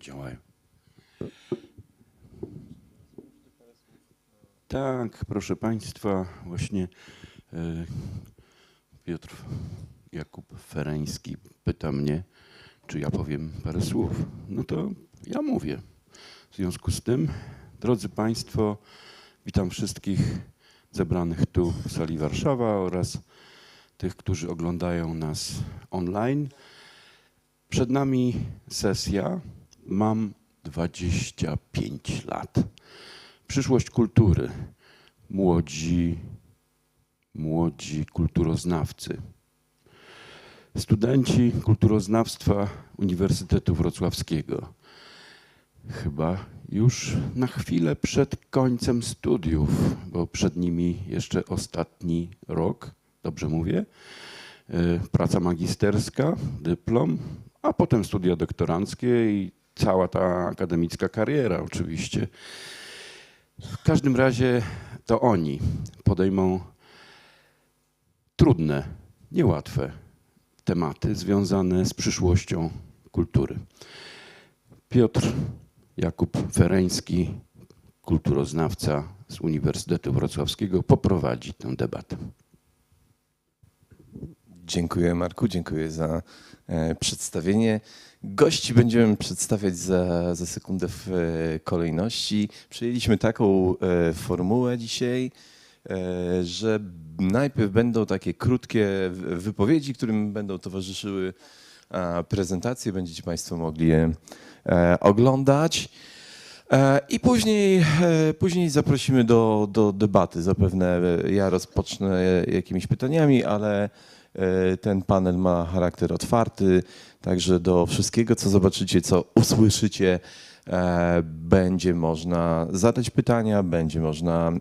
działają. Tak, proszę Państwa, właśnie Piotr Jakub Fereński pyta mnie, czy ja powiem parę słów. No to ja mówię. W związku z tym, drodzy Państwo, witam wszystkich zebranych tu w sali Warszawa oraz tych, którzy oglądają nas online. Przed nami sesja. Mam 25 lat. Przyszłość kultury. Młodzi kulturoznawcy. Studenci kulturoznawstwa Uniwersytetu Wrocławskiego. Chyba już na chwilę przed końcem studiów, bo przed nimi jeszcze ostatni rok, dobrze mówię, praca magisterska, dyplom, a potem studia doktoranckie i cała ta akademicka kariera oczywiście. W każdym razie to oni podejmą trudne, niełatwe tematy związane z przyszłością kultury. Piotr Jakub Fereński, kulturoznawca z Uniwersytetu Wrocławskiego, poprowadzi tę debatę. Dziękuję, Marku, dziękuję za przedstawienie. Gości będziemy przedstawiać za sekundę w kolejności. Przyjęliśmy taką formułę dzisiaj, że najpierw będą takie krótkie wypowiedzi, którym będą towarzyszyły prezentacje. Będziecie Państwo mogli je oglądać. I później zaprosimy do debaty. Zapewne ja rozpocznę jakimiś pytaniami, ale ten panel ma charakter otwarty, także do wszystkiego, co zobaczycie, co usłyszycie, będzie można zadać pytania, będzie można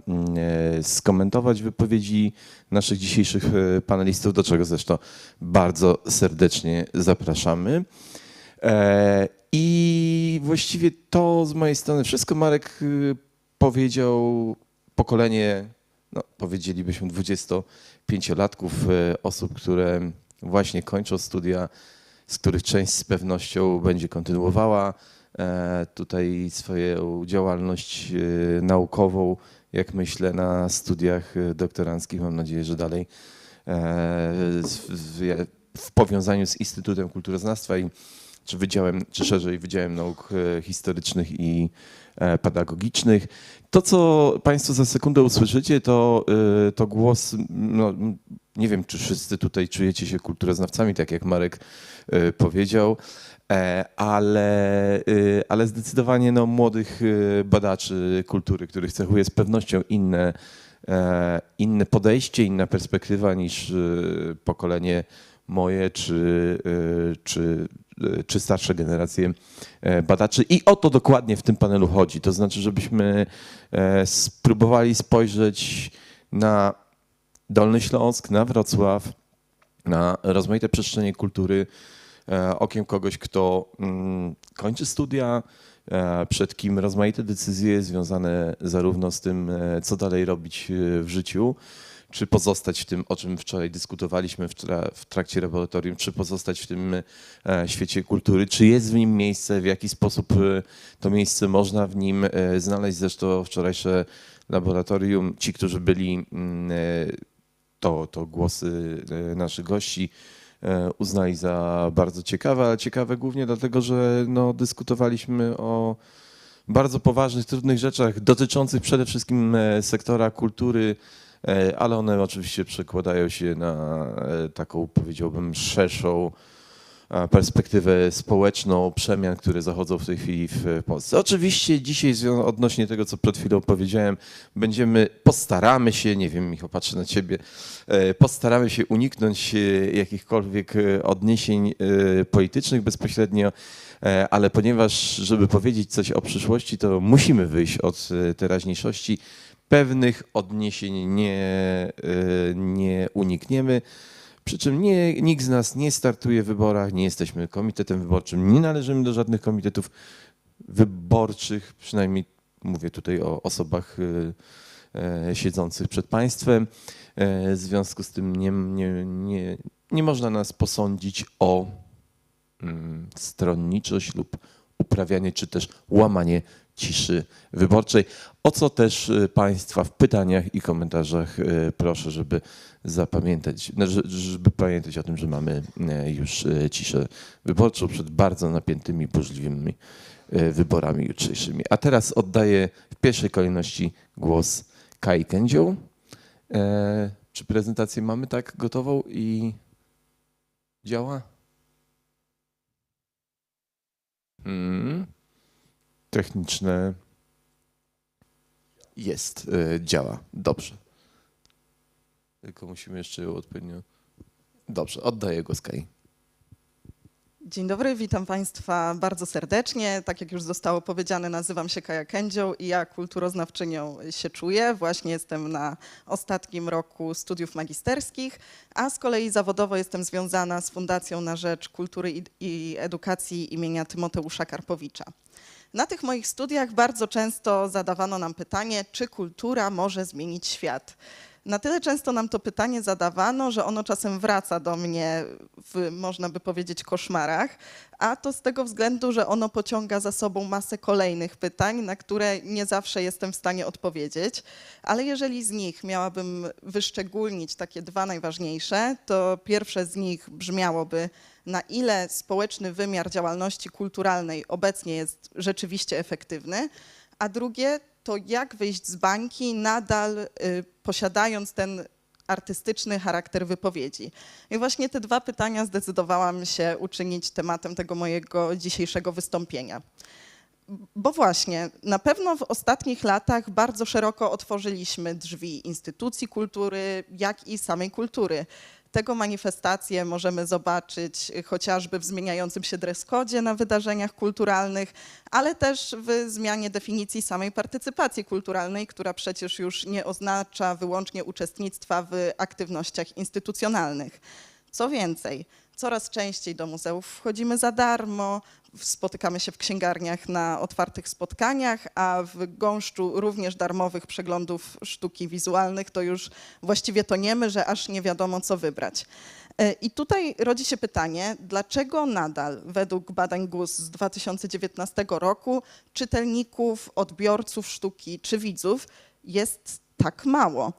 skomentować wypowiedzi naszych dzisiejszych panelistów, do czego zresztą bardzo serdecznie zapraszamy. I właściwie to z mojej strony wszystko. Marek powiedział, pokolenie, no powiedzielibyśmy 25-latków, osób, które właśnie kończą studia, z których część z pewnością będzie kontynuowała tutaj swoją działalność naukową, jak myślę, na studiach doktoranckich. Mam nadzieję, że dalej w powiązaniu z Instytutem Kulturoznawstwa i czy szerzej Wydziałem Nauk Historycznych i Pedagogicznych. To, co Państwo za sekundę usłyszycie, to głos, no, nie wiem, czy wszyscy tutaj czujecie się kulturoznawcami, tak jak Marek powiedział, ale zdecydowanie no, młodych badaczy kultury, których cechuje z pewnością inne podejście, inna perspektywa niż pokolenie moje czy starsze generacje badaczy. I o to dokładnie w tym panelu chodzi. To znaczy, żebyśmy spróbowali spojrzeć na Dolny Śląsk, na Wrocław, na rozmaite przestrzenie kultury okiem kogoś, kto kończy studia, przed kim rozmaite decyzje związane zarówno z tym, co dalej robić w życiu, czy pozostać w tym, o czym wczoraj dyskutowaliśmy w trakcie laboratorium, czy pozostać w tym świecie kultury, czy jest w nim miejsce, w jaki sposób to miejsce można w nim znaleźć. Zresztą wczorajsze laboratorium, ci, którzy byli, to głosy naszych gości uznali za bardzo ciekawe, ale ciekawe głównie dlatego, że no, dyskutowaliśmy o bardzo poważnych, trudnych rzeczach dotyczących przede wszystkim sektora kultury, ale one oczywiście przekładają się na taką, powiedziałbym, szerszą perspektywę społeczną przemian, które zachodzą w tej chwili w Polsce. Oczywiście dzisiaj odnośnie tego, co przed chwilą powiedziałem, postaramy się, nie wiem, Michał, patrzę na ciebie, postaramy się uniknąć jakichkolwiek odniesień politycznych bezpośrednio, ale ponieważ, żeby powiedzieć coś o przyszłości, to musimy wyjść od teraźniejszości. Pewnych odniesień nie unikniemy, przy czym nikt z nas nie startuje w wyborach, nie jesteśmy komitetem wyborczym, nie należymy do żadnych komitetów wyborczych, przynajmniej mówię tutaj o osobach siedzących przed państwem. W związku z tym nie można nas posądzić o stronniczość lub uprawianie czy też łamanie ciszy wyborczej. O co też Państwa w pytaniach i komentarzach proszę, żeby zapamiętać, żeby pamiętać o tym, że mamy już ciszę wyborczą przed bardzo napiętymi, burzliwymi wyborami jutrzejszymi. A teraz oddaję w pierwszej kolejności głos Kai Kędzioł. Czy prezentację mamy tak gotową i działa? Techniczne jest, działa. Dobrze. Tylko musimy jeszcze ją odpowiednio... Dobrze, oddaję głos Kai. Dzień dobry, witam Państwa bardzo serdecznie. Tak jak już zostało powiedziane, nazywam się Kaja Kędzioł i ja kulturoznawczynią się czuję. Właśnie jestem na ostatnim roku studiów magisterskich, a z kolei zawodowo jestem związana z Fundacją na Rzecz Kultury i Edukacji imienia Tymoteusza Karpowicza. Na tych moich studiach bardzo często zadawano nam pytanie, czy kultura może zmienić świat. Na tyle często nam to pytanie zadawano, że ono czasem wraca do mnie w, można by powiedzieć, koszmarach, a to z tego względu, że ono pociąga za sobą masę kolejnych pytań, na które nie zawsze jestem w stanie odpowiedzieć. Ale jeżeli z nich miałabym wyszczególnić takie dwa najważniejsze, to pierwsze z nich brzmiałoby, na ile społeczny wymiar działalności kulturalnej obecnie jest rzeczywiście efektywny, a drugie to jak wyjść z bańki, nadal posiadając ten artystyczny charakter wypowiedzi. I właśnie te dwa pytania zdecydowałam się uczynić tematem tego mojego dzisiejszego wystąpienia. Bo właśnie, na pewno w ostatnich latach bardzo szeroko otworzyliśmy drzwi instytucji kultury, jak i samej kultury. Tego manifestacje możemy zobaczyć chociażby w zmieniającym się dress-codzie na wydarzeniach kulturalnych, ale też w zmianie definicji samej partycypacji kulturalnej, która przecież już nie oznacza wyłącznie uczestnictwa w aktywnościach instytucjonalnych. Co więcej, coraz częściej do muzeów wchodzimy za darmo, spotykamy się w księgarniach na otwartych spotkaniach, a w gąszczu również darmowych przeglądów sztuki wizualnych to już właściwie toniemy, że aż nie wiadomo co wybrać. I tutaj rodzi się pytanie, dlaczego nadal według badań GUS z 2019 roku czytelników, odbiorców sztuki czy widzów jest tak mało?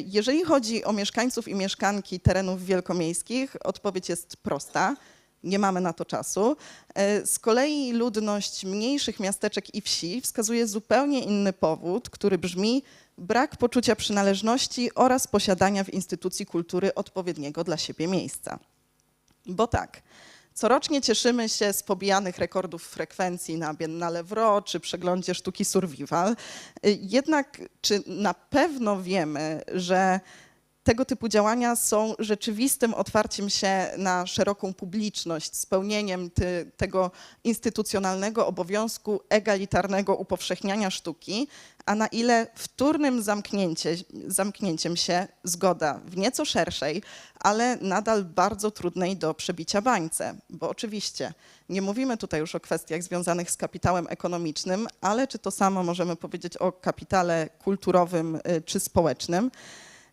Jeżeli chodzi o mieszkańców i mieszkanki terenów wielkomiejskich, odpowiedź jest prosta. Nie mamy na to czasu. Z kolei ludność mniejszych miasteczek i wsi wskazuje zupełnie inny powód, który brzmi brak poczucia przynależności oraz posiadania w instytucji kultury odpowiedniego dla siebie miejsca. Bo tak, corocznie cieszymy się z pobijanych rekordów frekwencji na Biennale w Ro czy przeglądzie sztuki Survival. Jednak czy na pewno wiemy, że tego typu działania są rzeczywistym otwarciem się na szeroką publiczność, spełnieniem tego instytucjonalnego obowiązku egalitarnego upowszechniania sztuki, a na ile wtórnym zamknięciem się zgoda w nieco szerszej, ale nadal bardzo trudnej do przebicia bańce. Bo oczywiście nie mówimy tutaj już o kwestiach związanych z kapitałem ekonomicznym, ale czy to samo możemy powiedzieć o kapitale kulturowym czy społecznym.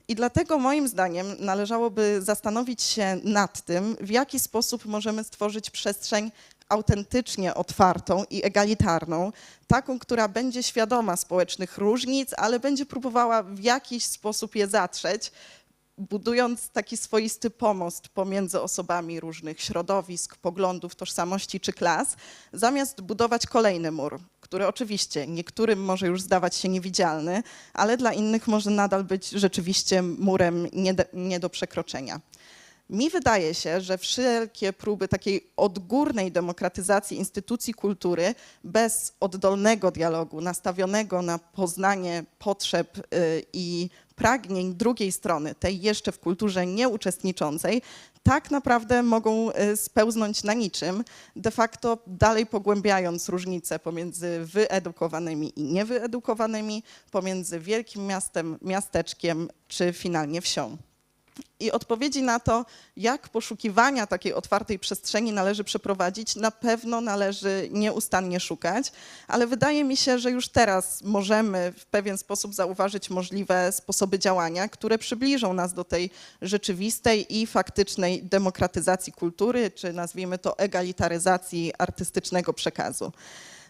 I dlatego moim zdaniem należałoby zastanowić się nad tym, w jaki sposób możemy stworzyć przestrzeń autentycznie otwartą i egalitarną, taką, która będzie świadoma społecznych różnic, ale będzie próbowała w jakiś sposób je zatrzeć, budując taki swoisty pomost pomiędzy osobami różnych środowisk, poglądów, tożsamości czy klas, zamiast budować kolejny mur, który oczywiście niektórym może już zdawać się niewidzialny, ale dla innych może nadal być rzeczywiście murem nie do przekroczenia. Mi wydaje się, że wszelkie próby takiej odgórnej demokratyzacji instytucji kultury bez oddolnego dialogu nastawionego na poznanie potrzeb i pragnień drugiej strony, tej jeszcze w kulturze nieuczestniczącej, tak naprawdę mogą spełznąć na niczym, de facto dalej pogłębiając różnice pomiędzy wyedukowanymi i niewyedukowanymi, pomiędzy wielkim miastem, miasteczkiem czy finalnie wsią. I odpowiedzi na to, jak poszukiwania takiej otwartej przestrzeni należy przeprowadzić, na pewno należy nieustannie szukać, ale wydaje mi się, że już teraz możemy w pewien sposób zauważyć możliwe sposoby działania, które przybliżą nas do tej rzeczywistej i faktycznej demokratyzacji kultury, czy nazwijmy to egalitaryzacji artystycznego przekazu.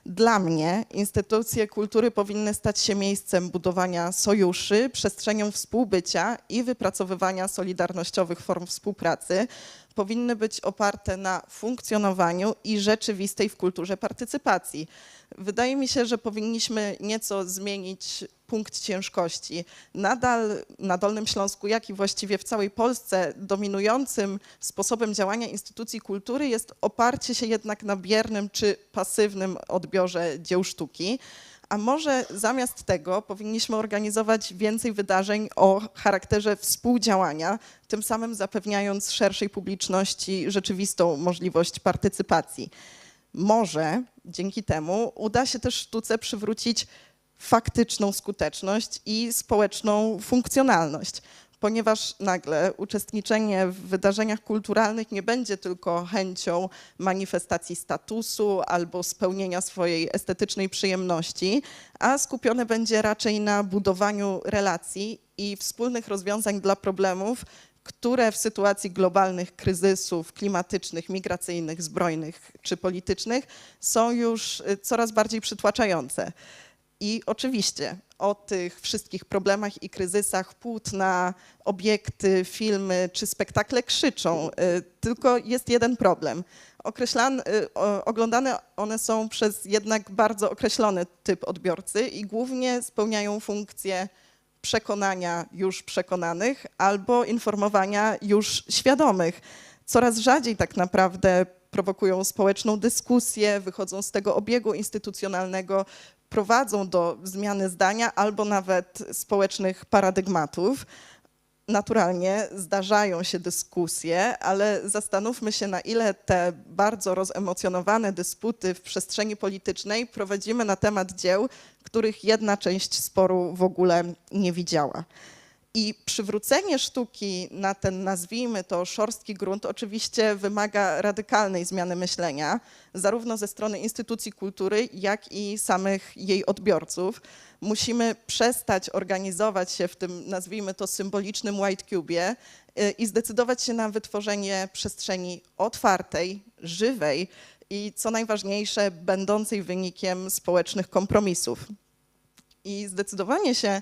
Dla mnie instytucje kultury powinny stać się miejscem budowania sojuszy, przestrzenią współbycia i wypracowywania solidarnościowych form współpracy. Powinny być oparte na funkcjonowaniu i rzeczywistej w kulturze partycypacji. Wydaje mi się, że powinniśmy nieco zmienić punkt ciężkości. Nadal na Dolnym Śląsku, jak i właściwie w całej Polsce, dominującym sposobem działania instytucji kultury jest oparcie się jednak na biernym czy pasywnym odbiorze dzieł sztuki. A może zamiast tego powinniśmy organizować więcej wydarzeń o charakterze współdziałania, tym samym zapewniając szerszej publiczności rzeczywistą możliwość partycypacji. Może dzięki temu uda się też sztuce przywrócić faktyczną skuteczność i społeczną funkcjonalność, ponieważ nagle uczestniczenie w wydarzeniach kulturalnych nie będzie tylko chęcią manifestacji statusu albo spełnienia swojej estetycznej przyjemności, a skupione będzie raczej na budowaniu relacji i wspólnych rozwiązań dla problemów, które w sytuacji globalnych kryzysów klimatycznych, migracyjnych, zbrojnych czy politycznych są już coraz bardziej przytłaczające. I oczywiście o tych wszystkich problemach i kryzysach płótna, obiekty, filmy czy spektakle krzyczą, tylko jest jeden problem. Oglądane one są przez jednak bardzo określony typ odbiorcy i głównie spełniają funkcję przekonania już przekonanych albo informowania już świadomych. Coraz rzadziej tak naprawdę prowokują społeczną dyskusję, wychodzą z tego obiegu instytucjonalnego, prowadzą do zmiany zdania albo nawet społecznych paradygmatów. Naturalnie zdarzają się dyskusje, ale zastanówmy się, na ile te bardzo rozemocjonowane dysputy w przestrzeni politycznej prowadzimy na temat dzieł, których jedna część sporu w ogóle nie widziała. I przywrócenie sztuki na ten, nazwijmy to, szorstki grunt oczywiście wymaga radykalnej zmiany myślenia, zarówno ze strony instytucji kultury, jak i samych jej odbiorców. Musimy przestać organizować się w tym, nazwijmy to, symbolicznym white cube'ie i zdecydować się na wytworzenie przestrzeni otwartej, żywej i, co najważniejsze, będącej wynikiem społecznych kompromisów. I zdecydowanie się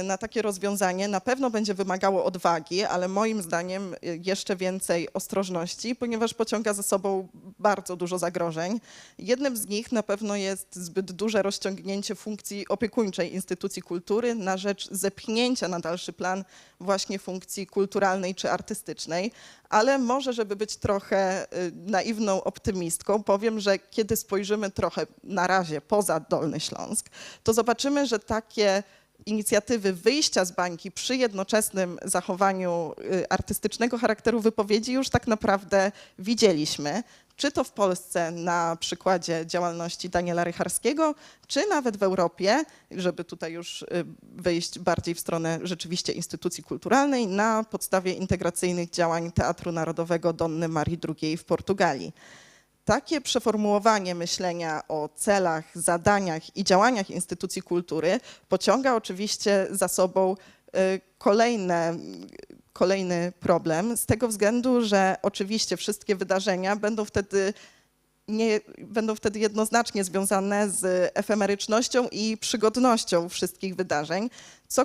na takie rozwiązanie na pewno będzie wymagało odwagi, ale moim zdaniem jeszcze więcej ostrożności, ponieważ pociąga za sobą bardzo dużo zagrożeń. Jednym z nich na pewno jest zbyt duże rozciągnięcie funkcji opiekuńczej instytucji kultury na rzecz zepchnięcia na dalszy plan właśnie funkcji kulturalnej czy artystycznej. Ale może, żeby być trochę naiwną optymistką, powiem, że kiedy spojrzymy trochę na razie poza Dolny Śląsk, to zobaczymy, że takie inicjatywy wyjścia z bańki przy jednoczesnym zachowaniu artystycznego charakteru wypowiedzi już tak naprawdę widzieliśmy, czy to w Polsce na przykładzie działalności Daniela Rycharskiego, czy nawet w Europie, żeby tutaj już wyjść bardziej w stronę rzeczywiście instytucji kulturalnej, na podstawie integracyjnych działań Teatru Narodowego Donny Marii II w Portugalii. Takie przeformułowanie myślenia o celach, zadaniach i działaniach instytucji kultury pociąga oczywiście za sobą kolejny problem, z tego względu, że oczywiście wszystkie wydarzenia będą wtedy jednoznacznie związane z efemerycznością i przygodnością wszystkich wydarzeń, co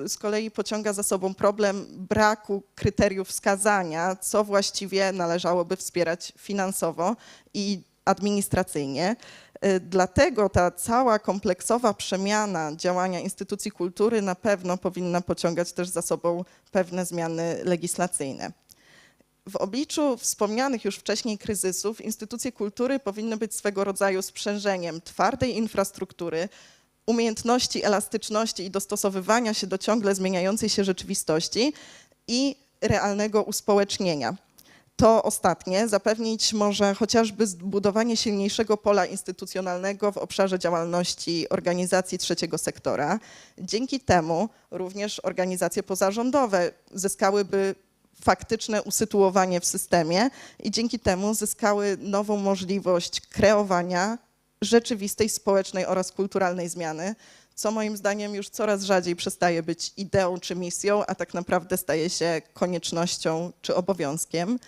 z kolei pociąga za sobą problem braku kryteriów wskazania, co właściwie należałoby wspierać finansowo i administracyjnie. Dlatego ta cała kompleksowa przemiana działania instytucji kultury na pewno powinna pociągać też za sobą pewne zmiany legislacyjne. W obliczu wspomnianych już wcześniej kryzysów instytucje kultury powinny być swego rodzaju sprzężeniem twardej infrastruktury, umiejętności elastyczności i dostosowywania się do ciągle zmieniającej się rzeczywistości i realnego uspołecznienia. To ostatnie zapewnić może chociażby zbudowanie silniejszego pola instytucjonalnego w obszarze działalności organizacji trzeciego sektora. Dzięki temu również organizacje pozarządowe zyskałyby faktyczne usytuowanie w systemie i dzięki temu zyskały nową możliwość kreowania rzeczywistej społecznej oraz kulturalnej zmiany, co moim zdaniem już coraz rzadziej przestaje być ideą czy misją, a tak naprawdę staje się koniecznością czy obowiązkiem.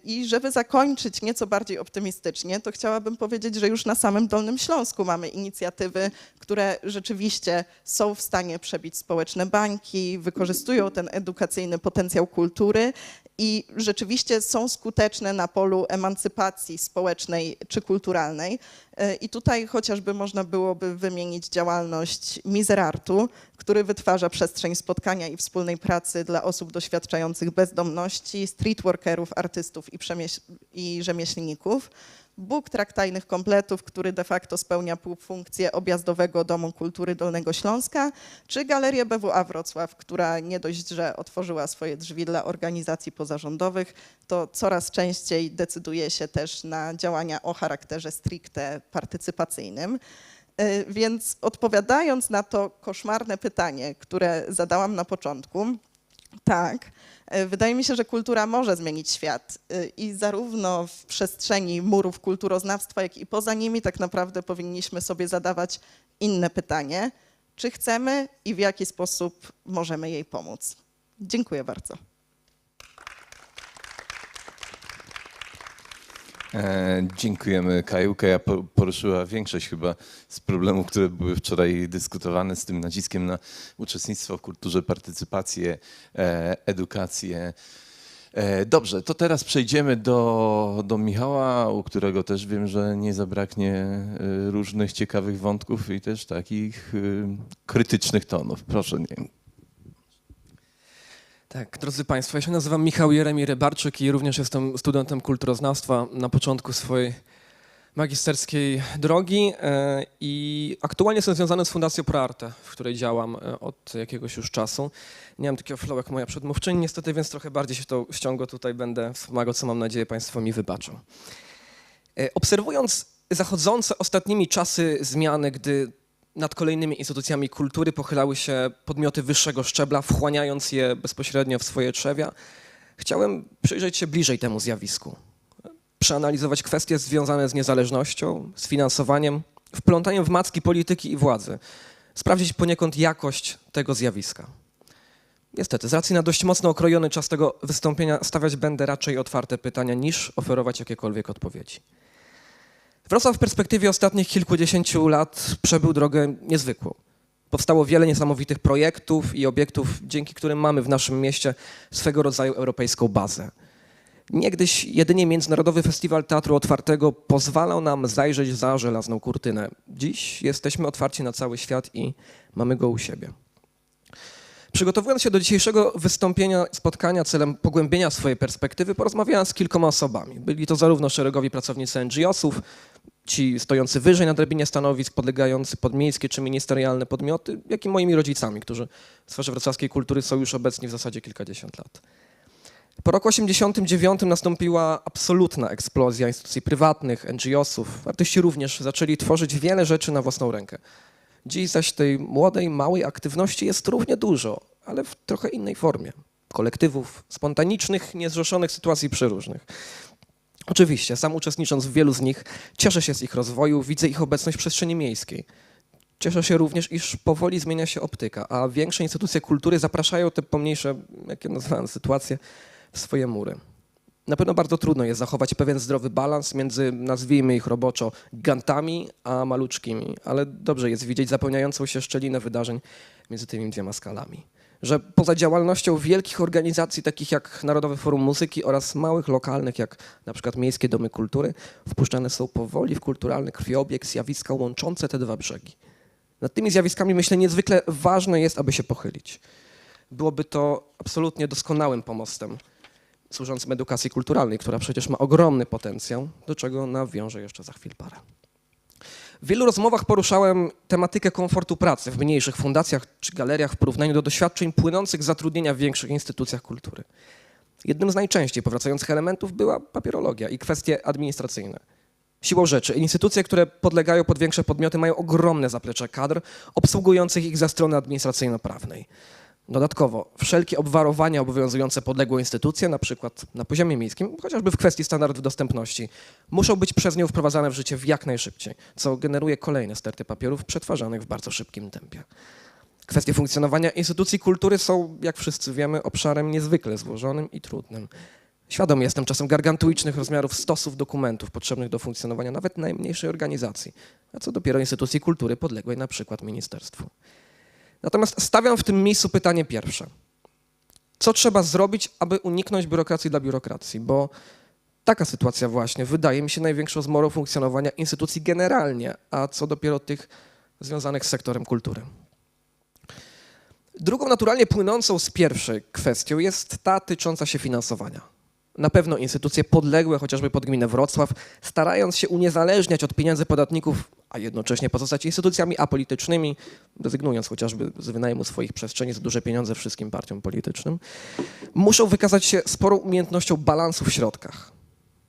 I żeby zakończyć nieco bardziej optymistycznie, to chciałabym powiedzieć, że już na samym Dolnym Śląsku mamy inicjatywy, które rzeczywiście są w stanie przebić społeczne bańki, wykorzystują ten edukacyjny potencjał kultury i rzeczywiście są skuteczne na polu emancypacji społecznej czy kulturalnej. I tutaj chociażby można byłoby wymienić działalność Mizerartu, który wytwarza przestrzeń spotkania i wspólnej pracy dla osób doświadczających bezdomności, streetworkerów, artystów i rzemieślników. Bóg traktajnych kompletów, który de facto spełnia funkcję objazdowego Domu Kultury Dolnego Śląska, czy Galerię BWA Wrocław, która nie dość, że otworzyła swoje drzwi dla organizacji pozarządowych, to coraz częściej decyduje się też na działania o charakterze stricte partycypacyjnym. Więc odpowiadając na to koszmarne pytanie, które zadałam na początku, tak, wydaje mi się, że kultura może zmienić świat i zarówno w przestrzeni murów kulturoznawstwa, jak i poza nimi tak naprawdę powinniśmy sobie zadawać inne pytanie, czy chcemy i w jaki sposób możemy jej pomóc. Dziękuję bardzo. Dziękujemy. Kaja poruszyła większość chyba z problemów, które były wczoraj dyskutowane, z tym naciskiem na uczestnictwo w kulturze, partycypację, edukację. Dobrze, to teraz przejdziemy do Michała, u którego też wiem, że nie zabraknie różnych ciekawych wątków i też takich krytycznych tonów. Proszę, nie wiem. Tak, drodzy Państwo, ja się nazywam Michał Jeremi Rybarczyk i również jestem studentem kulturoznawstwa na początku swojej magisterskiej drogi i aktualnie jestem związany z Fundacją ProArte, w której działam od jakiegoś już czasu. Nie mam takiego flow jak moja przedmówczyni niestety, więc trochę bardziej się to ściągo tutaj będę wspomagał, co mam nadzieję Państwo mi wybaczą. Obserwując zachodzące ostatnimi czasy zmiany, gdy nad kolejnymi instytucjami kultury pochylały się podmioty wyższego szczebla, wchłaniając je bezpośrednio w swoje trzewia, chciałem przyjrzeć się bliżej temu zjawisku. Przeanalizować kwestie związane z niezależnością, z finansowaniem, wplątaniem w macki polityki i władzy. Sprawdzić poniekąd jakość tego zjawiska. Niestety, z racji na dość mocno okrojony czas tego wystąpienia stawiać będę raczej otwarte pytania niż oferować jakiekolwiek odpowiedzi. Wrocław w perspektywie ostatnich kilkudziesięciu lat przebył drogę niezwykłą. Powstało wiele niesamowitych projektów i obiektów, dzięki którym mamy w naszym mieście swego rodzaju europejską bazę. Niegdyś jedynie Międzynarodowy Festiwal Teatru Otwartego pozwalał nam zajrzeć za żelazną kurtynę. Dziś jesteśmy otwarci na cały świat i mamy go u siebie. Przygotowując się do dzisiejszego spotkania celem pogłębienia swojej perspektywy, porozmawiałem z kilkoma osobami. Byli to zarówno szeregowi pracownicy NGO-sów, ci stojący wyżej na drabinie stanowisk, podlegający pod miejskie czy ministerialne podmioty, jak i moimi rodzicami, którzy w sferze wrocławskiej kultury są już obecni w zasadzie kilkadziesiąt lat. Po roku 1989 nastąpiła absolutna eksplozja instytucji prywatnych, NGO-sów. Artyści również zaczęli tworzyć wiele rzeczy na własną rękę. Dziś zaś tej młodej, małej aktywności jest równie dużo, ale w trochę innej formie. Kolektywów spontanicznych, niezrzeszonych sytuacji przeróżnych. Oczywiście, sam uczestnicząc w wielu z nich, cieszę się z ich rozwoju, widzę ich obecność w przestrzeni miejskiej. Cieszę się również, iż powoli zmienia się optyka, a większe instytucje kultury zapraszają te pomniejsze, jak je nazwałem, sytuacje w swoje mury. Na pewno bardzo trudno jest zachować pewien zdrowy balans między, nazwijmy ich roboczo, gigantami a maluczkimi, ale dobrze jest widzieć zapełniającą się szczelinę wydarzeń między tymi dwiema skalami. Że poza działalnością wielkich organizacji takich jak Narodowe Forum Muzyki oraz małych, lokalnych, jak na przykład Miejskie Domy Kultury, wpuszczane są powoli w kulturalny krwiobieg zjawiska łączące te dwa brzegi. Nad tymi zjawiskami, myślę, niezwykle ważne jest, aby się pochylić. Byłoby to absolutnie doskonałym pomostem służącym edukacji kulturalnej, która przecież ma ogromny potencjał, do czego nawiążę jeszcze za chwilę parę. W wielu rozmowach poruszałem tematykę komfortu pracy w mniejszych fundacjach czy galeriach w porównaniu do doświadczeń płynących z zatrudnienia w większych instytucjach kultury. Jednym z najczęściej powracających elementów była papierologia i kwestie administracyjne. Siłą rzeczy instytucje, które podlegają pod większe podmioty, mają ogromne zaplecze kadr obsługujących ich ze strony administracyjno-prawnej. Dodatkowo wszelkie obwarowania obowiązujące podległe instytucje, na przykład na poziomie miejskim, chociażby w kwestii standardów dostępności, muszą być przez nią wprowadzane w życie jak najszybciej, co generuje kolejne sterty papierów przetwarzanych w bardzo szybkim tempie. Kwestie funkcjonowania instytucji kultury są, jak wszyscy wiemy, obszarem niezwykle złożonym i trudnym. Świadomy jestem czasem gargantuicznych rozmiarów stosów dokumentów potrzebnych do funkcjonowania nawet najmniejszej organizacji, a co dopiero instytucji kultury podległej na przykład ministerstwu. Natomiast stawiam w tym miejscu pytanie pierwsze. Co trzeba zrobić, aby uniknąć biurokracji dla biurokracji? Bo taka sytuacja właśnie wydaje mi się największą zmorą funkcjonowania instytucji generalnie, a co dopiero tych związanych z sektorem kultury. Drugą naturalnie płynącą z pierwszej kwestią jest ta tycząca się finansowania. Na pewno instytucje podległe, chociażby pod gminę Wrocław, starając się uniezależniać od pieniędzy podatników, a jednocześnie pozostać instytucjami apolitycznymi, rezygnując chociażby z wynajmu swoich przestrzeni za duże pieniądze wszystkim partiom politycznym, muszą wykazać się sporą umiejętnością balansu w środkach.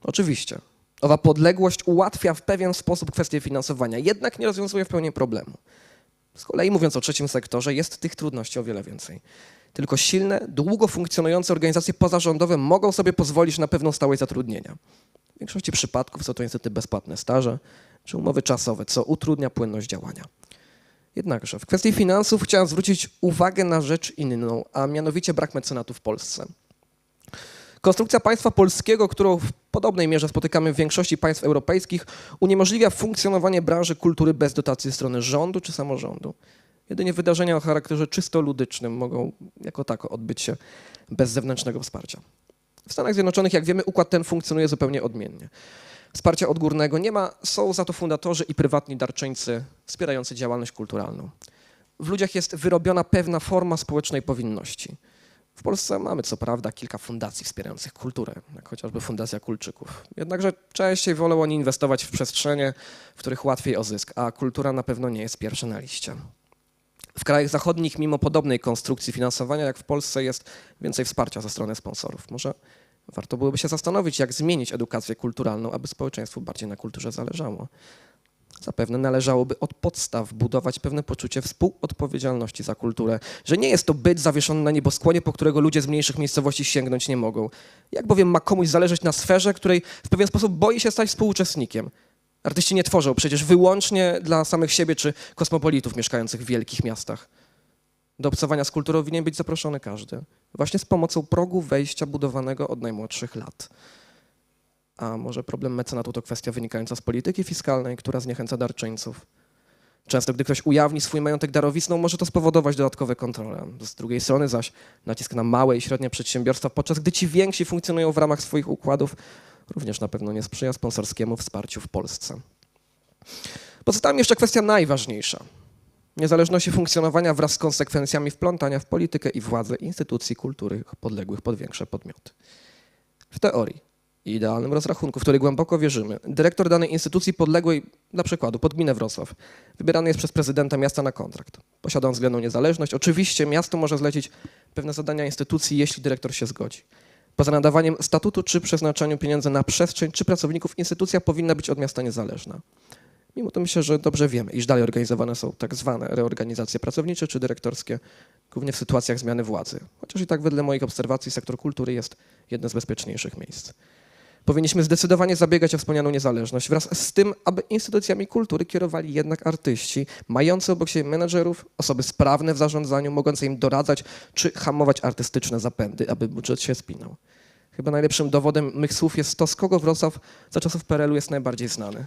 Oczywiście, owa podległość ułatwia w pewien sposób kwestię finansowania, jednak nie rozwiązuje w pełni problemu. Z kolei mówiąc o trzecim sektorze, jest tych trudności o wiele więcej. Tylko silne, długo funkcjonujące organizacje pozarządowe mogą sobie pozwolić na pewną stałość zatrudnienia. W większości przypadków są to niestety bezpłatne staże czy umowy czasowe, co utrudnia płynność działania. Jednakże w kwestii finansów chciałem zwrócić uwagę na rzecz inną, a mianowicie brak mecenatu w Polsce. Konstrukcja państwa polskiego, którą w podobnej mierze spotykamy w większości państw europejskich, uniemożliwia funkcjonowanie branży kultury bez dotacji ze strony rządu czy samorządu. Jedynie wydarzenia o charakterze czysto ludycznym mogą jako tako odbyć się bez zewnętrznego wsparcia. W Stanach Zjednoczonych, jak wiemy, układ ten funkcjonuje zupełnie odmiennie. Wsparcia odgórnego nie ma, są za to fundatorzy i prywatni darczyńcy wspierający działalność kulturalną. W ludziach jest wyrobiona pewna forma społecznej powinności. W Polsce mamy co prawda kilka fundacji wspierających kulturę, jak chociażby Fundacja Kulczyków. Jednakże częściej wolą oni inwestować w przestrzenie, w których łatwiej o zysk, a kultura na pewno nie jest pierwsza na liście. W krajach zachodnich, mimo podobnej konstrukcji finansowania jak w Polsce, jest więcej wsparcia ze strony sponsorów. Może warto byłoby się zastanowić, jak zmienić edukację kulturalną, aby społeczeństwu bardziej na kulturze zależało. Zapewne należałoby od podstaw budować pewne poczucie współodpowiedzialności za kulturę, że nie jest to byt zawieszony na nieboskłonie, po którego ludzie z mniejszych miejscowości sięgnąć nie mogą. Jak bowiem ma komuś zależeć na sferze, której w pewien sposób boi się stać współuczestnikiem? Artyści nie tworzą przecież wyłącznie dla samych siebie czy kosmopolitów mieszkających w wielkich miastach. Do obcowania z kulturą winien być zaproszony każdy. Właśnie z pomocą progu wejścia budowanego od najmłodszych lat. A może problem mecenatu to kwestia wynikająca z polityki fiskalnej, która zniechęca darczyńców. Często, gdy ktoś ujawni swój majątek darowizną, może to spowodować dodatkowe kontrole. Z drugiej strony zaś nacisk na małe i średnie przedsiębiorstwa, podczas gdy ci więksi funkcjonują w ramach swoich układów, również na pewno nie sprzyja sponsorskiemu wsparciu w Polsce. Pozostaje mi jeszcze kwestia najważniejsza. Niezależności funkcjonowania wraz z konsekwencjami wplątania w politykę i władzę instytucji kultury podległych pod większe podmioty. W teorii i idealnym rozrachunku, w który głęboko wierzymy, dyrektor danej instytucji podległej, dla przykładu, pod gminę Wrocław, wybierany jest przez prezydenta miasta na kontrakt. Posiada on względną niezależność. Oczywiście miasto może zlecić pewne zadania instytucji, jeśli dyrektor się zgodzi. Poza nadawaniem statutu czy przeznaczaniu pieniędzy na przestrzeń czy pracowników, instytucja powinna być od miasta niezależna. Mimo to myślę, że dobrze wiemy, iż dalej organizowane są tak zwane reorganizacje pracownicze czy dyrektorskie, głównie w sytuacjach zmiany władzy. Chociaż i tak wedle moich obserwacji sektor kultury jest jednym z bezpieczniejszych miejsc. Powinniśmy zdecydowanie zabiegać o wspomnianą niezależność wraz z tym, aby instytucjami kultury kierowali jednak artyści, mający obok siebie menedżerów, osoby sprawne w zarządzaniu, mogące im doradzać czy hamować artystyczne zapędy, aby budżet się spinał. Chyba najlepszym dowodem mych słów jest to, z kogo Wrocław za czasów PRL-u jest najbardziej znany.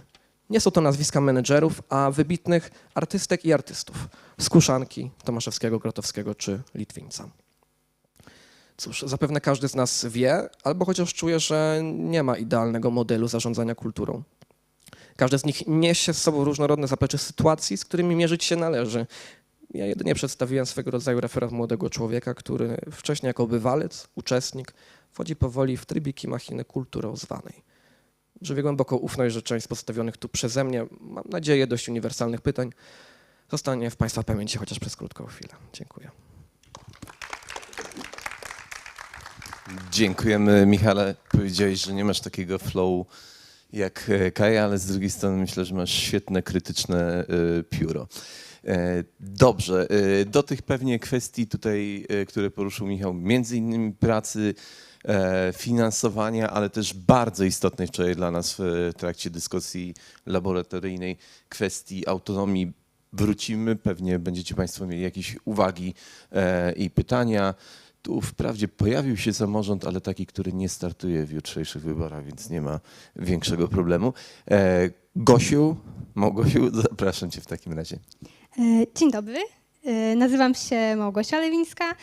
Nie są to nazwiska menedżerów, a wybitnych artystek i artystów. Z Kuszanki, Tomaszewskiego, Grotowskiego czy Litwińca. Cóż, zapewne każdy z nas wie, albo chociaż czuje, że nie ma idealnego modelu zarządzania kulturą. Każdy z nich niesie z sobą różnorodne zaplecze sytuacji, z którymi mierzyć się należy. Ja jedynie przedstawiłem swego rodzaju referat młodego człowieka, który wcześniej jako bywalec, uczestnik, wchodzi powoli w trybiki machiny kulturą zwanej. Żywię głęboką ufność, że część z postawionych tu przeze mnie, mam nadzieję, dość uniwersalnych pytań zostanie w Państwa pamięci chociaż przez krótką chwilę. Dziękuję. Dziękujemy, Michale. Powiedziałeś, że nie masz takiego flow jak Kaja, ale z drugiej strony myślę, że masz świetne, krytyczne pióro. Dobrze, do tych pewnie kwestii tutaj, które poruszył Michał, między innymi pracy, finansowania, ale też bardzo istotnej wczoraj dla nas w trakcie dyskusji laboratoryjnej kwestii autonomii wrócimy. Pewnie będziecie Państwo mieli jakieś uwagi i pytania. Tu wprawdzie pojawił się samorząd, ale taki, który nie startuje w jutrzejszych wyborach, więc nie ma większego problemu. Gosiu, Małgosiu, zapraszam Cię w takim razie. Dzień dobry, nazywam się Małgosia Lewińska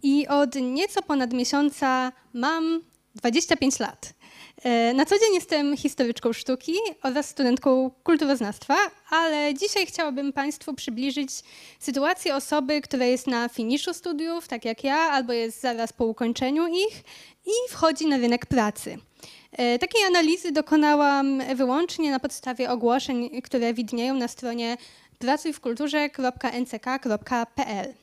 i od nieco ponad miesiąca mam 25 lat. Na co dzień jestem historyczką sztuki oraz studentką kulturoznawstwa, ale dzisiaj chciałabym Państwu przybliżyć sytuację osoby, która jest na finiszu studiów, tak jak ja, albo jest zaraz po ukończeniu ich i wchodzi na rynek pracy. Takiej analizy dokonałam wyłącznie na podstawie ogłoszeń, które widnieją na stronie pracujwkulturze.nck.pl.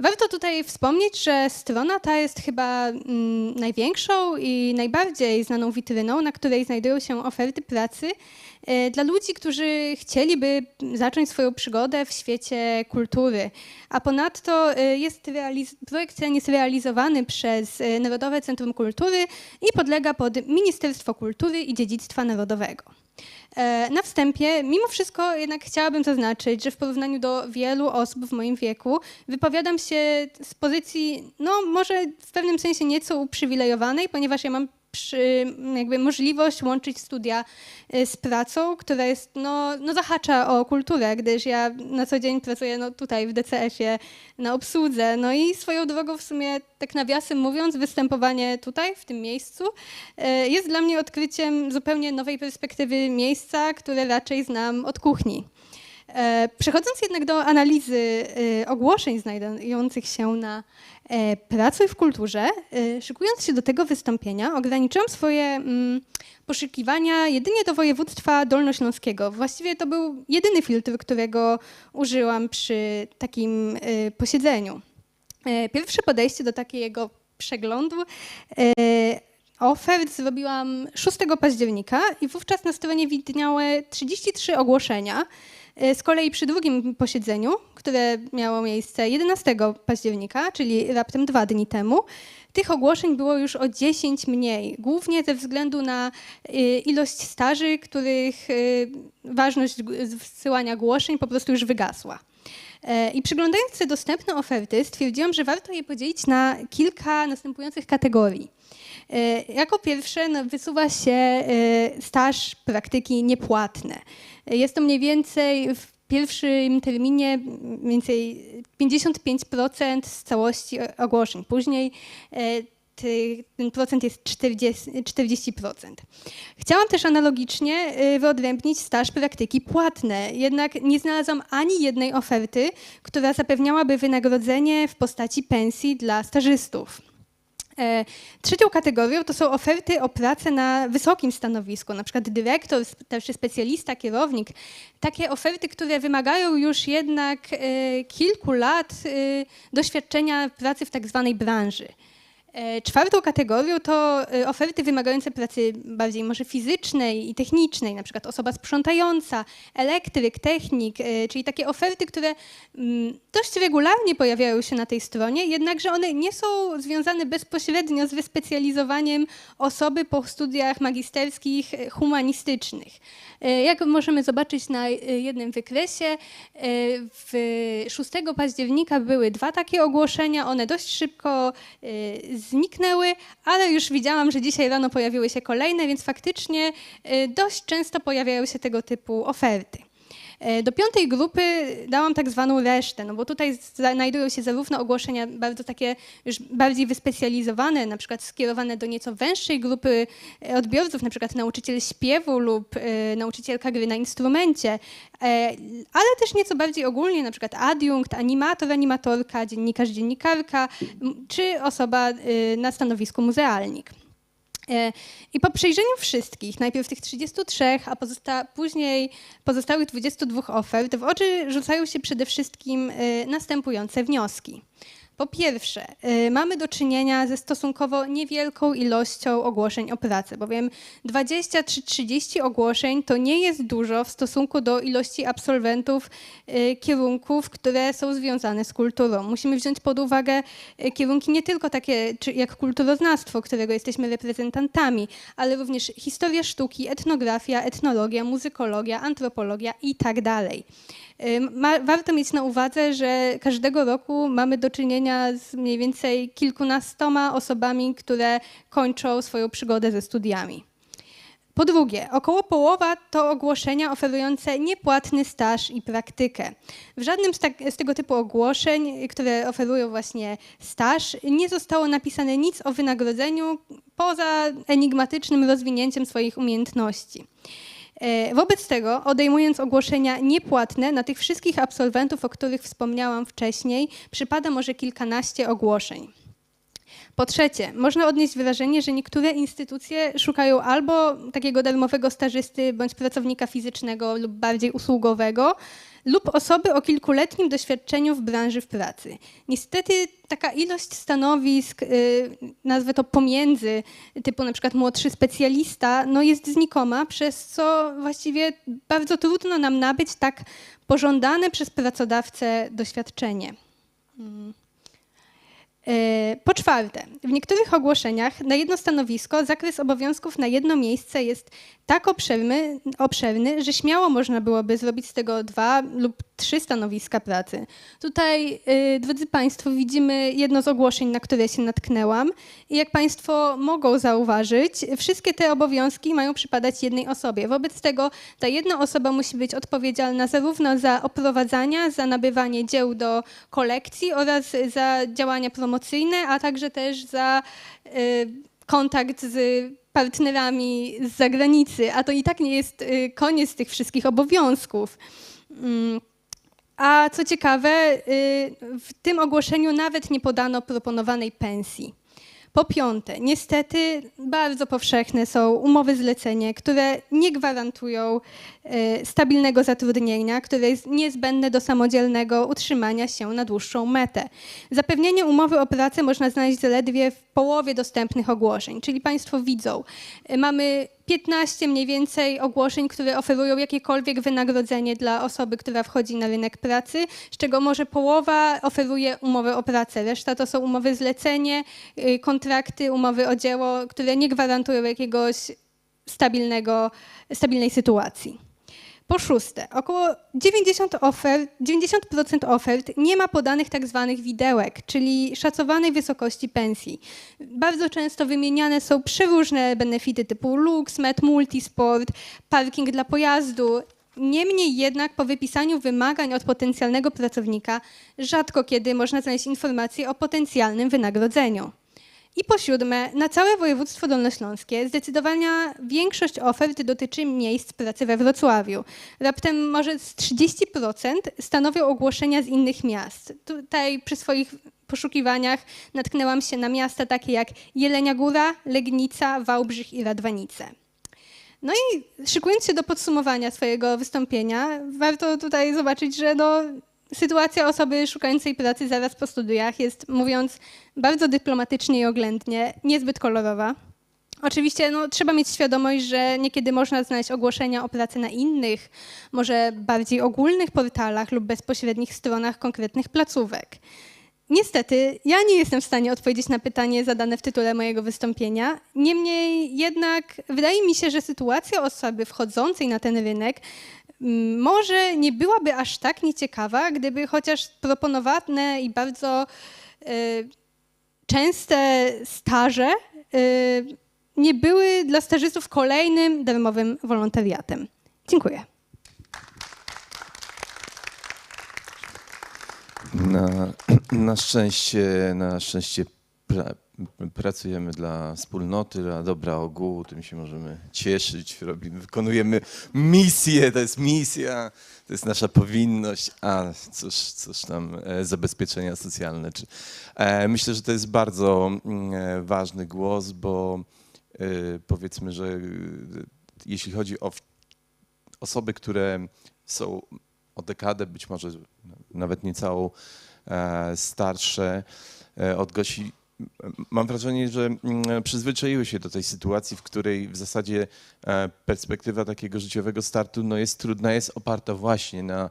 Warto tutaj wspomnieć, że strona ta jest chyba największą i najbardziej znaną witryną, na której znajdują się oferty pracy dla ludzi, którzy chcieliby zacząć swoją przygodę w świecie kultury. A ponadto projekt ten jest realizowany przez Narodowe Centrum Kultury i podlega pod Ministerstwo Kultury i Dziedzictwa Narodowego. Na wstępie, mimo wszystko jednak chciałabym zaznaczyć, że w porównaniu do wielu osób w moim wieku wypowiadam się z pozycji, no może w pewnym sensie nieco uprzywilejowanej, ponieważ ja mam jakby możliwość łączyć studia z pracą, która jest, zahacza o kulturę, gdyż ja na co dzień pracuję tutaj w DCF-ie na obsłudze. No i swoją drogą w sumie, tak nawiasem mówiąc, występowanie tutaj, w tym miejscu, jest dla mnie odkryciem zupełnie nowej perspektywy miejsca, które raczej znam od kuchni. Przechodząc jednak do analizy ogłoszeń znajdujących się na Pracuj w kulturze, szykując się do tego wystąpienia, ograniczyłam swoje poszukiwania jedynie do województwa dolnośląskiego. Właściwie to był jedyny filtr, którego użyłam przy takim posiedzeniu. Pierwsze podejście do takiego przeglądu ofert zrobiłam 6 października i wówczas na stronie widniały 33 ogłoszenia. Z kolei przy drugim posiedzeniu, które miało miejsce 11 października, czyli raptem 2 dni temu, tych ogłoszeń było już o 10 mniej, głównie ze względu na ilość staży, których ważność wysyłania ogłoszeń po prostu już wygasła. I przyglądając się dostępne oferty, stwierdziłam, że warto je podzielić na kilka następujących kategorii. Jako pierwsze wysuwa się staż praktyki niepłatne. Jest to mniej więcej w pierwszym terminie mniej więcej 55% z całości ogłoszeń. Później ten procent jest 40%. Chciałam też analogicznie wyodrębnić staż praktyki płatne, jednak nie znalazłam ani jednej oferty, która zapewniałaby wynagrodzenie w postaci pensji dla stażystów. Trzecią kategorią to są oferty o pracę na wysokim stanowisku, na przykład dyrektor, starszy specjalista, kierownik. Takie oferty, które wymagają już jednak kilku lat doświadczenia pracy w tak zwanej branży. Czwartą kategorią to oferty wymagające pracy bardziej może fizycznej i technicznej, na przykład osoba sprzątająca, elektryk, technik, czyli takie oferty, które dość regularnie pojawiają się na tej stronie, jednakże one nie są związane bezpośrednio z wyspecjalizowaniem osoby po studiach magisterskich humanistycznych. Jak możemy zobaczyć na jednym wykresie, 6 października były 2 takie ogłoszenia, one dość szybko zniknęły, ale już widziałam, że dzisiaj rano pojawiły się kolejne, więc faktycznie dość często pojawiają się tego typu oferty. Do 5. grupy dałam tak zwaną resztę, no bo tutaj znajdują się zarówno ogłoszenia bardzo takie już bardziej wyspecjalizowane, na przykład skierowane do nieco węższej grupy odbiorców, na przykład nauczyciel śpiewu lub nauczycielka gry na instrumencie, ale też nieco bardziej ogólnie, na przykład adiunkt, animator, animatorka, dziennikarz, dziennikarka czy osoba na stanowisku muzealnik. I po przejrzeniu wszystkich, najpierw tych 33, a później pozostałych 22 ofert, w oczy rzucają się przede wszystkim następujące wnioski. Po pierwsze, mamy do czynienia ze stosunkowo niewielką ilością ogłoszeń o pracę, bowiem 20 czy 30 ogłoszeń to nie jest dużo w stosunku do ilości absolwentów kierunków, które są związane z kulturą. Musimy wziąć pod uwagę kierunki nie tylko takie jak kulturoznawstwo, którego jesteśmy reprezentantami, ale również historia sztuki, etnografia, etnologia, muzykologia, antropologia i tak dalej. Warto mieć na uwadze, że każdego roku mamy do czynienia z mniej więcej kilkunastoma osobami, które kończą swoją przygodę ze studiami. Po drugie, około połowa to ogłoszenia oferujące niepłatny staż i praktykę. W żadnym z tego typu ogłoszeń, które oferują właśnie staż, nie zostało napisane nic o wynagrodzeniu poza enigmatycznym rozwinięciem swoich umiejętności. Wobec tego, odejmując ogłoszenia niepłatne, na tych wszystkich absolwentów, o których wspomniałam wcześniej, przypada może kilkanaście ogłoszeń. Po trzecie, można odnieść wrażenie, że niektóre instytucje szukają albo takiego darmowego stażysty bądź pracownika fizycznego lub bardziej usługowego, lub osoby o kilkuletnim doświadczeniu w branży pracy. Niestety taka ilość stanowisk, nazwę to pomiędzy, typu na przykład młodszy specjalista, no jest znikoma, przez co właściwie bardzo trudno nam nabyć tak pożądane przez pracodawcę doświadczenie. Po czwarte, w niektórych ogłoszeniach na jedno stanowisko zakres obowiązków na jedno miejsce jest tak obszerny, że śmiało można byłoby zrobić z tego 2 lub 3 stanowiska pracy. Tutaj, drodzy Państwo, widzimy jedno z ogłoszeń, na które się natknęłam i jak Państwo mogą zauważyć, wszystkie te obowiązki mają przypadać jednej osobie. Wobec tego ta jedna osoba musi być odpowiedzialna zarówno za oprowadzanie, za nabywanie dzieł do kolekcji oraz za działania promocyjne, a także też za kontakt z partnerami z zagranicy, a to i tak nie jest koniec tych wszystkich obowiązków. A co ciekawe, w tym ogłoszeniu nawet nie podano proponowanej pensji. Po piąte, niestety bardzo powszechne są umowy zlecenie, które nie gwarantują stabilnego zatrudnienia, które jest niezbędne do samodzielnego utrzymania się na dłuższą metę. Zapewnienie umowy o pracę można znaleźć zaledwie w połowie dostępnych ogłoszeń, czyli Państwo widzą, mamy 15 mniej więcej ogłoszeń, które oferują jakiekolwiek wynagrodzenie dla osoby, która wchodzi na rynek pracy, z czego może połowa oferuje umowę o pracę. Reszta to są umowy zlecenie, kontrakty, umowy o dzieło, które nie gwarantują jakiegoś stabilnej sytuacji. Po szóste, około 90% ofert nie ma podanych tak zwanych widełek, czyli szacowanej wysokości pensji. Bardzo często wymieniane są przeróżne benefity typu Lux, Med, Multisport, parking dla pojazdu. Niemniej jednak po wypisaniu wymagań od potencjalnego pracownika rzadko kiedy można znaleźć informacje o potencjalnym wynagrodzeniu. I po siódme, na całe województwo dolnośląskie zdecydowana większość ofert dotyczy miejsc pracy we Wrocławiu. Raptem może z 30% stanowią ogłoszenia z innych miast. Tutaj przy swoich poszukiwaniach natknęłam się na miasta takie jak Jelenia Góra, Legnica, Wałbrzych i Radwanice. No i szykując się do podsumowania swojego wystąpienia, warto tutaj zobaczyć, że sytuacja osoby szukającej pracy zaraz po studiach jest, mówiąc bardzo dyplomatycznie i oględnie, niezbyt kolorowa. Oczywiście trzeba mieć świadomość, że niekiedy można znaleźć ogłoszenia o pracę na innych, może bardziej ogólnych portalach lub bezpośrednich stronach konkretnych placówek. Niestety, ja nie jestem w stanie odpowiedzieć na pytanie zadane w tytule mojego wystąpienia. Niemniej jednak wydaje mi się, że sytuacja osoby wchodzącej na ten rynek może nie byłaby aż tak nieciekawa, gdyby chociaż proponowane i bardzo częste staże nie były dla stażystów kolejnym darmowym wolontariatem. Dziękuję. Na szczęście pracujemy dla wspólnoty, dla dobra ogółu, tym się możemy cieszyć, wykonujemy misję, to jest misja, to jest nasza powinność, a cóż tam, zabezpieczenia socjalne. Myślę, że to jest bardzo ważny głos, bo powiedzmy, że jeśli chodzi o osoby, które są o dekadę, być może nawet niecałą starsze od Gosi. Mam wrażenie, że przyzwyczaiły się do tej sytuacji, w której w zasadzie perspektywa takiego życiowego startu no jest trudna, jest oparta właśnie na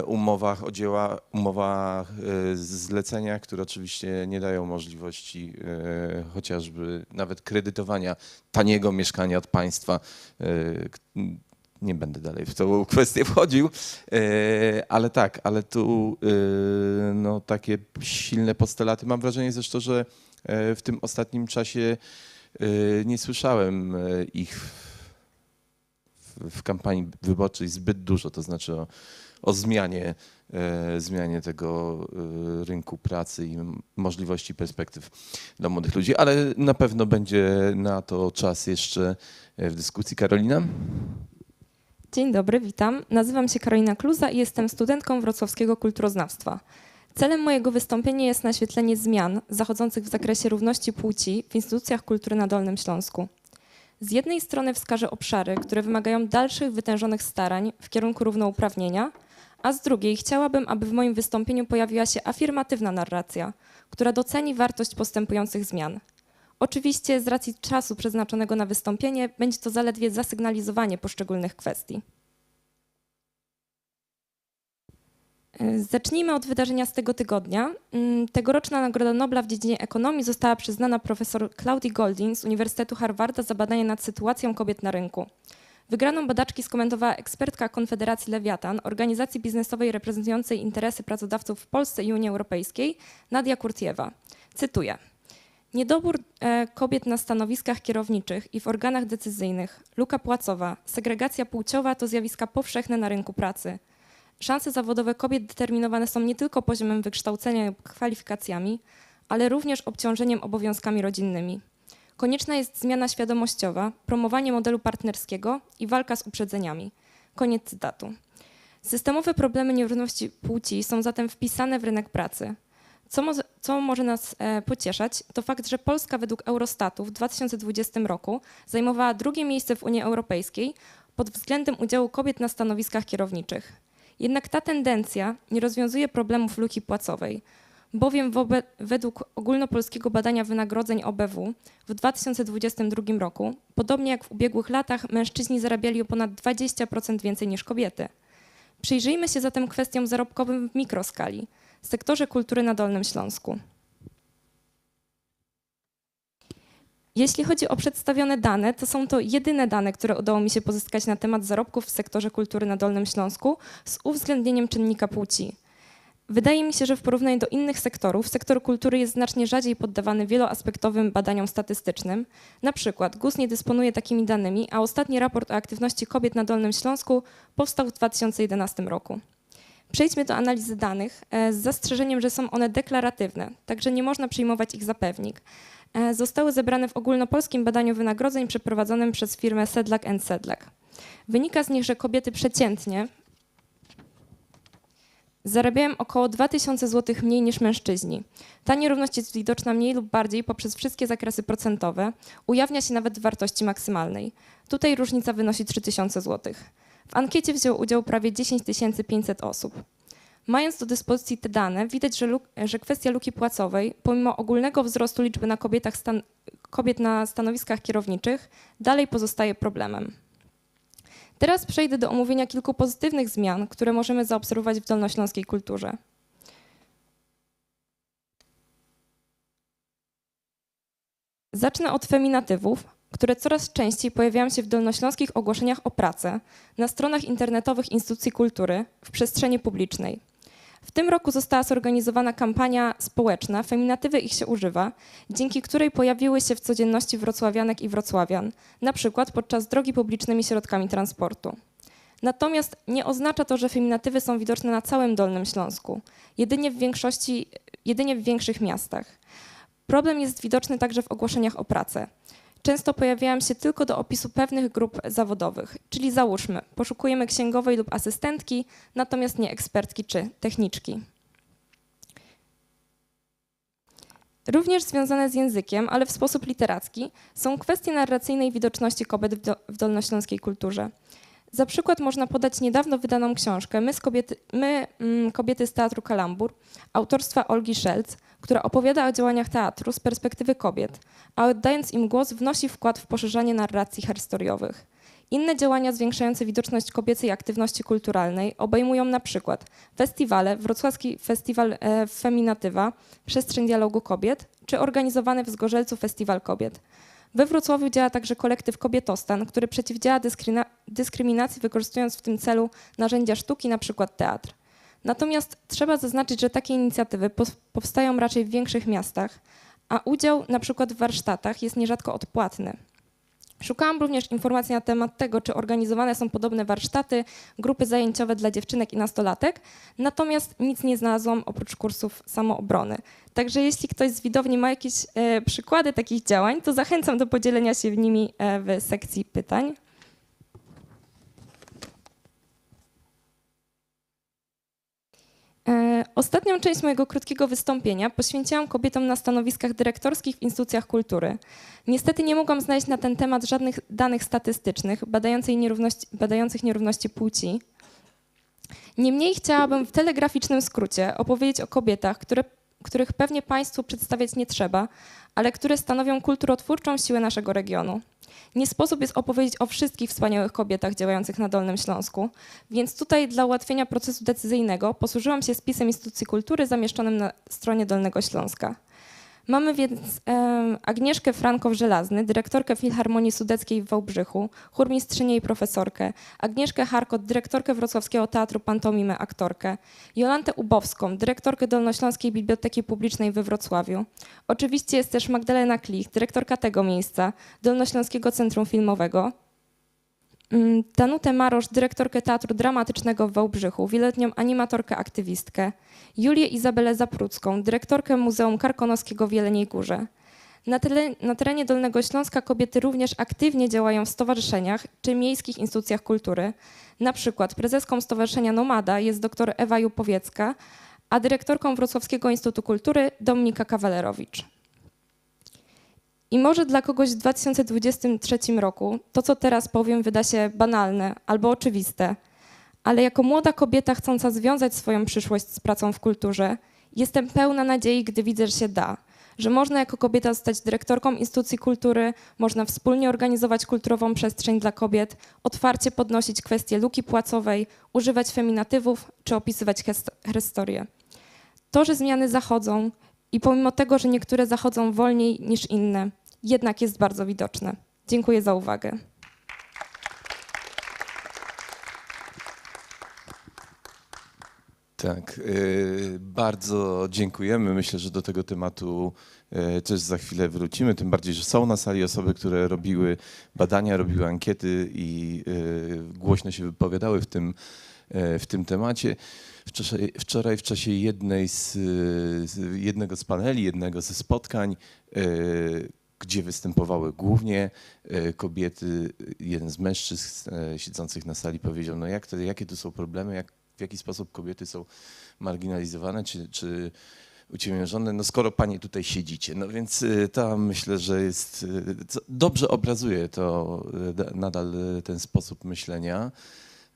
umowach o dzieła, umowach zlecenia, które oczywiście nie dają możliwości chociażby nawet kredytowania taniego mieszkania od państwa. Nie będę dalej w tą kwestię wchodził, ale tak, ale tu no, takie silne postulaty. Mam wrażenie zresztą, że w tym ostatnim czasie nie słyszałem ich w kampanii wyborczej zbyt dużo, to znaczy o zmianie tego rynku pracy i możliwości perspektyw dla młodych ludzi, ale na pewno będzie na to czas jeszcze w dyskusji. Karolina? Dzień dobry, witam. Nazywam się Karolina Kluza i jestem studentką wrocławskiego kulturoznawstwa. Celem mojego wystąpienia jest naświetlenie zmian zachodzących w zakresie równości płci w instytucjach kultury na Dolnym Śląsku. Z jednej strony wskażę obszary, które wymagają dalszych wytężonych starań w kierunku równouprawnienia, a z drugiej chciałabym, aby w moim wystąpieniu pojawiła się afirmatywna narracja, która doceni wartość postępujących zmian. Oczywiście z racji czasu przeznaczonego na wystąpienie będzie to zaledwie zasygnalizowanie poszczególnych kwestii. Zacznijmy od wydarzenia z tego tygodnia. Tegoroczna Nagroda Nobla w dziedzinie ekonomii została przyznana profesor Claudii Goldin z Uniwersytetu Harvarda za badanie nad sytuacją kobiet na rynku. Wygraną badaczki skomentowała ekspertka Konfederacji Lewiatan, organizacji biznesowej reprezentującej interesy pracodawców w Polsce i Unii Europejskiej, Nadia Kurtiewa. Cytuję. Niedobór kobiet na stanowiskach kierowniczych i w organach decyzyjnych, luka płacowa, segregacja płciowa to zjawiska powszechne na rynku pracy. Szanse zawodowe kobiet determinowane są nie tylko poziomem wykształcenia lub kwalifikacjami, ale również obciążeniem obowiązkami rodzinnymi. Konieczna jest zmiana świadomościowa, promowanie modelu partnerskiego i walka z uprzedzeniami. Koniec cytatu. Systemowe problemy nierówności płci są zatem wpisane w rynek pracy. Co może nas pocieszać, to fakt, że Polska według Eurostatu w 2020 roku zajmowała drugie miejsce w Unii Europejskiej pod względem udziału kobiet na stanowiskach kierowniczych. Jednak ta tendencja nie rozwiązuje problemów luki płacowej, bowiem według ogólnopolskiego badania wynagrodzeń OBW w 2022 roku, podobnie jak w ubiegłych latach, mężczyźni zarabiali o ponad 20% więcej niż kobiety. Przyjrzyjmy się zatem kwestiom zarobkowym w mikroskali, w sektorze kultury na Dolnym Śląsku. Jeśli chodzi o przedstawione dane, to są to jedyne dane, które udało mi się pozyskać na temat zarobków w sektorze kultury na Dolnym Śląsku z uwzględnieniem czynnika płci. Wydaje mi się, że w porównaniu do innych sektorów, sektor kultury jest znacznie rzadziej poddawany wieloaspektowym badaniom statystycznym. Na przykład GUS nie dysponuje takimi danymi, a ostatni raport o aktywności kobiet na Dolnym Śląsku powstał w 2011 roku. Przejdźmy do analizy danych z zastrzeżeniem, że są one deklaratywne, także nie można przyjmować ich za pewnik. Zostały zebrane w ogólnopolskim badaniu wynagrodzeń przeprowadzonym przez firmę Sedlak & Sedlak. Wynika z nich, że kobiety przeciętnie zarabiają około 2000 zł mniej niż mężczyźni. Ta nierówność jest widoczna mniej lub bardziej poprzez wszystkie zakresy procentowe, ujawnia się nawet w wartości maksymalnej. Tutaj różnica wynosi 3000 zł. W ankiecie wzięło udział prawie 10 500 osób. Mając do dyspozycji te dane, widać, że kwestia luki płacowej, pomimo ogólnego wzrostu liczby kobiet na stanowiskach kierowniczych, dalej pozostaje problemem. Teraz przejdę do omówienia kilku pozytywnych zmian, które możemy zaobserwować w dolnośląskiej kulturze. Zacznę od feminatywów, które coraz częściej pojawiają się w dolnośląskich ogłoszeniach o pracę, na stronach internetowych instytucji kultury, w przestrzeni publicznej. W tym roku została zorganizowana kampania społeczna Feminatywy ich się używa, dzięki której pojawiły się w codzienności wrocławianek i wrocławian, na przykład podczas drogi publicznymi środkami transportu. Natomiast nie oznacza to, że feminatywy są widoczne na całym Dolnym Śląsku, jedynie w większych miastach. Problem jest widoczny także w ogłoszeniach o pracę. Często pojawiają się tylko do opisu pewnych grup zawodowych, czyli załóżmy, poszukujemy księgowej lub asystentki, natomiast nie ekspertki czy techniczki. Również związane z językiem, ale w sposób literacki, są kwestie narracyjnej widoczności kobiet w dolnośląskiej kulturze. Za przykład można podać niedawno wydaną książkę Kobiety z Teatru Kalambur autorstwa Olgi Szelc, która opowiada o działaniach teatru z perspektywy kobiet, a oddając im głos wnosi wkład w poszerzanie narracji historiowych. Inne działania zwiększające widoczność kobiecej aktywności kulturalnej obejmują na przykład festiwale, Wrocławski Festiwal Feminatywa, Przestrzeń Dialogu Kobiet, czy organizowany w Zgorzelcu Festiwal Kobiet. We Wrocławiu działa także kolektyw Kobietostan, który przeciwdziała dyskryminacji, wykorzystując w tym celu narzędzia sztuki, na przykład teatr. Natomiast trzeba zaznaczyć, że takie inicjatywy powstają raczej w większych miastach, a udział na przykład w warsztatach jest nierzadko odpłatny. Szukałam również informacji na temat tego, czy organizowane są podobne warsztaty, grupy zajęciowe dla dziewczynek i nastolatek, natomiast nic nie znalazłam oprócz kursów samoobrony. Także jeśli ktoś z widowni ma jakieś przykłady takich działań, to zachęcam do podzielenia się nimi w sekcji pytań. Ostatnią część mojego krótkiego wystąpienia poświęciłam kobietom na stanowiskach dyrektorskich w instytucjach kultury. Niestety nie mogłam znaleźć na ten temat żadnych danych statystycznych badających nierówności płci. Niemniej chciałabym w telegraficznym skrócie opowiedzieć o kobietach, których pewnie Państwu przedstawiać nie trzeba, ale które stanowią kulturotwórczą siłę naszego regionu. Nie sposób jest opowiedzieć o wszystkich wspaniałych kobietach działających na Dolnym Śląsku, więc tutaj dla ułatwienia procesu decyzyjnego posłużyłam się spisem instytucji kultury zamieszczonym na stronie Dolnego Śląska. Mamy więc Agnieszkę Frankow-Żelazny, dyrektorkę Filharmonii Sudeckiej w Wałbrzychu, chórmistrzynię i profesorkę, Agnieszkę Harkot, dyrektorkę Wrocławskiego Teatru Pantomimy, aktorkę, Jolantę Ubowską, dyrektorkę Dolnośląskiej Biblioteki Publicznej we Wrocławiu. Oczywiście jest też Magdalena Klich, dyrektorka tego miejsca, Dolnośląskiego Centrum Filmowego, Danutę Marosz, dyrektorkę Teatru Dramatycznego w Wałbrzychu, wieloletnią animatorkę, aktywistkę, Julię Izabelę Zaprucką, dyrektorkę Muzeum Karkonoskiego w Jeleniej Górze. Na terenie Dolnego Śląska kobiety również aktywnie działają w stowarzyszeniach czy miejskich instytucjach kultury. Na przykład prezeską Stowarzyszenia Nomada jest dr Ewa Jupowiecka, a dyrektorką Wrocławskiego Instytutu Kultury Dominika Kawalerowicz. I może dla kogoś w 2023 roku to, co teraz powiem, wyda się banalne albo oczywiste, ale jako młoda kobieta chcąca związać swoją przyszłość z pracą w kulturze, jestem pełna nadziei, gdy widzę, że się da, że można jako kobieta zostać dyrektorką instytucji kultury, można wspólnie organizować kulturową przestrzeń dla kobiet, otwarcie podnosić kwestię luki płacowej, używać feminatywów czy opisywać historię. To, że zmiany zachodzą i pomimo tego, że niektóre zachodzą wolniej niż inne, jednak jest bardzo widoczne. Dziękuję za uwagę. Tak, bardzo dziękujemy. Myślę, że do tego tematu też za chwilę wrócimy, tym bardziej, że są na sali osoby, które robiły badania, robiły ankiety i głośno się wypowiadały w tym temacie. Wczoraj w czasie jednego z paneli, jednego ze spotkań, gdzie występowały głównie kobiety, jeden z mężczyzn siedzących na sali powiedział, no jakie tu są problemy, w jaki sposób kobiety są marginalizowane czy uciemiężone, no skoro panie tutaj siedzicie. No więc to myślę, że jest, dobrze obrazuje to nadal ten sposób myślenia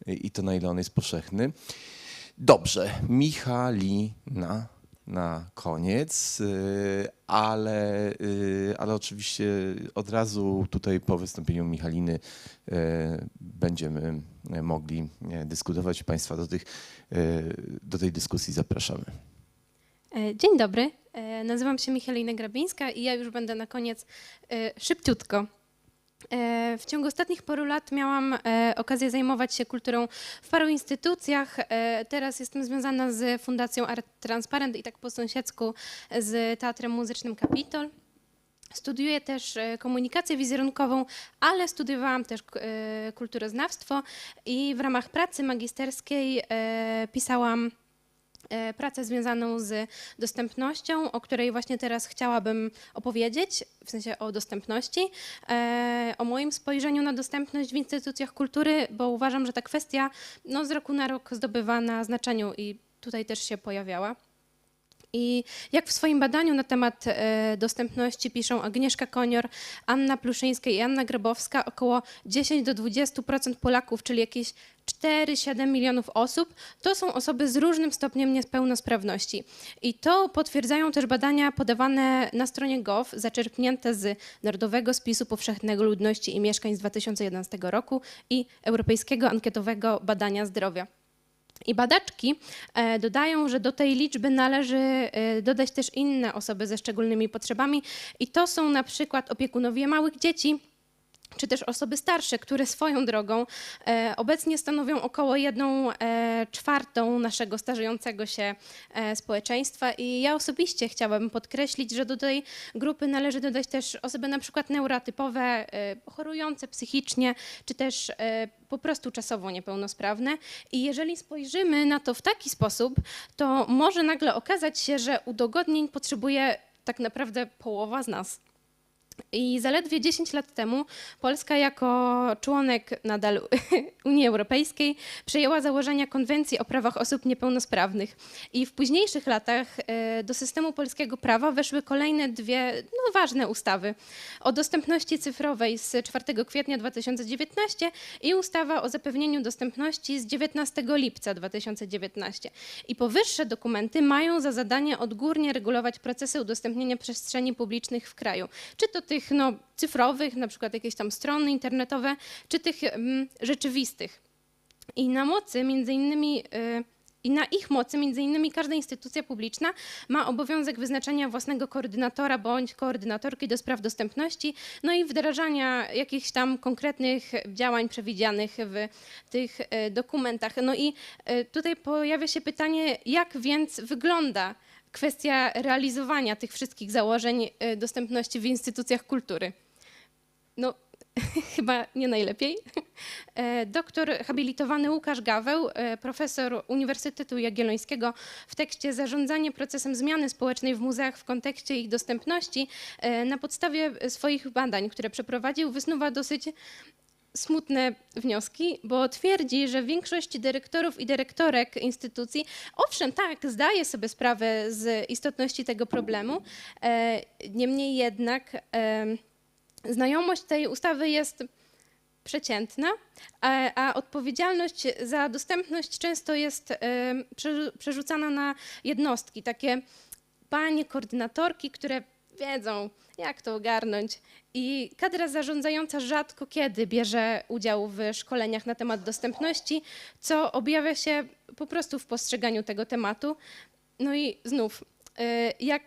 i to, na ile on jest powszechny. Dobrze, Michalina na koniec, ale oczywiście od razu tutaj po wystąpieniu Michaliny będziemy mogli dyskutować. Państwa do tej dyskusji zapraszamy. Dzień dobry, nazywam się Michalina Grabińska i ja już będę na koniec szybciutko. W ciągu ostatnich paru lat miałam okazję zajmować się kulturą w paru instytucjach. Teraz jestem związana z Fundacją Art Transparent i tak po sąsiedzku z Teatrem Muzycznym Kapitol. Studiuję też komunikację wizerunkową, ale studiowałam też kulturoznawstwo i w ramach pracy magisterskiej pisałam pracę związaną z dostępnością, o której właśnie teraz chciałabym opowiedzieć, w sensie o dostępności, o moim spojrzeniu na dostępność w instytucjach kultury, bo uważam, że ta kwestia z roku na rok zdobywa na znaczeniu i tutaj też się pojawiała. I jak w swoim badaniu na temat dostępności piszą Agnieszka Konior, Anna Pluszyńska i Anna Grabowska, około 10-20% Polaków, czyli jakieś 4-7 milionów osób, to są osoby z różnym stopniem niepełnosprawności. I to potwierdzają też badania podawane na stronie gov, zaczerpnięte z Narodowego Spisu Powszechnego Ludności i Mieszkań z 2011 roku i Europejskiego Ankietowego Badania Zdrowia. I badaczki dodają, że do tej liczby należy dodać też inne osoby ze szczególnymi potrzebami i to są na przykład opiekunowie małych dzieci, czy też osoby starsze, które swoją drogą obecnie stanowią około 1/4 naszego starzejącego się społeczeństwa. I ja osobiście chciałabym podkreślić, że do tej grupy należy dodać też osoby na przykład neurotypowe, chorujące psychicznie, czy też po prostu czasowo niepełnosprawne. I jeżeli spojrzymy na to w taki sposób, to może nagle okazać się, że udogodnień potrzebuje tak naprawdę połowa z nas. I zaledwie 10 lat temu Polska jako członek nadal Unii Europejskiej przyjęła założenia Konwencji o prawach osób niepełnosprawnych. I w późniejszych latach do systemu polskiego prawa weszły kolejne dwie ważne ustawy. O dostępności cyfrowej z 4 kwietnia 2019 i ustawa o zapewnieniu dostępności z 19 lipca 2019. I powyższe dokumenty mają za zadanie odgórnie regulować procesy udostępnienia przestrzeni publicznych w kraju. Czy to tych cyfrowych, na przykład jakieś tam strony internetowe, czy tych rzeczywistych. I na ich mocy między innymi każda instytucja publiczna ma obowiązek wyznaczenia własnego koordynatora bądź koordynatorki do spraw dostępności, no i wdrażania jakichś tam konkretnych działań przewidzianych w tych dokumentach. No i tutaj pojawia się pytanie, jak więc wygląda kwestia realizowania tych wszystkich założeń dostępności w instytucjach kultury. No, chyba nie najlepiej. Doktor habilitowany Łukasz Gaweł, profesor Uniwersytetu Jagiellońskiego, w tekście Zarządzanie procesem zmiany społecznej w muzeach w kontekście ich dostępności na podstawie swoich badań, które przeprowadził, wysnuwa dosyć smutne wnioski, bo twierdzi, że większość dyrektorów i dyrektorek instytucji, owszem, tak, zdaje sobie sprawę z istotności tego problemu, niemniej jednak znajomość tej ustawy jest przeciętna, a odpowiedzialność za dostępność często jest przerzucana na jednostki, takie panie koordynatorki, które wiedzą, jak to ogarnąć. I kadra zarządzająca rzadko kiedy bierze udział w szkoleniach na temat dostępności, co objawia się po prostu w postrzeganiu tego tematu. No i znów, jak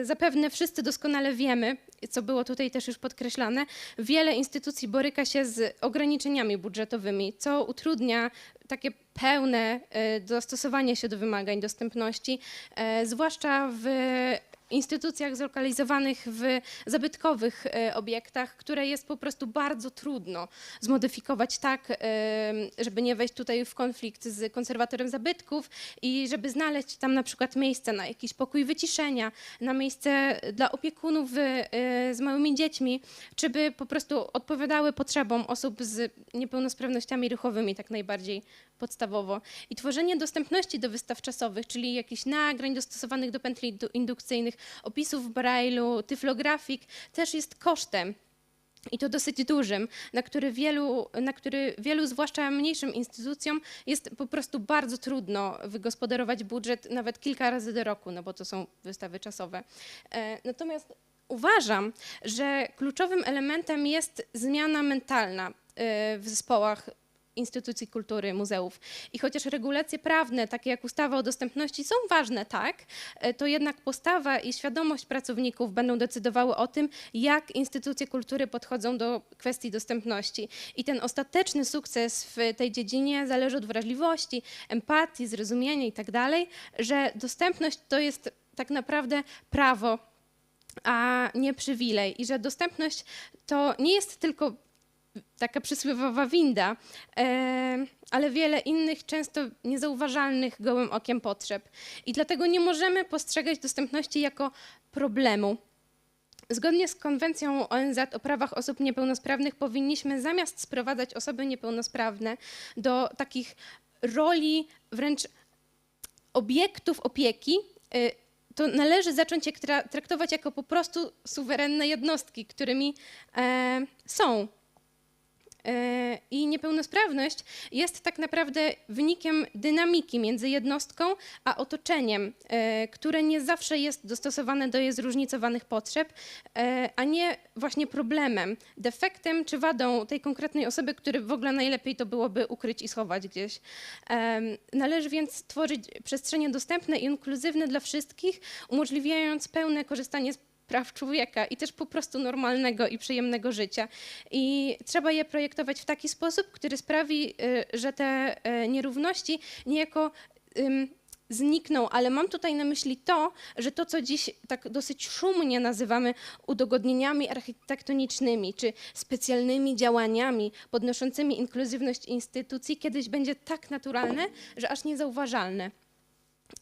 zapewne wszyscy doskonale wiemy, co było tutaj też już podkreślane, wiele instytucji boryka się z ograniczeniami budżetowymi, co utrudnia takie pełne dostosowanie się do wymagań dostępności, zwłaszcza w instytucjach zlokalizowanych w zabytkowych obiektach, które jest po prostu bardzo trudno zmodyfikować tak, żeby nie wejść tutaj w konflikt z konserwatorem zabytków i żeby znaleźć tam na przykład miejsce na jakiś pokój wyciszenia, na miejsce dla opiekunów z małymi dziećmi, czy by po prostu odpowiadały potrzebom osób z niepełnosprawnościami ruchowymi, tak najbardziej podstawowo. I tworzenie dostępności do wystaw czasowych, czyli jakichś nagrań dostosowanych do pętli indukcyjnych, opisów w Braille'u, tyflografik, też jest kosztem. I to dosyć dużym, na który wielu, zwłaszcza mniejszym instytucjom jest po prostu bardzo trudno wygospodarować budżet nawet kilka razy do roku, no bo to są wystawy czasowe. Natomiast uważam, że kluczowym elementem jest zmiana mentalna w zespołach instytucji kultury, muzeów. I chociaż regulacje prawne, takie jak ustawa o dostępności, są ważne, tak, to jednak postawa i świadomość pracowników będą decydowały o tym, jak instytucje kultury podchodzą do kwestii dostępności. I ten ostateczny sukces w tej dziedzinie zależy od wrażliwości, empatii, zrozumienia i tak dalej, że dostępność to jest tak naprawdę prawo, a nie przywilej. I że dostępność to nie jest tylko taka przysłowiowa winda, ale wiele innych, często niezauważalnych gołym okiem potrzeb. I dlatego nie możemy postrzegać dostępności jako problemu. Zgodnie z konwencją ONZ o prawach osób niepełnosprawnych powinniśmy zamiast sprowadzać osoby niepełnosprawne do takich roli wręcz obiektów opieki, to należy zacząć je traktować jako po prostu suwerenne jednostki, którymi są. I niepełnosprawność jest tak naprawdę wynikiem dynamiki między jednostką a otoczeniem, które nie zawsze jest dostosowane do jej zróżnicowanych potrzeb, a nie właśnie problemem, defektem czy wadą tej konkretnej osoby, który w ogóle najlepiej to byłoby ukryć i schować gdzieś. Należy więc stworzyć przestrzenie dostępne i inkluzywne dla wszystkich, umożliwiając pełne korzystanie z praw człowieka i też po prostu normalnego i przyjemnego życia. I trzeba je projektować w taki sposób, który sprawi, że te nierówności niejako znikną, ale mam tutaj na myśli to, że to, co dziś tak dosyć szumnie nazywamy udogodnieniami architektonicznymi czy specjalnymi działaniami podnoszącymi inkluzywność instytucji, kiedyś będzie tak naturalne, że aż niezauważalne.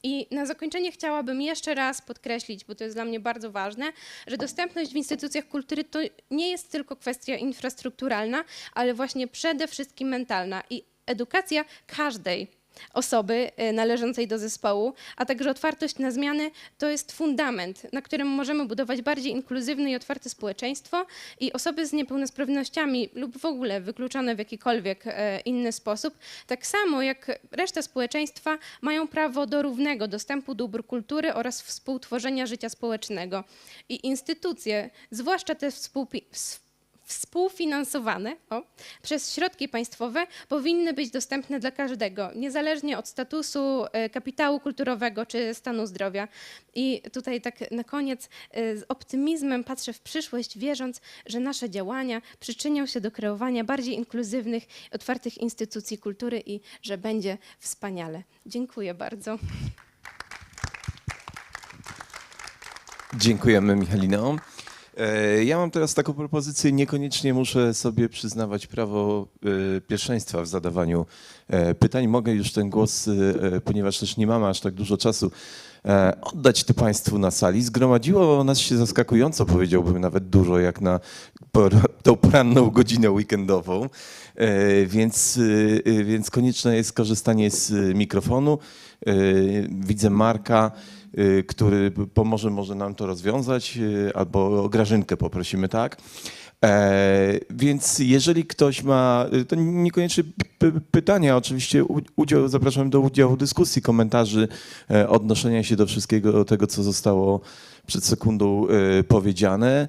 I na zakończenie chciałabym jeszcze raz podkreślić, bo to jest dla mnie bardzo ważne, że dostępność w instytucjach kultury to nie jest tylko kwestia infrastrukturalna, ale właśnie przede wszystkim mentalna i edukacja każdej osoby należącej do zespołu, a także otwartość na zmiany to jest fundament, na którym możemy budować bardziej inkluzywne i otwarte społeczeństwo i osoby z niepełnosprawnościami lub w ogóle wykluczone w jakikolwiek inny sposób, tak samo jak reszta społeczeństwa mają prawo do równego dostępu do dóbr kultury oraz współtworzenia życia społecznego. I instytucje, zwłaszcza te współfinansowane przez środki państwowe powinny być dostępne dla każdego, niezależnie od statusu, kapitału kulturowego czy stanu zdrowia. I tutaj tak na koniec z optymizmem patrzę w przyszłość, wierząc, że nasze działania przyczynią się do kreowania bardziej inkluzywnych, otwartych instytucji kultury i że będzie wspaniale. Dziękuję bardzo. Dziękujemy, Michalino. Ja mam teraz taką propozycję, niekoniecznie muszę sobie przyznawać prawo pierwszeństwa w zadawaniu pytań. Mogę już ten głos, ponieważ też nie mamy aż tak dużo czasu, oddać to Państwu na sali. Zgromadziło nas się zaskakująco, powiedziałbym nawet dużo, jak na tą poranną godzinę weekendową, więc konieczne jest korzystanie z mikrofonu. Widzę Marka, który pomoże może nam to rozwiązać, albo Grażynkę poprosimy, tak? Więc jeżeli ktoś ma, to niekoniecznie pytania, oczywiście zapraszam do udziału w dyskusji, komentarzy, odnoszenia się do wszystkiego tego, co zostało przed sekundą powiedziane,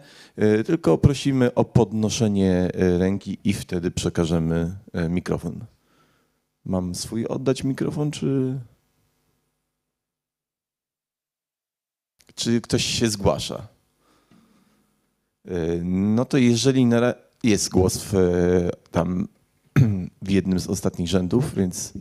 tylko prosimy o podnoszenie ręki i wtedy przekażemy mikrofon. Mam swój oddać mikrofon, czy ktoś się zgłasza? No to jeżeli jest głos tam w jednym z ostatnich rzędów, więc...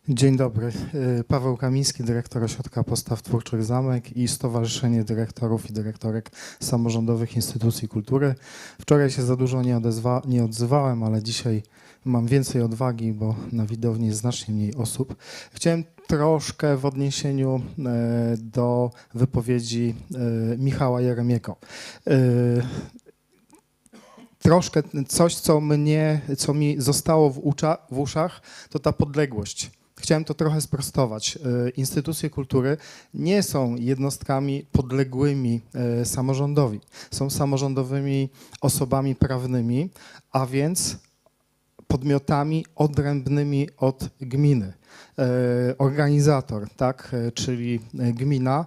Dzień dobry. Paweł Kamiński, dyrektor Ośrodka Postaw Twórczych Zamek i Stowarzyszenie Dyrektorów i Dyrektorek Samorządowych Instytucji Kultury. Wczoraj się za dużo nie odzywałem, ale dzisiaj mam więcej odwagi, bo na widowni jest znacznie mniej osób. Chciałem troszkę w odniesieniu do wypowiedzi Michała Jeremiego. Troszkę coś, co mi zostało w uszach, to ta podległość. Chciałem to trochę sprostować. Instytucje kultury nie są jednostkami podległymi samorządowi. Są samorządowymi osobami prawnymi, a więc podmiotami odrębnymi od gminy. Organizator, tak, czyli gmina,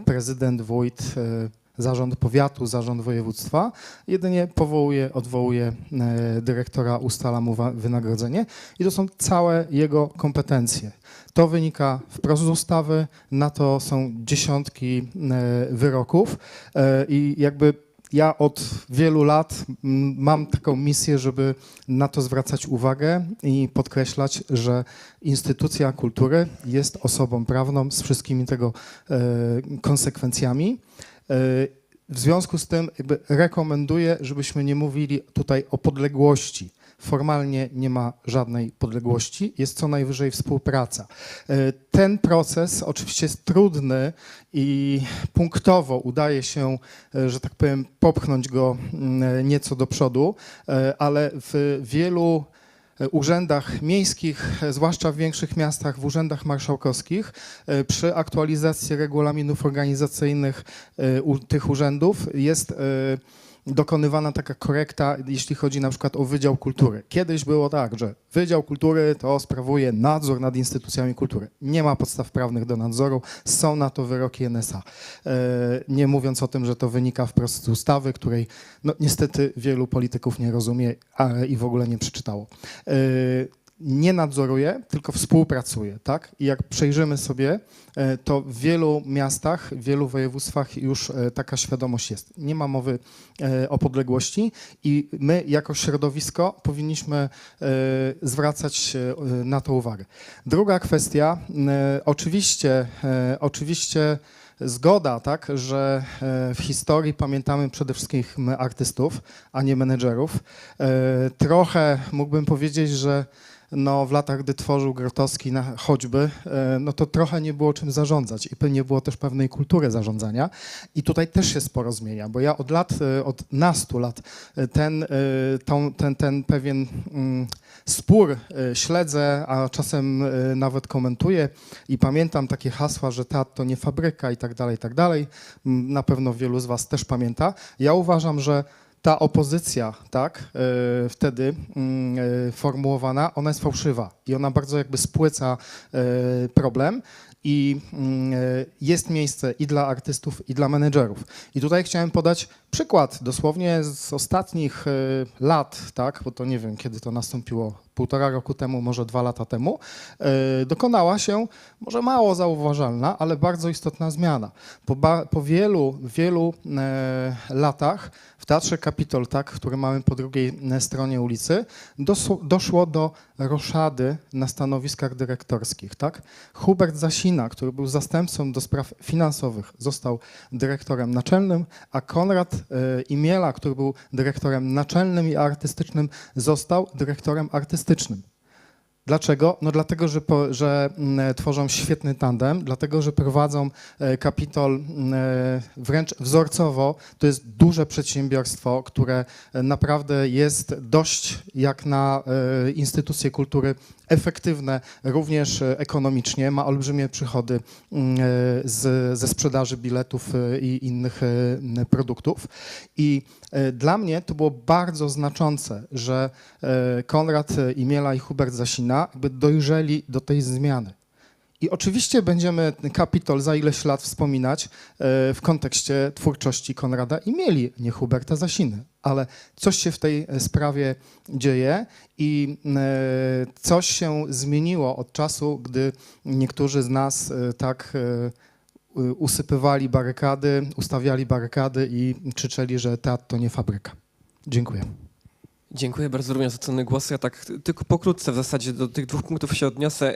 prezydent, wójt, zarząd powiatu, zarząd województwa jedynie odwołuje dyrektora, ustala mu wynagrodzenie i to są całe jego kompetencje. To wynika wprost z ustawy, na to są dziesiątki wyroków i jakby ja od wielu lat mam taką misję, żeby na to zwracać uwagę i podkreślać, że instytucja kultury jest osobą prawną z wszystkimi tego konsekwencjami. W związku z tym jakby rekomenduję, żebyśmy nie mówili tutaj o podległości formalnie nie ma żadnej podległości, jest co najwyżej współpraca. Ten proces oczywiście jest trudny i punktowo udaje się, że tak powiem, popchnąć go nieco do przodu, ale w wielu urzędach miejskich, zwłaszcza w większych miastach, w urzędach marszałkowskich, przy aktualizacji regulaminów organizacyjnych tych urzędów jest dokonywana taka korekta, jeśli chodzi na przykład o Wydział Kultury. Kiedyś było tak, że Wydział Kultury to sprawuje nadzór nad instytucjami kultury. Nie ma podstaw prawnych do nadzoru, są na to wyroki NSA. Nie mówiąc o tym, że to wynika wprost z ustawy, której no, niestety wielu polityków nie rozumie i w ogóle nie przeczytało. Nie nadzoruje, tylko współpracuje, tak? I jak przejrzymy sobie, to w wielu miastach, w wielu województwach już taka świadomość jest. Nie ma mowy o podległości i my jako środowisko powinniśmy zwracać na to uwagę. Druga kwestia, oczywiście zgoda, tak, że w historii pamiętamy przede wszystkim artystów, a nie menedżerów. Trochę mógłbym powiedzieć, że no, w latach, gdy tworzył Grotowski choćby, no to trochę nie było czym zarządzać i nie było też pewnej kultury zarządzania. I tutaj też się sporo zmienia, bo ja od nastu lat ten pewien spór śledzę, a czasem nawet komentuję i pamiętam takie hasła, że teatr to nie fabryka i tak dalej, i tak dalej. Na pewno wielu z was też pamięta. Ja uważam, że ta opozycja, tak, wtedy formułowana, ona jest fałszywa i ona bardzo jakby spłyca problem i jest miejsce i dla artystów, i dla menedżerów. I tutaj chciałem podać przykład dosłownie z ostatnich lat, tak, bo to nie wiem, kiedy to nastąpiło, 1,5 roku temu, może 2 lata temu, dokonała się może mało zauważalna, ale bardzo istotna zmiana. Po wielu latach w Teatrze Kapitol, tak, który mamy po drugiej stronie ulicy, doszło do roszady na stanowiskach dyrektorskich. Tak? Hubert Zasina, który był zastępcą do spraw finansowych, został dyrektorem naczelnym, a Konrad Imiela, który był dyrektorem naczelnym i artystycznym, został dyrektorem artystycznym. Dlaczego? No dlatego, że tworzą świetny tandem, dlatego, że prowadzą Kapitol wręcz wzorcowo. To jest duże przedsiębiorstwo, które naprawdę jest dość jak na instytucje kultury efektywne, również ekonomicznie, ma olbrzymie przychody ze sprzedaży biletów i innych produktów. I dla mnie to było bardzo znaczące, że Konrad Imiela i Hubert Zasina jakby dojrzeli do tej zmiany. I oczywiście będziemy Kapitol za ileś lat wspominać w kontekście twórczości Konrada Imieli, nie Huberta Zasiny. Ale coś się w tej sprawie dzieje i coś się zmieniło od czasu, gdy niektórzy z nas tak usypywali barykady, ustawiali barykady i krzyczeli, że teatr to nie fabryka. Dziękuję. Dziękuję bardzo również za cenny głos. Ja tak tylko pokrótce w zasadzie do tych 2 punktów się odniosę.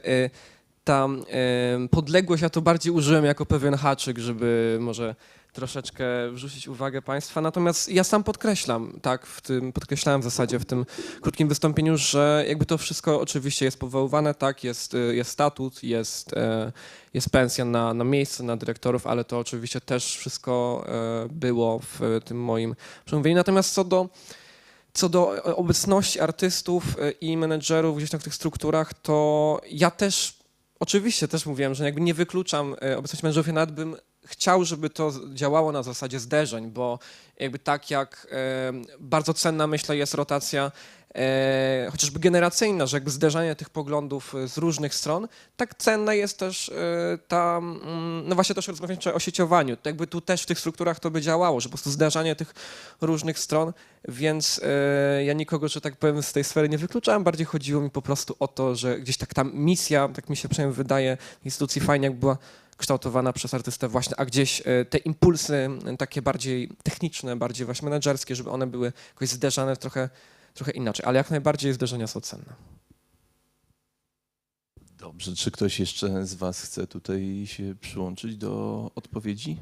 Ta podległość, ja to bardziej użyłem jako pewien haczyk, żeby może troszeczkę wrzucić uwagę państwa. Natomiast ja sam podkreślam, tak, podkreślałem w zasadzie w tym krótkim wystąpieniu, że jakby to wszystko oczywiście jest powoływane, tak, jest statut, jest pensja na miejsce, na dyrektorów, ale to oczywiście też wszystko było w tym moim przemówieniu. Natomiast co do obecności artystów i menedżerów gdzieś tam w tych strukturach, to ja też oczywiście też mówiłem, że jakby nie wykluczam obecności menedżerów, ja nawet bym chciał, żeby to działało na zasadzie zderzeń, bo jakby tak jak bardzo cenna, myślę, jest rotacja chociażby generacyjna, że jakby zderzanie tych poglądów z różnych stron, tak cenna jest też ta, no właśnie też rozmawiać o sieciowaniu. To jakby tu też w tych strukturach to by działało, że po prostu zderzanie tych różnych stron, więc ja nikogo, że tak powiem, z tej sfery nie wykluczałem, bardziej chodziło mi po prostu o to, że gdzieś tak ta misja, tak mi się przynajmniej wydaje, instytucji fajnie jak była kształtowana przez artystę właśnie, a gdzieś te impulsy takie bardziej techniczne, bardziej właśnie menedżerskie, żeby one były jakoś zderzane trochę inaczej, ale jak najbardziej zderzenia są cenne. Dobrze, czy ktoś jeszcze z was chce tutaj się przyłączyć do odpowiedzi?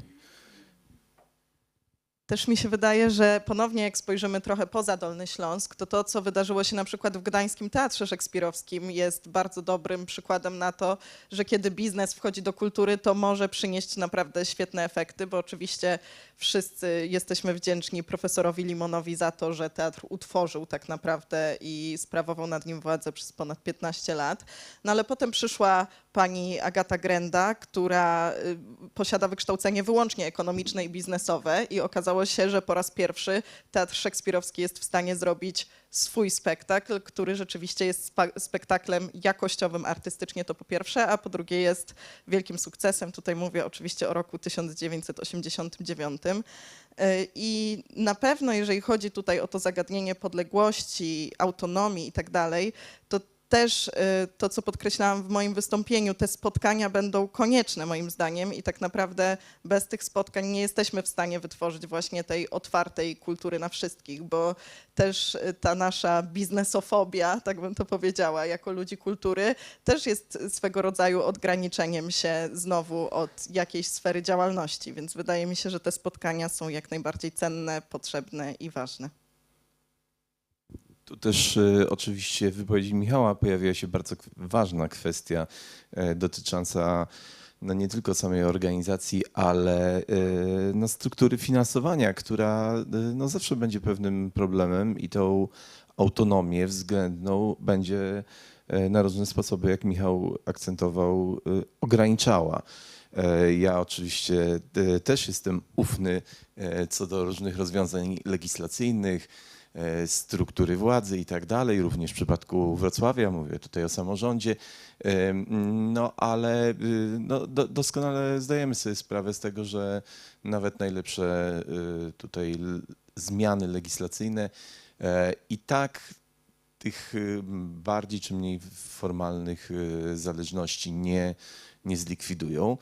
Też mi się wydaje, że ponownie jak spojrzymy trochę poza Dolny Śląsk, to to, co wydarzyło się na przykład w Gdańskim Teatrze Szekspirowskim jest bardzo dobrym przykładem na to, że kiedy biznes wchodzi do kultury, to może przynieść naprawdę świetne efekty, bo oczywiście wszyscy jesteśmy wdzięczni profesorowi Limonowi za to, że teatr utworzył tak naprawdę i sprawował nad nim władzę przez ponad 15 lat. No ale potem przyszła pani Agata Grenda, która posiada wykształcenie wyłącznie ekonomiczne i biznesowe i okazało się, że po raz pierwszy Teatr Szekspirowski jest w stanie zrobić swój spektakl, który rzeczywiście jest spektaklem jakościowym artystycznie, to po pierwsze, a po drugie jest wielkim sukcesem. Tutaj mówię oczywiście o roku 1989. I na pewno, jeżeli chodzi tutaj o to zagadnienie podległości, autonomii i tak dalej, to też to, co podkreślałam w moim wystąpieniu, te spotkania będą konieczne moim zdaniem i tak naprawdę bez tych spotkań nie jesteśmy w stanie wytworzyć właśnie tej otwartej kultury na wszystkich, bo też ta nasza biznesofobia, tak bym to powiedziała, jako ludzi kultury, też jest swego rodzaju odgraniczeniem się znowu od jakiejś sfery działalności, więc wydaje mi się, że te spotkania są jak najbardziej cenne, potrzebne i ważne. Tu też oczywiście w wypowiedzi Michała pojawiła się bardzo ważna kwestia dotycząca no nie tylko samej organizacji, ale no struktury finansowania, która no zawsze będzie pewnym problemem i tą autonomię względną będzie na różne sposoby, jak Michał akcentował, ograniczała. Ja oczywiście też jestem ufny co do różnych rozwiązań legislacyjnych, struktury władzy i tak dalej, również w przypadku Wrocławia, mówię tutaj o samorządzie, no ale no, doskonale zdajemy sobie sprawę z tego, że nawet najlepsze tutaj zmiany legislacyjne i tak tych bardziej czy mniej formalnych zależności nie zlikwidują.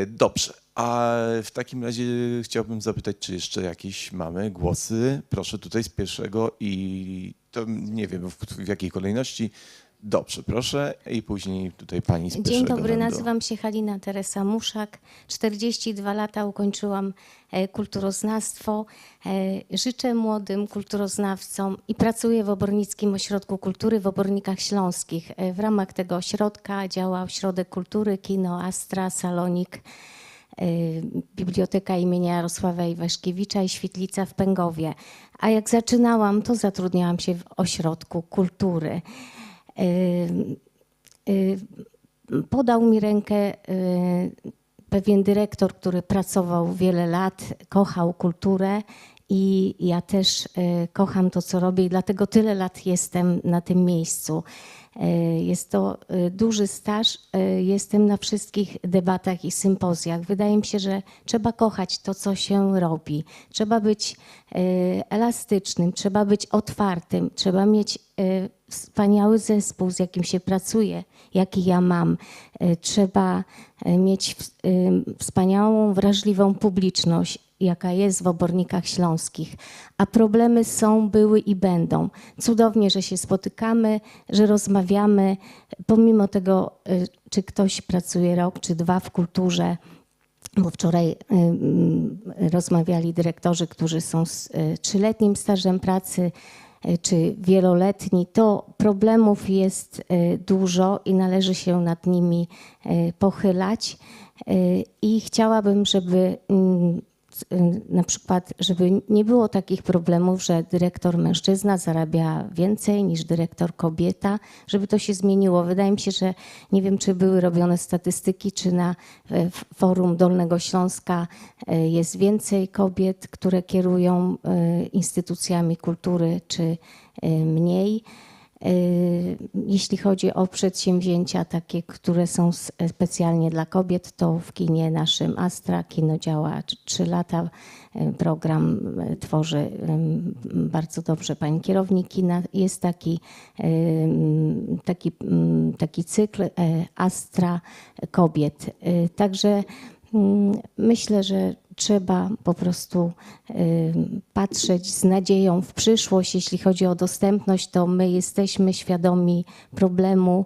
Dobrze, a w takim razie chciałbym zapytać, czy jeszcze jakieś mamy głosy? Proszę tutaj z pierwszego i to nie wiem w jakiej kolejności. Dobrze, proszę i później tutaj pani z pierwszego Dzień dobry, rzędu. nazywam się Halina Teresa Muszak. 42 lata ukończyłam kulturoznawstwo. Życzę młodym kulturoznawcom i pracuję w Obornickim Ośrodku Kultury w Obornikach Śląskich. W ramach tego ośrodka działa Ośrodek Kultury, Kino Astra, Salonik, Biblioteka imienia Jarosława Iwaszkiewicza i Świetlica w Pęgowie. A jak zaczynałam, to zatrudniałam się w Ośrodku Kultury. Podał mi rękę pewien dyrektor, który pracował wiele lat, kochał kulturę i ja też kocham to, co robię i dlatego tyle lat jestem na tym miejscu. Jest to duży staż, jestem na wszystkich debatach i sympozjach. Wydaje mi się, że trzeba kochać to, co się robi. Trzeba być elastycznym, trzeba być otwartym, trzeba mieć wspaniały zespół, z jakim się pracuje, jaki ja mam. Trzeba mieć wspaniałą, wrażliwą publiczność, jaka jest w Obornikach Śląskich. A problemy są, były i będą. Cudownie, że się spotykamy, że rozmawiamy. Pomimo tego, czy ktoś pracuje rok, czy dwa w kulturze, bo wczoraj rozmawiali dyrektorzy, którzy są z 3-letnim stażem pracy, czy wieloletni, to problemów jest dużo i należy się nad nimi pochylać. I chciałabym, żeby na przykład, żeby nie było takich problemów, że dyrektor mężczyzna zarabia więcej niż dyrektor kobieta, żeby to się zmieniło. Wydaje mi się, że nie wiem, czy były robione statystyki, czy na forum Dolnego Śląska jest więcej kobiet, które kierują instytucjami kultury, czy mniej. Jeśli chodzi o przedsięwzięcia takie, które są specjalnie dla kobiet, to w kinie naszym Astra, kino działa 3 lata, program tworzy bardzo dobrze pani kierownik kina. Jest taki cykl Astra kobiet. Także myślę, że trzeba po prostu patrzeć z nadzieją w przyszłość. Jeśli chodzi o dostępność, to my jesteśmy świadomi problemu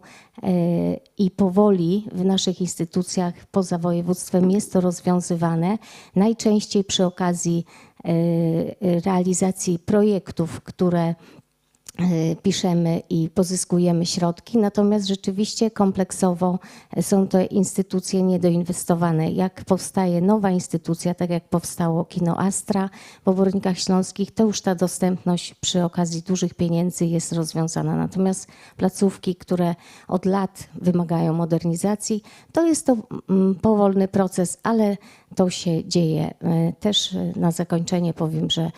i powoli w naszych instytucjach poza województwem jest to rozwiązywane. Najczęściej przy okazji realizacji projektów, które piszemy i pozyskujemy środki, natomiast rzeczywiście kompleksowo są to instytucje niedoinwestowane. Jak powstaje nowa instytucja, tak jak powstało Kino Astra w Obornikach Śląskich, to już ta dostępność przy okazji dużych pieniędzy jest rozwiązana. Natomiast placówki, które od lat wymagają modernizacji, to jest to powolny proces, ale to się dzieje. Też na zakończenie powiem, że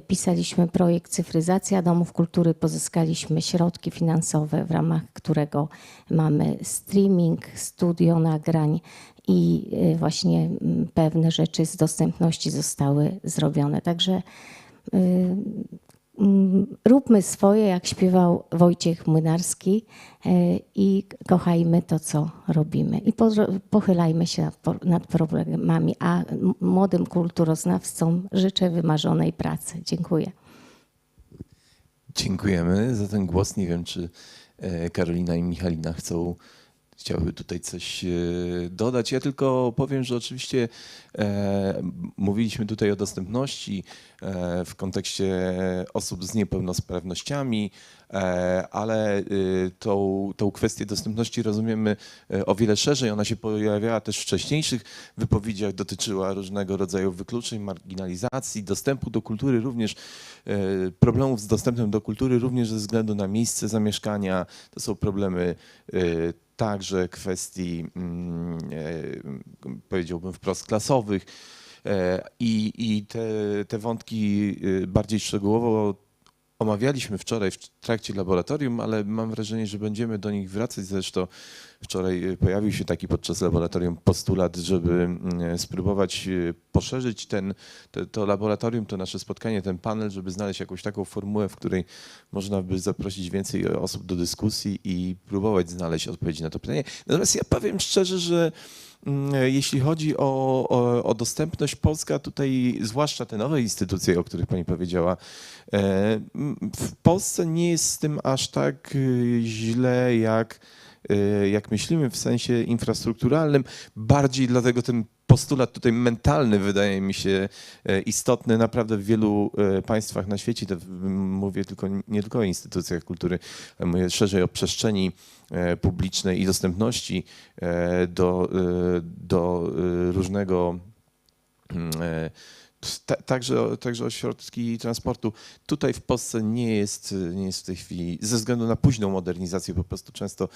pisaliśmy projekt Cyfryzacja Domów Kultury, pozyskaliśmy środki finansowe, w ramach którego mamy streaming, studio nagrań i właśnie pewne rzeczy z dostępności zostały zrobione. Także róbmy swoje, jak śpiewał Wojciech Młynarski, i kochajmy to, co robimy. I pochylajmy się nad problemami, a młodym kulturoznawcom życzę wymarzonej pracy. Dziękuję. Dziękujemy za ten głos. Nie wiem, czy Karolina i Michalina chciałyby tutaj coś dodać. Ja tylko powiem, że oczywiście mówiliśmy tutaj o dostępności w kontekście osób z niepełnosprawnościami, ale tą kwestię dostępności rozumiemy o wiele szerzej. Ona się pojawiała też w wcześniejszych wypowiedziach, dotyczyła różnego rodzaju wykluczeń, marginalizacji, dostępu do kultury, również problemów z dostępem do kultury, również ze względu na miejsce zamieszkania. To są problemy także kwestii, powiedziałbym wprost, klasowych i te wątki bardziej szczegółowo omawialiśmy wczoraj w trakcie laboratorium, ale mam wrażenie, że będziemy do nich wracać. Zresztą wczoraj pojawił się taki podczas laboratorium postulat, żeby spróbować poszerzyć to laboratorium, to nasze spotkanie, ten panel, żeby znaleźć jakąś taką formułę, w której można by zaprosić więcej osób do dyskusji i próbować znaleźć odpowiedzi na to pytanie. Natomiast ja powiem szczerze, że jeśli chodzi o dostępność, Polska tutaj, zwłaszcza te nowe instytucje, o których pani powiedziała, w Polsce nie jest z tym aż tak źle, jak myślimy w sensie infrastrukturalnym. Bardziej dlatego ten postulat tutaj mentalny wydaje mi się istotny naprawdę w wielu państwach na świecie. To mówię nie tylko o instytucjach kultury, ale mówię szerzej o przestrzeni publicznej i dostępności do różnego, także ośrodki transportu. Tutaj w Polsce nie jest w tej chwili, ze względu na późną modernizację, po prostu często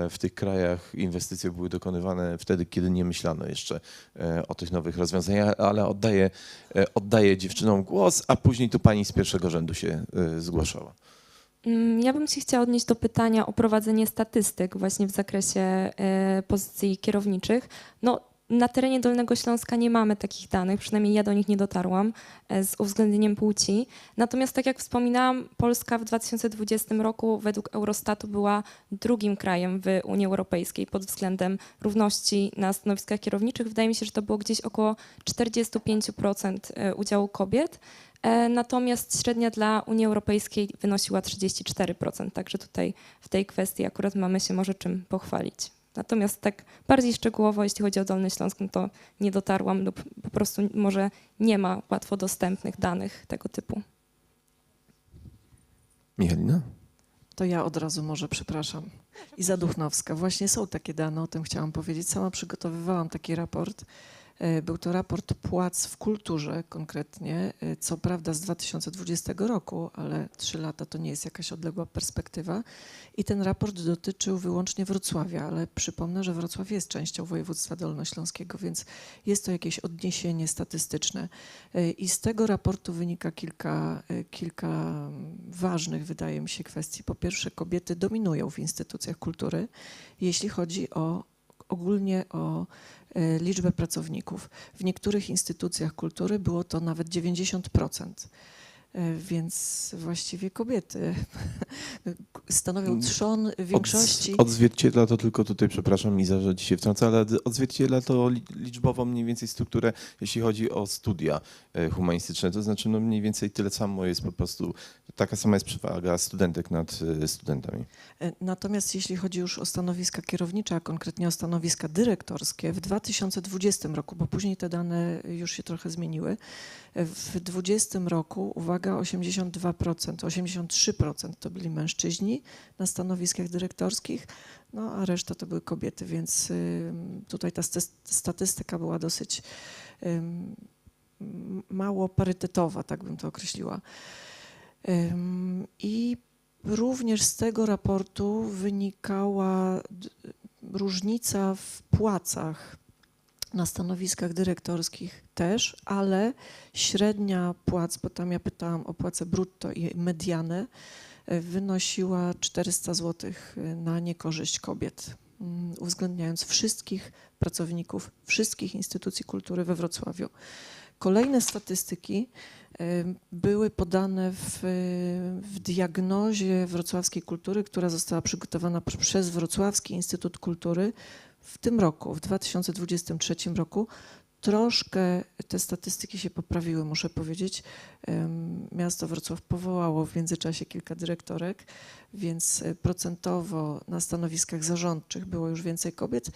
w tych krajach inwestycje były dokonywane wtedy, kiedy nie myślano jeszcze o tych nowych rozwiązaniach, ale oddaję dziewczynom głos, a później tu pani z pierwszego rzędu się zgłaszała. Ja bym się chciała odnieść do pytania o prowadzenie statystyk właśnie w zakresie pozycji kierowniczych. No, na terenie Dolnego Śląska nie mamy takich danych, przynajmniej ja do nich nie dotarłam, z uwzględnieniem płci. Natomiast tak jak wspominałam, Polska w 2020 roku według Eurostatu była drugim krajem w Unii Europejskiej pod względem równości na stanowiskach kierowniczych. Wydaje mi się, że to było gdzieś około 45% udziału kobiet. Natomiast średnia dla Unii Europejskiej wynosiła 34%, także tutaj w tej kwestii akurat mamy się może czym pochwalić. Natomiast tak bardziej szczegółowo, jeśli chodzi o Dolny Śląsk, no to nie dotarłam lub po prostu może nie ma łatwo dostępnych danych tego typu. Michalina? To ja od razu może, przepraszam. Iza Duchnowska. Właśnie są takie dane, o tym chciałam powiedzieć. Sama przygotowywałam taki raport. Był to raport płac w kulturze konkretnie, co prawda z 2020 roku, ale 3 lata to nie jest jakaś odległa perspektywa. I ten raport dotyczył wyłącznie Wrocławia, ale przypomnę, że Wrocław jest częścią województwa dolnośląskiego, więc jest to jakieś odniesienie statystyczne. I z tego raportu wynika kilka ważnych, wydaje mi się, kwestii. Po pierwsze, kobiety dominują w instytucjach kultury, jeśli chodzi ogólnie o liczbę pracowników. W niektórych instytucjach kultury było to nawet 90%. Więc właściwie kobiety stanowią trzon większości. Odzwierciedla to tylko tutaj, przepraszam Iza, że ci się wtrącę, ale odzwierciedla to liczbowo mniej więcej strukturę, jeśli chodzi o studia humanistyczne. To znaczy no mniej więcej tyle samo jest po prostu, taka sama jest przewaga studentek nad studentami. Natomiast jeśli chodzi już o stanowiska kierownicze, a konkretnie o stanowiska dyrektorskie, w 2020 roku, bo później te dane już się trochę zmieniły, w 2020 roku, uwaga, 82%, 83% to byli mężczyźni na stanowiskach dyrektorskich, no a reszta to były kobiety, więc tutaj ta statystyka była dosyć mało parytetowa, tak bym to określiła. I również z tego raportu wynikała różnica w płacach na stanowiskach dyrektorskich też, ale średnia płac, bo tam ja pytałam o płacę brutto i medianę, wynosiła 400 zł na niekorzyść kobiet, uwzględniając wszystkich pracowników, wszystkich instytucji kultury we Wrocławiu. Kolejne statystyki były podane w diagnozie wrocławskiej kultury, która została przygotowana przez Wrocławski Instytut Kultury w tym roku, w 2023 roku. Troszkę te statystyki się poprawiły, muszę powiedzieć. Miasto Wrocław powołało w międzyczasie kilka dyrektorek, więc procentowo na stanowiskach zarządczych było już więcej kobiet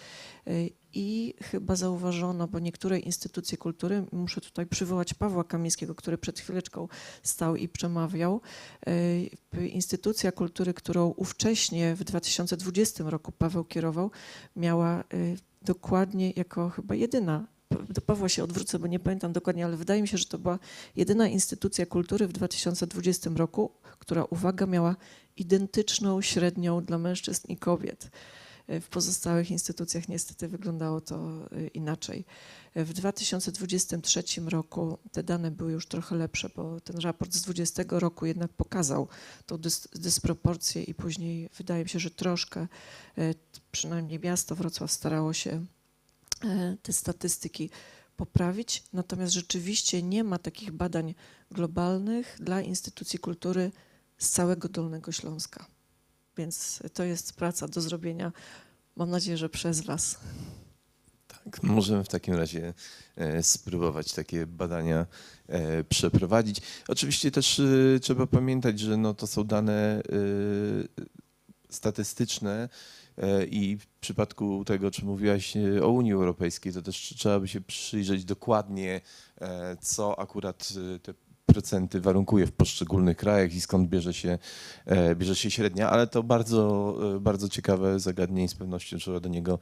i chyba zauważono, bo niektóre instytucje kultury, muszę tutaj przywołać Pawła Kamińskiego, który przed chwileczką stał i przemawiał, instytucja kultury, którą ówcześnie w 2020 roku Paweł kierował, miała dokładnie jako chyba jedyna, do Pawła się odwrócę, bo nie pamiętam dokładnie, ale wydaje mi się, że to była jedyna instytucja kultury w 2020 roku, która, uwaga, miała identyczną średnią dla mężczyzn i kobiet. W pozostałych instytucjach niestety wyglądało to inaczej. W 2023 roku te dane były już trochę lepsze, bo ten raport z 2020 roku jednak pokazał tą dysproporcję i później wydaje mi się, że troszkę, przynajmniej miasto Wrocław starało się te statystyki poprawić, natomiast rzeczywiście nie ma takich badań globalnych dla instytucji kultury z całego Dolnego Śląska. Więc to jest praca do zrobienia, mam nadzieję, że przez was. Tak, możemy w takim razie spróbować takie badania przeprowadzić. Oczywiście też trzeba pamiętać, że no to są dane statystyczne i w przypadku tego, czy mówiłaś o Unii Europejskiej, to też trzeba by się przyjrzeć dokładnie, co akurat te procenty warunkuje w poszczególnych krajach i skąd bierze się średnia, ale to bardzo, bardzo ciekawe zagadnienie i z pewnością trzeba do niego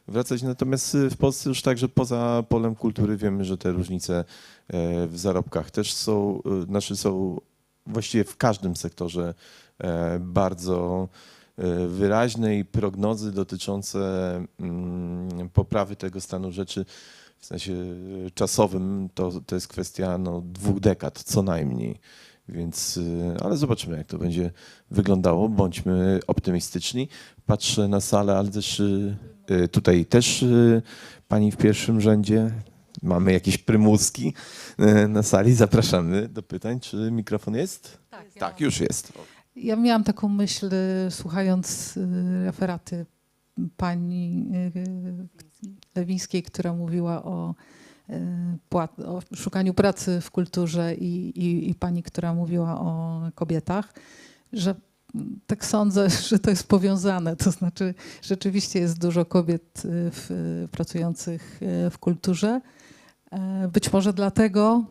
wracać. Natomiast w Polsce już także poza polem kultury wiemy, że te różnice w zarobkach też są właściwie w każdym sektorze bardzo wyraźne i prognozy dotyczące poprawy tego stanu rzeczy w sensie czasowym to jest kwestia 2 dekad co najmniej. Więc, ale zobaczymy, jak to będzie wyglądało. Bądźmy optymistyczni. Patrzę na salę, ale też tutaj też pani w pierwszym rzędzie. Mamy jakieś prymuski na sali. Zapraszamy do pytań. Czy mikrofon jest? Tak, już jest. Ja miałam taką myśl, słuchając referaty pani Lewińskiej, która mówiła o szukaniu pracy w kulturze i pani, która mówiła o kobietach, że tak sądzę, że to jest powiązane. To znaczy rzeczywiście jest dużo kobiet pracujących w kulturze. Być może dlatego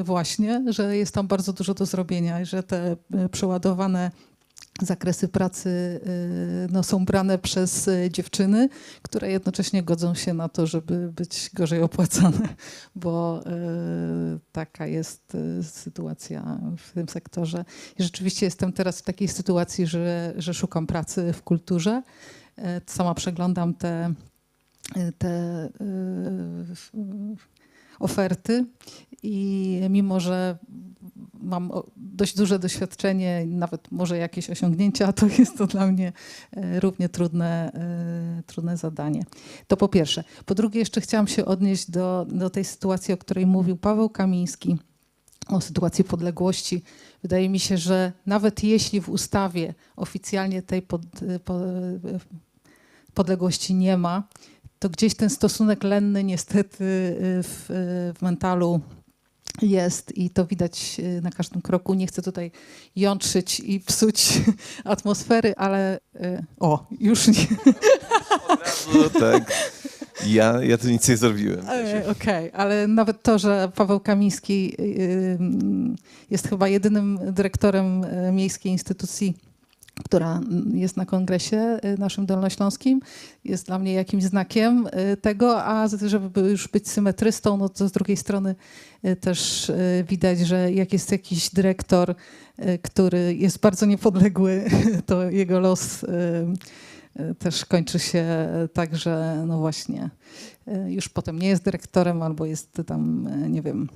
właśnie, że jest tam bardzo dużo do zrobienia i że te przeładowane zakresy pracy są brane przez dziewczyny, które jednocześnie godzą się na to, żeby być gorzej opłacane, bo taka jest sytuacja w tym sektorze. I rzeczywiście jestem teraz w takiej sytuacji, że szukam pracy w kulturze. Sama przeglądam te oferty i mimo, że mam dość duże doświadczenie, nawet może jakieś osiągnięcia, to jest to dla mnie równie trudne zadanie. To po pierwsze. Po drugie jeszcze chciałam się odnieść do tej sytuacji, o której mówił Paweł Kamiński, o sytuacji podległości. Wydaje mi się, że nawet jeśli w ustawie oficjalnie tej podległości nie ma, to gdzieś ten stosunek lenny niestety w mentalu jest i to widać na każdym kroku. Nie chcę tutaj jątrzyć i psuć atmosfery, ale już nie. Od razu, tak. Ja tu nic nie zrobiłem. Okej, ale nawet to, że Paweł Kamiński jest chyba jedynym dyrektorem miejskiej instytucji, która jest na kongresie naszym dolnośląskim, jest dla mnie jakimś znakiem tego, a żeby już być symetrystą, no to z drugiej strony też widać, że jak jest jakiś dyrektor, który jest bardzo niepodległy, to jego los też kończy się tak, że no właśnie już potem nie jest dyrektorem albo jest tam, nie wiem,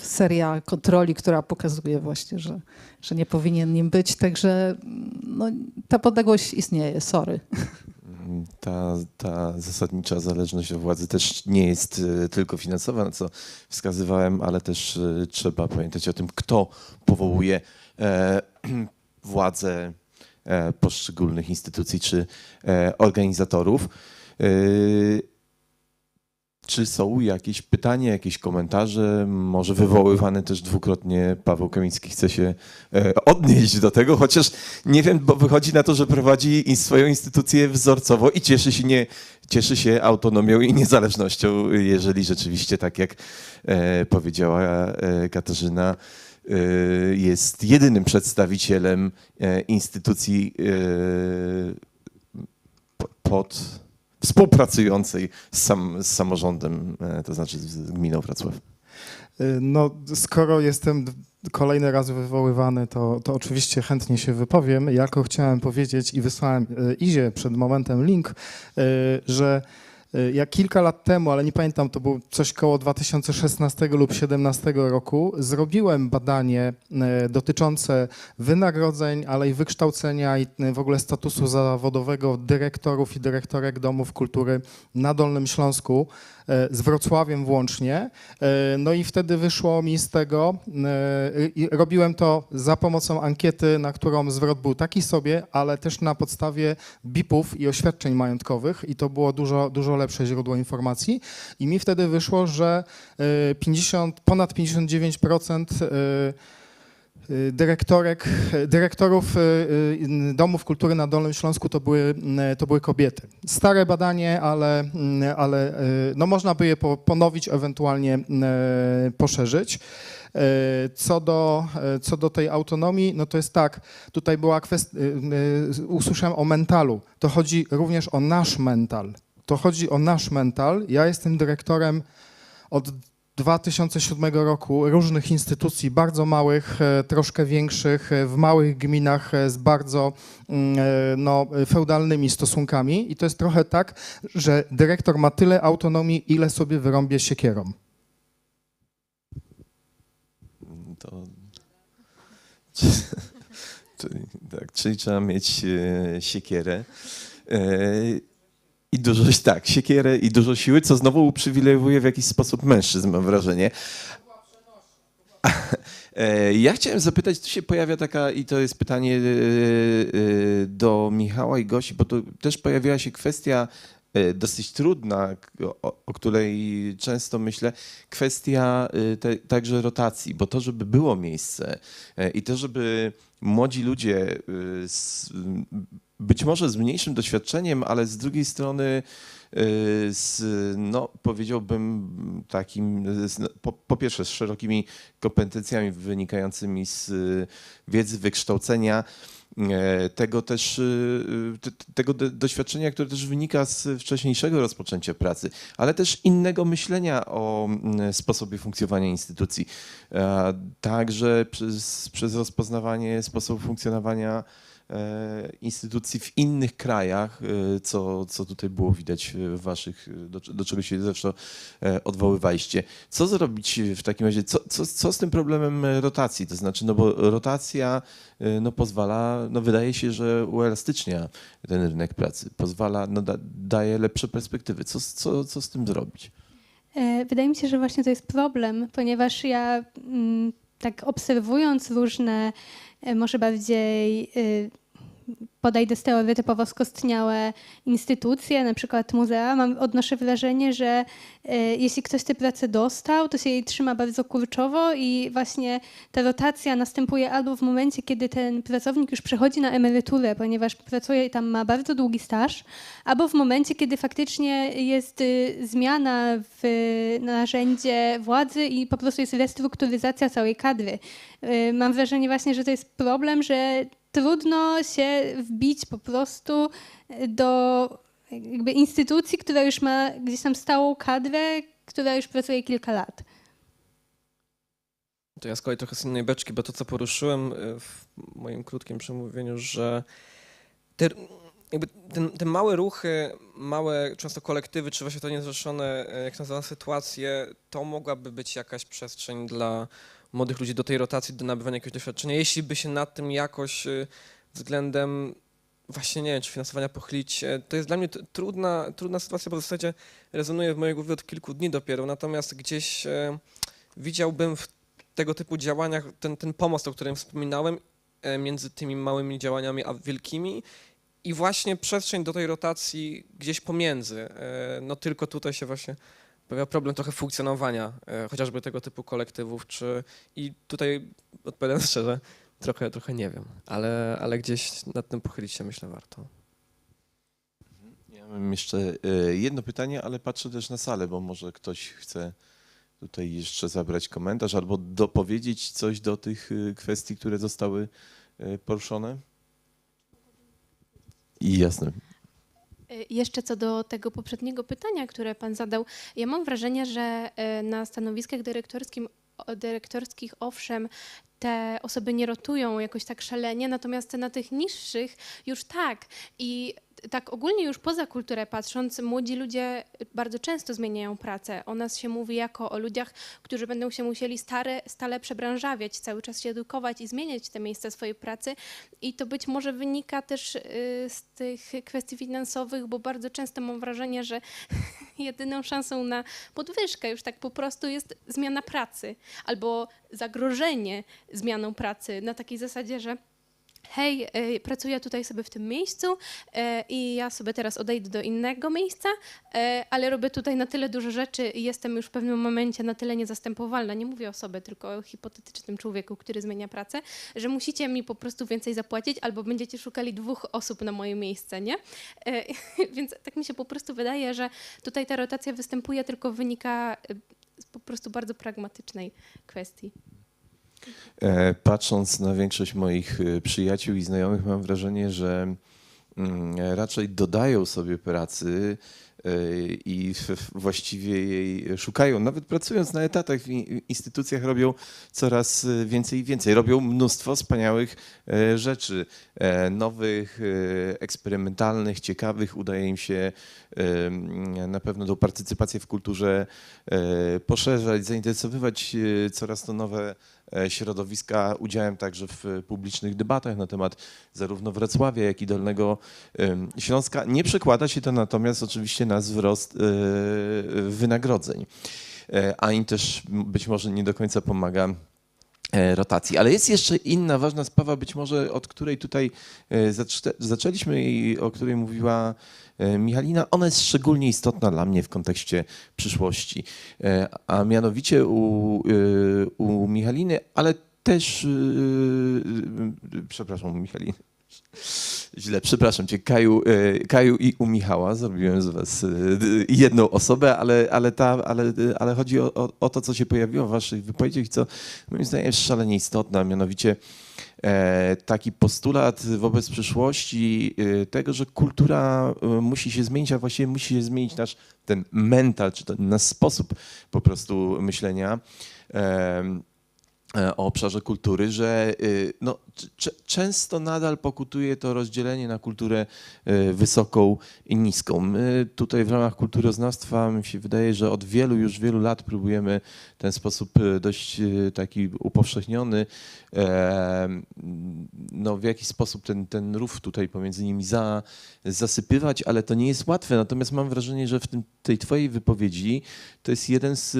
seria kontroli, która pokazuje właśnie, że nie powinien nim być. Także no, ta podległość istnieje, sorry. Ta zasadnicza zależność od władzy też nie jest tylko finansowa, na co wskazywałem, ale też trzeba pamiętać o tym, kto powołuje władzę poszczególnych instytucji czy organizatorów. Czy są jakieś pytania, jakieś komentarze? Może wywoływane też dwukrotnie Paweł Kamiński chce się odnieść do tego, chociaż nie wiem, bo wychodzi na to, że prowadzi swoją instytucję wzorcowo i cieszy się autonomią i niezależnością, jeżeli rzeczywiście, tak jak powiedziała Katarzyna, jest jedynym przedstawicielem instytucji współpracującej z samorządem, to znaczy z gminą Wrocław. No, skoro jestem kolejny raz wywoływany, to oczywiście chętnie się wypowiem. Ja tylko chciałem powiedzieć i wysłałem Izie przed momentem link, że ja kilka lat temu, ale nie pamiętam, to było coś koło 2016 lub 2017 roku, zrobiłem badanie dotyczące wynagrodzeń, ale i wykształcenia i w ogóle statusu zawodowego dyrektorów i dyrektorek domów kultury na Dolnym Śląsku, z Wrocławiem włącznie. No i wtedy wyszło mi z tego, i robiłem to za pomocą ankiety, na którą zwrot był taki sobie, ale też na podstawie BIP-ów i oświadczeń majątkowych i to było dużo lepsze źródło informacji. I mi wtedy wyszło, że ponad 59% dyrektorów domów kultury na Dolnym Śląsku to były kobiety. Stare badanie, ale no można by je ponowić, ewentualnie poszerzyć. Co do tej autonomii, no to jest tak, tutaj była kwestia, usłyszałem o mentalu, to chodzi również o nasz mental. To chodzi o nasz mental. Ja jestem dyrektorem od 2007 roku różnych instytucji, bardzo małych, troszkę większych, w małych gminach z bardzo feudalnymi stosunkami i to jest trochę tak, że dyrektor ma tyle autonomii, ile sobie wyrąbie siekierą. Czyli trzeba mieć siekierę. I siekierę i dużo siły, co znowu uprzywilejowuje w jakiś sposób mężczyzn, mam wrażenie. Ja chciałem zapytać, tu się pojawia taka, i to jest pytanie do Michała i Gosi, bo to też pojawiła się kwestia dosyć trudna, o której często myślę, kwestia także rotacji, bo to, żeby było miejsce i to, żeby młodzi ludzie być może z mniejszym doświadczeniem, ale z drugiej strony powiedziałbym takim, po pierwsze z szerokimi kompetencjami wynikającymi z wiedzy, wykształcenia, tego doświadczenia, które też wynika z wcześniejszego rozpoczęcia pracy, ale też innego myślenia o sposobie funkcjonowania instytucji. Także przez rozpoznawanie sposobu funkcjonowania instytucji w innych krajach, co tutaj było widać w waszych, do czego się zresztą odwoływaliście. Co zrobić w takim razie, co z tym problemem rotacji? To znaczy, bo rotacja pozwala, wydaje się, że uelastycznia ten rynek pracy, pozwala, daje lepsze perspektywy. Co z tym zrobić? Wydaje mi się, że właśnie to jest problem, ponieważ ja tak obserwując różne, może bardziej podejdę stereotypowo skostniałe instytucje, na przykład muzea, odnoszę wrażenie, że jeśli ktoś tę pracę dostał, to się jej trzyma bardzo kurczowo i właśnie ta rotacja następuje albo w momencie, kiedy ten pracownik już przechodzi na emeryturę, ponieważ pracuje i tam ma bardzo długi staż, albo w momencie, kiedy faktycznie jest zmiana w narzędzie władzy i po prostu jest restrukturyzacja całej kadry. Mam wrażenie właśnie, że to jest problem, że trudno się wbić po prostu do jakby instytucji, która już ma gdzieś tam stałą kadrę, która już pracuje kilka lat. To ja z kolei trochę z innej beczki, bo to, co poruszyłem w moim krótkim przemówieniu, że te małe ruchy, małe często kolektywy, czy właśnie to niezrzeszone, jak nazywam, sytuacje, to mogłaby być jakaś przestrzeń dla młodych ludzi do tej rotacji, do nabywania jakiegoś doświadczenia, jeśli by się nad tym jakoś względem właśnie, nie wiem, czy finansowania pochylić. To jest dla mnie trudna sytuacja, bo w zasadzie rezonuje w mojej głowie od kilku dni dopiero, natomiast gdzieś widziałbym w tego typu działaniach ten pomost, o którym wspominałem, między tymi małymi działaniami a wielkimi i właśnie przestrzeń do tej rotacji gdzieś pomiędzy. No tylko tutaj się właśnie pojawia problem trochę funkcjonowania chociażby tego typu kolektywów, i tutaj odpowiadam szczerze, trochę nie wiem, ale gdzieś nad tym pochylić się, myślę, warto. Ja mam jeszcze jedno pytanie, ale patrzę też na salę, bo może ktoś chce tutaj jeszcze zabrać komentarz albo dopowiedzieć coś do tych kwestii, które zostały poruszone. I jasne. Jeszcze co do tego poprzedniego pytania, które pan zadał, ja mam wrażenie, że na stanowiskach dyrektorskich owszem, te osoby nie rotują jakoś tak szalenie, natomiast na tych niższych już tak. I tak ogólnie już poza kulturę patrząc, młodzi ludzie bardzo często zmieniają pracę. O nas się mówi jako o ludziach, którzy będą się musieli stale przebranżawiać, cały czas się edukować i zmieniać te miejsca swojej pracy. I to być może wynika też z tych kwestii finansowych, bo bardzo często mam wrażenie, że jedyną szansą na podwyżkę już tak po prostu jest zmiana pracy albo zagrożenie zmianą pracy na takiej zasadzie, że hej, pracuję tutaj sobie w tym miejscu i ja sobie teraz odejdę do innego miejsca, ale robię tutaj na tyle dużo rzeczy i jestem już w pewnym momencie na tyle niezastępowalna, nie mówię o sobie, tylko o hipotetycznym człowieku, który zmienia pracę, że musicie mi po prostu więcej zapłacić albo będziecie szukali 2 osób na moje miejsce, nie? Więc tak mi się po prostu wydaje, że tutaj ta rotacja występuje, tylko wynika z po prostu bardzo pragmatycznej kwestii. Patrząc na większość moich przyjaciół i znajomych, mam wrażenie, że raczej dodają sobie pracy i właściwie jej szukają. Nawet pracując na etatach w instytucjach robią coraz więcej i więcej. Robią mnóstwo wspaniałych rzeczy, nowych, eksperymentalnych, ciekawych. Udaje im się na pewno tą partycypację w kulturze poszerzać, zainteresowywać coraz to nowe środowiska udziałem także w publicznych debatach na temat zarówno Wrocławia, jak i Dolnego Śląska. Nie przekłada się to natomiast oczywiście na wzrost wynagrodzeń, a im też być może nie do końca pomaga rotacji. Ale jest jeszcze inna ważna sprawa, być może od której tutaj zaczęliśmy i o której mówiła Michalina. Ona jest szczególnie istotna dla mnie w kontekście przyszłości, a mianowicie u Michaliny, ale też, przepraszam, Michaliny. Źle, przepraszam cię, Kaju i u Michała, zrobiłem z was jedną osobę, ale chodzi o to, co się pojawiło w waszych wypowiedziach i co moim zdaniem jest szalenie istotne, a mianowicie taki postulat wobec przyszłości tego, że kultura musi się zmienić, a właściwie musi się zmienić nasz ten mental, czy nasz sposób po prostu myślenia. o obszarze kultury, że no, często nadal pokutuje to rozdzielenie na kulturę wysoką i niską. My tutaj w ramach kulturoznawstwa mi się wydaje, że od wielu lat próbujemy w ten sposób dość taki upowszechniony, no, w jakiś sposób ten rów tutaj pomiędzy nimi zasypywać, ale to nie jest łatwe. Natomiast mam wrażenie, że w tej twojej wypowiedzi to jest jeden z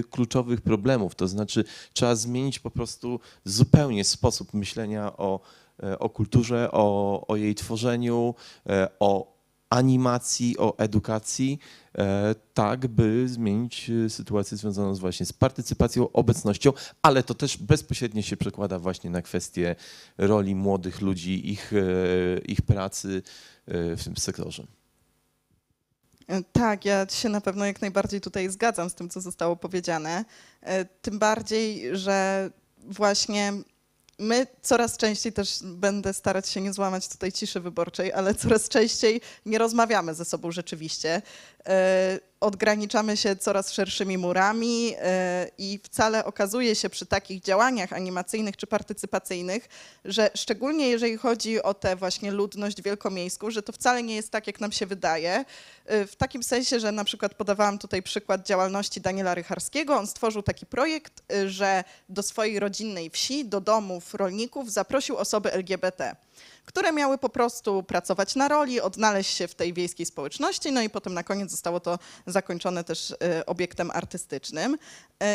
kluczowych problemów. To znaczy trzeba zmienić po prostu zupełnie sposób myślenia o kulturze, o jej tworzeniu, o animacji, o edukacji, tak by zmienić sytuację związaną właśnie z partycypacją, obecnością, ale to też bezpośrednio się przekłada właśnie na kwestię roli młodych ludzi, ich pracy w tym sektorze. Tak, ja się na pewno jak najbardziej tutaj zgadzam z tym, co zostało powiedziane. Tym bardziej, że właśnie my coraz częściej też, będę starać się nie złamać tutaj ciszy wyborczej, ale coraz częściej nie rozmawiamy ze sobą rzeczywiście. Odgraniczamy się coraz szerszymi murami i wcale okazuje się przy takich działaniach animacyjnych czy partycypacyjnych, że szczególnie jeżeli chodzi o tę właśnie ludność wielkomiejską, że to wcale nie jest tak, jak nam się wydaje. W takim sensie, że na przykład podawałam tutaj przykład działalności Daniela Rycharskiego. On stworzył taki projekt, że do swojej rodzinnej wsi, do domów rolników zaprosił osoby LGBT, które miały po prostu pracować na roli, odnaleźć się w tej wiejskiej społeczności, no i potem na koniec zostało to zakończone też obiektem artystycznym.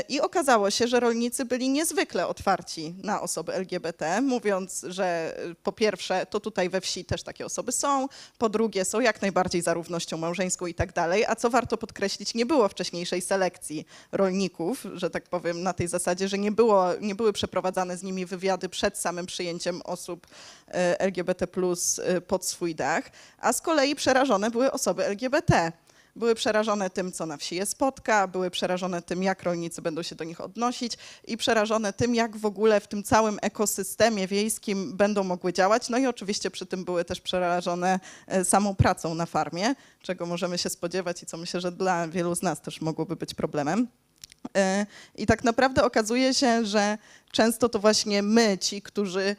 I okazało się, że rolnicy byli niezwykle otwarci na osoby LGBT, mówiąc, że po pierwsze, to tutaj we wsi też takie osoby są, po drugie, są jak najbardziej za równością małżeńską i tak dalej, a co warto podkreślić, nie było wcześniejszej selekcji rolników, że tak powiem, na tej zasadzie, że nie były przeprowadzane z nimi wywiady przed samym przyjęciem osób LGBT+ pod swój dach, a z kolei przerażone były osoby LGBT. Były przerażone tym, co na wsi je spotka, były przerażone tym, jak rolnicy będą się do nich odnosić i przerażone tym, jak w ogóle w tym całym ekosystemie wiejskim będą mogły działać. No i oczywiście przy tym były też przerażone samą pracą na farmie, czego możemy się spodziewać i co myślę, że dla wielu z nas też mogłoby być problemem. I tak naprawdę okazuje się, że często to właśnie my, ci, którzy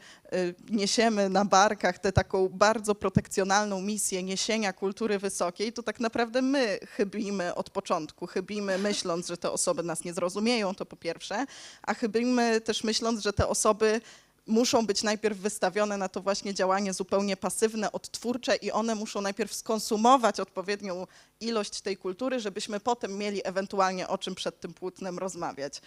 niesiemy na barkach tę taką bardzo protekcjonalną misję niesienia kultury wysokiej, to tak naprawdę my chybimy od początku. Chybimy myśląc, że te osoby nas nie zrozumieją, to po pierwsze, a chybimy też myśląc, że te osoby muszą być najpierw wystawione na to właśnie działanie zupełnie pasywne, odtwórcze i one muszą najpierw skonsumować odpowiednią ilość tej kultury, żebyśmy potem mieli ewentualnie o czym przed tym płótnem rozmawiać.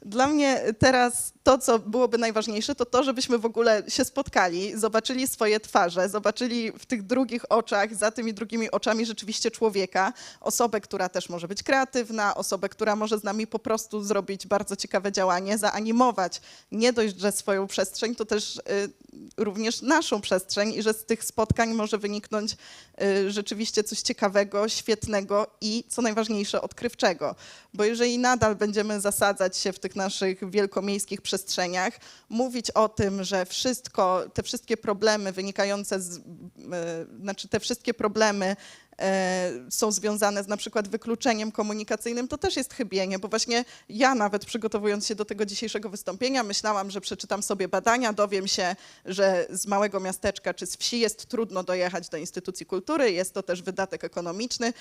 Dla mnie teraz to, co byłoby najważniejsze, to to, żebyśmy w ogóle się spotkali, zobaczyli swoje twarze, zobaczyli w tych drugich oczach, za tymi drugimi oczami rzeczywiście człowieka, osobę, która też może być kreatywna, osobę, która może z nami po prostu zrobić bardzo ciekawe działanie, zaanimować nie dość, że swoją przestrzeń, to też również naszą przestrzeń i że z tych spotkań może wyniknąć rzeczywiście coś ciekawego, świetnego i co najważniejsze odkrywczego. Bo jeżeli nadal będziemy zasadzać się w tych naszych wielkomiejskich przestrzeniach, mówić o tym, że te wszystkie problemy wynikające te wszystkie problemy są związane z na przykład wykluczeniem komunikacyjnym, to też jest chybienie, bo właśnie ja nawet przygotowując się do tego dzisiejszego wystąpienia myślałam, że przeczytam sobie badania, dowiem się, że z małego miasteczka czy z wsi jest trudno dojechać do instytucji kultury, jest to też wydatek ekonomiczny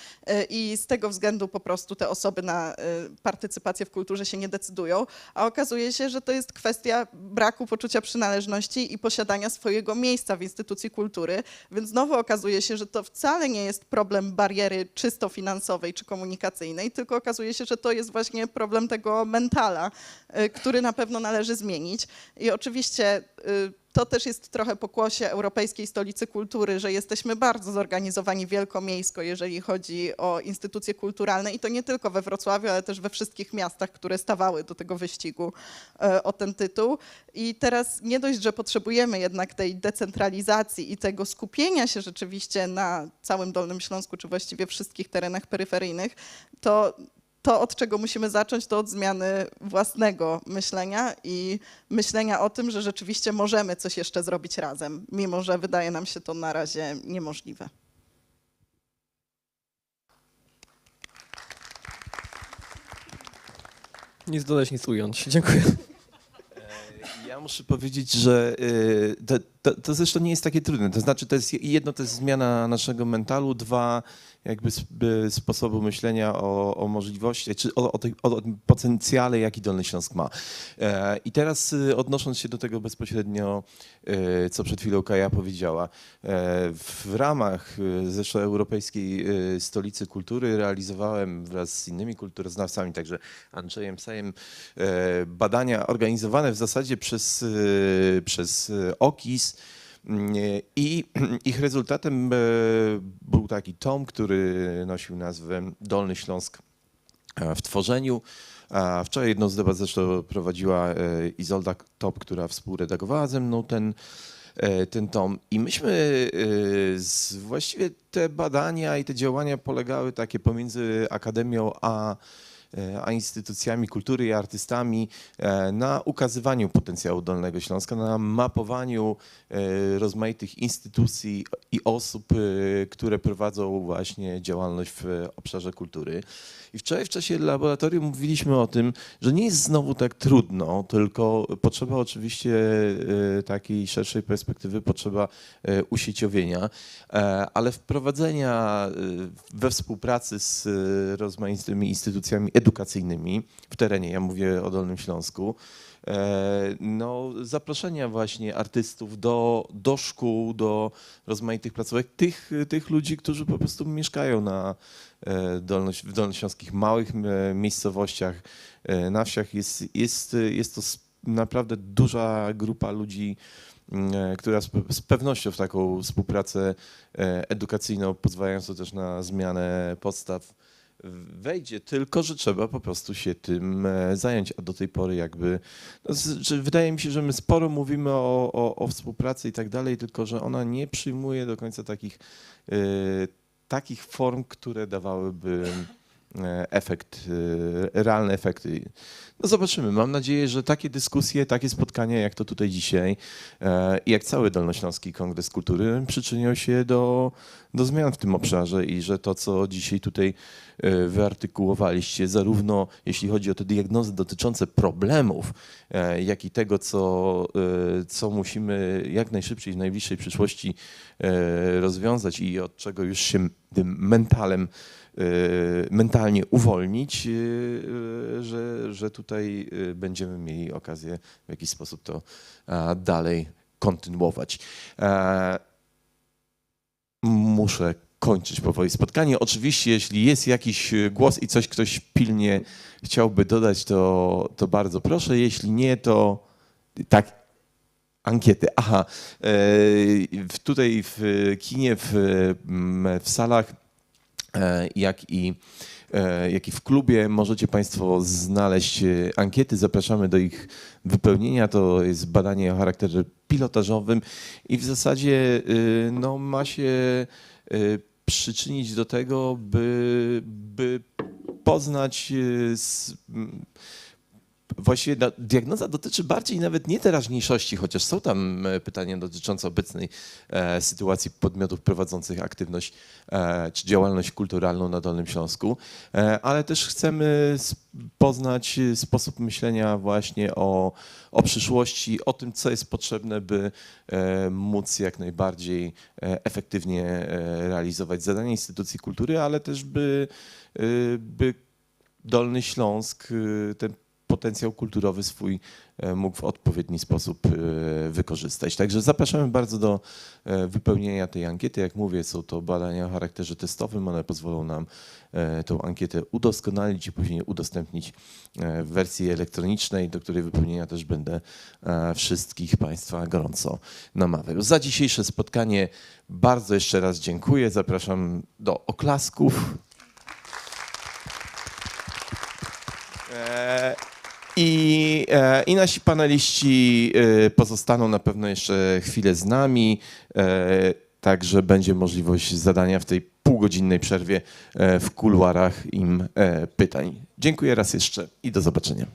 i z tego względu po prostu te osoby na partycypację w kulturze się nie decydują, a okazuje się, że to jest kwestia braku poczucia przynależności i posiadania swojego miejsca w instytucji kultury, więc znowu okazuje się, że to wcale nie jest problem bariery czysto finansowej czy komunikacyjnej, tylko okazuje się, że to jest właśnie problem tego mentala, który na pewno należy zmienić. I oczywiście to też jest trochę pokłosie Europejskiej Stolicy Kultury, że jesteśmy bardzo zorganizowani wielkomiejsko, jeżeli chodzi o instytucje kulturalne i to nie tylko we Wrocławiu, ale też we wszystkich miastach, które stawały do tego wyścigu o ten tytuł. I teraz nie dość, że potrzebujemy jednak tej decentralizacji i tego skupienia się rzeczywiście na całym Dolnym Śląsku, czy właściwie wszystkich terenach peryferyjnych, to od czego musimy zacząć, to od zmiany własnego myślenia i myślenia o tym, że rzeczywiście możemy coś jeszcze zrobić razem, mimo że wydaje nam się to na razie niemożliwe. Nic dodać, nic ująć. Dziękuję. Ja muszę powiedzieć, że to zresztą nie jest takie trudne. To znaczy, to jest jedno, to jest zmiana naszego mentalu, dwa, jakby sposobu myślenia o możliwości, czy o tym potencjale, jaki Dolny Śląsk ma. I teraz odnosząc się do tego bezpośrednio, co przed chwilą Kaja powiedziała, w ramach zresztą Europejskiej Stolicy Kultury realizowałem wraz z innymi kulturoznawcami, także Andrzejem Sajem, badania organizowane w zasadzie przez OKiS. I ich rezultatem był taki tom, który nosił nazwę Dolny Śląsk w tworzeniu. Wczoraj jedną z debat zresztą prowadziła Izolda Top, która współredagowała ze mną ten tom. I myśmy właściwie te badania i te działania polegały takie pomiędzy akademią a instytucjami kultury i artystami na ukazywaniu potencjału Dolnego Śląska, na mapowaniu rozmaitych instytucji i osób, które prowadzą właśnie działalność w obszarze kultury. I wczoraj w czasie laboratorium mówiliśmy o tym, że nie jest znowu tak trudno, tylko potrzeba oczywiście takiej szerszej perspektywy, potrzeba usieciowienia, ale wprowadzenia we współpracy z rozmaitymi instytucjami edukacyjnymi w terenie, ja mówię o Dolnym Śląsku, no, zaproszenia właśnie artystów do szkół, do rozmaitych placówek, tych ludzi, którzy po prostu mieszkają w dolnośląskich małych miejscowościach, na wsiach. Jest to naprawdę duża grupa ludzi, która z pewnością w taką współpracę edukacyjną, pozwalającą też na zmianę podstaw, wejdzie, tylko że trzeba po prostu się tym zająć, a do tej pory jakby, wydaje mi się, że my sporo mówimy o współpracy i tak dalej, tylko że ona nie przyjmuje do końca takich form, które dawałyby realne efekty. No zobaczymy. Mam nadzieję, że takie dyskusje, takie spotkania jak to tutaj dzisiaj i jak cały Dolnośląski Kongres Kultury przyczynią się do zmian w tym obszarze i że to, co dzisiaj tutaj wyartykułowaliście, zarówno jeśli chodzi o te diagnozy dotyczące problemów, jak i tego, co musimy jak najszybciej w najbliższej przyszłości rozwiązać i od czego już się tym mentalnie uwolnić, że tutaj będziemy mieli okazję w jakiś sposób to dalej kontynuować. Muszę kończyć powoli spotkanie. Oczywiście, jeśli jest jakiś głos i coś ktoś pilnie chciałby dodać, to bardzo proszę. Jeśli nie, to tak, ankiety. Aha, tutaj w kinie, w salach, jak i w klubie możecie Państwo znaleźć ankiety. Zapraszamy do ich wypełnienia. To jest badanie o charakterze pilotażowym i w zasadzie no, ma się przyczynić do tego, by poznać właściwie diagnoza dotyczy bardziej nawet nie teraźniejszości, chociaż są tam pytania dotyczące obecnej sytuacji podmiotów prowadzących aktywność czy działalność kulturalną na Dolnym Śląsku, ale też chcemy poznać sposób myślenia właśnie o przyszłości, o tym, co jest potrzebne, by móc jak najbardziej efektywnie realizować zadania instytucji kultury, ale też by Dolny Śląsk ten potencjał kulturowy swój mógł w odpowiedni sposób wykorzystać. Także zapraszamy bardzo do wypełnienia tej ankiety. Jak mówię, są to badania o charakterze testowym. One pozwolą nam tą ankietę udoskonalić i później udostępnić w wersji elektronicznej, do której wypełnienia też będę wszystkich Państwa gorąco namawiał. Za dzisiejsze spotkanie bardzo jeszcze raz dziękuję. Zapraszam do oklasków. I nasi paneliści pozostaną na pewno jeszcze chwilę z nami, także będzie możliwość zadania w tej półgodzinnej przerwie w kuluarach im pytań. Dziękuję raz jeszcze i do zobaczenia.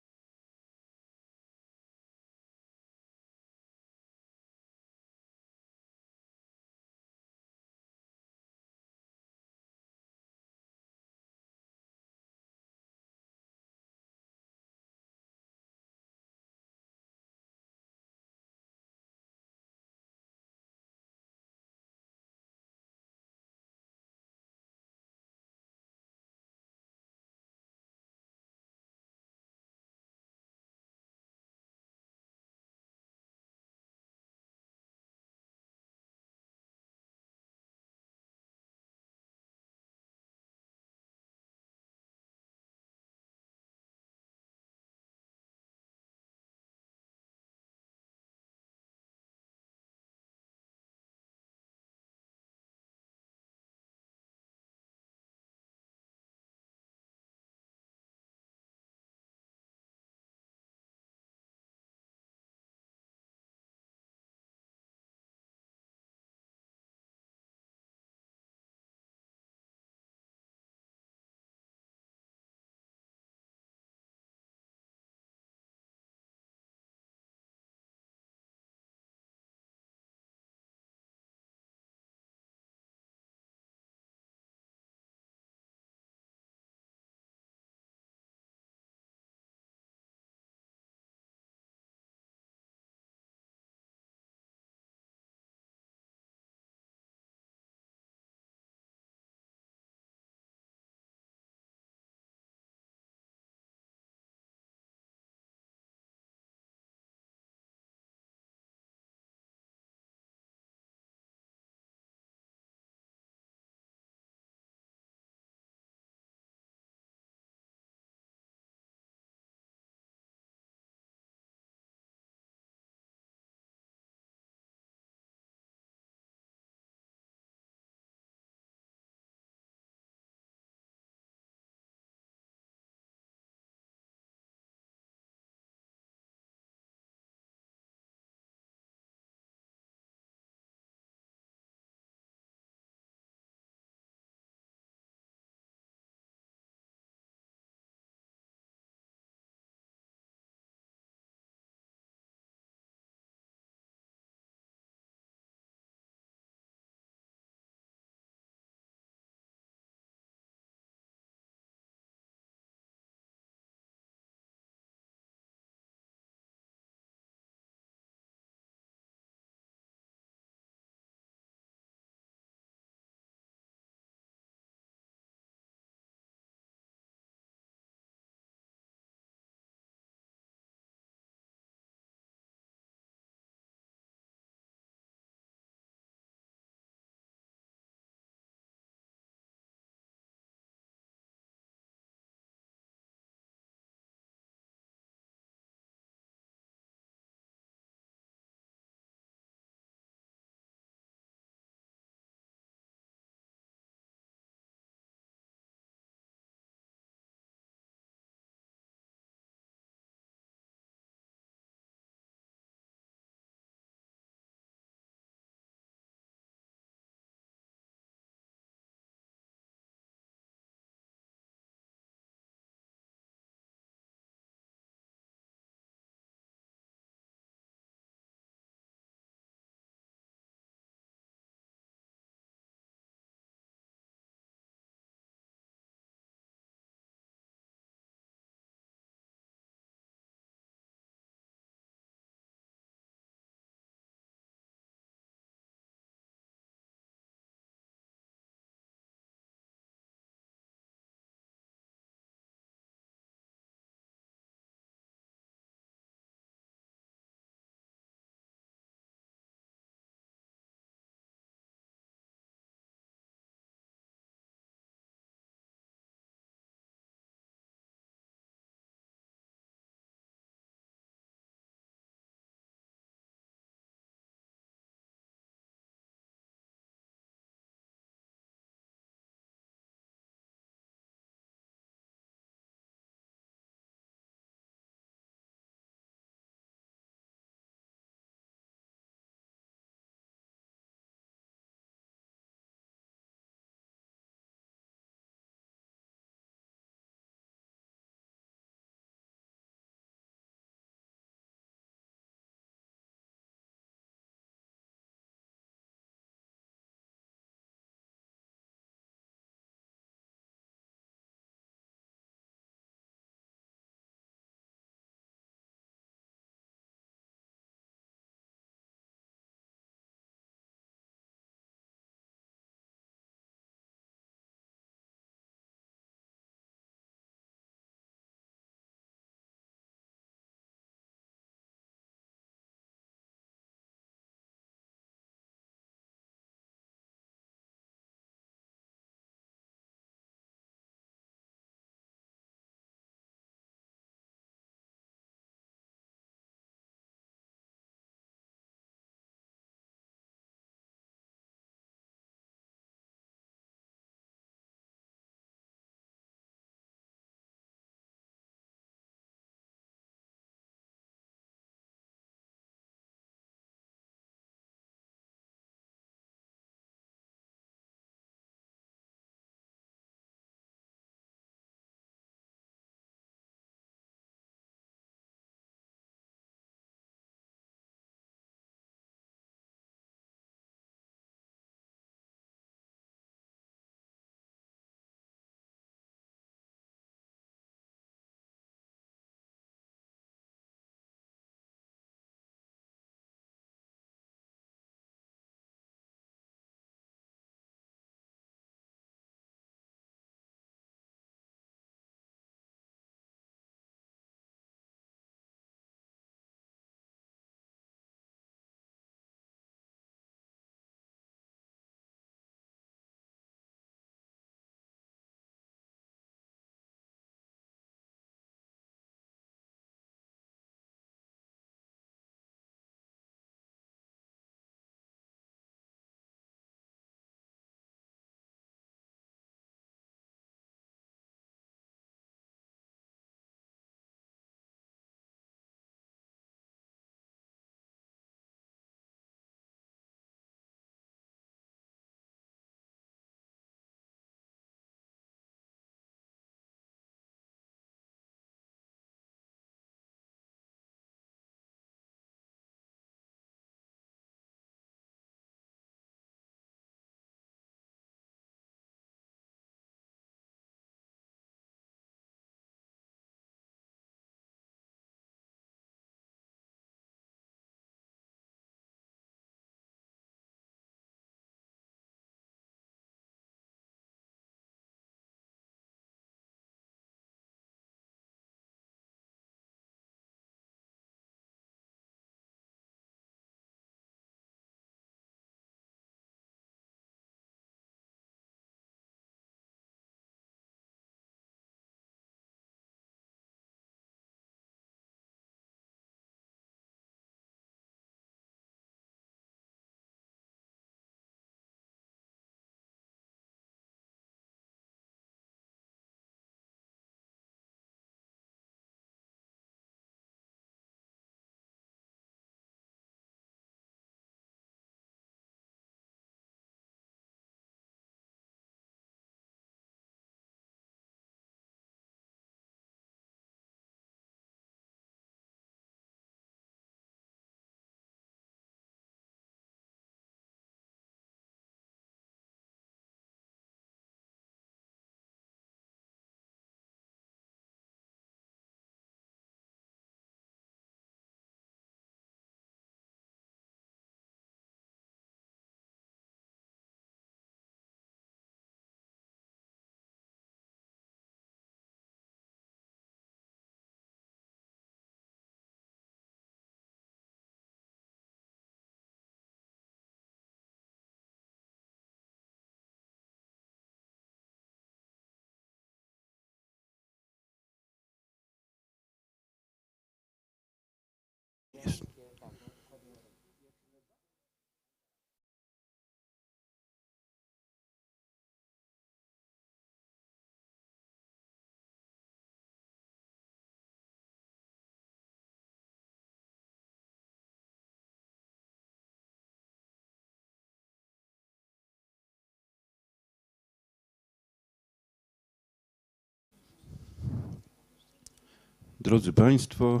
Drodzy Państwo,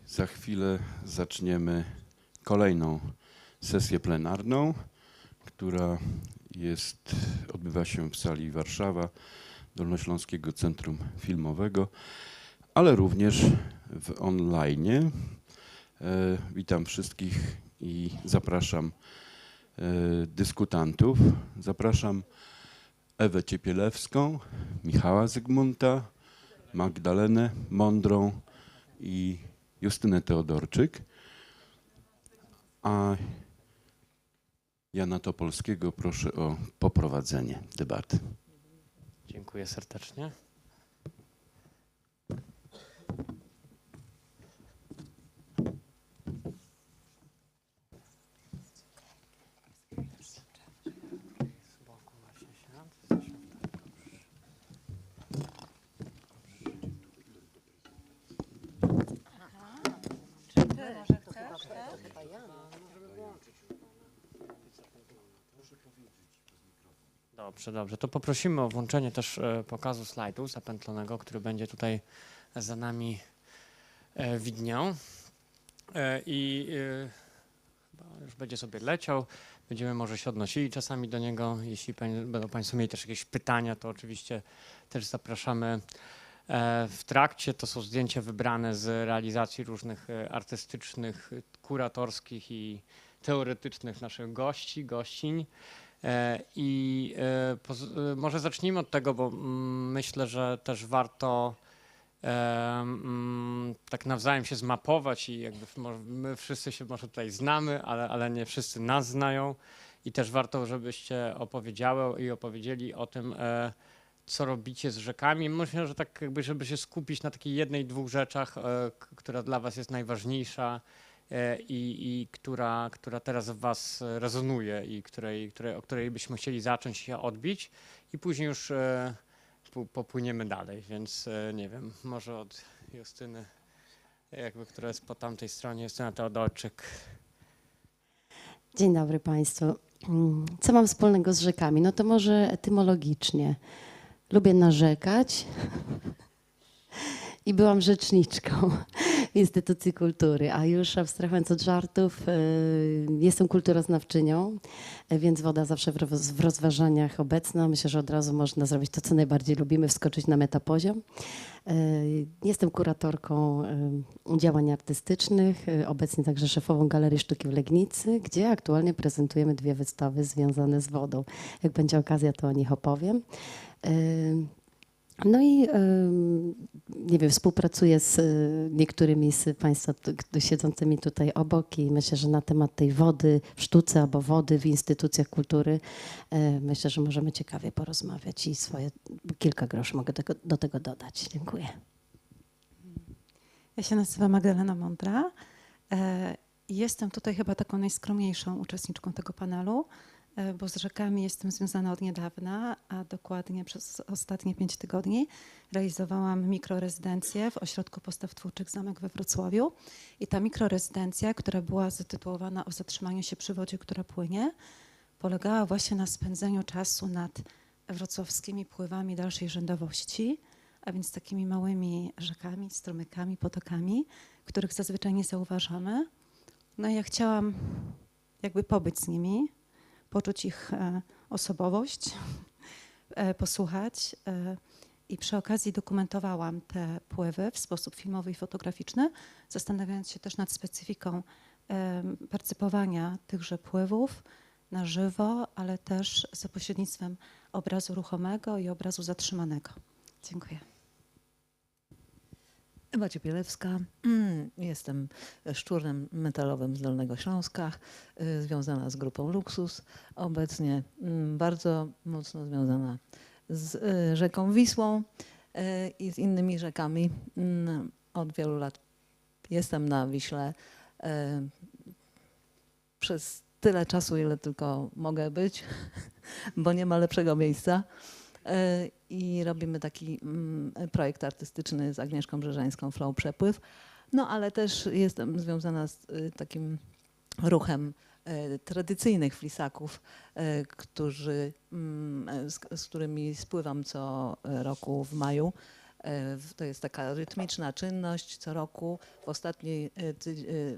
za chwilę zaczniemy kolejną sesję plenarną, która odbywa się w sali Warszawa Dolnośląskiego Centrum Filmowego, ale również w online. Witam wszystkich i zapraszam dyskutantów. Zapraszam Ewę Ciepielewską, Michała Zygmunta, Magdalenę Mądrą i Justynę Teodorczyk. A Jana Topolskiego proszę o poprowadzenie debaty. Dziękuję serdecznie. Dobrze. To poprosimy o włączenie też pokazu slajdu zapętlonego, który będzie tutaj za nami widniał. I chyba już będzie sobie leciał. Będziemy może się odnosili czasami do niego. Jeśli będą Państwo mieli też jakieś pytania, to oczywiście też zapraszamy w trakcie. To są zdjęcia wybrane z realizacji różnych artystycznych, kuratorskich i teoretycznych naszych gościń. I może zacznijmy od tego, bo myślę, że też warto tak nawzajem się zmapować i jakby my wszyscy się może tutaj znamy, ale nie wszyscy nas znają i też warto, żebyście opowiedziały i opowiedzieli o tym, co robicie z rzekami. Myślę, że tak jakby, żeby się skupić na takiej jednej, dwóch rzeczach, która dla was jest najważniejsza i która teraz w was rezonuje i o której byśmy chcieli zacząć się odbić i później już popłyniemy dalej, więc nie wiem, może od Justyny, która jest po tamtej stronie, Justyna Teodorczyk. Dzień dobry Państwu. Co mam wspólnego z rzekami? No to może etymologicznie. Lubię narzekać i byłam rzeczniczką instytucji kultury, a już abstrahując od żartów, jestem kulturoznawczynią, więc woda zawsze w rozważaniach obecna. Myślę, że od razu można zrobić to, co najbardziej lubimy, wskoczyć na metapoziom. Jestem kuratorką działań artystycznych, obecnie także szefową Galerii Sztuki w Legnicy, gdzie aktualnie prezentujemy 2 wystawy związane z wodą. Jak będzie okazja, to o nich opowiem. No i nie wiem, współpracuję z niektórymi z Państwa siedzącymi tutaj obok i myślę, że na temat tej wody w sztuce albo wody w instytucjach kultury myślę, że możemy ciekawie porozmawiać i swoje kilka groszy mogę do tego dodać. Dziękuję. Ja się nazywam Magdalena Mądra i jestem tutaj chyba taką najskromniejszą uczestniczką tego panelu, bo z rzekami jestem związana od niedawna, a dokładnie przez ostatnie 5 tygodni realizowałam mikrorezydencję w Ośrodku Postaw Twórczych Zamek we Wrocławiu. I ta mikrorezydencja, która była zatytułowana o zatrzymaniu się przy wodzie, która płynie, polegała właśnie na spędzeniu czasu nad wrocławskimi pływami dalszej rzędowości, a więc takimi małymi rzekami, strumykami, potokami, których zazwyczaj nie zauważamy. No i ja chciałam jakby pobyć z nimi, poczuć ich osobowość, posłuchać i przy okazji dokumentowałam te pływy w sposób filmowy i fotograficzny, zastanawiając się też nad specyfiką percypowania tychże pływów na żywo, ale też za pośrednictwem obrazu ruchomego i obrazu zatrzymanego. Dziękuję. Ewa Ciepielewska, jestem szczurem metalowym z Dolnego Śląska, związana z grupą Luksus, obecnie bardzo mocno związana z rzeką Wisłą i z innymi rzekami. Od wielu lat jestem na Wiśle przez tyle czasu, ile tylko mogę być, bo nie ma lepszego miejsca. I robimy taki projekt artystyczny z Agnieszką Brzeżańską, Flow Przepływ. No ale też jestem związana z takim ruchem tradycyjnych flisaków, z którymi spływam co roku w maju. To jest taka rytmiczna czynność co roku.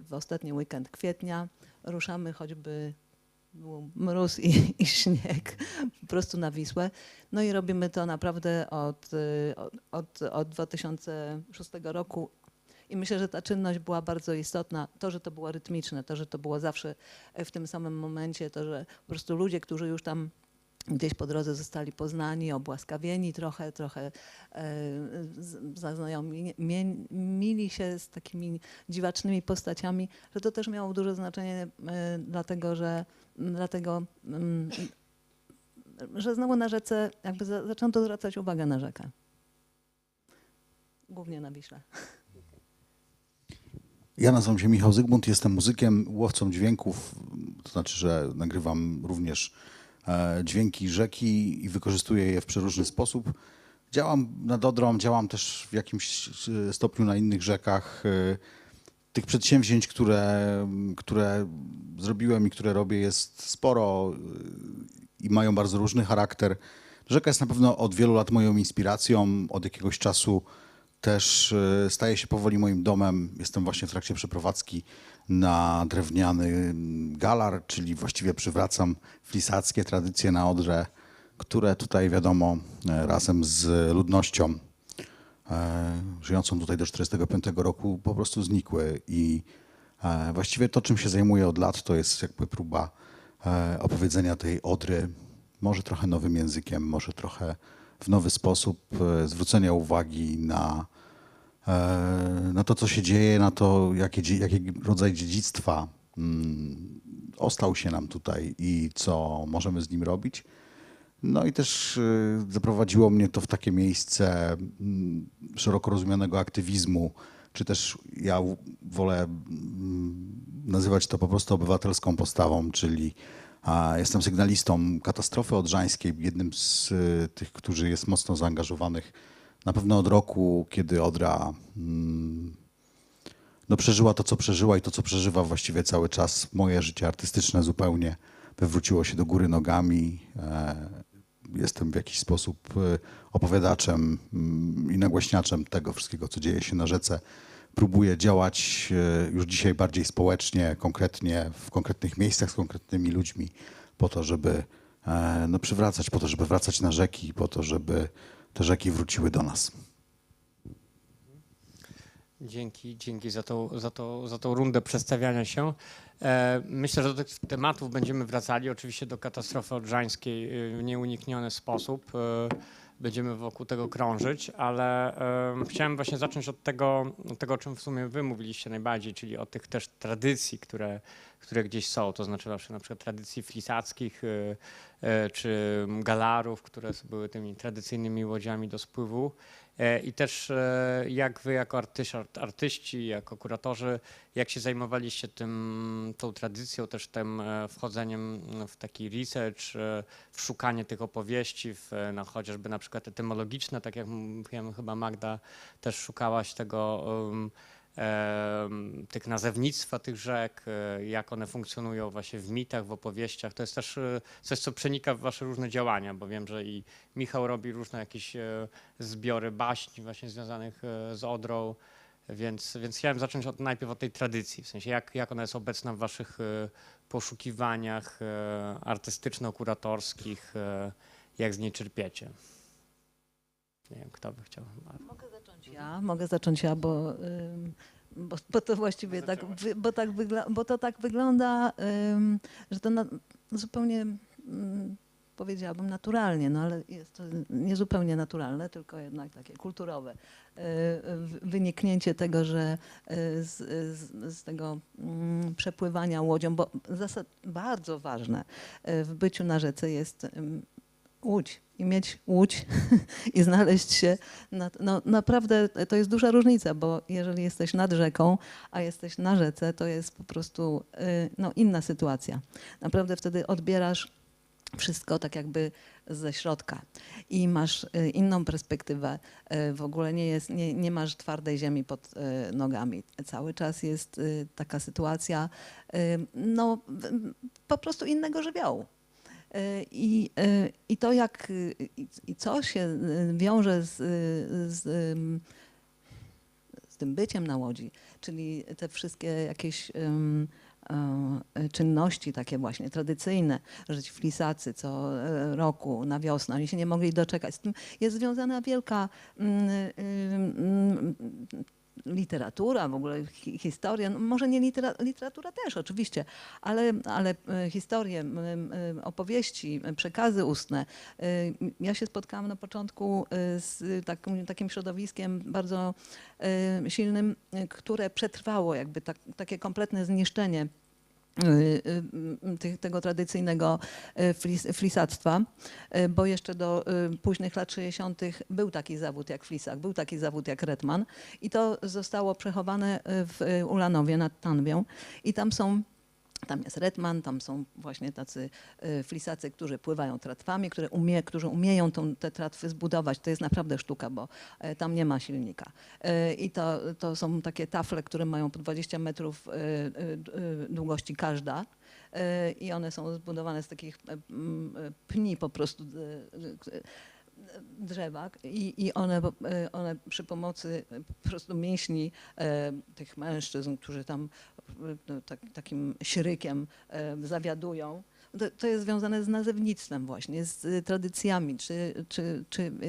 W ostatni weekend kwietnia ruszamy, choćby był mróz i śnieg, po prostu na Wisłę. No i robimy to naprawdę od 2006 roku. I myślę, że ta czynność była bardzo istotna. To, że to było rytmiczne, to, że to było zawsze w tym samym momencie, to, że po prostu ludzie, którzy już tam gdzieś po drodze zostali poznani, obłaskawieni trochę zaznajomili się z takimi dziwacznymi postaciami, że to też miało duże znaczenie, dlatego że znowu na rzece jakby zaczęto zwracać uwagę na rzekę. Głównie na Wiśle. Ja nazywam się Michał Zygmunt, jestem muzykiem, łowcą dźwięków, to znaczy, że nagrywam również dźwięki rzeki i wykorzystuję je w przeróżny sposób. Działam nad Odrą, działam też w jakimś stopniu na innych rzekach. Tych przedsięwzięć, które zrobiłem i które robię, jest sporo i mają bardzo różny charakter. Rzeka jest na pewno od wielu lat moją inspiracją, od jakiegoś czasu też staje się powoli moim domem. Jestem właśnie w trakcie przeprowadzki na drewniany galar, czyli właściwie przywracam flisackie tradycje na Odrę, które tutaj wiadomo razem z ludnością żyjącą tutaj do 1945 roku po prostu znikły. I właściwie to, czym się zajmuję od lat, to jest jakby próba opowiedzenia tej Odry, może trochę nowym językiem, może trochę w nowy sposób, zwrócenia uwagi na to, co się dzieje, na to, jaki rodzaj dziedzictwa ostał się nam tutaj i co możemy z nim robić. No i też zaprowadziło mnie to w takie miejsce szeroko rozumianego aktywizmu, czy też ja wolę nazywać to po prostu obywatelską postawą, czyli jestem sygnalistą katastrofy odrzańskiej, jednym z tych, którzy jest mocno zaangażowanych na pewno od roku, kiedy Odra przeżyła to, co przeżyła i to, co przeżywa właściwie cały czas. Moje życie artystyczne zupełnie wywróciło się do góry nogami. Jestem w jakiś sposób opowiadaczem i nagłaśniaczem tego wszystkiego, co dzieje się na rzece. Próbuję działać już dzisiaj bardziej społecznie, konkretnie, w konkretnych miejscach z konkretnymi ludźmi, po to, żeby przywracać, po to, żeby wracać na rzeki, po to, żeby te rzeki wróciły do nas. Dzięki za tą rundę przedstawiania się. Myślę, że do tych tematów będziemy wracali, oczywiście do katastrofy odrzańskiej w nieunikniony sposób. Będziemy wokół tego krążyć, ale chciałem właśnie zacząć od tego, o czym w sumie wy mówiliście najbardziej, czyli od tych też tradycji, które gdzieś są, to znaczy na przykład tradycji flisackich czy galarów, które były tymi tradycyjnymi łodziami do spływu. I też jak wy jako artyści, jako kuratorzy, jak się zajmowaliście tą tradycją, też tym wchodzeniem w taki research, w szukanie tych opowieści, chociażby na przykład etymologiczne, tak jak mówiłem, chyba Magda też szukałaś tego, tych nazewnictwa tych rzek, jak one funkcjonują właśnie w mitach, w opowieściach. To jest też coś, co przenika w wasze różne działania, bo wiem, że i Michał robi różne jakieś zbiory baśni właśnie związanych z Odrą, więc chciałem zacząć najpierw od tej tradycji, w sensie jak ona jest obecna w waszych poszukiwaniach artystyczno-kuratorskich, jak z niej czerpiecie. Nie wiem, kto by chciał. Mogę zacząć ja, bo to właściwie tak wygląda, że to zupełnie powiedziałabym naturalnie, no ale jest to nie zupełnie naturalne, tylko jednak takie kulturowe wyniknięcie tego, że z tego przepływania łodzią, bo bardzo ważne w byciu na rzece jest łódź i mieć łódź i znaleźć się, naprawdę to jest duża różnica, bo jeżeli jesteś nad rzeką, a jesteś na rzece, to jest po prostu inna sytuacja. Naprawdę wtedy odbierasz wszystko tak jakby ze środka i masz inną perspektywę. W ogóle nie masz twardej ziemi pod nogami. Cały czas jest taka sytuacja po prostu innego żywiołu. I to i co się wiąże z tym byciem na Łodzi, czyli te wszystkie jakieś czynności takie właśnie tradycyjne, że ci flisacy co roku na wiosnę, oni się nie mogli doczekać. Z tym jest związana wielka literatura, w ogóle historia, no może nie literatura też oczywiście, ale historie, opowieści, przekazy ustne. Ja się spotkałam na początku z takim środowiskiem bardzo silnym, które przetrwało jakby takie kompletne zniszczenie tego tradycyjnego flisactwa, bo jeszcze do późnych lat 60. był taki zawód jak flisak, był taki zawód jak retman i to zostało przechowane w Ulanowie nad Tanwią i tam jest retman, tam są właśnie tacy flisacy, którzy pływają tratwami, którzy umieją te tratwy zbudować. To jest naprawdę sztuka, bo tam nie ma silnika. I to są takie tafle, które mają po 20 metrów długości każda. I one są zbudowane z takich pni po prostu drzewa i one przy pomocy po prostu mięśni tych mężczyzn, którzy tam takim śrykiem zawiadują. To jest związane z nazewnictwem właśnie, z tradycjami, czy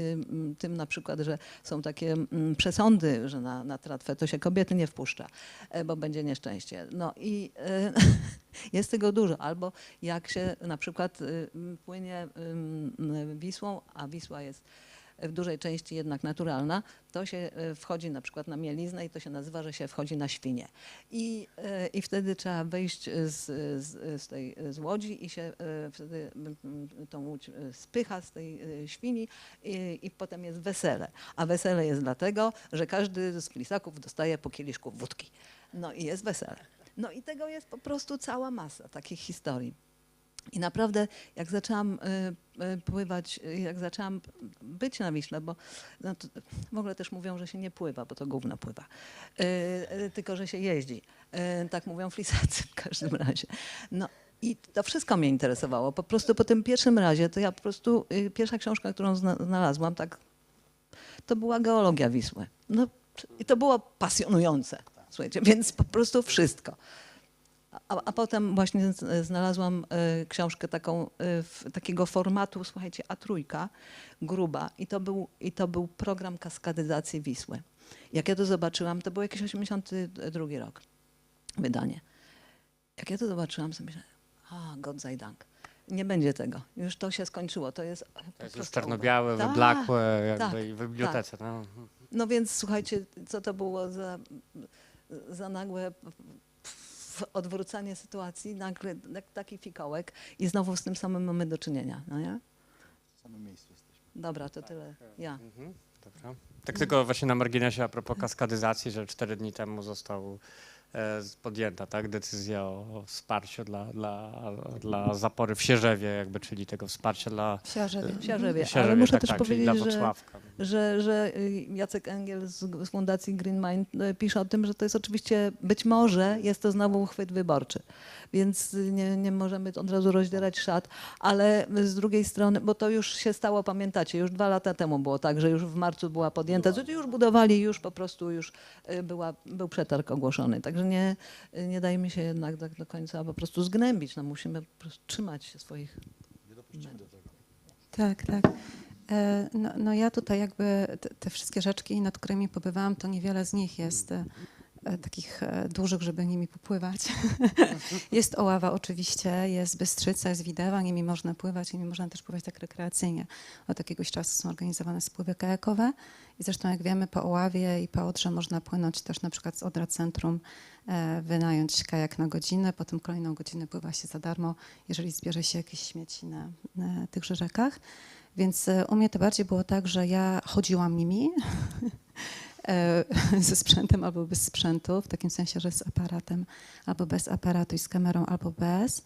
tym na przykład, że są takie przesądy, że na tratwę to się kobiety nie wpuszcza, bo będzie nieszczęście. No i jest tego dużo. Albo jak się na przykład płynie Wisłą, a Wisła jest w dużej części jednak naturalna, to się wchodzi na przykład na mieliznę i to się nazywa, że się wchodzi na świnie. I wtedy trzeba wyjść z łodzi i się wtedy tą łódź spycha z tej świni i potem jest wesele. A wesele jest dlatego, że każdy z flisaków dostaje po kieliszku wódki. No i jest wesele. No i tego jest po prostu cała masa takich historii. I naprawdę jak zaczęłam pływać, jak zaczęłam być na Wiśle, bo no w ogóle też mówią, że się nie pływa, bo to gówno pływa, tylko że się jeździ. Tak mówią flisacy w każdym razie. No i to wszystko mnie interesowało. Po prostu po tym pierwszym razie, to ja po prostu, pierwsza książka, którą znalazłam, to była geologia Wisły. No i to było pasjonujące, słuchajcie, więc po prostu wszystko. A potem właśnie znalazłam książkę takiego formatu, słuchajcie, A3, gruba i to był program kaskadyzacji Wisły. Jak ja to zobaczyłam, to był jakiś 82 rok, wydanie. Jak ja to zobaczyłam, sobie myślałam, Gott sei Dank. Nie będzie tego. Już to się skończyło. To jest już czarno-białe, wyblakłe jakby i w bibliotece. Tak. No więc słuchajcie, co to było za nagłe odwrócenie sytuacji, nagle taki fikołek i znowu z tym samym mamy do czynienia, no nie? W samym miejscu jesteśmy. Dobra, to tyle. Ja. Dobra. Tak tylko właśnie na marginesie a propos kaskadyzacji, że 4 dni temu został podjęta decyzja o wsparciu dla zapory w Sierzewie, jakby, czyli tego wsparcia dla Sierzewie. Ale muszę też powiedzieć, że Jacek Engiel z Fundacji Green Mind pisze o tym, że to jest oczywiście, być może jest to znowu chwyt wyborczy, więc nie możemy od razu rozdzierać szat, ale z drugiej strony, bo to już się stało, pamiętacie, już 2 lata temu było tak, że już w marcu była podjęta, już budowali, już po prostu był przetarg ogłoszony, także nie dajmy się jednak tak do końca po prostu zgnębić, no musimy po prostu trzymać się swoich... Nie dopuścimy do tego. Tak. No ja tutaj jakby te wszystkie rzeczki, nad którymi pobywałam, to niewiele z nich jest takich dużych, żeby nimi popływać. Jest Oława oczywiście, jest Bystrzyca, jest Widewa, nimi można pływać, nimi można też pływać tak rekreacyjnie. Od jakiegoś czasu są organizowane spływy kajakowe i zresztą jak wiemy po Oławie i po Odrze można płynąć też na przykład z Odra Centrum, wynająć kajak na godzinę, potem kolejną godzinę pływa się za darmo, jeżeli zbierze się jakieś śmieci na tychże rzekach. Więc u mnie to bardziej było tak, że ja chodziłam nimi ze sprzętem albo bez sprzętu, w takim sensie, że z aparatem albo bez aparatu i z kamerą albo bez.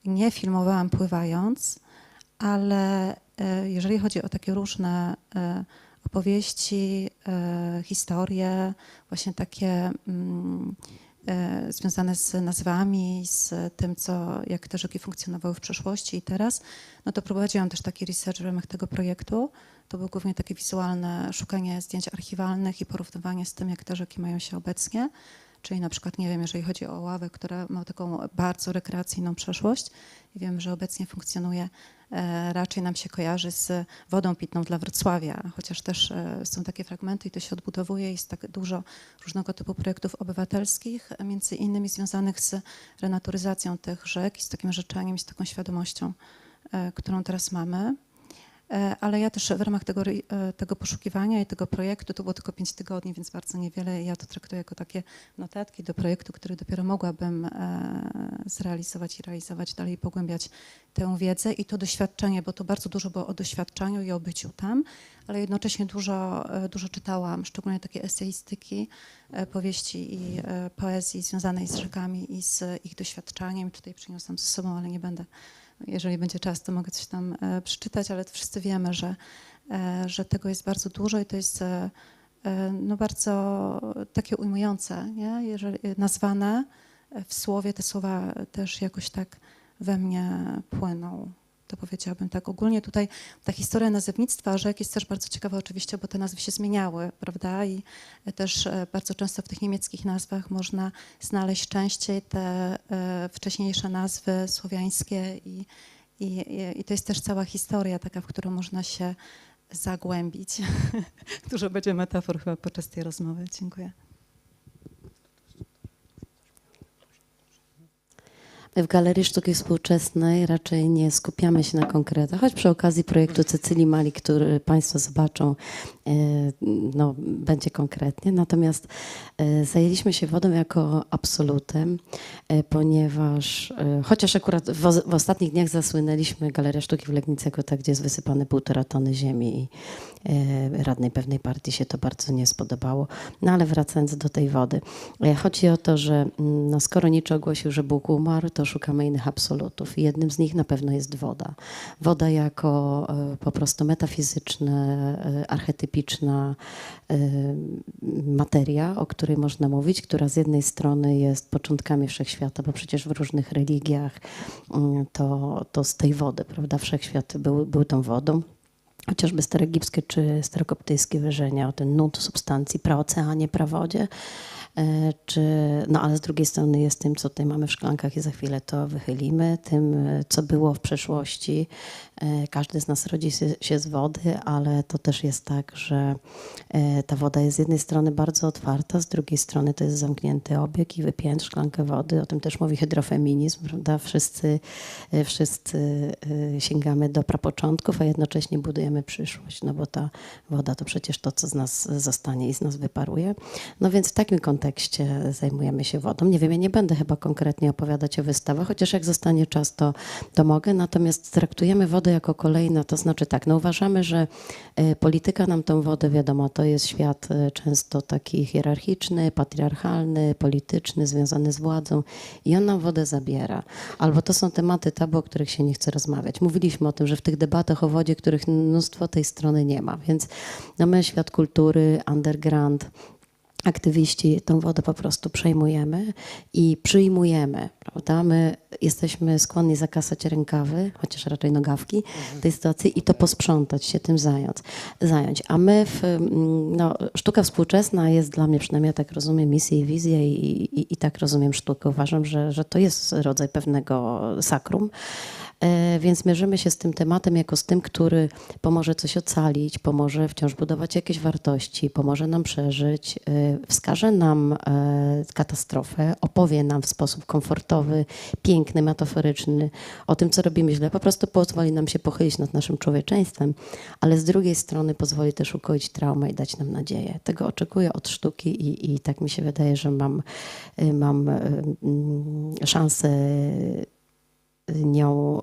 Nie filmowałam pływając, ale jeżeli chodzi o takie różne opowieści, historie, właśnie takie związane z nazwami, z tym, jak te rzeki funkcjonowały w przeszłości i teraz, no to prowadziłam też taki research w ramach tego projektu. To było głównie takie wizualne szukanie zdjęć archiwalnych i porównywanie z tym, jak te rzeki mają się obecnie. Czyli na przykład, nie wiem, jeżeli chodzi o Ławę, która ma taką bardzo rekreacyjną przeszłość i wiem, że obecnie funkcjonuje, raczej nam się kojarzy z wodą pitną dla Wrocławia, chociaż też są takie fragmenty i to się odbudowuje. Jest tak dużo różnego typu projektów obywatelskich, między innymi związanych z renaturyzacją tych rzek i z takim rzeczeniem, z taką świadomością, którą teraz mamy. Ale ja też w ramach tego poszukiwania i tego projektu, to było tylko 5 tygodni, więc bardzo niewiele, ja to traktuję jako takie notatki do projektu, który dopiero mogłabym zrealizować i realizować dalej, pogłębiać tę wiedzę i to doświadczenie, bo to bardzo dużo było o doświadczeniu i o byciu tam, ale jednocześnie dużo czytałam, szczególnie takie eseistyki, powieści i poezji związanej z rzekami i z ich doświadczaniem. Tutaj przyniosłam ze sobą, ale nie będę. Jeżeli będzie czas, to mogę coś tam przeczytać, ale wszyscy wiemy, że tego jest bardzo dużo i to jest no, bardzo takie ujmujące, nie? Jeżeli nazwane w słowie, te słowa też jakoś tak we mnie płyną. To powiedziałabym tak. Ogólnie tutaj ta historia nazewnictwa rzek jest też bardzo ciekawa oczywiście, bo te nazwy się zmieniały, prawda? I też bardzo często w tych niemieckich nazwach można znaleźć częściej te wcześniejsze nazwy słowiańskie i to jest też cała historia taka, w którą można się zagłębić. Dużo będzie metafor chyba podczas tej rozmowy. Dziękuję. W Galerii Sztuki Współczesnej raczej nie skupiamy się na konkretach, choć przy okazji projektu Cecylii Malik, który Państwo zobaczą, no, będzie konkretnie. Natomiast zajęliśmy się wodą jako absolutem, ponieważ chociaż akurat w ostatnich dniach zasłynęliśmy Galeria Sztuki w Legnicy jako ta, gdzie jest wysypane 1,5 tony ziemi i radnej pewnej partii się to bardzo nie spodobało. No ale wracając do tej wody. Chodzi o to, że no, skoro Nietzsche ogłosił, że Bóg umarł, to szukamy innych absolutów. I jednym z nich na pewno jest woda. Woda jako po prostu metafizyczna, archetypiczna materia, o której można mówić, która z jednej strony jest początkami wszechświata, bo przecież w różnych religiach to z tej wody, prawda, wszechświat był tą wodą. Chociażby staroegipskie czy starokoptyjskie wierzenia o ten nut substancji, praoceanie, prawodzie. No ale z drugiej strony jest tym, co tutaj mamy w szklankach i za chwilę to wychylimy, tym, co było w przeszłości. Każdy z nas rodzi się z wody, ale to też jest tak, że ta woda jest z jednej strony bardzo otwarta, z drugiej strony to jest zamknięty obieg i wypijając szklankę wody, o tym też mówi hydrofeminizm, prawda? Wszyscy sięgamy do prapoczątków, a jednocześnie budujemy przyszłość, no bo ta woda to przecież to, co z nas zostanie i z nas wyparuje. No więc w takim kontekście zajmujemy się wodą. Nie wiem, ja nie będę chyba konkretnie opowiadać o wystawach, chociaż jak zostanie czas, to mogę, natomiast traktujemy wodę jako kolejna, to znaczy tak, no uważamy, że polityka nam tą wodę, wiadomo, to jest świat często taki hierarchiczny, patriarchalny, polityczny, związany z władzą i on nam wodę zabiera. Albo to są tematy tabu, o których się nie chce rozmawiać. Mówiliśmy o tym, że w tych debatach o wodzie, których mnóstwo tej strony nie ma, więc no my, świat kultury, underground, aktywiści tą wodę po prostu przejmujemy i przyjmujemy, prawda? My jesteśmy skłonni zakasać rękawy, chociaż raczej nogawki w tej sytuacji i to posprzątać się, tym zająć. A my, no, sztuka współczesna jest dla mnie, przynajmniej ja tak rozumiem, misję i wizję i tak rozumiem sztukę. Uważam, że to jest rodzaj pewnego sakrum. Więc mierzymy się z tym tematem jako z tym, który pomoże coś ocalić, pomoże wciąż budować jakieś wartości, pomoże nam przeżyć, wskaże nam katastrofę, opowie nam w sposób komfortowy, piękny, metaforyczny o tym, co robimy źle. Po prostu pozwoli nam się pochylić nad naszym człowieczeństwem, ale z drugiej strony pozwoli też ukoić traumę i dać nam nadzieję. Tego oczekuję od sztuki i tak mi się wydaje, że mam szansę nią,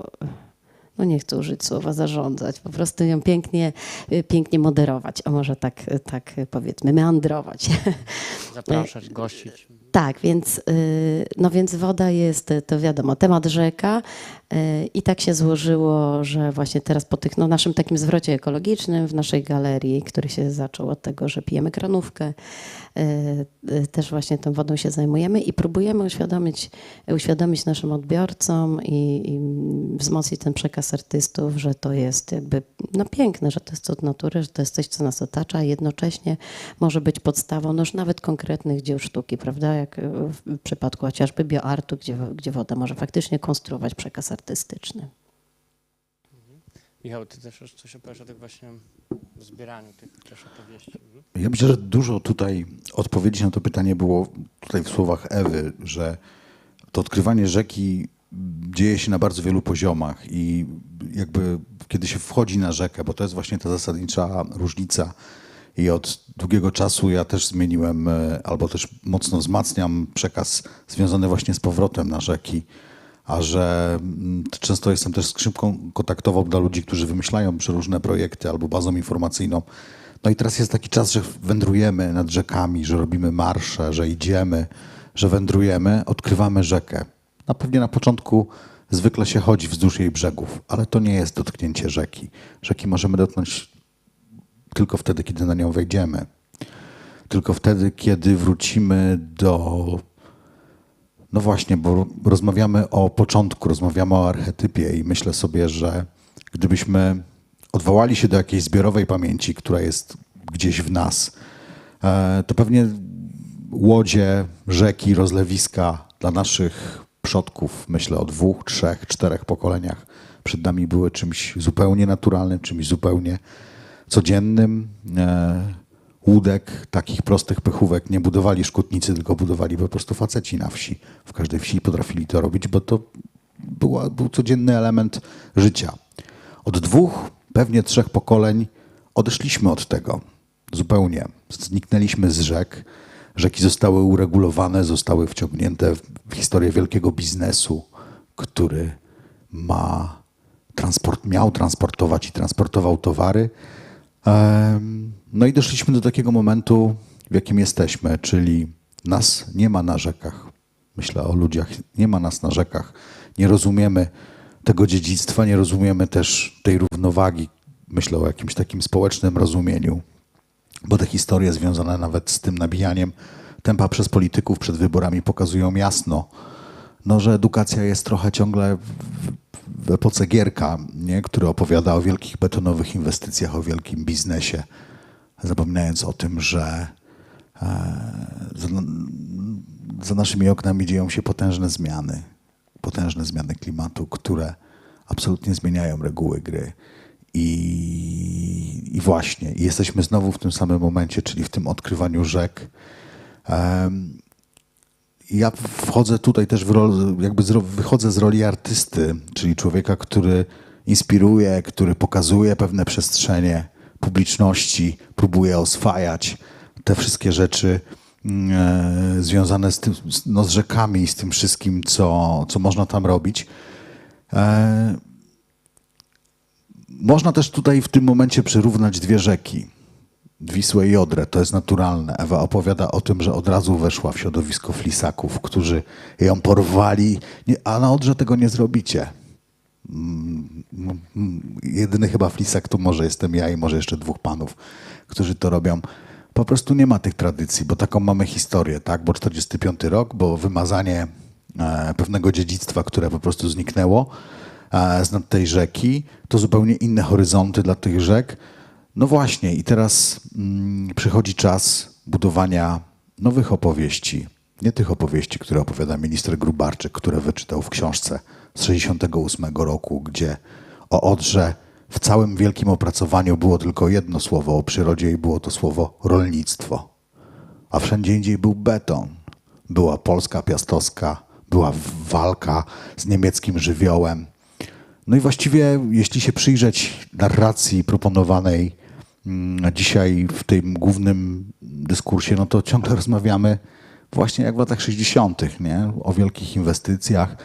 no nie chcę użyć słowa zarządzać, po prostu ją pięknie moderować, a może tak powiedzmy, meandrować. Zapraszać, gościć. Tak, więc woda jest, to wiadomo, temat rzeka, I tak się złożyło, że właśnie teraz po tych naszym takim zwrocie ekologicznym w naszej galerii, który się zaczął od tego, że pijemy kranówkę, też właśnie tą wodą się zajmujemy i próbujemy uświadomić naszym odbiorcom i wzmocnić ten przekaz artystów, że to jest jakby piękne, że to jest cud natury, że to jest coś, co nas otacza, a jednocześnie może być podstawą już nawet konkretnych dzieł sztuki, prawda? Jak w przypadku chociażby bioartu, gdzie woda może faktycznie konstruować przekaz artystyczny. Michał, ty też coś opowiesz o tych właśnie zbieraniu tych też opowieści. Ja myślę, że dużo tutaj odpowiedzi na to pytanie było tutaj w słowach Ewy, że to odkrywanie rzeki dzieje się na bardzo wielu poziomach i jakby kiedy się wchodzi na rzekę, bo to jest właśnie ta zasadnicza różnica i od długiego czasu ja też zmieniłem albo też mocno wzmacniam przekaz związany właśnie z powrotem na rzeki, a że często jestem też skrzypką kontaktową dla ludzi, którzy wymyślają przeróżne projekty albo bazą informacyjną. No i teraz jest taki czas, że wędrujemy nad rzekami, że robimy marsze, że idziemy, że wędrujemy, odkrywamy rzekę. No pewnie na początku zwykle się chodzi wzdłuż jej brzegów, ale to nie jest dotknięcie rzeki. Rzeki możemy dotknąć tylko wtedy, kiedy na nią wejdziemy. Tylko wtedy, kiedy wrócimy do... No właśnie, bo rozmawiamy o początku, rozmawiamy o archetypie i myślę sobie, że gdybyśmy odwołali się do jakiejś zbiorowej pamięci, która jest gdzieś w nas, to pewnie łodzie, rzeki, rozlewiska dla naszych przodków, myślę o 2, 3, 4 pokoleniach przed nami były czymś zupełnie naturalnym, czymś zupełnie codziennym. Łódek, takich prostych pychówek nie budowali szkutnicy, tylko budowali po prostu faceci na wsi. W każdej wsi potrafili to robić, bo to był codzienny element życia. Od 2, pewnie 3 pokoleń odeszliśmy od tego zupełnie. Zniknęliśmy z rzek. Rzeki zostały uregulowane, zostały wciągnięte w historię wielkiego biznesu, który miał transportować i transportował towary. No i doszliśmy do takiego momentu, w jakim jesteśmy, czyli nas nie ma na rzekach. Myślę o ludziach, nie ma nas na rzekach. Nie rozumiemy tego dziedzictwa, nie rozumiemy też tej równowagi. Myślę o jakimś takim społecznym rozumieniu, bo te historie związane nawet z tym nabijaniem tempa przez polityków przed wyborami pokazują jasno, że edukacja jest trochę ciągle w epoce Gierka, nie? Który opowiada o wielkich betonowych inwestycjach, o wielkim biznesie, zapominając o tym, że za naszymi oknami dzieją się potężne zmiany klimatu, które absolutnie zmieniają reguły gry. I właśnie jesteśmy znowu w tym samym momencie, czyli w tym odkrywaniu rzek. Ja wchodzę tutaj też wychodzę z roli artysty, czyli człowieka, który inspiruje, który pokazuje pewne przestrzenie publiczności, próbuje oswajać te wszystkie rzeczy związane z tym, z rzekami i z tym wszystkim, co można tam robić. Można też tutaj w tym momencie przyrównać 2 rzeki. Wisłę i Odrę, to jest naturalne. Ewa opowiada o tym, że od razu weszła w środowisko flisaków, którzy ją porwali, a na Odrze tego nie zrobicie. Jedyny chyba flisak to może jestem ja i może jeszcze 2 panów, którzy to robią. Po prostu nie ma tych tradycji, bo taką mamy historię, tak? Bo 45 rok, bo wymazanie pewnego dziedzictwa, które po prostu zniknęło z nad tej rzeki, to zupełnie inne horyzonty dla tych rzek. No właśnie i teraz przychodzi czas budowania nowych opowieści. Nie tych opowieści, które opowiada minister Grubarczyk, które wyczytał w książce z 1968 roku, gdzie o Odrze w całym wielkim opracowaniu było tylko jedno słowo o przyrodzie i było to słowo rolnictwo. A wszędzie indziej był beton. Była Polska piastowska, była walka z niemieckim żywiołem. No i właściwie, jeśli się przyjrzeć narracji proponowanej dzisiaj w tym głównym dyskursie, no to ciągle rozmawiamy właśnie jak w latach 60., nie? O wielkich inwestycjach,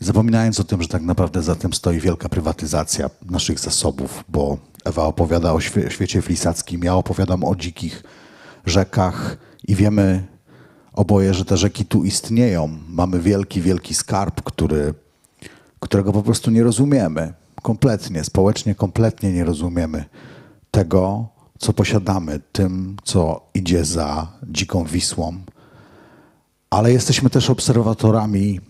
zapominając o tym, że tak naprawdę za tym stoi wielka prywatyzacja naszych zasobów, bo Ewa opowiada o świecie flisackim, ja opowiadam o dzikich rzekach i wiemy oboje, że te rzeki tu istnieją. Mamy wielki, wielki skarb, którego po prostu nie rozumiemy. Kompletnie, społecznie kompletnie nie rozumiemy tego, co posiadamy, tym, co idzie za dziką Wisłą. Ale jesteśmy też obserwatorami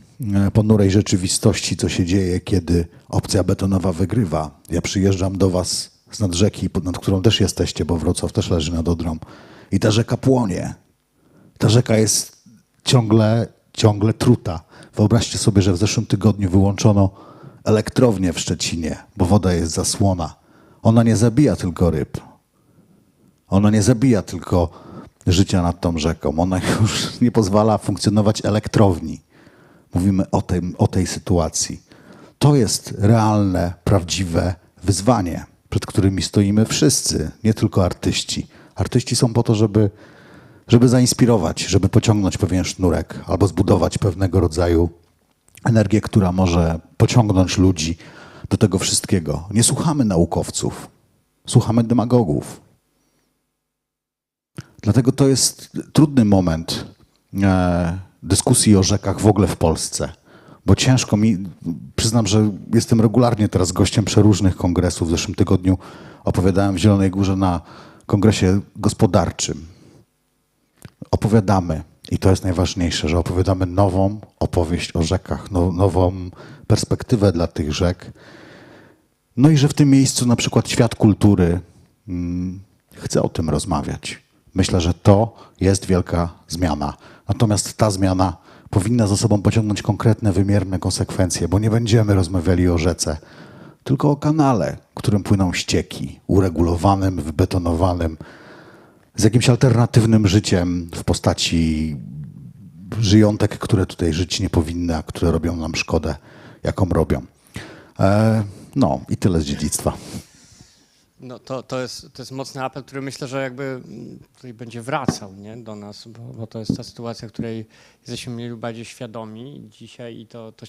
ponurej rzeczywistości, co się dzieje, kiedy opcja betonowa wygrywa. Ja przyjeżdżam do was z nad rzeki, nad którą też jesteście, bo Wrocław też leży nad Odrą. I ta rzeka płonie. Ta rzeka jest ciągle truta. Wyobraźcie sobie, że w zeszłym tygodniu wyłączono elektrownię w Szczecinie, bo woda jest zasłona. Ona nie zabija tylko ryb. Ona nie zabija tylko życia nad tą rzeką. Ona już nie pozwala funkcjonować elektrowni. Mówimy o tej sytuacji. To jest realne, prawdziwe wyzwanie, przed którymi stoimy wszyscy, nie tylko artyści. Artyści są po to, żeby zainspirować, żeby pociągnąć pewien sznurek albo zbudować pewnego rodzaju energię, która może pociągnąć ludzi do tego wszystkiego. Nie słuchamy naukowców, słuchamy demagogów. Dlatego to jest trudny moment dyskusji o rzekach w ogóle w Polsce, bo ciężko mi, przyznam, że jestem regularnie teraz gościem przeróżnych kongresów. W zeszłym tygodniu opowiadałem w Zielonej Górze na kongresie gospodarczym. Opowiadamy, i to jest najważniejsze, że opowiadamy nową opowieść o rzekach, nową perspektywę dla tych rzek. No i że w tym miejscu na przykład świat kultury chce o tym rozmawiać. Myślę, że to jest wielka zmiana. Natomiast ta zmiana powinna za sobą pociągnąć konkretne, wymierne konsekwencje, bo nie będziemy rozmawiali o rzece, tylko o kanale, którym płyną ścieki, uregulowanym, wybetonowanym, z jakimś alternatywnym życiem w postaci żyjątek, które tutaj żyć nie powinny, a które robią nam szkodę, jaką robią. No i tyle z dziedzictwa. No to jest mocny apel, który myślę, że jakby tutaj będzie wracał, nie, do nas, bo to jest ta sytuacja, której jesteśmy mniej bardziej świadomi dzisiaj i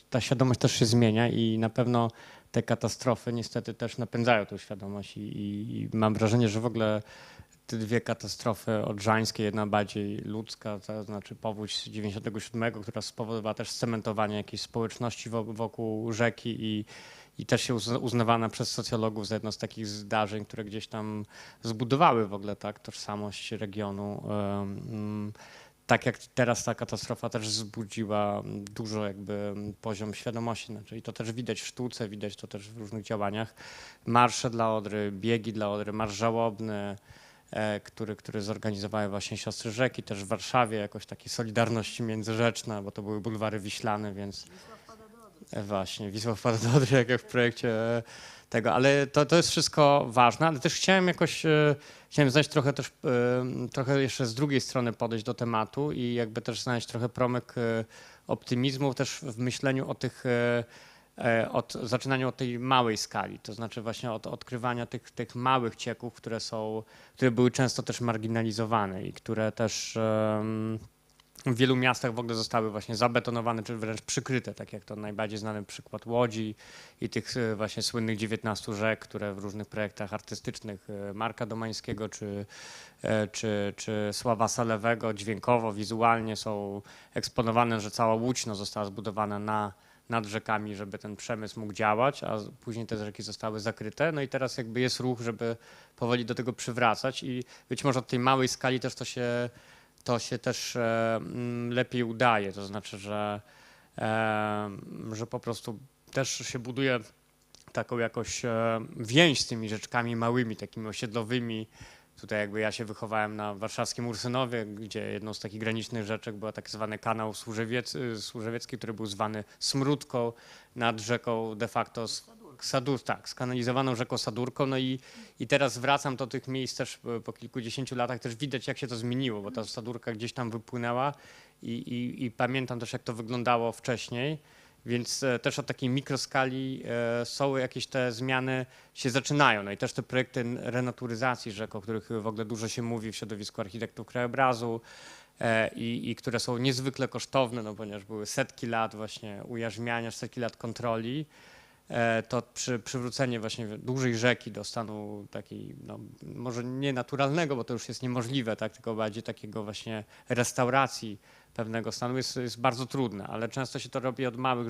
ta świadomość też się zmienia i na pewno te katastrofy niestety też napędzają tę świadomość i mam wrażenie, że w ogóle te dwie katastrofy odrzańskie, jedna bardziej ludzka, to znaczy powódź z 97, która spowodowała też scementowanie jakiejś społeczności wokół rzeki i też się uznawana przez socjologów za jedno z takich zdarzeń, które gdzieś tam zbudowały w ogóle tak tożsamość regionu. Tak jak teraz ta katastrofa też wzbudziła dużo jakby poziom świadomości. Znaczy, i to też widać w sztuce, widać to też w różnych działaniach. Marsze dla Odry, biegi dla Odry, marsz żałobny, który zorganizowały właśnie Siostry Rzeki, też w Warszawie jakoś takiej solidarności międzyrzeczna, bo to były bulwary wiślane, więc właśnie Wisła wpada do Odry, jak w projekcie tego, ale to jest wszystko ważne, ale też chciałem znaleźć trochę jeszcze z drugiej strony podejść do tematu i jakby też znaleźć trochę promyk optymizmu też w myśleniu o tych zaczynaniu od tej małej skali, to znaczy właśnie od odkrywania tych małych cieków, które były często też marginalizowane i które też w wielu miastach w ogóle zostały właśnie zabetonowane, czy wręcz przykryte, tak jak to najbardziej znany przykład Łodzi i tych właśnie słynnych 19 rzek, które w różnych projektach artystycznych Marka Domańskiego czy Sława Salewego dźwiękowo, wizualnie są eksponowane, że cała Łódź została zbudowana nad rzekami, żeby ten przemysł mógł działać, a później te rzeki zostały zakryte. No i teraz jakby jest ruch, żeby powoli do tego przywracać i być może od tej małej skali też to się też lepiej udaje. To znaczy, że po prostu też się buduje taką jakoś więź z tymi rzeczkami małymi, takimi osiedlowymi. Tutaj jakby ja się wychowałem na warszawskim Ursynowie, gdzie jedną z takich granicznych rzeczek była tak zwany kanał Służewiecki, który był zwany Smródką nad rzeką de facto skanalizowaną rzeką Sadurką. No i teraz wracam do tych miejsc też po kilkudziesięciu latach, też widać jak się to zmieniło, bo ta Sadurka gdzieś tam wypłynęła i pamiętam też jak to wyglądało wcześniej. Więc też od takiej mikroskali są jakieś te zmiany się zaczynają. No i też te projekty renaturyzacji rzek, o których w ogóle dużo się mówi w środowisku architektów krajobrazu i które są niezwykle kosztowne, no ponieważ były setki lat właśnie ujarzmiania, setki lat kontroli, to przywrócenie właśnie dużej rzeki do stanu takiej, no, może nie naturalnego, bo to już jest niemożliwe, tak, tylko bardziej takiego właśnie restauracji pewnego stanu jest bardzo trudne, ale często się to robi od małych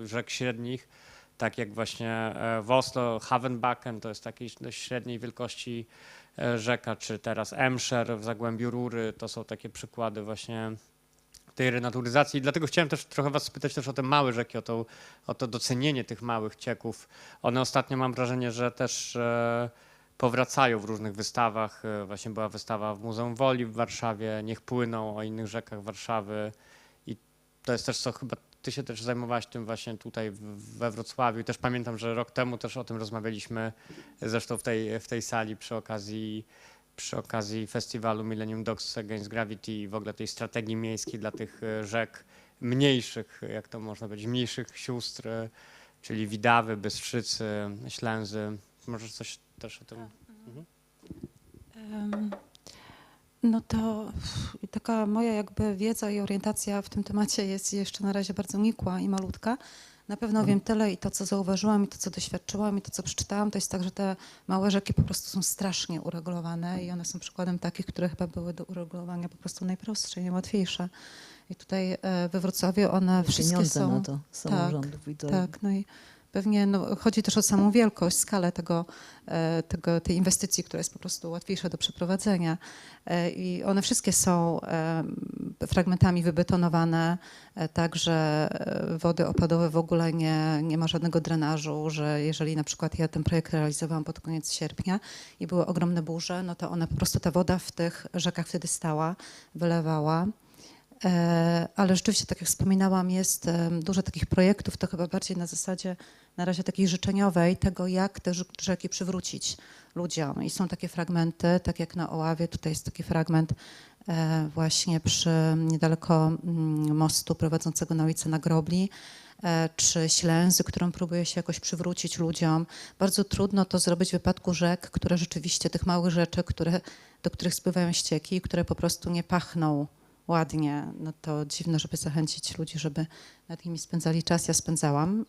rzek średnich, tak jak właśnie w Oslo Havenbacken, to jest takiej dość średniej wielkości rzeka, czy teraz Emscher w Zagłębiu Rury, to są takie przykłady właśnie tej renaturyzacji. I dlatego chciałem też trochę was spytać też o te małe rzeki, o to docenienie tych małych cieków. One ostatnio, mam wrażenie, że też powracają w różnych wystawach. Właśnie była wystawa w Muzeum Woli w Warszawie, Niech płyną, o innych rzekach Warszawy. I to jest też co, chyba ty się też zajmowałaś tym właśnie tutaj we Wrocławiu. I też pamiętam, że rok temu też o tym rozmawialiśmy, zresztą w tej sali przy okazji festiwalu Millennium Dogs Against Gravity i w ogóle tej strategii miejskiej dla tych rzek mniejszych, jak to można powiedzieć, mniejszych sióstr, czyli Widawy, Bystrzycy, Ślęzy. Możesz coś też o tym? No to taka moja jakby wiedza i orientacja w tym temacie jest jeszcze na razie bardzo nikła i malutka. Na pewno wiem tyle i to, co zauważyłam, i to, co doświadczyłam, i to, co przeczytałam, to jest tak, że te małe rzeki po prostu są strasznie uregulowane i one są przykładem takich, które chyba były do uregulowania po prostu najprostsze i najłatwiejsze. I tutaj we Wrocławiu one wszystkie pieniądze są... na to samorządów. I to... Tak, no i pewnie chodzi też o samą wielkość, skalę tej inwestycji, która jest po prostu łatwiejsza do przeprowadzenia. I one wszystkie są fragmentami wybetonowane, tak, że wody opadowe w ogóle nie ma żadnego drenażu, że jeżeli na przykład ja ten projekt realizowałam pod koniec sierpnia i były ogromne burze, no to one po prostu, ta woda w tych rzekach wtedy stała, wylewała. Ale rzeczywiście, tak jak wspominałam, jest dużo takich projektów, to chyba bardziej na zasadzie na razie takiej życzeniowej, tego jak te rzeki przywrócić ludziom. I są takie fragmenty, tak jak na Oławie, tutaj jest taki fragment właśnie niedaleko mostu prowadzącego na ulicę na Grobli, czy Ślęzy, którą próbuje się jakoś przywrócić ludziom. Bardzo trudno to zrobić w wypadku rzek, które rzeczywiście, tych małych rzeczek, do których spływają ścieki, które po prostu nie pachną ładnie, no to dziwne, żeby zachęcić ludzi, żeby nad nimi spędzali czas. Ja spędzałam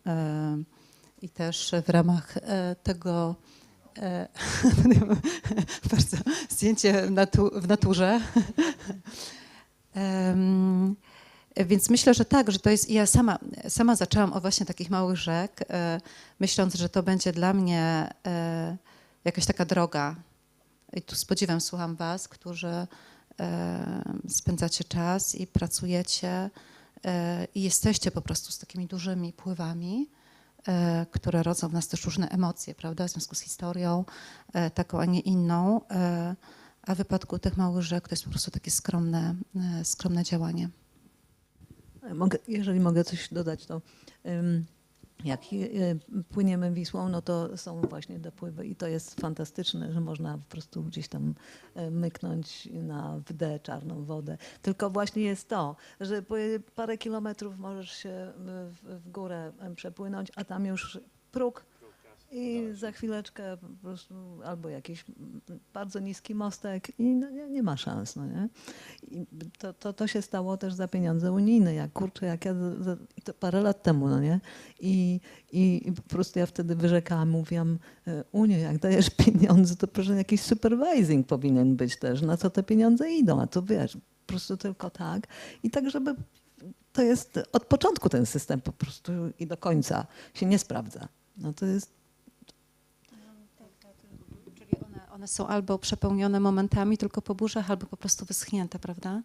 i też w ramach tego bardzo zdjęcie w naturze. Więc myślę, że tak, że to jest... Ja sama zaczęłam od właśnie takich małych rzek, myśląc, że to będzie dla mnie jakaś taka droga. I tu z podziwem słucham was, którzy spędzacie czas i pracujecie i jesteście po prostu z takimi dużymi pływami, które rodzą w nas też różne emocje, prawda, w związku z historią, taką, a nie inną. A w wypadku tych małych rzek to jest po prostu takie skromne działanie. Jeżeli mogę coś dodać, to jak płyniemy Wisłą, no to są właśnie dopływy i to jest fantastyczne, że można po prostu gdzieś tam myknąć na wdę, czarną wodę. Tylko właśnie jest to, że parę kilometrów możesz się w górę przepłynąć, a tam już próg i za chwileczkę po prostu albo jakiś bardzo niski mostek i no nie ma szans, no nie? I to się stało też za pieniądze unijne, jak ja to parę lat temu, no nie? I po prostu ja wtedy wyrzekałam, mówiłam, Unio, jak dajesz pieniądze, to proszę jakiś supervising powinien być też, na co te pieniądze idą, a to wiesz, po prostu tylko tak. I tak, żeby to jest od początku ten system po prostu i do końca się nie sprawdza. No to jest One są albo przepełnione momentami tylko po burzach, albo po prostu wyschnięte, prawda?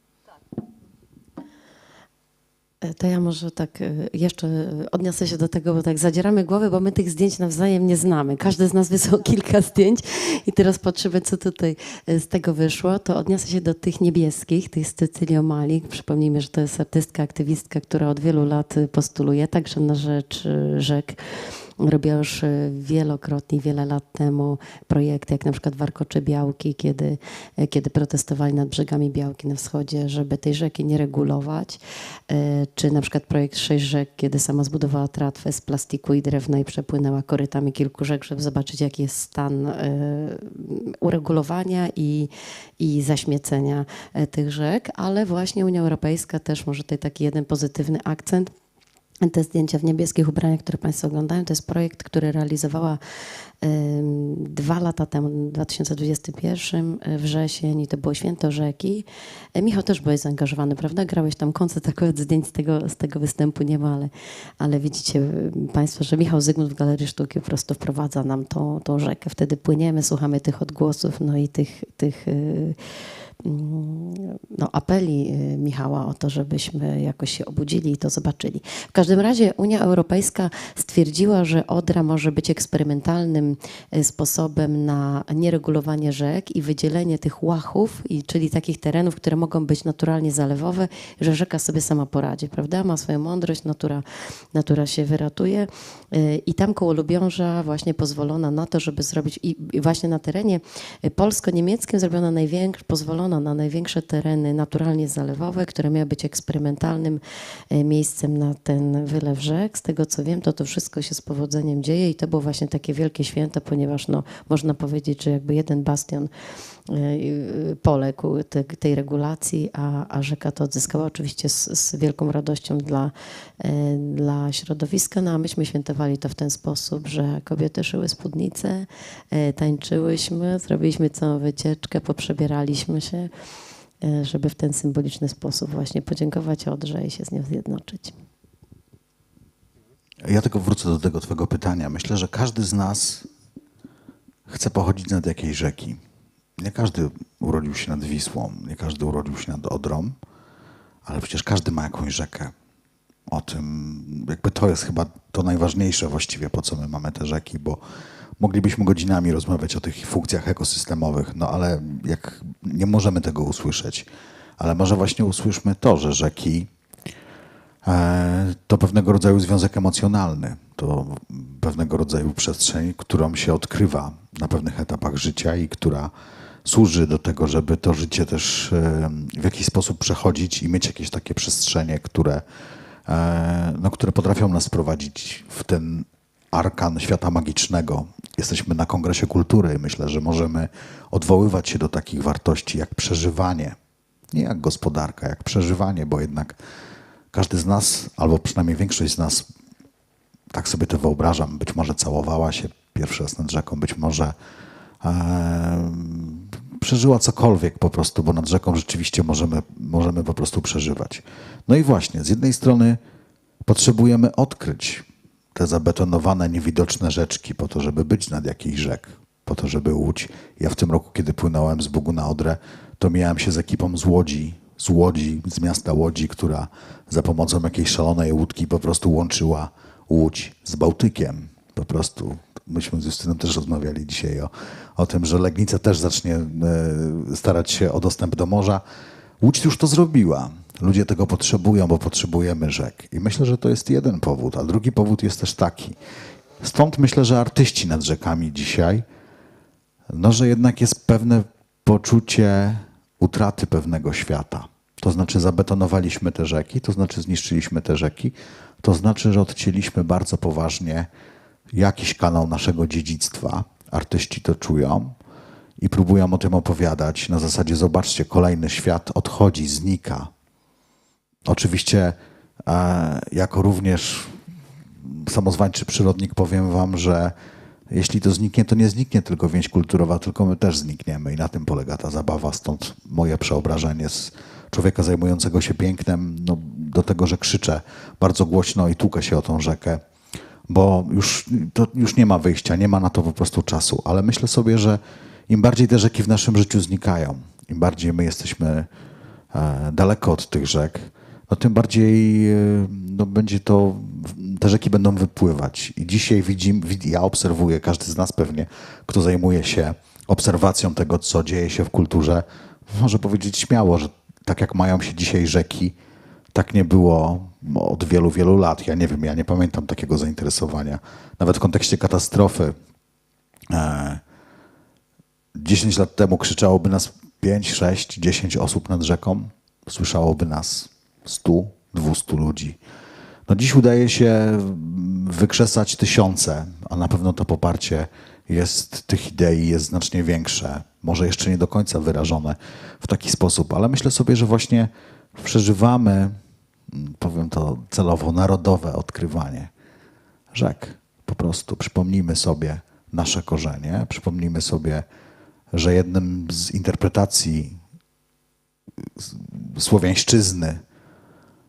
To ja może tak jeszcze odniosę się do tego, bo tak zadzieramy głowy, bo my tych zdjęć nawzajem nie znamy. Każdy z nas wysłał kilka zdjęć i teraz patrzymy, co tutaj z tego wyszło. To odniosę się do tych niebieskich, to jest Cecilia Malik. Przypomnijmy, że to jest artystka, aktywistka, która od wielu lat postuluje także na rzecz rzek. Robiła już wielokrotnie, wiele lat temu projekty, jak na przykład Warkocze Białki, kiedy protestowali nad brzegami Białki na wschodzie, żeby tej rzeki nie regulować. Czy na przykład projekt 6 rzek, kiedy sama zbudowała tratwę z plastiku i drewna i przepłynęła korytami kilku rzek, żeby zobaczyć, jaki jest stan uregulowania i zaśmiecenia tych rzek. Ale właśnie Unia Europejska też może tutaj taki jeden pozytywny akcent te zdjęcia w niebieskich ubraniach, które Państwo oglądają, to jest projekt, który realizowała 2 lata temu, w 2021, wrzesień, i to było Święto Rzeki. Michał, też byłeś zaangażowany, prawda? Grałeś tam koncert, akurat zdjęć z tego występu nie ma, ale widzicie Państwo, że Michał Zygmunt w Galerii Sztuki po prostu wprowadza nam tą rzekę. Wtedy płyniemy, słuchamy tych odgłosów, no i tych apeli Michała o to, żebyśmy jakoś się obudzili i to zobaczyli. W każdym razie Unia Europejska stwierdziła, że Odra może być eksperymentalnym sposobem na nieregulowanie rzek i wydzielenie tych łachów, czyli takich terenów, które mogą być naturalnie zalewowe, że rzeka sobie sama poradzi, prawda? Ma swoją mądrość, natura się wyratuje i tam koło Lubiąża właśnie pozwolono na to, żeby zrobić i właśnie na terenie polsko-niemieckim pozwolono na największe tereny naturalnie zalewowe, które miały być eksperymentalnym miejscem na ten wylew rzek. Z tego co wiem, to wszystko się z powodzeniem dzieje i to było właśnie takie wielkie święto, ponieważ można powiedzieć, że jakby jeden bastion poległ tej regulacji, a rzeka to odzyskała oczywiście z wielką radością dla środowiska. No a myśmy świętowali to w ten sposób, że kobiety szyły spódnice, tańczyłyśmy, zrobiliśmy całą wycieczkę, poprzebieraliśmy się, żeby w ten symboliczny sposób właśnie podziękować Odrze i się z nią zjednoczyć. Ja tylko wrócę do tego twojego pytania. Myślę, że każdy z nas chce pochodzić nad jakiejś rzeki. Nie każdy urodził się nad Wisłą, nie każdy urodził się nad Odrą, ale przecież każdy ma jakąś rzekę. O tym, jakby to jest chyba to najważniejsze właściwie, po co my mamy te rzeki, bo moglibyśmy godzinami rozmawiać o tych funkcjach ekosystemowych, no ale jak nie możemy tego usłyszeć, ale może właśnie usłyszmy to, że rzeki to pewnego rodzaju związek emocjonalny, to pewnego rodzaju przestrzeń, którą się odkrywa na pewnych etapach życia i która służy do tego, żeby to życie też w jakiś sposób przechodzić i mieć jakieś takie przestrzenie, które potrafią nas wprowadzić w ten arkan świata magicznego. Jesteśmy na Kongresie Kultury i myślę, że możemy odwoływać się do takich wartości jak przeżywanie, nie jak gospodarka, jak przeżywanie, bo jednak każdy z nas, albo przynajmniej większość z nas, tak sobie to wyobrażam, być może całowała się pierwszy raz nad rzeką, być może przeżyła cokolwiek po prostu, bo nad rzeką rzeczywiście możemy po prostu przeżywać. No i właśnie, z jednej strony potrzebujemy odkryć te zabetonowane, niewidoczne rzeczki po to, żeby być nad jakiejś rzek, po to, żeby Łódź. Ja w tym roku, kiedy płynąłem z Bugu na Odrę, to mijałem się z ekipą z Łodzi, z miasta Łodzi, która za pomocą jakiejś szalonej łódki po prostu łączyła Łódź z Bałtykiem. Po prostu. Myśmy z Justyną też rozmawiali dzisiaj o tym, że Legnica też zacznie starać się o dostęp do morza. Łódź już to zrobiła. Ludzie tego potrzebują, bo potrzebujemy rzek. I myślę, że to jest jeden powód, a drugi powód jest też taki. Stąd myślę, że artyści nad rzekami dzisiaj, że jednak jest pewne poczucie utraty pewnego świata. To znaczy zabetonowaliśmy te rzeki, to znaczy zniszczyliśmy te rzeki, to znaczy, że odcięliśmy bardzo poważnie jakiś kanał naszego dziedzictwa. Artyści to czują i próbują o tym opowiadać. Na zasadzie zobaczcie, kolejny świat odchodzi, znika. Oczywiście jako również samozwańczy przyrodnik powiem wam, że jeśli to zniknie, to nie zniknie tylko więź kulturowa, tylko my też znikniemy i na tym polega ta zabawa. Stąd moje przeobrażenie z człowieka zajmującego się pięknem do tego, że krzyczę bardzo głośno i tłukę się o tą rzekę, bo już nie ma wyjścia, nie ma na to po prostu czasu. Ale myślę sobie, że im bardziej te rzeki w naszym życiu znikają, im bardziej my jesteśmy daleko od tych rzek, tym bardziej będzie to, te rzeki będą wypływać. I dzisiaj ja obserwuję, każdy z nas pewnie, kto zajmuje się obserwacją tego, co dzieje się w kulturze, może powiedzieć śmiało, że tak jak mają się dzisiaj rzeki, tak nie było od wielu, wielu lat. Ja nie wiem, ja nie pamiętam takiego zainteresowania. Nawet w kontekście katastrofy 10 lat temu krzyczałoby nas 5, 6, 10 osób nad rzeką. Słyszałoby nas 100, 200 ludzi. Dziś udaje się wykrzesać tysiące, a na pewno to poparcie tych idei jest znacznie większe. Może jeszcze nie do końca wyrażone w taki sposób, ale myślę sobie, że właśnie przeżywamy powiem to celowo, narodowe odkrywanie rzek. Po prostu przypomnijmy sobie nasze korzenie, przypomnijmy sobie, że jednym z interpretacji słowiańszczyzny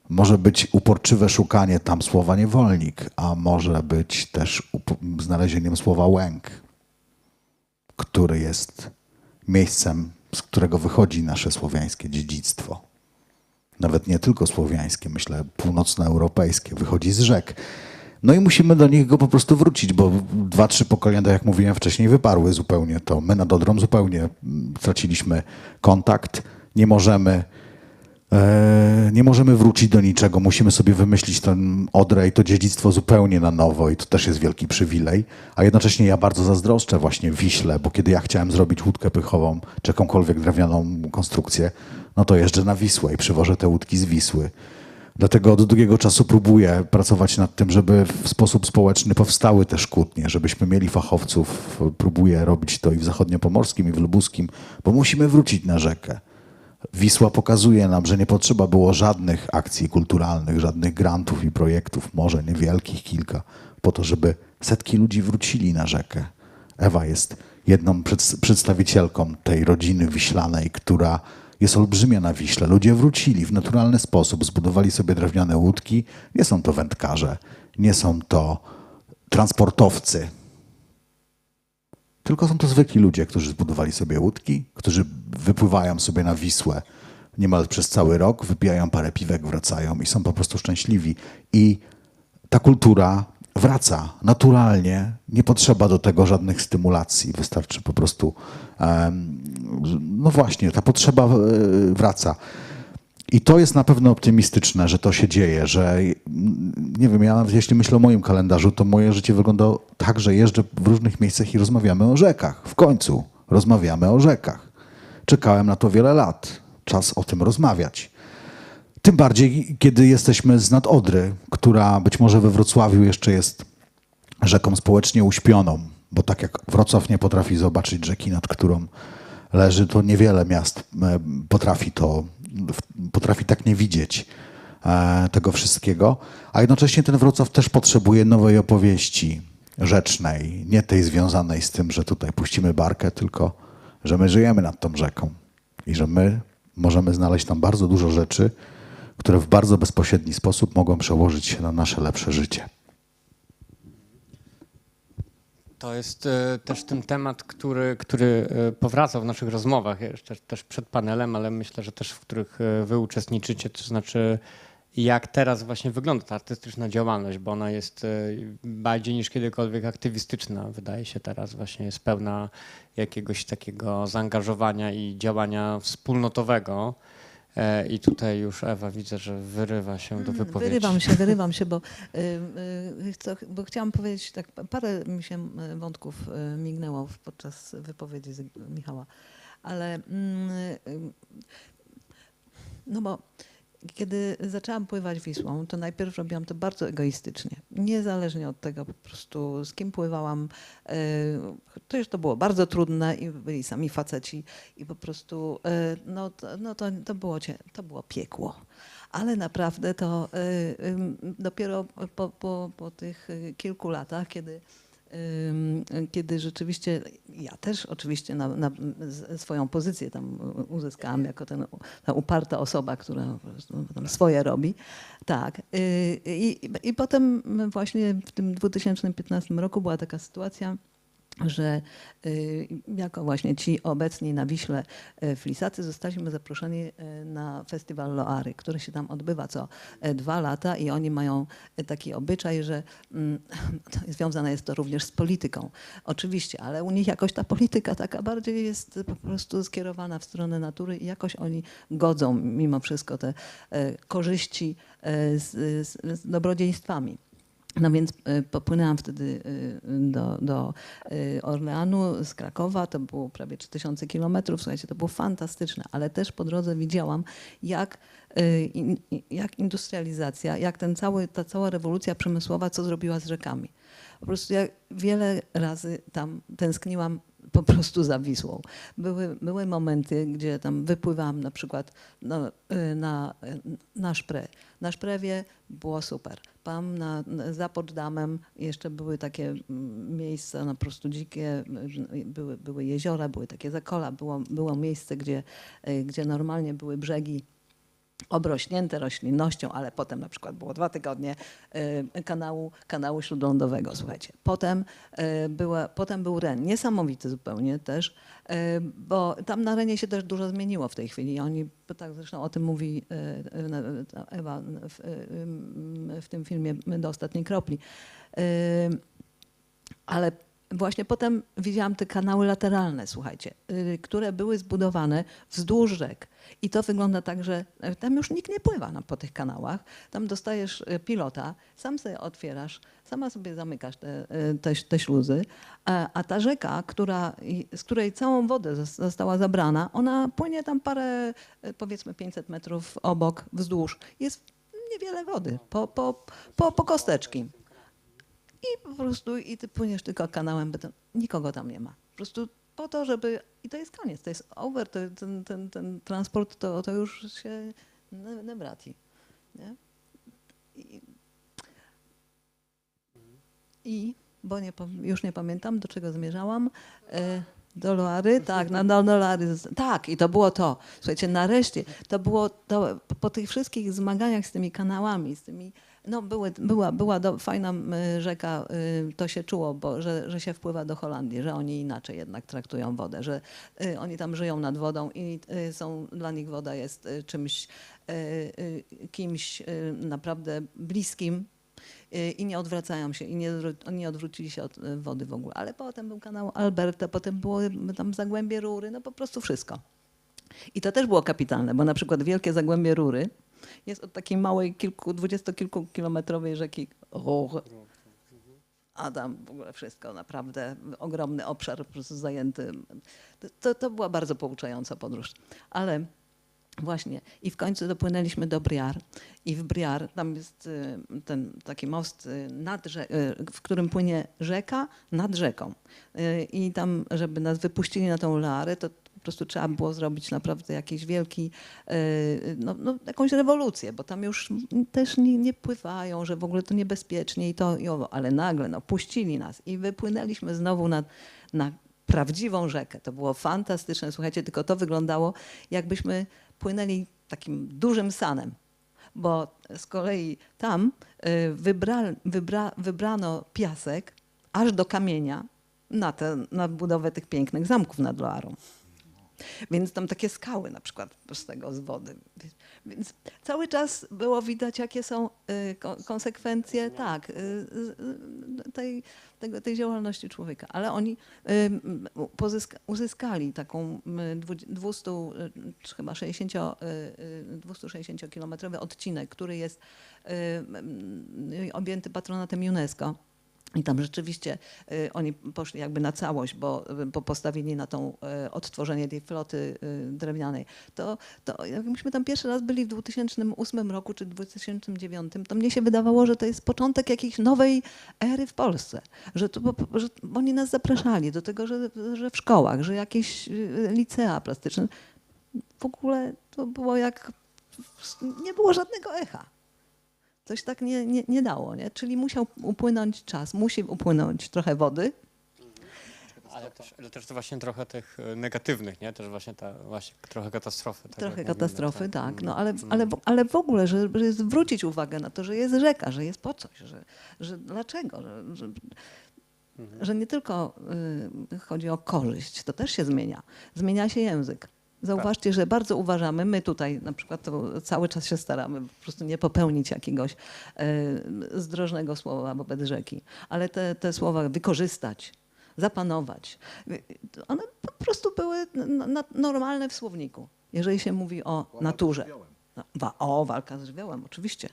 może być uporczywe szukanie tam słowa niewolnik, a może być też znalezieniem słowa łęk, który jest miejscem, z którego wychodzi nasze słowiańskie dziedzictwo. Nawet nie tylko słowiańskie, myślę północnoeuropejskie, wychodzi z rzek. No i musimy do niego po prostu wrócić, bo 2-3 pokolenia, tak jak mówiłem wcześniej, wyparły zupełnie to. My nad Odrą zupełnie traciliśmy kontakt. Nie możemy wrócić do niczego. Musimy sobie wymyślić tę Odrę i to dziedzictwo zupełnie na nowo i to też jest wielki przywilej. A jednocześnie ja bardzo zazdroszczę właśnie Wiśle, bo kiedy ja chciałem zrobić łódkę pychową czy jakąkolwiek drewnianą konstrukcję, no to jeżdżę na Wisłę i przywożę te łódki z Wisły. Dlatego od długiego czasu próbuję pracować nad tym, żeby w sposób społeczny powstały też kłótnie, żebyśmy mieli fachowców. Próbuję robić to i w zachodniopomorskim, i w lubuskim, bo musimy wrócić na rzekę. Wisła pokazuje nam, że nie potrzeba było żadnych akcji kulturalnych, żadnych grantów i projektów, może niewielkich kilka, po to, żeby setki ludzi wrócili na rzekę. Ewa jest jedną przedstawicielką tej rodziny wiślanej, która jest olbrzymia na Wiśle. Ludzie wrócili w naturalny sposób, zbudowali sobie drewniane łódki. Nie są to wędkarze, nie są to transportowcy, tylko są to zwykli ludzie, którzy zbudowali sobie łódki, którzy wypływają sobie na Wisłę niemal przez cały rok, wypijają parę piwek, wracają i są po prostu szczęśliwi. I ta kultura wraca naturalnie, nie potrzeba do tego żadnych stymulacji, wystarczy po prostu, no właśnie, ta potrzeba wraca. I to jest na pewno optymistyczne, że to się dzieje, że nie wiem, ja nawet jeśli myślę o moim kalendarzu, to moje życie wygląda tak, że jeżdżę w różnych miejscach i rozmawiamy o rzekach. W końcu rozmawiamy o rzekach. Czekałem na to wiele lat. Czas o tym rozmawiać. Tym bardziej, kiedy jesteśmy z nad Odry, która być może we Wrocławiu jeszcze jest rzeką społecznie uśpioną, bo tak jak Wrocław nie potrafi zobaczyć rzeki, nad którą leży, to niewiele miast potrafi tak nie widzieć tego wszystkiego. A jednocześnie ten Wrocław też potrzebuje nowej opowieści rzecznej, nie tej związanej z tym, że tutaj puścimy barkę, tylko że my żyjemy nad tą rzeką i że my możemy znaleźć tam bardzo dużo rzeczy, które w bardzo bezpośredni sposób mogą przełożyć się na nasze lepsze życie. To jest też ten temat, który powraca w naszych rozmowach, jeszcze też przed panelem, ale myślę, że też w których wy uczestniczycie, to znaczy jak teraz właśnie wygląda ta artystyczna działalność, bo ona jest bardziej niż kiedykolwiek aktywistyczna, wydaje się teraz właśnie jest pełna jakiegoś takiego zaangażowania i działania wspólnotowego. I tutaj już Ewa widzę, że wyrywa się do wypowiedzi. Wyrywam się, bo chciałam powiedzieć, tak parę mi się wątków mignęło podczas wypowiedzi Michała, ale no bo kiedy zaczęłam pływać Wisłą, to najpierw robiłam to bardzo egoistycznie. Niezależnie od tego po prostu, z kim pływałam. To było bardzo trudne i byli sami faceci i po prostu to było piekło. Ale naprawdę to dopiero po tych kilku latach, kiedy rzeczywiście, ja też oczywiście swoją pozycję tam uzyskałam jako ta uparta osoba, która tam swoje robi. Tak. I potem właśnie w tym 2015 roku była taka sytuacja, że jako właśnie ci obecni na Wiśle Flisacy zostaliśmy zaproszeni na festiwal Loary, który się tam odbywa co 2 lata i oni mają taki obyczaj, że związane jest to również z polityką. Oczywiście, ale u nich jakoś ta polityka taka bardziej jest po prostu skierowana w stronę natury i jakoś oni godzą mimo wszystko te korzyści z dobrodziejstwami. No więc popłynęłam wtedy do Orleanu z Krakowa, to było prawie 3000 kilometrów, słuchajcie, to było fantastyczne, ale też po drodze widziałam, jak industrializacja, jak ta cała rewolucja przemysłowa, co zrobiła z rzekami. Po prostu ja wiele razy tam tęskniłam po prostu za Wisłą. Były momenty, gdzie tam wypływałam na przykład na Szprę. Na Szprewie było super. Tam za Poczdamem jeszcze były takie miejsca po prostu dzikie, były jeziora, były takie zakola, było miejsce, gdzie normalnie były brzegi obrośnięte roślinnością, ale potem na przykład było 2 tygodnie kanału śródlądowego, słuchajcie. Potem był Ren, niesamowity zupełnie też, bo tam na Renie się też dużo zmieniło w tej chwili. Oni, tak zresztą o tym mówi Ewa w tym filmie Do ostatniej kropli. Ale właśnie potem widziałam te kanały lateralne, słuchajcie, które były zbudowane wzdłuż rzek. I to wygląda tak, że tam już nikt nie pływa po tych kanałach. Tam dostajesz pilota, sam sobie otwierasz, sama sobie zamykasz te śluzy, a ta rzeka, z której całą wodę została zabrana, ona płynie tam parę, powiedzmy 500 metrów obok, wzdłuż. Jest niewiele wody, po kosteczki. I po prostu i ty płyniesz tylko kanałem, bo nikogo tam nie ma. Po prostu po to, żeby... I to jest koniec, to jest over, ten transport to już się nie wraci. Nie? Bo już nie pamiętam, do czego zmierzałam. Do Loary? Tak, na Loary. Tak, i to było to. Słuchajcie, nareszcie, to było to, po tych wszystkich zmaganiach z tymi kanałami, z tymi... No była fajna rzeka, to się czuło, że się wpływa do Holandii, że oni inaczej jednak traktują wodę, że oni tam żyją nad wodą i dla nich woda jest kimś naprawdę bliskim i nie odwracają się i nie odwrócili się od wody w ogóle. Ale potem był kanał Alberta, potem było tam Zagłębie Rury, no po prostu wszystko. I to też było kapitalne, bo na przykład wielkie Zagłębie Rury jest od takiej małej, 20-kilkukilometrowej rzeki Ruhr. A tam w ogóle wszystko, naprawdę ogromny obszar po prostu zajęty. To była bardzo pouczająca podróż. Ale właśnie i w końcu dopłynęliśmy do Briar i w Briar tam jest ten taki most, w którym płynie rzeka nad rzeką. I tam, żeby nas wypuścili na tą Loarę, to po prostu trzeba było zrobić naprawdę jakiś wielki, jakąś rewolucję, bo tam już też nie pływają, że w ogóle to niebezpiecznie i owo. Ale nagle puścili nas i wypłynęliśmy znowu na prawdziwą rzekę. To było fantastyczne, słuchajcie, tylko to wyglądało, jakbyśmy płynęli takim dużym sanem, bo z kolei tam wybrano piasek aż do kamienia na budowę tych pięknych zamków nad Loarą. Więc tam takie skały na przykład z wody. Więc cały czas było widać, jakie są konsekwencje tej działalności człowieka. Ale oni uzyskali taką 260-kilometrowy odcinek, który jest objęty patronatem UNESCO. I tam rzeczywiście oni poszli jakby na całość, bo postawili na tą odtworzenie tej floty drewnianej. To jak myśmy tam pierwszy raz byli w 2008 roku czy 2009, to mnie się wydawało, że to jest początek jakiejś nowej ery w Polsce. Że oni nas zapraszali do tego, że w szkołach, że jakieś licea plastyczne. W ogóle to było nie było żadnego echa. Coś tak nie dało, nie? Czyli musiał upłynąć czas, musi upłynąć trochę wody. Ale też to właśnie trochę tych negatywnych, nie? Też właśnie trochę katastrofy. Tak trochę katastrofy, tak. No, ale w ogóle, żeby zwrócić uwagę na to, że jest rzeka, że jest po coś, że dlaczego, że nie tylko chodzi o korzyść, to też się zmienia. Zmienia się język. Zauważcie, że bardzo uważamy, my tutaj na przykład to cały czas się staramy po prostu nie popełnić jakiegoś zdrożnego słowa wobec rzeki, ale te słowa wykorzystać, zapanować, one po prostu były normalne w słowniku, jeżeli się mówi o naturze. Walka z żywiołem, oczywiście.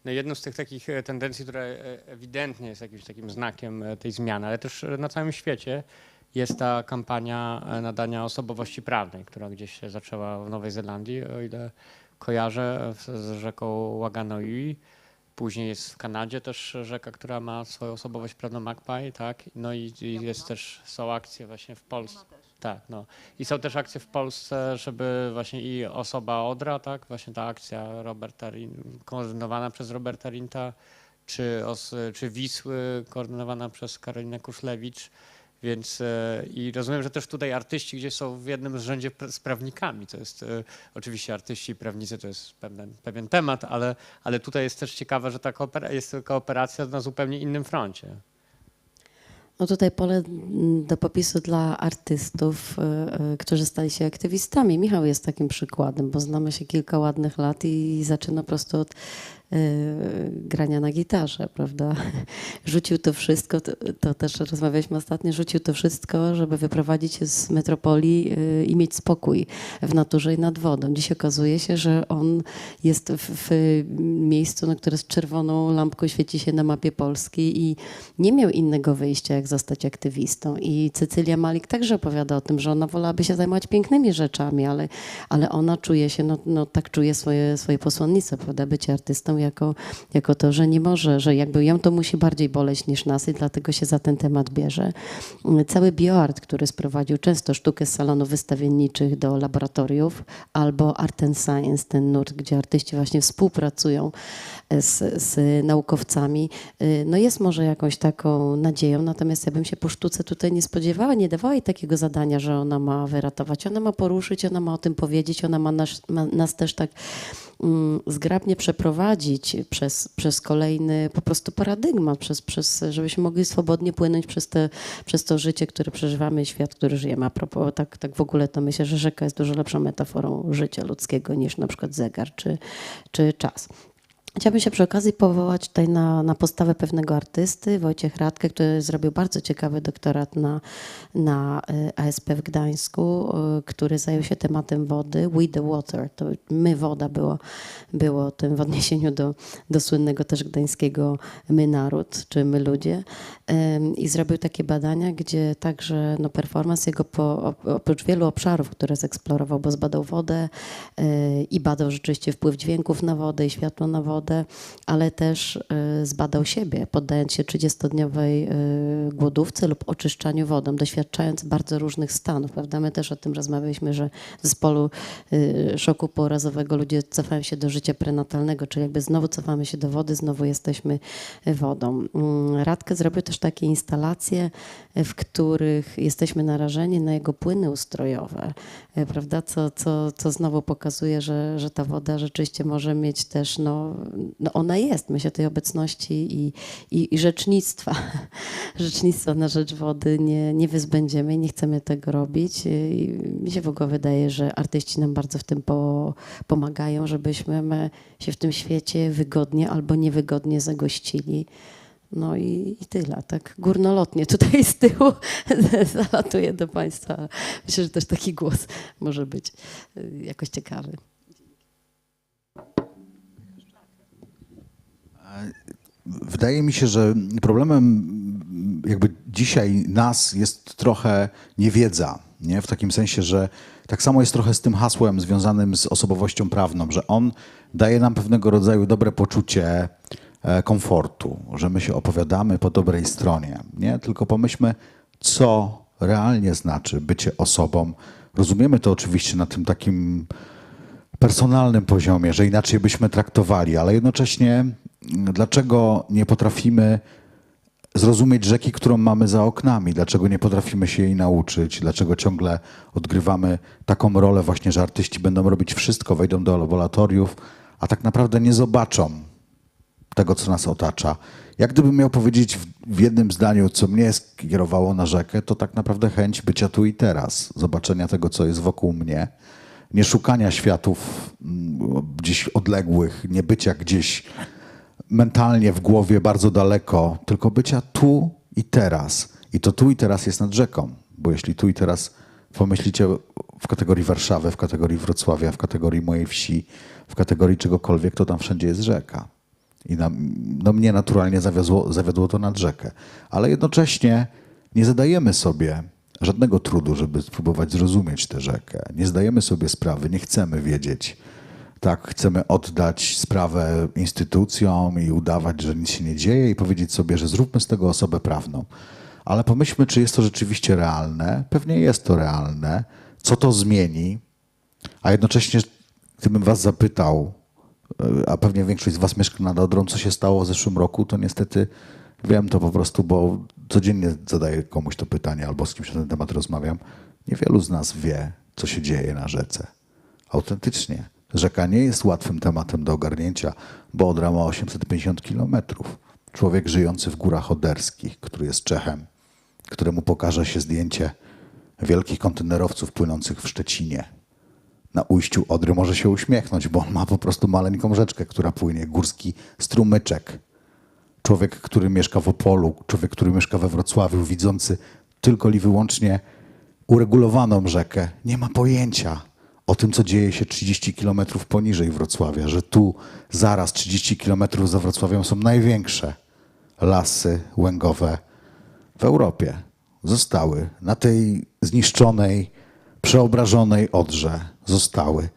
No jedną z tych takich tendencji, która ewidentnie jest jakimś takim znakiem tej zmiany, ale też na całym świecie, jest ta kampania nadania osobowości prawnej, która gdzieś się zaczęła w Nowej Zelandii, o ile kojarzę, z rzeką Wanganui. Później jest w Kanadzie też rzeka, która ma swoją osobowość prawną, Magpie, tak? No i jest też, są akcje właśnie w Polsce. Tak, no. I są też akcje w Polsce, żeby właśnie i osoba Odra, tak? Właśnie ta akcja koordynowana przez Roberta Rinta, czy Wisły koordynowana przez Karolinę Kuszlewicz. Więc i rozumiem, że też tutaj artyści gdzieś są w jednym rzędzie z prawnikami. To jest oczywiście artyści i prawnicy to jest pewien temat, ale tutaj jest też ciekawe, że ta jest kooperacja na zupełnie innym froncie. No tutaj pole do popisu dla artystów, którzy stali się aktywistami. Michał jest takim przykładem, bo znamy się kilka ładnych lat i zaczyna po prostu od grania na gitarze, prawda? Rzucił to wszystko, to też rozmawialiśmy ostatnio, rzucił to wszystko, żeby wyprowadzić się z metropolii i mieć spokój w naturze i nad wodą. Dziś okazuje się, że on jest w miejscu, no, które z czerwoną lampką świeci się na mapie Polski i nie miał innego wyjścia, jak zostać aktywistą. I Cecylia Malik także opowiada o tym, że ona wolałaby się zajmować pięknymi rzeczami, ale ona czuje się, no tak czuje swoje posłannictwo, prawda? Bycie artystą jako to, że nie może, że jakby ją to musi bardziej boleć niż nas i dlatego się za ten temat bierze. Cały bioart, który sprowadził często sztukę z salonów wystawienniczych do laboratoriów, albo Art and Science, ten nurt, gdzie artyści właśnie współpracują z naukowcami, no jest może jakąś taką nadzieją, natomiast ja bym się po sztuce tutaj nie spodziewała, nie dawała jej takiego zadania, że ona ma wyratować, ona ma poruszyć, ona ma o tym powiedzieć, ona ma nas też tak zgrabnie przeprowadzić przez kolejny po prostu paradygmat, żebyśmy mogli swobodnie płynąć przez to życie, które przeżywamy i świat, który żyjemy. A propos, tak w ogóle to myślę, że rzeka jest dużo lepszą metaforą życia ludzkiego niż na przykład zegar czy czas. Chciałabym się przy okazji powołać tutaj na postawę pewnego artysty, Wojciech Radke, który zrobił bardzo ciekawy doktorat na ASP w Gdańsku, który zajął się tematem wody. We the water, to my woda było tym w odniesieniu do słynnego też gdańskiego my naród, czy my ludzie. I zrobił takie badania, gdzie także performance jego oprócz wielu obszarów, które zeksplorował, bo zbadał wodę i badał rzeczywiście wpływ dźwięków na wodę i światło na wodę, ale też zbadał siebie, poddając się 30-dniowej głodówce lub oczyszczaniu wodą, doświadczając bardzo różnych stanów. Prawda? My też o tym rozmawialiśmy, że w zespolu szoku pourazowego ludzie cofają się do życia prenatalnego, czyli jakby znowu cofamy się do wody, znowu jesteśmy wodą. Radke zrobił też takie instalacje, w których jesteśmy narażeni na jego płyny ustrojowe, prawda? Co znowu pokazuje, że ta woda rzeczywiście może mieć też, ona jest, myślę, tej obecności i rzecznictwa na rzecz wody nie wyzbędziemy i nie chcemy tego robić. I mi się w ogóle wydaje, że artyści nam bardzo w tym pomagają, żebyśmy się w tym świecie wygodnie albo niewygodnie zagościli. No i tyle, tak górnolotnie tutaj z tyłu zalatuję do Państwa. Myślę, że też taki głos może być jakoś ciekawy. Wydaje mi się, że problemem jakby dzisiaj nas jest trochę niewiedza, nie? W takim sensie, że tak samo jest trochę z tym hasłem związanym z osobowością prawną, że on daje nam pewnego rodzaju dobre poczucie komfortu, że my się opowiadamy po dobrej stronie, nie? Tylko pomyślmy, co realnie znaczy bycie osobą. Rozumiemy to oczywiście na tym takim personalnym poziomie, że inaczej byśmy traktowali, ale jednocześnie dlaczego nie potrafimy zrozumieć rzeki, którą mamy za oknami? Dlaczego nie potrafimy się jej nauczyć? Dlaczego ciągle odgrywamy taką rolę właśnie, że artyści będą robić wszystko, wejdą do laboratoriów, a tak naprawdę nie zobaczą tego, co nas otacza? Jak gdybym miał powiedzieć w jednym zdaniu, co mnie skierowało na rzekę, to tak naprawdę chęć bycia tu i teraz, zobaczenia tego, co jest wokół mnie, nie szukania światów gdzieś odległych, nie bycia gdzieś mentalnie w głowie bardzo daleko, tylko bycia tu i teraz. I to tu i teraz jest nad rzeką, bo jeśli tu i teraz pomyślicie w kategorii Warszawy, w kategorii Wrocławia, w kategorii mojej wsi, w kategorii czegokolwiek, to tam wszędzie jest rzeka. I mnie naturalnie zawiodło to nad rzekę. Ale jednocześnie nie zadajemy sobie żadnego trudu, żeby spróbować zrozumieć tę rzekę. Nie zdajemy sobie sprawy, nie chcemy wiedzieć, tak, chcemy oddać sprawę instytucjom i udawać, że nic się nie dzieje i powiedzieć sobie, że zróbmy z tego osobę prawną. Ale pomyślmy, czy jest to rzeczywiście realne. Pewnie jest to realne. Co to zmieni? A jednocześnie, gdybym was zapytał, a pewnie większość z was mieszka nad Odrą, co się stało w zeszłym roku, to niestety wiem to po prostu, bo codziennie zadaję komuś to pytanie albo z kimś na ten temat rozmawiam. Niewielu z nas wie, co się dzieje na rzece. Autentycznie. Rzeka nie jest łatwym tematem do ogarnięcia, bo Odra ma 850 kilometrów. Człowiek żyjący w Górach Oderskich, który jest Czechem, któremu pokaże się zdjęcie wielkich kontenerowców płynących w Szczecinie. Na ujściu Odry może się uśmiechnąć, bo on ma po prostu maleńką rzeczkę, która płynie, górski strumyczek. Człowiek, który mieszka w Opolu, człowiek, który mieszka we Wrocławiu, widzący tylko i wyłącznie uregulowaną rzekę, nie ma pojęcia o tym, co dzieje się 30 kilometrów poniżej Wrocławia, że tu zaraz 30 kilometrów za Wrocławiem są największe lasy łęgowe w Europie. Zostały na tej zniszczonej, przeobrażonej Odrze. Zostały.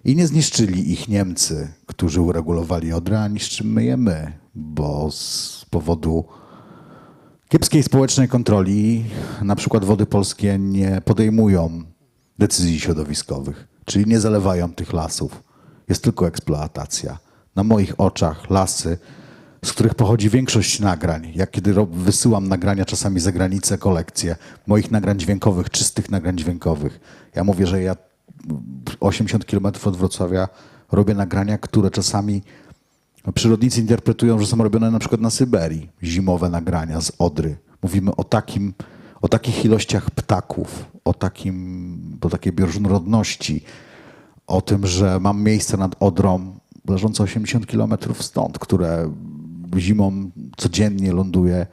I nie zniszczyli ich Niemcy, którzy uregulowali Odrę, a niszczymy je my, bo z powodu kiepskiej społecznej kontroli na przykład Wody Polskie nie podejmują decyzji środowiskowych, czyli nie zalewają tych lasów. Jest tylko eksploatacja. Na moich oczach lasy, z których pochodzi większość nagrań. Jak kiedy wysyłam nagrania czasami za granicę, kolekcje moich nagrań dźwiękowych, czystych nagrań dźwiękowych. Ja mówię, że ja 80 km od Wrocławia robię nagrania, które czasami przyrodnicy interpretują, że są robione na przykład na Syberii. Zimowe nagrania z Odry. Mówimy o takich ilościach ptaków, o takiej bioróżnorodności, o tym, że mam miejsce nad Odrą leżące 80 kilometrów stąd, które zimą codziennie ląduje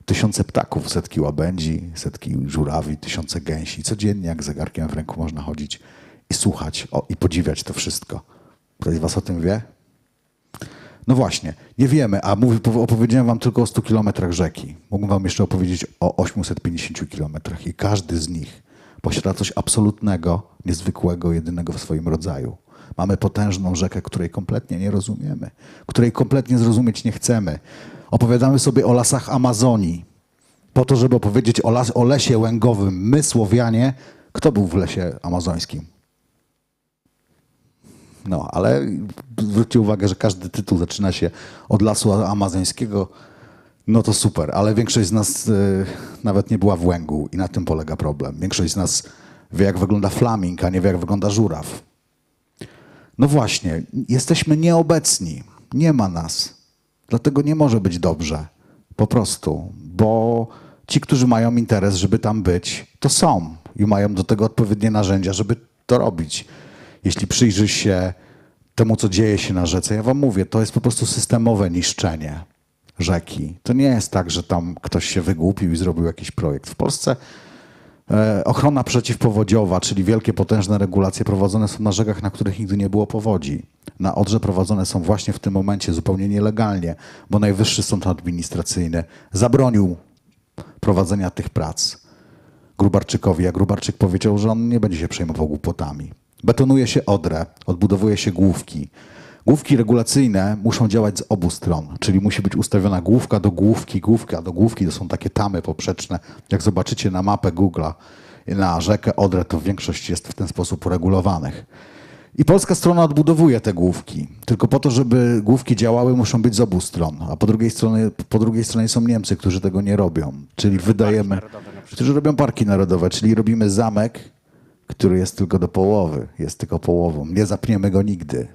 tysiące ptaków, setki łabędzi, setki żurawi, tysiące gęsi. Codziennie jak zegarkiem w ręku można chodzić i słuchać i podziwiać to wszystko. Ktoś z was o tym wie? No właśnie, nie wiemy, a opowiedziałem wam tylko o 100 kilometrach rzeki. Mógłbym wam jeszcze opowiedzieć o 850 kilometrach i każdy z nich posiada coś absolutnego, niezwykłego, jedynego w swoim rodzaju. Mamy potężną rzekę, której kompletnie nie rozumiemy, której kompletnie zrozumieć nie chcemy. Opowiadamy sobie o lasach Amazonii, po to, żeby opowiedzieć o lesie łęgowym. My, Słowianie, kto był w lesie amazońskim? No, ale zwróćcie uwagę, że każdy tytuł zaczyna się od lasu amazońskiego. No to super, ale większość z nas nawet nie była w Łęgu i na tym polega problem. Większość z nas wie, jak wygląda flaming, a nie wie, jak wygląda żuraw. No właśnie, jesteśmy nieobecni. Nie ma nas. Dlatego nie może być dobrze. Po prostu. Bo ci, którzy mają interes, żeby tam być, to są. I mają do tego odpowiednie narzędzia, żeby to robić. Jeśli przyjrzysz się temu, co dzieje się na rzece, ja wam mówię, to jest po prostu systemowe niszczenie rzeki. To nie jest tak, że tam ktoś się wygłupił i zrobił jakiś projekt. W Polsce ochrona przeciwpowodziowa, czyli wielkie, potężne regulacje prowadzone są na rzekach, na których nigdy nie było powodzi. Na Odrze prowadzone są właśnie w tym momencie zupełnie nielegalnie, bo Najwyższy Sąd Administracyjny zabronił prowadzenia tych prac Grubarczykowi, a Grubarczyk powiedział, że on nie będzie się przejmował głupotami. Betonuje się Odrę, odbudowuje się główki. Główki regulacyjne muszą działać z obu stron, czyli musi być ustawiona główka do główki, to są takie tamy poprzeczne. Jak zobaczycie na mapę Google'a na rzekę Odrę, to większość jest w ten sposób uregulowanych. I polska strona odbudowuje te główki. Tylko po to, żeby główki działały, muszą być z obu stron. A po drugiej stronie są Niemcy, którzy tego nie robią. Czyli wydajemy, którzy robią parki narodowe, czyli robimy zamek, który jest tylko do połowy, jest tylko połową. Nie zapniemy go nigdy.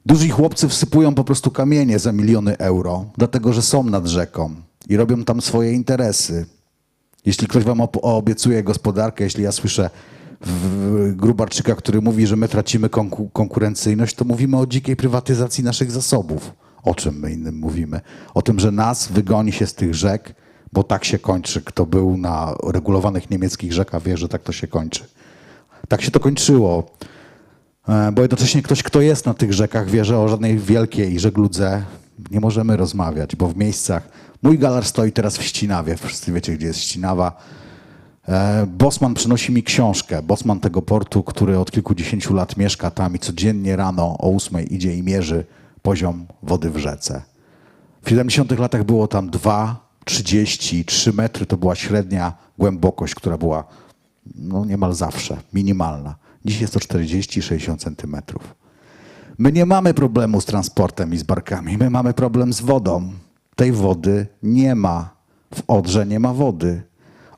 Duzi chłopcy wsypują po prostu kamienie za miliony euro, dlatego że są nad rzeką i robią tam swoje interesy. Jeśli ktoś wam obiecuje gospodarkę, jeśli ja słyszę Grubarczyka, który mówi, że my tracimy konkurencyjność, to mówimy o dzikiej prywatyzacji naszych zasobów. O czym my innym mówimy? O tym, że nas wygoni się z tych rzek, bo tak się kończy. Kto był na regulowanych niemieckich rzekach, wie, że tak to się kończy. Tak się to kończyło. Bo jednocześnie ktoś, kto jest na tych rzekach, wie, że o żadnej wielkiej żegludze nie możemy rozmawiać, bo w miejscach... Mój galar stoi teraz w Ścinawie. Wszyscy wiecie, gdzie jest Ścinawa. Bosman przynosi mi książkę. Bosman tego portu, który od kilkudziesięciu lat mieszka tam i codziennie rano o 8 idzie i mierzy poziom wody w rzece. W 70 latach było tam 2,33 metry. To była średnia głębokość, która była no, niemal zawsze minimalna. Dziś jest to 40-60 centymetrów. My nie mamy problemu z transportem i z barkami. My mamy problem z wodą. Tej wody nie ma. W Odrze nie ma wody.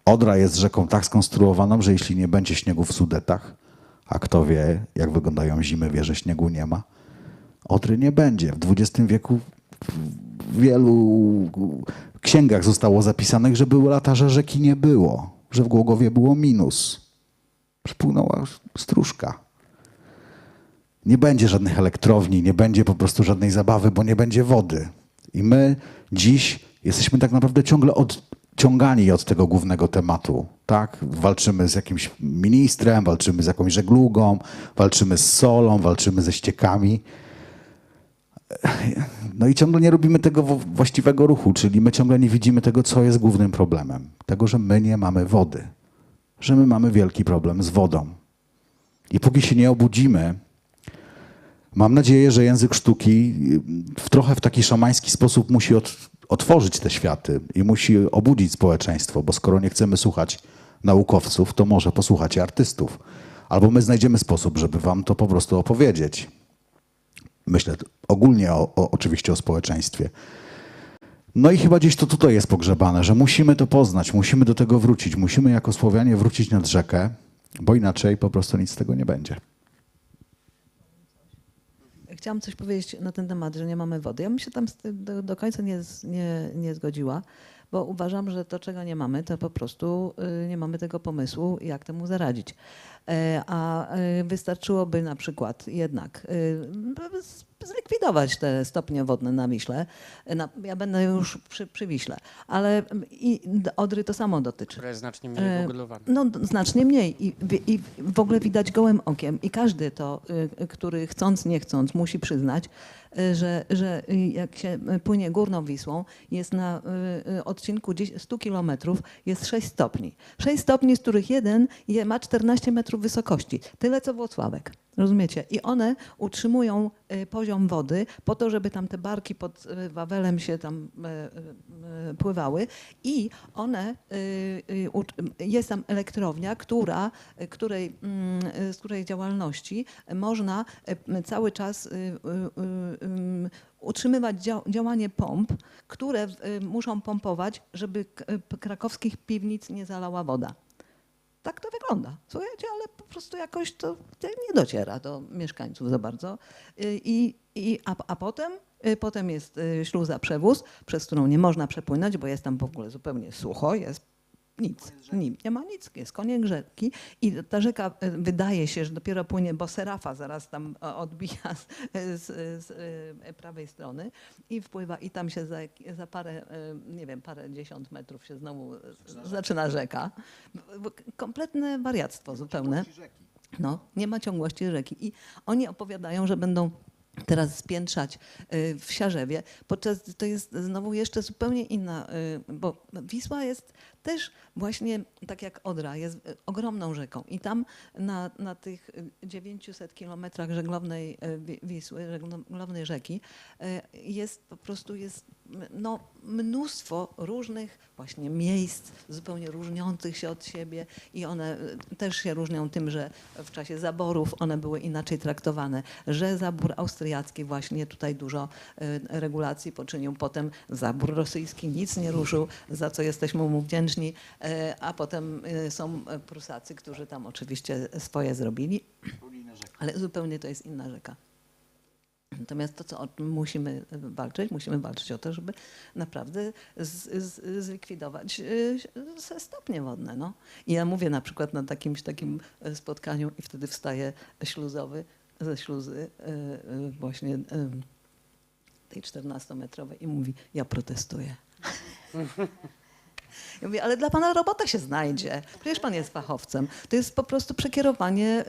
Odra jest rzeką tak skonstruowaną, że jeśli nie będzie śniegu w Sudetach, a kto wie, jak wyglądają zimy, wie, że śniegu nie ma, Odry nie będzie. W XX wieku w wielu księgach zostało zapisanych, że były lata, że rzeki nie było, że w Głogowie było minus. Przypłynęła stróżka. Nie będzie żadnych elektrowni, nie będzie po prostu żadnej zabawy, bo nie będzie wody. I my dziś jesteśmy tak naprawdę ciągle odciągani od tego głównego tematu. Tak? Walczymy z jakimś ministrem, walczymy z jakąś żeglugą, walczymy z solą, walczymy ze ściekami. No i ciągle nie robimy tego właściwego ruchu, czyli my ciągle nie widzimy tego, co jest głównym problemem. Tego, że my nie mamy wody. Że my mamy wielki problem z wodą. I póki się nie obudzimy, mam nadzieję, że język sztuki trochę w taki szamański sposób musi otworzyć te światy i musi obudzić społeczeństwo, bo skoro nie chcemy słuchać naukowców, to może posłuchacie artystów. Albo my znajdziemy sposób, żeby wam to po prostu opowiedzieć. Myślę ogólnie oczywiście o społeczeństwie. No i chyba gdzieś to tutaj jest pogrzebane, że musimy to poznać, musimy do tego wrócić, musimy jako Słowianie wrócić nad rzekę, bo inaczej po prostu nic z tego nie będzie. Chciałam coś powiedzieć na ten temat, że nie mamy wody. Ja bym się tam do końca nie zgodziła, bo uważam, że to, czego nie mamy, to po prostu nie mamy tego pomysłu, jak temu zaradzić. A wystarczyłoby na przykład jednak zlikwidować te stopnie wodne na Wiśle. Ja będę już przy Wiśle, ale i Odry to samo dotyczy. Które jest znacznie mniej pogodlowane. No znacznie mniej i w ogóle widać gołym okiem i każdy to, który chcąc, nie chcąc musi przyznać, że jak się płynie Górną Wisłą, jest na odcinku 100 kilometrów, jest 6 stopni. 6 stopni, z których jeden ma 14 metrów wysokości. Tyle co Włocławek. Rozumiecie? I one utrzymują poziom wody po to, żeby tam te barki pod Wawelem się tam pływały i one, jest tam elektrownia, z której działalności można cały czas utrzymywać działanie pomp, które muszą pompować, żeby krakowskich piwnic nie zalała woda. Tak to wygląda. Słuchajcie, ale po prostu jakoś to nie dociera do mieszkańców za bardzo. A potem jest śluza przewóz, przez którą nie można przepłynąć, bo jest tam w ogóle zupełnie sucho, jest nic, nie ma nic, jest koniec rzeki i ta rzeka wydaje się, że dopiero płynie, bo Serafa zaraz tam odbija z prawej strony i wpływa i tam się za parę, nie wiem, parędziesiąt metrów się znowu zaczyna rzeka. Kompletne wariactwo zupełne. No, nie ma ciągłości rzeki i oni opowiadają, że będą teraz spiętrzać w Siarzewie, podczas to jest znowu jeszcze zupełnie inna, bo Wisła jest też właśnie, tak jak Odra, jest ogromną rzeką i tam na tych 900 kilometrach żeglownej Wisły, żeglownej rzeki jest po prostu mnóstwo różnych właśnie miejsc, zupełnie różniących się od siebie i one też się różnią tym, że w czasie zaborów one były inaczej traktowane, że zabór austriacki właśnie tutaj dużo regulacji poczynił, potem zabór rosyjski nic nie ruszył, za co jesteśmy mu wdzięczni, a potem są Prusacy, którzy tam oczywiście swoje zrobili, ale zupełnie to jest inna rzeka. Natomiast to, o czym musimy walczyć o to, żeby naprawdę zlikwidować stopnie wodne. No. I ja mówię na przykład na takim spotkaniu i wtedy wstaje śluzowy ze śluzy właśnie tej 14-metrowej i mówi, ja protestuję. Ja mówię, ale dla pana robota się znajdzie. Przecież pan jest fachowcem. To jest po prostu przekierowanie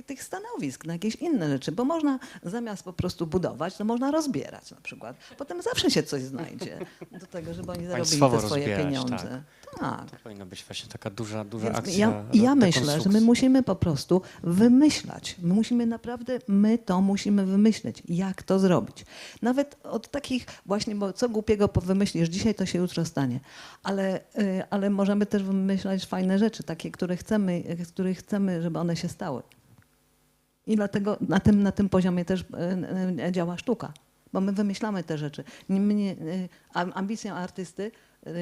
tych stanowisk na jakieś inne rzeczy, bo można zamiast po prostu budować, to można rozbierać na przykład. Potem zawsze się coś znajdzie do tego, żeby oni zarobili Państwowo te swoje rozbierać, pieniądze. Tak. To powinna być właśnie taka duża akcja. Ja myślę, że my dekonstrukcji. musimy po prostu wymyślać. My musimy naprawdę, musimy wymyśleć, jak to zrobić. Nawet od takich właśnie, bo co głupiego wymyślisz dzisiaj, to się jutro stanie. Ale możemy też wymyślać fajne rzeczy, takie, które chcemy, żeby one się stały. I dlatego na tym poziomie też działa sztuka. Bo my wymyślamy te rzeczy. Ambicją artysty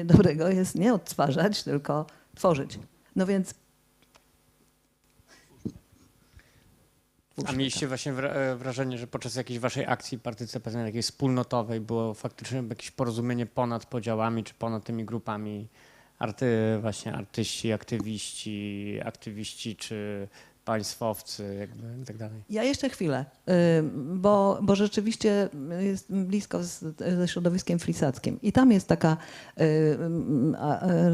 dobrego jest nie odtwarzać, tylko tworzyć. No więc... A mieliście właśnie wrażenie, że podczas jakiejś waszej akcji partycypacyjnej, jakiejś wspólnotowej, było faktycznie jakieś porozumienie ponad podziałami, czy ponad tymi grupami właśnie artyści, aktywiści, czy państwowcy, jakby i tak dalej? Ja jeszcze chwilę, bo rzeczywiście jest blisko ze środowiskiem flisackim i tam jest taka,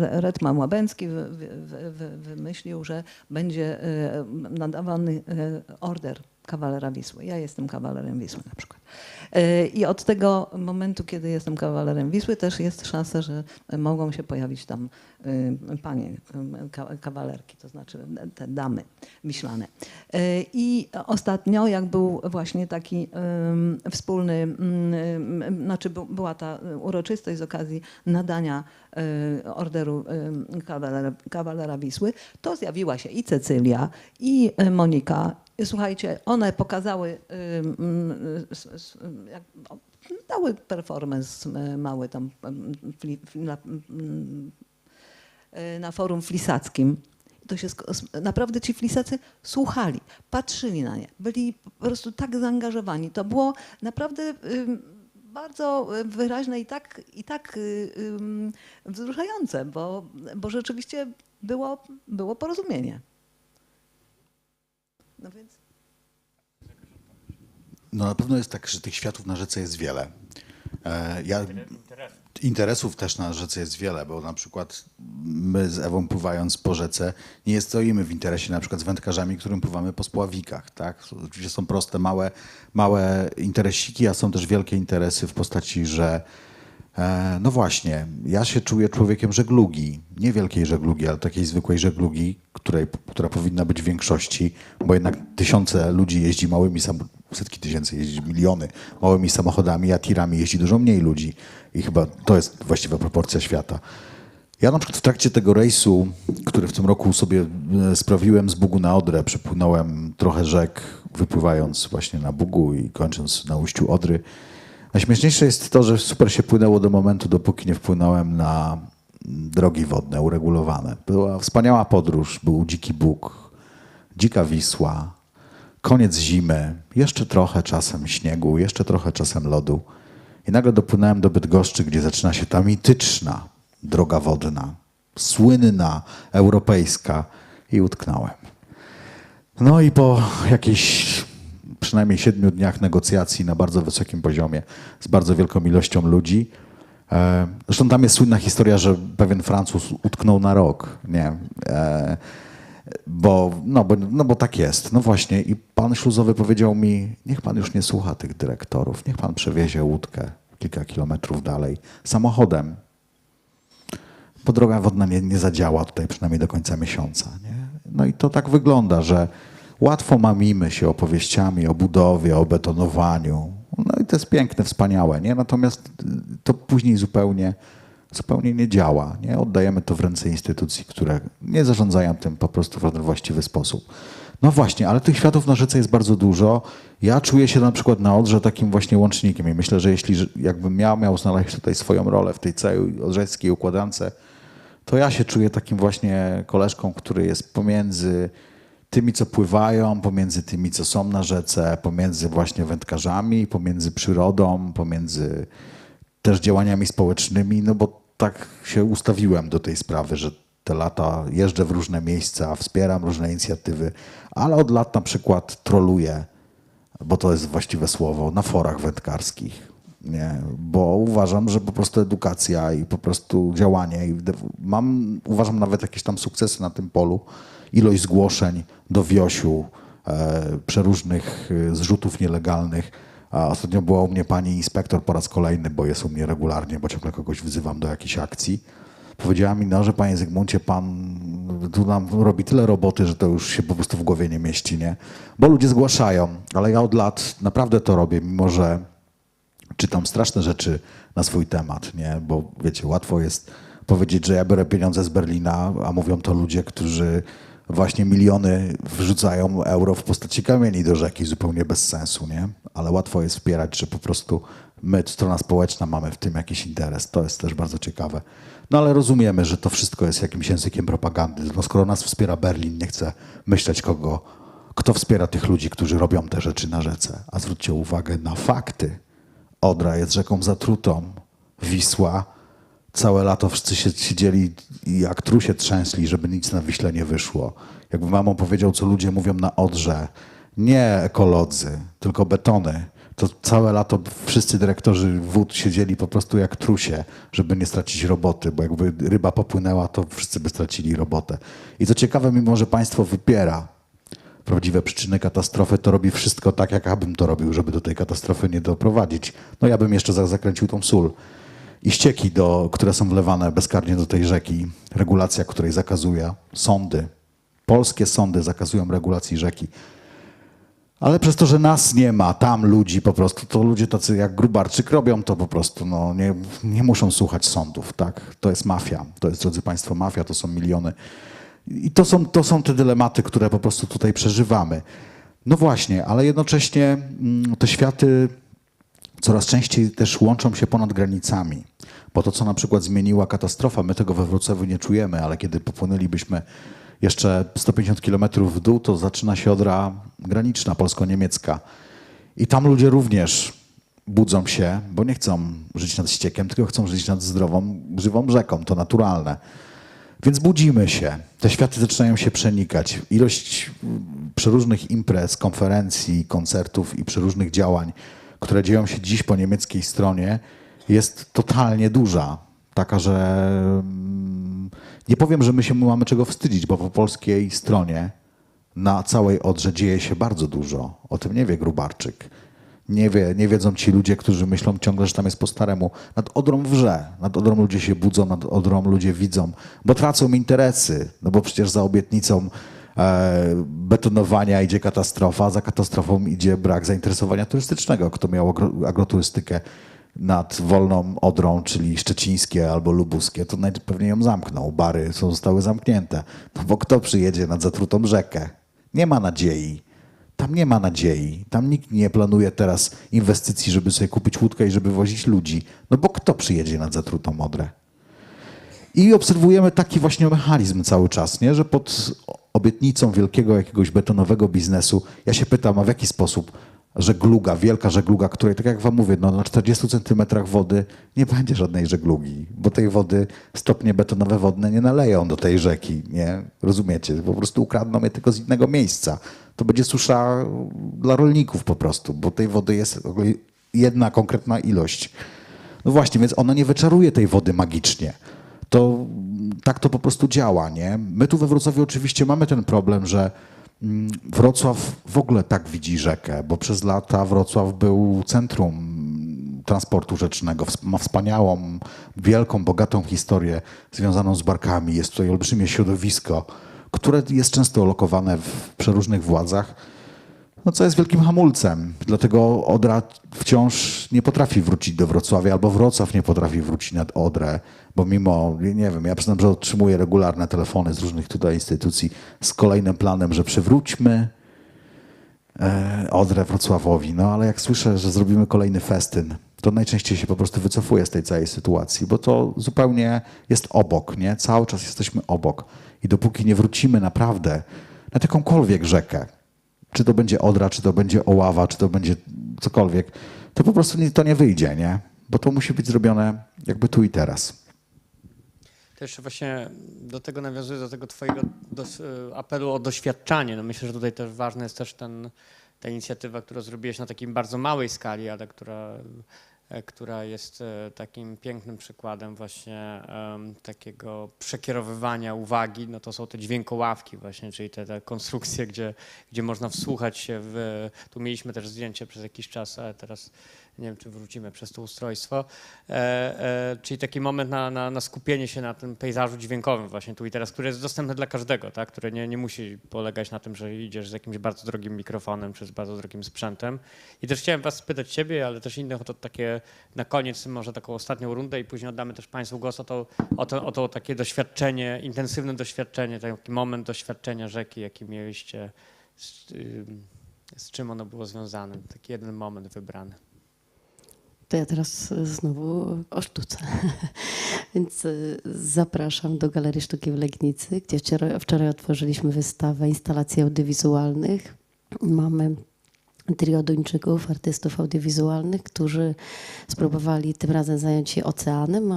Retman Łabęcki wymyślił, że będzie nadawany order kawalera Wisły. Ja jestem kawalerem Wisły na przykład. I od tego momentu, kiedy jestem kawalerem Wisły, też jest szansa, że mogą się pojawić tam panie kawalerki, to znaczy te damy wiślane. I ostatnio, jak był właśnie taki wspólny, znaczy była ta uroczystość z okazji nadania orderu kawalera Wisły, to zjawiła się i Cecylia, i Monika. Słuchajcie, one pokazały, dały performance mały tam na forum flisackim. To się naprawdę ci flisacy słuchali, patrzyli na nie, byli po prostu tak zaangażowani. To było naprawdę bardzo wyraźne i tak wzruszające, bo rzeczywiście było porozumienie. No więc... No na pewno jest tak, że tych światów na rzece jest wiele. Interesów też na rzece jest wiele, bo na przykład my z Ewą pływając po rzece nie stoimy w interesie na przykład z wędkarzami, którym pływamy po spławikach. Tak? Oczywiście są proste, małe interesiki, a są też wielkie interesy w postaci, że no właśnie, ja się czuję człowiekiem żeglugi, nie wielkiej żeglugi, ale takiej zwykłej żeglugi, która powinna być w większości, bo jednak tysiące ludzi jeździ małymi setki tysięcy, jeździ miliony małymi samochodami, a tirami jeździ dużo mniej ludzi i chyba to jest właściwa proporcja świata. Ja na przykład w trakcie tego rejsu, który w tym roku sobie sprawiłem z Bugu na Odrę, przepłynąłem trochę rzek, wypływając właśnie na Bugu i kończąc na ujściu Odry. Najśmieszniejsze jest to, że super się płynęło do momentu, dopóki nie wpłynąłem na drogi wodne uregulowane. Była wspaniała podróż, był dziki Bóg, dzika Wisła, koniec zimy, jeszcze trochę czasem śniegu, jeszcze trochę czasem lodu. I nagle dopłynąłem do Bydgoszczy, gdzie zaczyna się ta mityczna droga wodna, słynna, europejska i utknąłem. No i po jakiejś przynajmniej 7 dniach negocjacji na bardzo wysokim poziomie z bardzo wielką ilością ludzi. Zresztą tam jest słynna historia, że pewien Francuz utknął na rok. Nie, bo tak jest. No właśnie i pan śluzowy powiedział mi, niech pan już nie słucha tych dyrektorów, niech pan przewiezie łódkę kilka kilometrów dalej samochodem, bo droga wodna nie zadziała tutaj przynajmniej do końca miesiąca. Nie? No i to tak wygląda, że łatwo mamimy się opowieściami o budowie, o betonowaniu. No i to jest piękne, wspaniałe, nie? Natomiast to później zupełnie nie działa. Nie? Oddajemy to w ręce instytucji, które nie zarządzają tym po prostu w właściwy sposób. No właśnie, ale tych światów na rzece jest bardzo dużo. Ja czuję się na przykład na Odrze takim właśnie łącznikiem i myślę, że jakbym miał znaleźć tutaj swoją rolę w tej całej odrzeskiej układance, to ja się czuję takim właśnie koleżką, który jest pomiędzy tymi, co pływają, pomiędzy tymi, co są na rzece, pomiędzy właśnie wędkarzami, pomiędzy przyrodą, pomiędzy też działaniami społecznymi, no bo tak się ustawiłem do tej sprawy, że te lata jeżdżę w różne miejsca, wspieram różne inicjatywy, ale od lat na przykład troluję, bo to jest właściwe słowo, na forach wędkarskich. Nie, bo uważam, że po prostu edukacja i po prostu działanie i uważam nawet jakieś tam sukcesy na tym polu, ilość zgłoszeń do Wiosiu, przeróżnych zrzutów nielegalnych. A ostatnio była u mnie pani inspektor po raz kolejny, bo jest u mnie regularnie, bo ciągle kogoś wzywam do jakiejś akcji. Powiedziała mi, no, że panie Zygmuncie, pan tu nam robi tyle roboty, że to już się po prostu w głowie nie mieści, nie? Bo ludzie zgłaszają, ale ja od lat naprawdę to robię, mimo że czytam straszne rzeczy na swój temat, nie? Bo wiecie, łatwo jest powiedzieć, że ja biorę pieniądze z Berlina, a mówią to ludzie, którzy właśnie miliony wrzucają euro w postaci kamieni do rzeki, zupełnie bez sensu, nie? Ale łatwo jest wspierać, że po prostu my, strona społeczna, mamy w tym jakiś interes. To jest też bardzo ciekawe. No ale rozumiemy, że to wszystko jest jakimś językiem propagandy. No skoro nas wspiera Berlin, nie chcę myśleć, kto wspiera tych ludzi, którzy robią te rzeczy na rzece. A zwróćcie uwagę na fakty. Odra jest rzeką zatrutą. Wisła. Całe lato wszyscy się siedzieli i jak trusie trzęsli, żeby nic na Wiśle nie wyszło. Jakby mamą powiedział, co ludzie mówią na Odrze. Nie ekolodzy, tylko betony. To całe lato wszyscy dyrektorzy wód siedzieli po prostu jak trusie, żeby nie stracić roboty, bo jakby ryba popłynęła, to wszyscy by stracili robotę. I co ciekawe, mimo że państwo wypiera prawdziwe przyczyny katastrofy, to robi wszystko tak, jak ja bym to robił, żeby do tej katastrofy nie doprowadzić. No ja bym jeszcze zakręcił tą sól. I ścieki, które są wlewane bezkarnie do tej rzeki, regulacja, której zakazuje, sądy, polskie sądy zakazują regulacji rzeki. Ale przez to, że nas nie ma, tam ludzi po prostu, to ludzie tacy jak Grubarczyk robią to po prostu, no, nie muszą słuchać sądów, tak? To jest mafia, to jest, drodzy państwo, mafia, to są miliony. I to są te dylematy, które po prostu tutaj przeżywamy. No właśnie, ale jednocześnie te światy coraz częściej też łączą się ponad granicami. Bo to, co na przykład zmieniła katastrofa, my tego we Wrocławiu nie czujemy, ale kiedy popłynęlibyśmy jeszcze 150 kilometrów w dół, to zaczyna się Odra graniczna, polsko-niemiecka. I tam ludzie również budzą się, bo nie chcą żyć nad ściekiem, tylko chcą żyć nad zdrową, żywą rzeką. To naturalne. Więc budzimy się. Te światy zaczynają się przenikać. Ilość przeróżnych imprez, konferencji, koncertów i przeróżnych działań, które dzieją się dziś po niemieckiej stronie, jest totalnie duża. Taka, że nie powiem, że my się mamy czego wstydzić, bo po polskiej stronie na całej Odrze dzieje się bardzo dużo. O tym nie wie Grubarczyk. Nie wiedzą ci ludzie, którzy myślą ciągle, że tam jest po staremu. Nad Odrą wrze. Nad Odrą ludzie się budzą, nad Odrą ludzie widzą, bo tracą interesy. No bo przecież za obietnicą betonowania idzie katastrofa, za katastrofą idzie brak zainteresowania turystycznego. Kto miał agroturystykę nad Wolną Odrą, czyli szczecińskie albo lubuskie, to najpewniej ją zamknął. Bary zostały zamknięte. No bo kto przyjedzie nad zatrutą rzekę? Nie ma nadziei. Tam nie ma nadziei. Tam nikt nie planuje teraz inwestycji, żeby sobie kupić łódkę i żeby wozić ludzi. No bo kto przyjedzie nad zatrutą Odrę? I obserwujemy taki właśnie mechanizm cały czas, nie? Że pod obietnicą wielkiego jakiegoś betonowego biznesu, ja się pytam, a w jaki sposób żegluga, wielka żegluga, której, tak jak wam mówię, no, na 40 centymetrach wody nie będzie żadnej żeglugi, bo tej wody stopnie betonowe wodne nie naleją do tej rzeki, nie? Rozumiecie? Po prostu ukradną je tylko z innego miejsca. To będzie susza dla rolników po prostu, bo tej wody jest jedna konkretna ilość. No właśnie, więc ona nie wyczaruje tej wody magicznie. To tak to po prostu działa, nie? My tu we Wrocławiu oczywiście mamy ten problem, że Wrocław w ogóle tak widzi rzekę, bo przez lata Wrocław był centrum transportu rzecznego. Ma wspaniałą, wielką, bogatą historię związaną z barkami. Jest tutaj olbrzymie środowisko, które jest często lokowane w przeróżnych władzach, no co jest wielkim hamulcem. Dlatego Odra wciąż nie potrafi wrócić do Wrocławia, albo Wrocław nie potrafi wrócić nad Odrę, bo mimo, nie wiem, ja przyznam, że otrzymuję regularne telefony z różnych tutaj instytucji z kolejnym planem, że przywróćmy Odrę Wrocławowi. No ale jak słyszę, że zrobimy kolejny festyn, to najczęściej się po prostu wycofuję z tej całej sytuacji, bo to zupełnie jest obok, nie? Cały czas jesteśmy obok. I dopóki nie wrócimy naprawdę na jakąkolwiek rzekę, czy to będzie Odra, czy to będzie Oława, czy to będzie cokolwiek, to po prostu to nie wyjdzie, nie? Bo to musi być zrobione jakby tu i teraz. To jeszcze właśnie do tego nawiązuję, do tego twojego apelu o doświadczanie. No myślę, że tutaj też ważna jest też ta inicjatywa, którą zrobiłeś na takiej bardzo małej skali, ale która która jest takim pięknym przykładem właśnie takiego przekierowywania uwagi, no to są te dźwiękoławki właśnie, czyli te konstrukcje, gdzie można wsłuchać się w... Tu mieliśmy też zdjęcie przez jakiś czas, ale teraz nie wiem, czy wrócimy przez to ustrojstwo, czyli taki moment na skupienie się na tym pejzażu dźwiękowym właśnie tu i teraz, który jest dostępny dla każdego, tak? Który nie musi polegać na tym, że idziesz z jakimś bardzo drogim mikrofonem czy z bardzo drogim sprzętem. I też chciałem was spytać ciebie, ale też innych o to takie na koniec może taką ostatnią rundę i później oddamy też państwu głos o to takie doświadczenie, intensywne doświadczenie, taki moment doświadczenia rzeki, jaki mieliście, z czym ono było związane, taki jeden moment wybrany. To ja teraz znowu o sztuce. Więc zapraszam do Galerii Sztuki w Legnicy, gdzie wczoraj otworzyliśmy wystawę instalacji audiowizualnych. Mamy trio Duńczyków, artystów audiowizualnych, którzy spróbowali tym razem zająć się oceanem,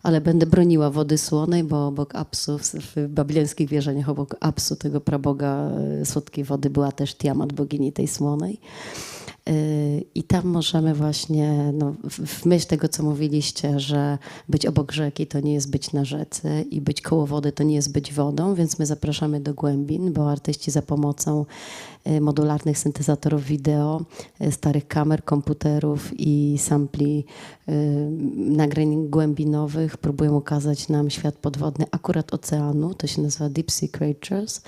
ale będę broniła wody słonej, bo obok Apsu, w babilońskich wierzeniach obok Apsu, tego praboga słodkiej wody, była też Tiamat, bogini tej słonej. I tam możemy właśnie, no, w myśl tego, co mówiliście, że być obok rzeki to nie jest być na rzece i być koło wody to nie jest być wodą, więc my zapraszamy do głębin, bo artyści za pomocą modularnych syntezatorów wideo, starych kamer, komputerów i sampli nagrań głębinowych próbują ukazać nam świat podwodny akurat oceanu, to się nazywa Deep Sea Creatures.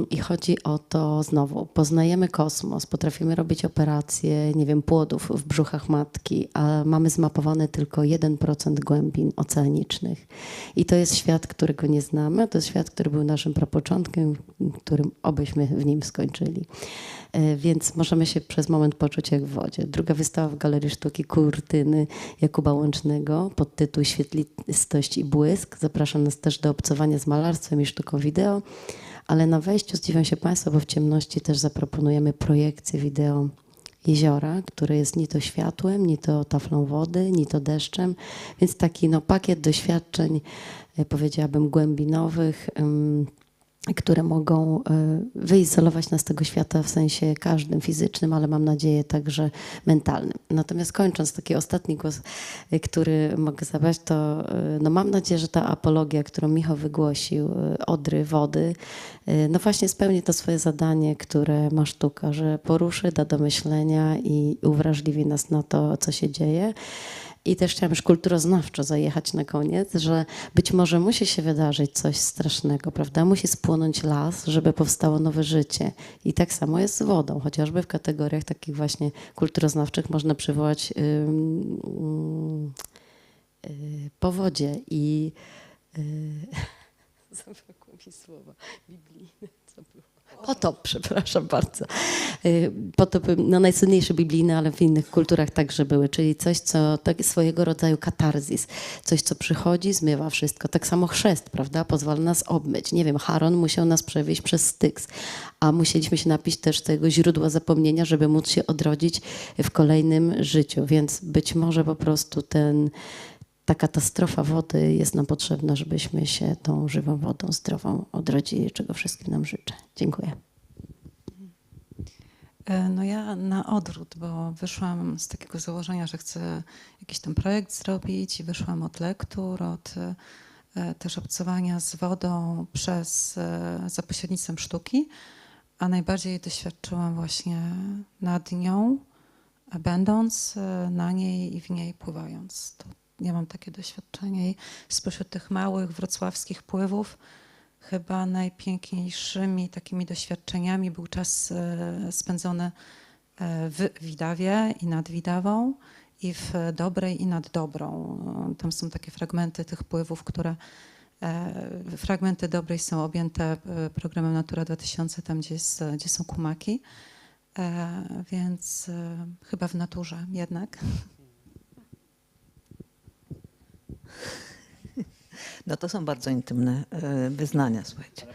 I chodzi o to, znowu, poznajemy kosmos, potrafimy robić operacje, nie wiem, płodów w brzuchach matki, a mamy zmapowane tylko 1% głębin oceanicznych. I to jest świat, którego nie znamy, a to jest świat, który był naszym prapoczątkiem, którym obyśmy w nim skończyli. Więc możemy się przez moment poczuć jak w wodzie. Druga wystawa w Galerii Sztuki Kurtyny Jakuba Łącznego pod tytuł Świetlistość i błysk. Zapraszam nas też do obcowania z malarstwem i sztuką wideo. Ale na wejściu zdziwią się państwo, bo w ciemności też zaproponujemy projekcję wideo jeziora, które jest ni to światłem, ni to taflą wody, ni to deszczem. Więc taki pakiet doświadczeń, powiedziałabym, głębinowych, które mogą wyizolować nas z tego świata w sensie każdym fizycznym, ale mam nadzieję także mentalnym. Natomiast kończąc, taki ostatni głos, który mogę zabrać, to mam nadzieję, że ta apologia, którą Michał wygłosił, Odry, wody, no właśnie spełni to swoje zadanie, które ma sztuka, że poruszy, da do myślenia i uwrażliwi nas na to, co się dzieje. I też chciałam już kulturoznawczo zajechać na koniec, że być może musi się wydarzyć coś strasznego, prawda? Musi spłonąć las, żeby powstało nowe życie. I tak samo jest z wodą, chociażby w kategoriach takich właśnie kulturoznawczych można przywołać powodzie i zabrakło mi słowa biblijne, co było? Potop, przepraszam bardzo. Potop, najsłynniejszy biblijny, ale w innych kulturach także były, czyli coś, co tak swojego rodzaju katarzis, coś, co przychodzi, zmywa wszystko. Tak samo chrzest, prawda, pozwala nas obmyć. Nie wiem, Charon musiał nas przewieźć przez Styx, a musieliśmy się napić też tego źródła zapomnienia, żeby móc się odrodzić w kolejnym życiu, więc być może po prostu ta katastrofa wody jest nam potrzebna, żebyśmy się tą żywą wodą zdrową odrodzili, czego wszystkim nam życzę. Dziękuję. No ja na odwrót, bo wyszłam z takiego założenia, że chcę jakiś ten projekt zrobić i wyszłam od lektur, od też obcowania z wodą za pośrednictwem sztuki, a najbardziej doświadczyłam właśnie nad nią, będąc na niej i w niej pływając. Ja mam takie doświadczenie i spośród tych małych wrocławskich pływów chyba najpiękniejszymi takimi doświadczeniami był czas spędzony w Widawie i nad Widawą i w Dobrej i nad Dobrą. Tam są takie fragmenty tych pływów, fragmenty Dobrej są objęte programem Natura 2000, tam gdzie są kumaki, więc chyba w naturze jednak. No to są bardzo intymne wyznania, słuchajcie.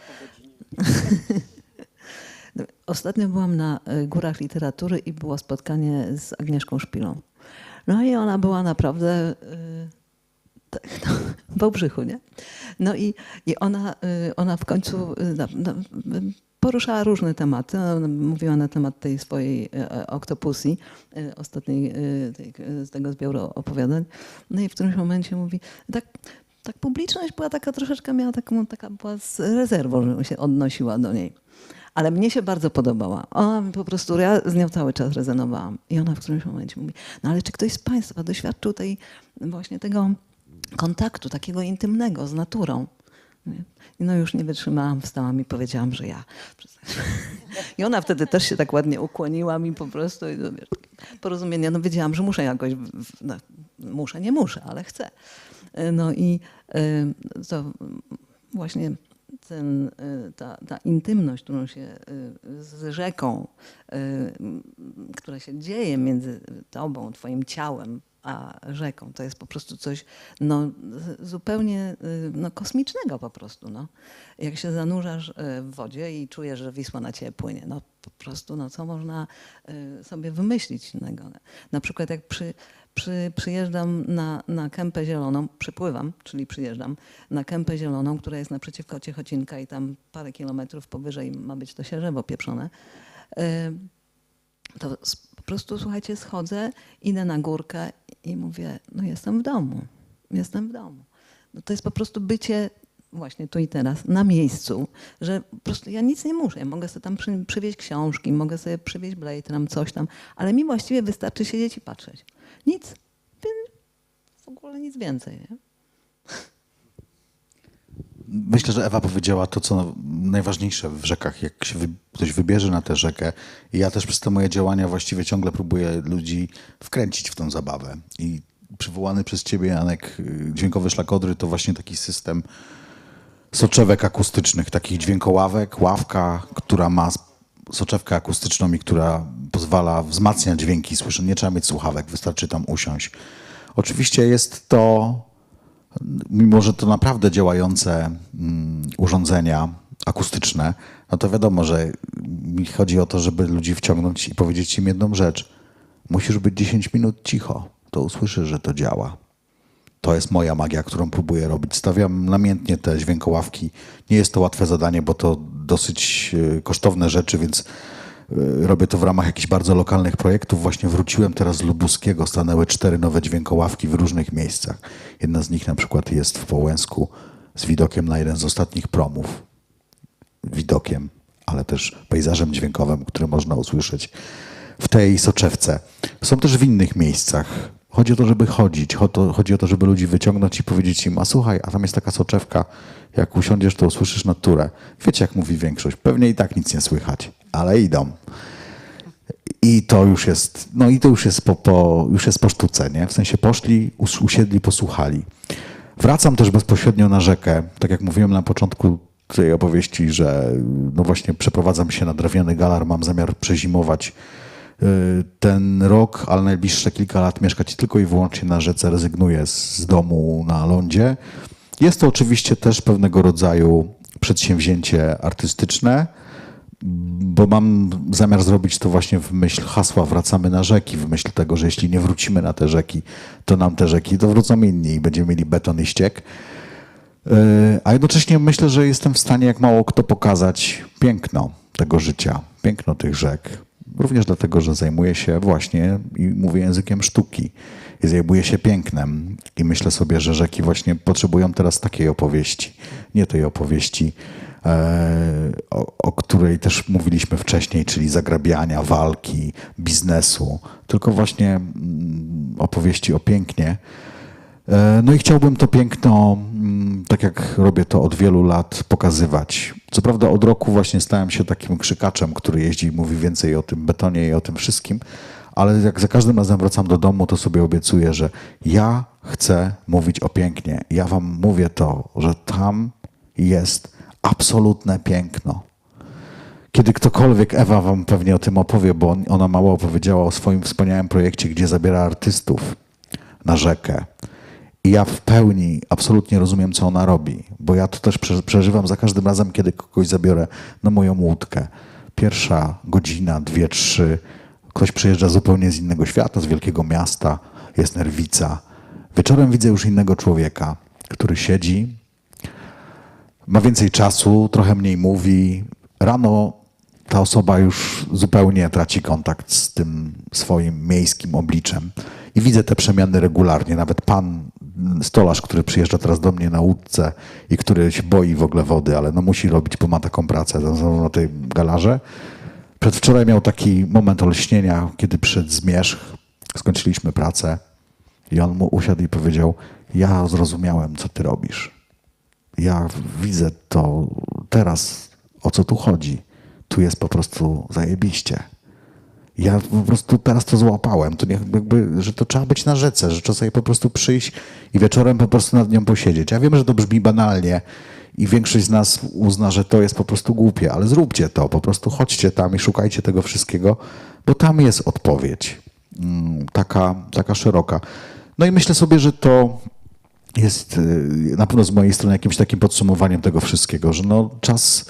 Ostatnio byłam na Górach Literatury i było spotkanie z Agnieszką Szpilą. No i ona była naprawdę w Wałbrzychu, nie? No i ona w końcu poruszała różne tematy. Ona mówiła na temat tej swojej Octopussy, ostatniej z tego zbioru opowiadań. No i w którymś momencie mówi, tak publiczność była taka troszeczkę, taka była z rezerwą, że się odnosiła do niej. Ale mnie się bardzo podobała. Ona mi po prostu, ja z nią cały czas rezonowałam. I ona w którymś momencie mówi, no ale czy ktoś z Państwa doświadczył właśnie tego kontaktu takiego intymnego z naturą? I no już nie wytrzymałam, wstałam i powiedziałam, że ja. I ona wtedy też się tak ładnie ukłoniła mi po prostu. I no, wiesz, porozumienie, no wiedziałam, że muszę jakoś, no, nie muszę, ale chcę. No i to właśnie ta intymność, którą się z rzeką, która się dzieje między tobą, twoim ciałem, a rzeką, to jest po prostu coś no, zupełnie no, kosmicznego po prostu. No. Jak się zanurzasz w wodzie i czujesz, że Wisła na ciebie płynie, no po prostu, no co można sobie wymyślić innego. Na przykład jak przyjeżdżam na Kępę Zieloną, przypływam, czyli przyjeżdżam na Kępę Zieloną, która jest naprzeciwko Ciechocinka i tam parę kilometrów powyżej ma być to Sierzewo pieprzone, to po prostu, słuchajcie, schodzę, idę na górkę i mówię, no jestem w domu. No to jest po prostu bycie właśnie tu i teraz, na miejscu, że po prostu ja nic nie muszę. Ja mogę sobie tam przywieźć książki, mogę sobie przywieźć Blade, tam coś tam, ale mi właściwie wystarczy siedzieć i patrzeć. Nic. W ogóle nic więcej. Nie? Myślę, że Ewa powiedziała to, co najważniejsze w rzekach, jak się ktoś wybierze na tę rzekę. I ja też przez te moje działania właściwie ciągle próbuję ludzi wkręcić w tą zabawę. I przywołany przez ciebie, Janek, dźwiękowy szlakodry to właśnie taki system soczewek akustycznych, takich dźwiękoławek, ławka, która ma soczewkę akustyczną i która pozwala wzmacniać dźwięki słyszenia. Nie trzeba mieć słuchawek, wystarczy tam usiąść. Oczywiście jest to, mimo że to naprawdę działające urządzenia akustyczne, no to wiadomo, że mi chodzi o to, żeby ludzi wciągnąć i powiedzieć im jedną rzecz. Musisz być 10 minut cicho, to usłyszysz, że to działa. To jest moja magia, którą próbuję robić. Stawiam namiętnie te dźwiękoławki. Nie jest to łatwe zadanie, bo to dosyć kosztowne rzeczy, więc robię to w ramach jakichś bardzo lokalnych projektów. Właśnie wróciłem teraz z Lubuskiego. Stanęły 4 nowe dźwiękoławki w różnych miejscach. Jedna z nich na przykład jest w Połęsku z widokiem na jeden z ostatnich promów. Widokiem, ale też pejzażem dźwiękowym, który można usłyszeć w tej soczewce. Są też w innych miejscach. Chodzi o to, żeby chodzić. Chodzi o to, żeby ludzi wyciągnąć i powiedzieć im, a słuchaj, a tam jest taka soczewka, jak usiądziesz, to usłyszysz naturę. Wiecie, jak mówi większość. Pewnie i tak nic nie słychać, ale idą. I to już jest, no i to już jest po sztuce, nie? W sensie poszli, usiedli, posłuchali. Wracam też bezpośrednio na rzekę. Tak jak mówiłem na początku tej opowieści, że no właśnie przeprowadzam się na drewniany galar, mam zamiar przezimować ten rok, ale najbliższe kilka lat mieszkać tylko i wyłącznie na rzece, rezygnuję z domu na lądzie. Jest to oczywiście też pewnego rodzaju przedsięwzięcie artystyczne, bo mam zamiar zrobić to właśnie w myśl hasła wracamy na rzeki, w myśl tego, że jeśli nie wrócimy na te rzeki, to nam te rzeki to wrócą inni i będziemy mieli beton i ściek. A jednocześnie myślę, że jestem w stanie jak mało kto pokazać piękno tego życia, piękno tych rzek. Również dlatego, że zajmuję się właśnie i mówię językiem sztuki i zajmuję się pięknem. I myślę sobie, że rzeki właśnie potrzebują teraz takiej opowieści. Nie tej opowieści, o której też mówiliśmy wcześniej, czyli zagrabiania, walki, biznesu, tylko właśnie opowieści o pięknie. No i chciałbym to piękno, tak jak robię to od wielu lat, pokazywać. Co prawda od roku właśnie stałem się takim krzykaczem, który jeździ i mówi więcej o tym betonie i o tym wszystkim, ale jak za każdym razem wracam do domu, to sobie obiecuję, że ja chcę mówić o pięknie. Ja wam mówię to, że tam jest absolutne piękno. Kiedy ktokolwiek, Ewa wam pewnie o tym opowie, bo ona mało opowiedziała o swoim wspaniałym projekcie, gdzie zabiera artystów na rzekę. I ja w pełni absolutnie rozumiem, co ona robi, bo ja to też przeżywam za każdym razem, kiedy kogoś zabiorę na moją łódkę. Pierwsza godzina, 2, 3, ktoś przyjeżdża zupełnie z innego świata, z wielkiego miasta, jest nerwica. Wieczorem widzę już innego człowieka, który siedzi, ma więcej czasu, trochę mniej mówi, rano ta osoba już zupełnie traci kontakt z tym swoim miejskim obliczem. I widzę te przemiany regularnie. Nawet pan stolarz, który przyjeżdża teraz do mnie na łódce i który się boi w ogóle wody, ale no musi robić, bo ma taką pracę na tej galarze. Przedwczoraj miał taki moment olśnienia, kiedy przyszedł zmierzch, skończyliśmy pracę i on mu usiadł i powiedział: ja zrozumiałem, co ty robisz. Ja widzę to teraz, o co tu chodzi. Tu jest po prostu zajebiście. Ja po prostu teraz to złapałem, to jakby, że to trzeba być na rzece, że trzeba sobie po prostu przyjść i wieczorem po prostu nad nią posiedzieć. Ja wiem, że to brzmi banalnie i większość z nas uzna, że to jest po prostu głupie, ale zróbcie to, po prostu chodźcie tam i szukajcie tego wszystkiego, bo tam jest odpowiedź, taka szeroka. No i myślę sobie, że to jest na pewno z mojej strony jakimś takim podsumowaniem tego wszystkiego, że no czas...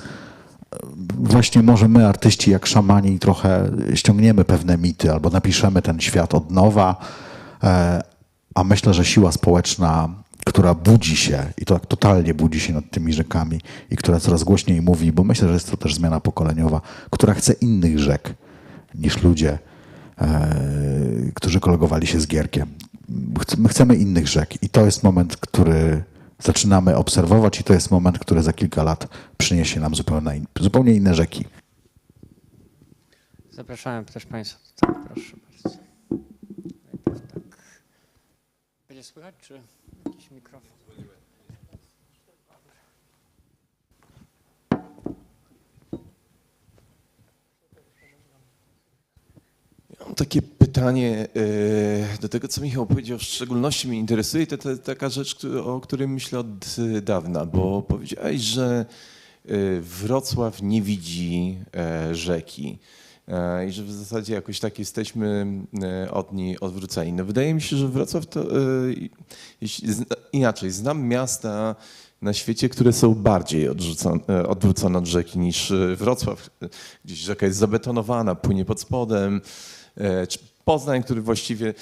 Właśnie może my, artyści, jak szamani, trochę ściągniemy pewne mity albo napiszemy ten świat od nowa, a myślę, że siła społeczna, która budzi się i to totalnie budzi się nad tymi rzekami i która coraz głośniej mówi, bo myślę, że jest to też zmiana pokoleniowa, która chce innych rzek niż ludzie, którzy kolegowali się z Gierkiem. My chcemy innych rzek i to jest moment, który zaczynamy obserwować i to jest moment, który za kilka lat przyniesie nam zupełnie inne rzeki. Zapraszałem też Państwa tutaj, proszę bardzo. Najpierw tak. Będzie słychać, czy jakiś mikrofon? Ja mam takie pytanie do tego, co Michał powiedział, w szczególności mnie interesuje. To taka rzecz, o której myślę od dawna, bo powiedziałeś, że Wrocław nie widzi rzeki i że w zasadzie jakoś tak jesteśmy od niej odwróceni. No wydaje mi się, że Wrocław to, inaczej, znam miasta na świecie, które są bardziej odwrócone od rzeki niż Wrocław. Gdzieś rzeka jest zabetonowana, płynie pod spodem, czy Poznań, który właściwie...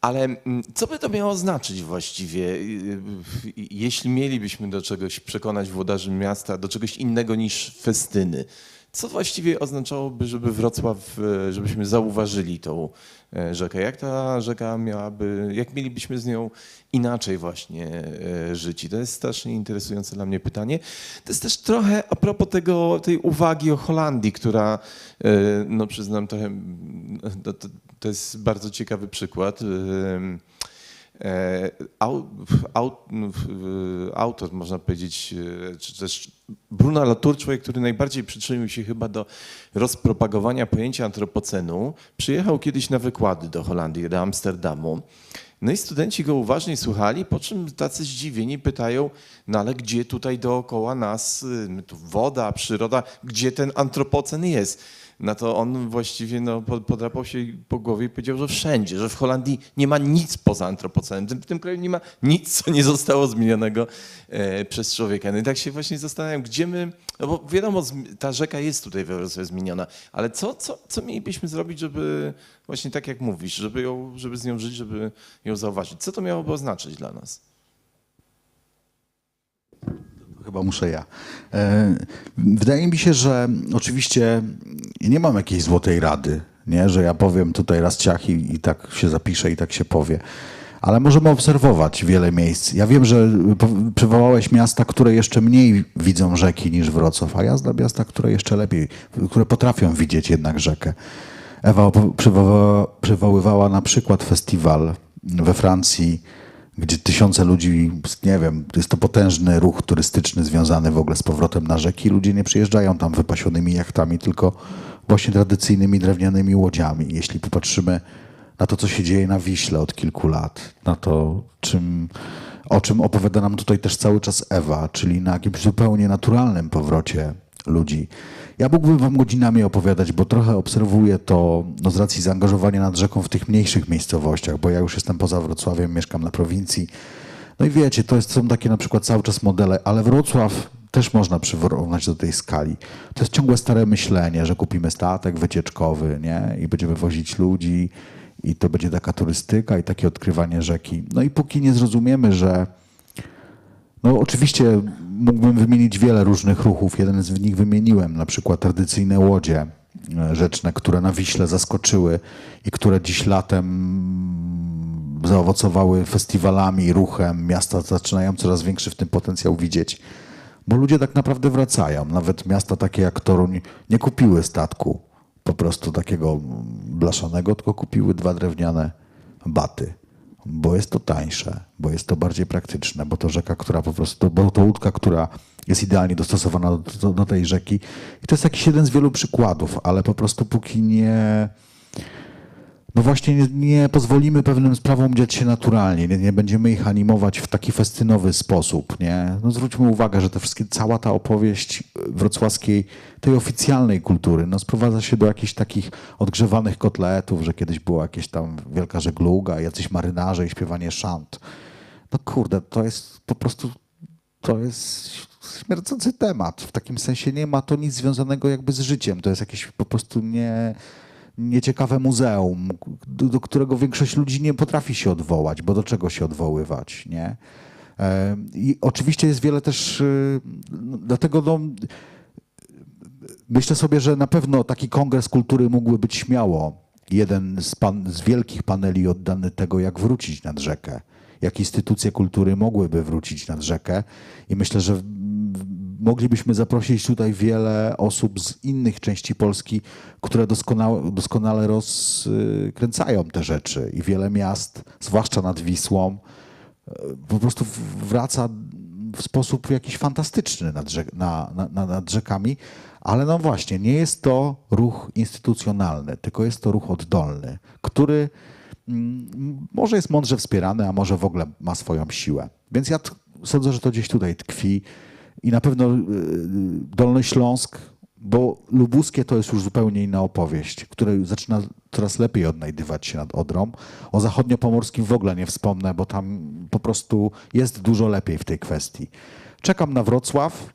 Ale co by to miało znaczyć właściwie, jeśli mielibyśmy do czegoś przekonać włodarzy miasta, do czegoś innego niż festyny? Co właściwie oznaczałoby, żeby Wrocław, żebyśmy zauważyli tą rzekę? Jak ta rzeka miałaby, jak mielibyśmy z nią inaczej właśnie żyć? I to jest strasznie interesujące dla mnie pytanie. To jest też trochę a propos tej uwagi o Holandii, która, no przyznam trochę, to jest bardzo ciekawy przykład. Autor, można powiedzieć, czy też Bruno Latour, człowiek, który najbardziej przyczynił się chyba do rozpropagowania pojęcia antropocenu, przyjechał kiedyś na wykłady do Holandii, do Amsterdamu. No i studenci go uważnie słuchali, po czym tacy zdziwieni pytają, no ale gdzie tutaj dookoła nas, tu woda, przyroda, gdzie ten antropocen jest? Na to on właściwie podrapał się po głowie i powiedział, że wszędzie, że w Holandii nie ma nic poza antropocenem. W tym kraju nie ma nic, co nie zostało zmienionego przez człowieka. No i tak się właśnie zastanawiam, gdzie my, no bo wiadomo, ta rzeka jest tutaj we Wrocławiu zmieniona, ale co mielibyśmy zrobić, żeby właśnie tak jak mówisz, żeby z nią żyć, żeby ją zauważyć? Co to miałoby oznaczać dla nas? Chyba muszę ja. Wydaje mi się, że oczywiście nie mam jakiejś złotej rady, nie? Że ja powiem tutaj raz ciach i tak się zapiszę i tak się powie. Ale możemy obserwować wiele miejsc. Ja wiem, że przywołałeś miasta, które jeszcze mniej widzą rzeki niż Wrocław, a ja znam miasta, które jeszcze lepiej, które potrafią widzieć jednak rzekę. Ewa przywoływała na przykład festiwal we Francji, gdzie tysiące ludzi, nie wiem, jest to potężny ruch turystyczny związany w ogóle z powrotem na rzeki. Ludzie nie przyjeżdżają tam wypasionymi jachtami, tylko właśnie tradycyjnymi drewnianymi łodziami. Jeśli popatrzymy na to, co się dzieje na Wiśle od kilku lat, na to, o czym opowiada nam tutaj też cały czas Ewa, czyli na jakimś zupełnie naturalnym powrocie ludzi. Ja mógłbym wam godzinami opowiadać, bo trochę obserwuję to z racji zaangażowania nad rzeką w tych mniejszych miejscowościach, bo ja już jestem poza Wrocławiem, mieszkam na prowincji. No i wiecie, są takie na przykład cały czas modele, ale Wrocław też można przyrównać do tej skali. To jest ciągłe stare myślenie, że kupimy statek wycieczkowy, nie? I będziemy wozić ludzi i to będzie taka turystyka i takie odkrywanie rzeki. No i póki nie zrozumiemy, że No oczywiście mógłbym wymienić wiele różnych ruchów. Jeden z nich wymieniłem, na przykład tradycyjne łodzie rzeczne, które na Wiśle zaskoczyły i które dziś latem zaowocowały festiwalami, ruchem. Miasta zaczynają coraz większy w tym potencjał widzieć, bo ludzie tak naprawdę wracają. Nawet miasta takie jak Toruń nie kupiły statku po prostu takiego blaszanego, tylko kupiły 2 drewniane baty. Bo jest to tańsze, bo jest to bardziej praktyczne, bo to rzeka, która po prostu, bo to łódka, która jest idealnie dostosowana do tej rzeki. I to jest jakiś jeden z wielu przykładów, ale po prostu póki nie, no właśnie nie pozwolimy pewnym sprawom dziać się naturalnie, nie będziemy ich animować w taki festynowy sposób, nie? No zwróćmy uwagę, że cała ta opowieść wrocławskiej, tej oficjalnej kultury, no sprowadza się do jakichś takich odgrzewanych kotletów, że kiedyś była jakaś tam wielka żegluga, jacyś marynarze i śpiewanie szant. No kurde, to jest po prostu, to jest śmierdzący temat. W takim sensie nie ma to nic związanego jakby z życiem. To jest jakieś po prostu nieciekawe muzeum, do którego większość ludzi nie potrafi się odwołać, bo do czego się odwoływać, nie? I oczywiście jest wiele też, dlatego no, myślę sobie, że na pewno taki kongres kultury mógłby być śmiało jeden z wielkich paneli oddany tego, jak wrócić nad rzekę, jak instytucje kultury mogłyby wrócić nad rzekę i myślę, że moglibyśmy zaprosić tutaj wiele osób z innych części Polski, które doskonale rozkręcają te rzeczy i wiele miast, zwłaszcza nad Wisłą, po prostu wraca w sposób jakiś fantastyczny nad rzekami, ale no właśnie, nie jest to ruch instytucjonalny, tylko jest to ruch oddolny, który może jest mądrze wspierany, a może w ogóle ma swoją siłę. Więc ja sądzę, że to gdzieś tutaj tkwi i na pewno Dolny Śląsk, bo lubuskie to jest już zupełnie inna opowieść, która zaczyna coraz lepiej odnajdywać się nad Odrą. O zachodniopomorskim w ogóle nie wspomnę, bo tam po prostu jest dużo lepiej w tej kwestii. Czekam na Wrocław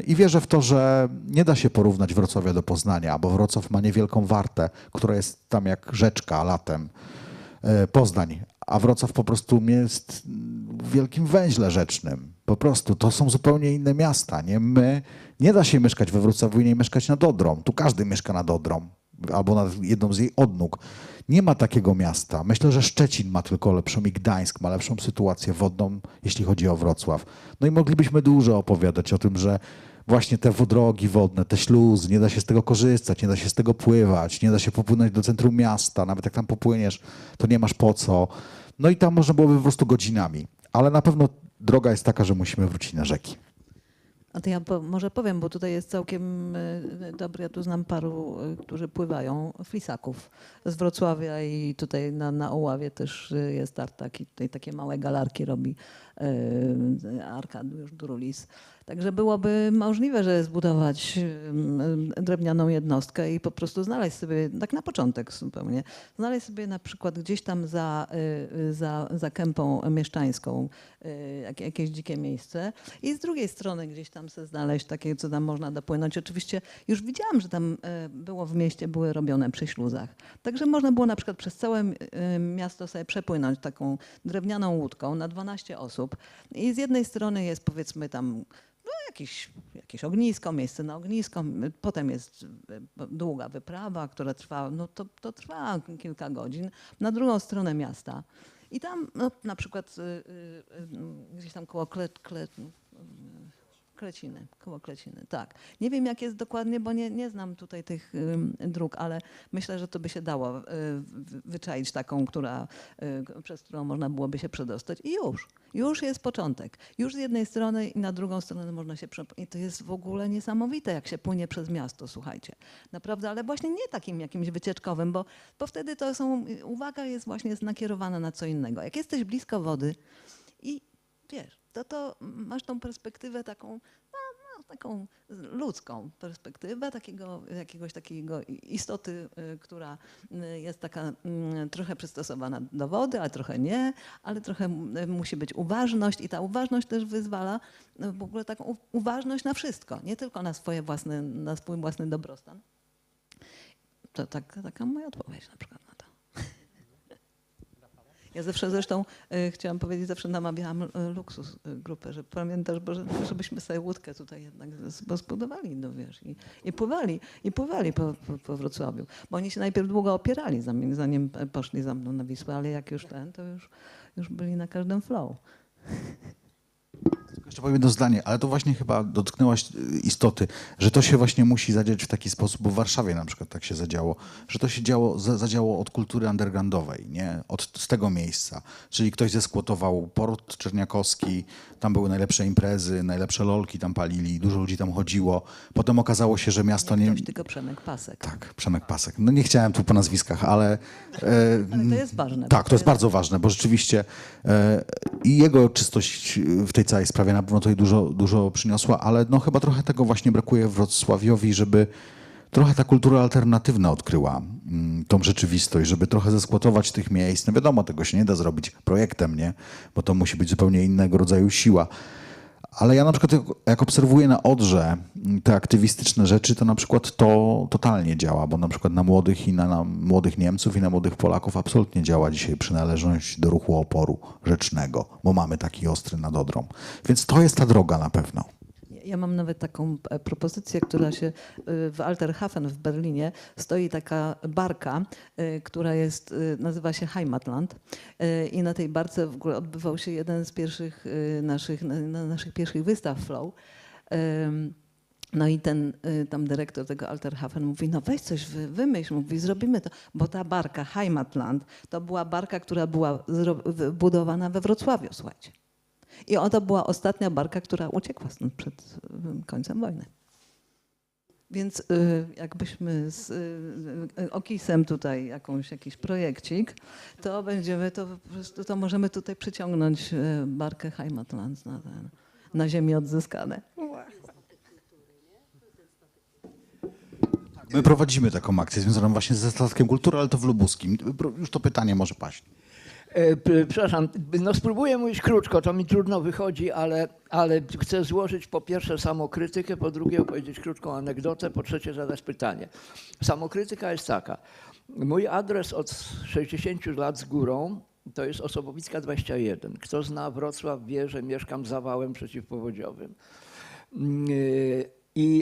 i wierzę w to, że nie da się porównać Wrocławia do Poznania, bo Wrocław ma niewielką Wartę, która jest tam jak rzeczka latem. Poznań, a Wrocław po prostu jest w wielkim węźle rzecznym. Po prostu to są zupełnie inne miasta. Nie da się mieszkać we Wrocławiu i nie mieszkać nad Odrą. Tu każdy mieszka nad Odrą albo nad jedną z jej odnóg. Nie ma takiego miasta. Myślę, że Szczecin ma tylko lepszą i Gdańsk ma lepszą sytuację wodną, jeśli chodzi o Wrocław. No i moglibyśmy dużo opowiadać o tym, że właśnie te drogi wodne, te śluzy, nie da się z tego korzystać, nie da się z tego pływać, nie da się popłynąć do centrum miasta, nawet jak tam popłyniesz, to nie masz po co. No i tam można byłoby po prostu godzinami. Ale na pewno droga jest taka, że musimy wrócić na rzeki. A to ja może powiem, bo tutaj jest całkiem dobry, ja tu znam paru, którzy pływają, flisaków z Wrocławia i tutaj na Oławie też jest tartak i tutaj takie małe galarki robi Arkadiusz Drulis. Także byłoby możliwe, że zbudować drewnianą jednostkę i po prostu znaleźć sobie, tak na początek zupełnie, znaleźć sobie na przykład gdzieś tam za Kępą Mieszczańską jakieś dzikie miejsce i z drugiej strony gdzieś tam sobie znaleźć takie, co tam można dopłynąć. Oczywiście już widziałam, że tam było w mieście, były robione przy śluzach. Także można było na przykład przez całe miasto sobie przepłynąć taką drewnianą łódką na 12 osób i z jednej strony jest powiedzmy tam jakieś ognisko, miejsce na ognisko, potem jest długa wyprawa, która trwa, no to trwa kilka godzin, na drugą stronę miasta. I tam no, na przykład gdzieś tam koło koło Kleciny, tak. Nie wiem jak jest dokładnie, bo nie znam tutaj tych dróg, ale myślę, że to by się dało wyczaić taką, przez którą można byłoby się przedostać i już jest początek. Już z jednej strony i na drugą stronę można się i to jest w ogóle niesamowite, jak się płynie przez miasto, słuchajcie. Naprawdę, ale właśnie nie takim jakimś wycieczkowym, bo wtedy uwaga jest właśnie nakierowana na co innego. Jak jesteś blisko wody i wiesz, to masz tą perspektywę taką ludzką perspektywę, jakiegoś takiego istoty, która jest taka trochę przystosowana do wody, ale trochę nie, ale trochę musi być uważność i ta uważność też wyzwala w ogóle taką uważność na wszystko, nie tylko na swój własny dobrostan. To taka moja odpowiedź na przykład na to. Ja zawsze zresztą chciałam powiedzieć, zawsze namawiałam Luksus grupę, że pamiętasz, bo żebyśmy sobie łódkę tutaj jednak zbudowali, no wiesz, i pływali po Wrocławiu. Bo oni się najpierw długo opierali, zanim poszli za mną na Wisłę, ale jak już to już byli na każdym flow. Jeszcze powiem jedno zdanie, ale to właśnie chyba dotknęłaś istoty, że to się właśnie musi zadziać w taki sposób, bo w Warszawie na przykład tak się zadziało, że to się zadziało od kultury undergroundowej, nie? Z tego miejsca. Czyli ktoś zeskłotował Port Czerniakowski, tam były najlepsze imprezy, najlepsze lolki tam palili, dużo ludzi tam chodziło. Potem okazało się, że miasto nie... Ktoś, tylko Przemek Pasek. Tak, Przemek Pasek. No nie chciałem tu po nazwiskach, ale... Ale to jest ważne. Tak, to jest bardzo ważne, bo rzeczywiście i jego czystość w tej całej sprawie na pewno tutaj dużo przyniosła, ale no chyba trochę tego właśnie brakuje Wrocławiowi, żeby trochę ta kultura alternatywna odkryła tą rzeczywistość, żeby trochę zeskłotować tych miejsc. No wiadomo, tego się nie da zrobić projektem, nie? Bo to musi być zupełnie innego rodzaju siła. Ale ja na przykład jak obserwuję na Odrze te aktywistyczne rzeczy, to na przykład to totalnie działa, bo na przykład na młodych i na młodych Niemców i na młodych Polaków absolutnie działa dzisiaj przynależność do ruchu oporu rzecznego, bo mamy taki ostry nad Odrą. Więc to jest ta droga na pewno. Ja mam nawet taką propozycję, która się w Alterhafen w Berlinie stoi taka barka, która nazywa się Heimatland i na tej barce w ogóle odbywał się jeden z pierwszych naszych pierwszych wystaw Flow. No i ten tam dyrektor tego Alterhafen mówi, no weź coś wymyśl, mówi, zrobimy to, bo ta barka Heimatland to była barka, która była budowana we Wrocławiu, słuchajcie. I to była ostatnia barka, która uciekła stąd przed końcem wojny. Więc jakbyśmy z Okisem tutaj jakiś projekcik, to będziemy, to możemy tutaj przyciągnąć barkę Heimatland na ziemi odzyskane. My prowadzimy taką akcję związaną właśnie ze statkiem kultury, ale to w Lubuskim. Już to pytanie może paść. Przepraszam, no spróbuję mówić krótko, to mi trudno wychodzi, ale chcę złożyć po pierwsze samokrytykę, po drugie opowiedzieć krótką anegdotę, po trzecie zadać pytanie. Samokrytyka jest taka. Mój adres od 60 lat z górą to jest Osobowicka 21. Kto zna Wrocław, wie, że mieszkam za wałem przeciwpowodziowym.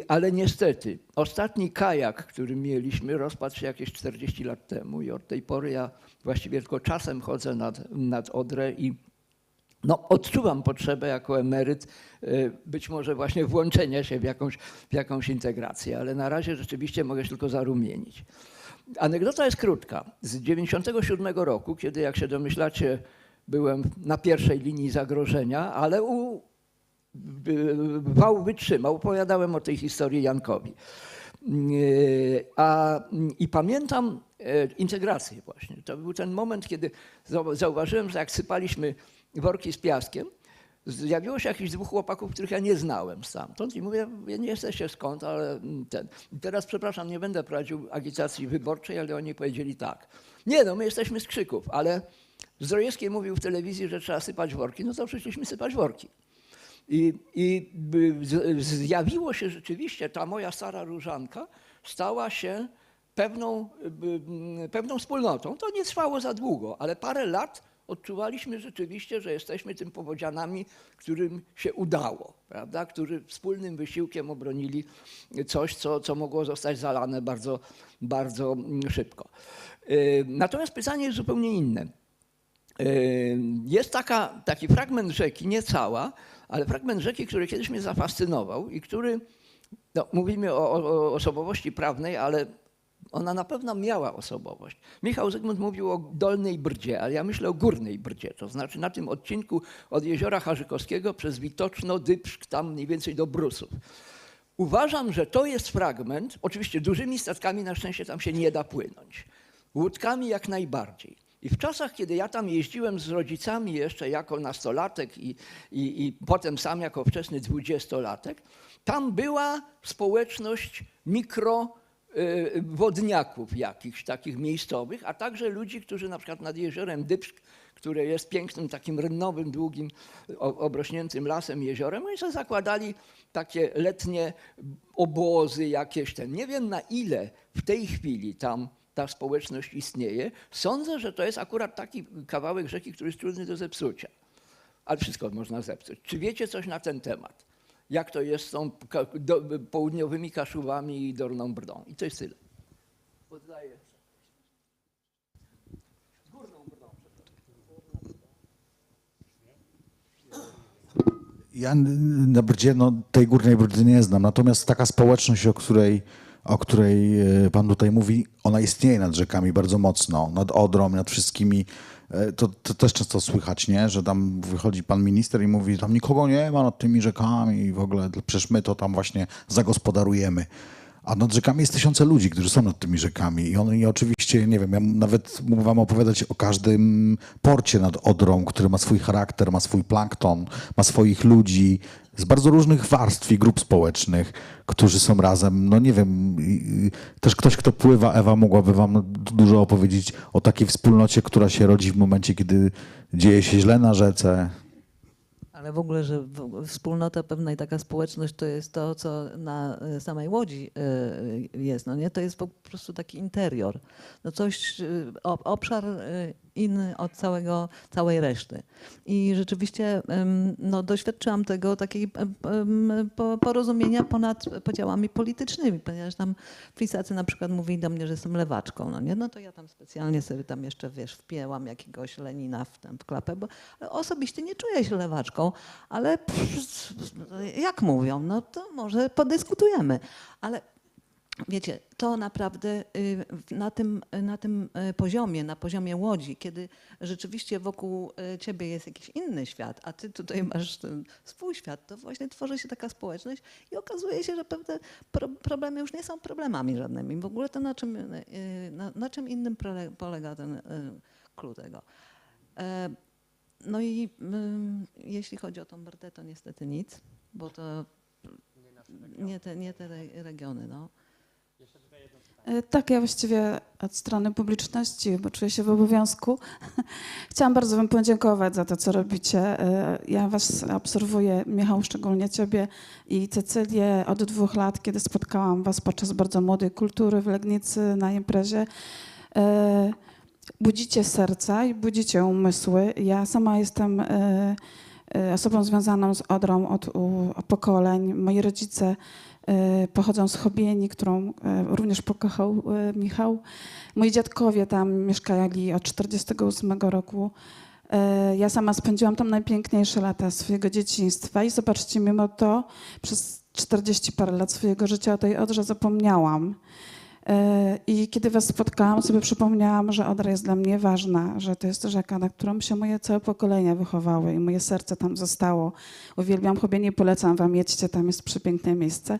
Ale niestety ostatni kajak, który mieliśmy, rozpadł się jakieś 40 lat temu i od tej pory ja właściwie tylko czasem chodzę nad Odrę i no, odczuwam potrzebę jako emeryt być może właśnie włączenia się w jakąś integrację, ale na razie rzeczywiście mogę się tylko zarumienić. Anegdota jest krótka. Z 1997 roku, kiedy jak się domyślacie byłem na pierwszej linii zagrożenia, ale wał wytrzymał. Opowiadałem o tej historii Jankowi. I pamiętam integrację właśnie. To był ten moment, kiedy zauważyłem, że jak sypaliśmy worki z piaskiem, zjawiło się jakichś dwóch chłopaków, których ja nie znałem stamtąd i mówię, nie jesteście skąd, ale ten. I teraz, przepraszam, nie będę prowadził agitacji wyborczej, ale oni powiedzieli tak. Nie no, my jesteśmy z Krzyków, ale Zdrojewski mówił w telewizji, że trzeba sypać worki, no to przyszliśmy sypać worki. I zjawiło się rzeczywiście, ta moja stara Różanka stała się pewną wspólnotą. To nie trwało za długo, ale parę lat odczuwaliśmy rzeczywiście, że jesteśmy tym powodzianami, którym się udało, prawda? Którzy wspólnym wysiłkiem obronili coś, co mogło zostać zalane bardzo, bardzo szybko. Natomiast pytanie jest zupełnie inne. Jest taki fragment rzeki, nie cała, ale fragment rzeki, który kiedyś mnie zafascynował i który, no, mówimy o osobowości prawnej, ale ona na pewno miała osobowość. Michał Zygmunt mówił o Dolnej Brdzie, ale ja myślę o Górnej Brdzie, to znaczy na tym odcinku od Jeziora Harzykowskiego przez Witoczno, Dybrzg, tam mniej więcej do Brusów. Uważam, że to jest fragment, oczywiście dużymi statkami na szczęście tam się nie da płynąć, łódkami jak najbardziej. I w czasach, kiedy ja tam jeździłem z rodzicami jeszcze jako nastolatek i potem sam jako wczesny 20-latek, tam była społeczność mikrowodniaków jakichś takich miejscowych, a także ludzi, którzy na przykład nad jeziorem Dybrzg, które jest pięknym, takim rynowym, długim, obrośniętym lasem jeziorem, oni sobie zakładali takie letnie obozy jakieś. Nie wiem na ile w tej chwili tam ta społeczność istnieje. Sądzę, że to jest akurat taki kawałek rzeki, który jest trudny do zepsucia. Ale wszystko można zepsuć. Czy wiecie coś na ten temat? Jak to jest z tą południowymi Kaszubami i Dolną Brdą? I to jest tyle. Poddaję. Ja na Brdzie, no, tej Górnej Brdy nie znam, natomiast taka społeczność, o której pan tutaj mówi, ona istnieje nad rzekami bardzo mocno, nad Odrą, nad wszystkimi. To też często słychać, nie? Że tam wychodzi pan minister i mówi, tam nikogo nie ma nad tymi rzekami i w ogóle przecież my to tam właśnie zagospodarujemy. A nad rzekami jest tysiące ludzi, którzy są nad tymi rzekami i oni oczywiście, nie wiem, ja nawet mógł wam opowiadać o każdym porcie nad Odrą, który ma swój charakter, ma swój plankton, ma swoich ludzi z bardzo różnych warstw i grup społecznych, którzy są razem. No nie wiem, też ktoś, kto pływa, Ewa mogłaby wam dużo opowiedzieć o takiej wspólnocie, która się rodzi w momencie, kiedy dzieje się źle na rzece. Ale w ogóle, że wspólnota pewna i taka społeczność to jest to, co na samej Łodzi jest. No nie? To jest po prostu taki interior. No coś, obszar inny od całej reszty. I rzeczywiście no, doświadczyłam tego takiej porozumienia ponad podziałami politycznymi, ponieważ tam Frisacy na przykład mówili do mnie, że jestem lewaczką. No, nie? No to ja tam specjalnie sobie tam jeszcze, wiesz, wpięłam jakiegoś Lenina w klapę, bo osobiście nie czuję się lewaczką, ale jak mówią, no to może podyskutujemy. Ale wiecie, to naprawdę na tym poziomie, na poziomie Łodzi, kiedy rzeczywiście wokół ciebie jest jakiś inny świat, a ty tutaj masz ten swój świat, to właśnie tworzy się taka społeczność i okazuje się, że pewne problemy już nie są problemami żadnymi. W ogóle to na czym innym polega ten clue tego. No i jeśli chodzi o tą Brdę, to niestety nic, bo to nie te regiony. No. Tak, ja właściwie od strony publiczności, bo czuję się w obowiązku. Chciałam bardzo wam podziękować za to, co robicie. Ja was obserwuję, Michał, szczególnie ciebie i Cecylię od 2 lat, kiedy spotkałam was podczas bardzo młodej kultury w Legnicy na imprezie. Budzicie serca i budzicie umysły. Ja sama jestem osobą związaną z Odrą od pokoleń. Moi rodzice pochodzą z Chobieni, którą również pokochał Michał. Moi dziadkowie tam mieszkali od 1948 roku. Ja sama spędziłam tam najpiękniejsze lata swojego dzieciństwa i zobaczcie, mimo to przez 40 parę lat swojego życia o tej Odrze zapomniałam. I kiedy was spotkałam, sobie przypomniałam, że Odra jest dla mnie ważna, że to jest rzeka, na którą się moje całe pokolenia wychowały i moje serce tam zostało. Uwielbiam Chobienie, polecam wam, jedźcie, tam jest przepiękne miejsce.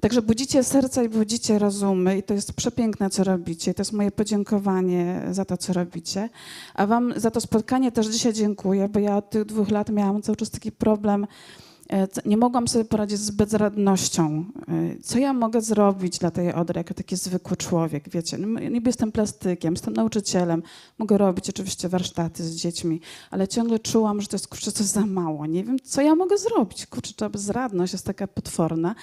Także budzicie serca i budzicie rozumy i to jest przepiękne, co robicie. To jest moje podziękowanie za to, co robicie. A wam za to spotkanie też dzisiaj dziękuję, bo ja od tych 2 lat miałam cały czas taki problem. Nie mogłam sobie poradzić z bezradnością. Co ja mogę zrobić dla tej Odry jako taki zwykły człowiek, wiecie? Niby jestem plastykiem, jestem nauczycielem, mogę robić oczywiście warsztaty z dziećmi, ale ciągle czułam, że to jest, kurczę, coś za mało. Nie wiem, co ja mogę zrobić. Kurczę, ta bezradność jest taka potworna.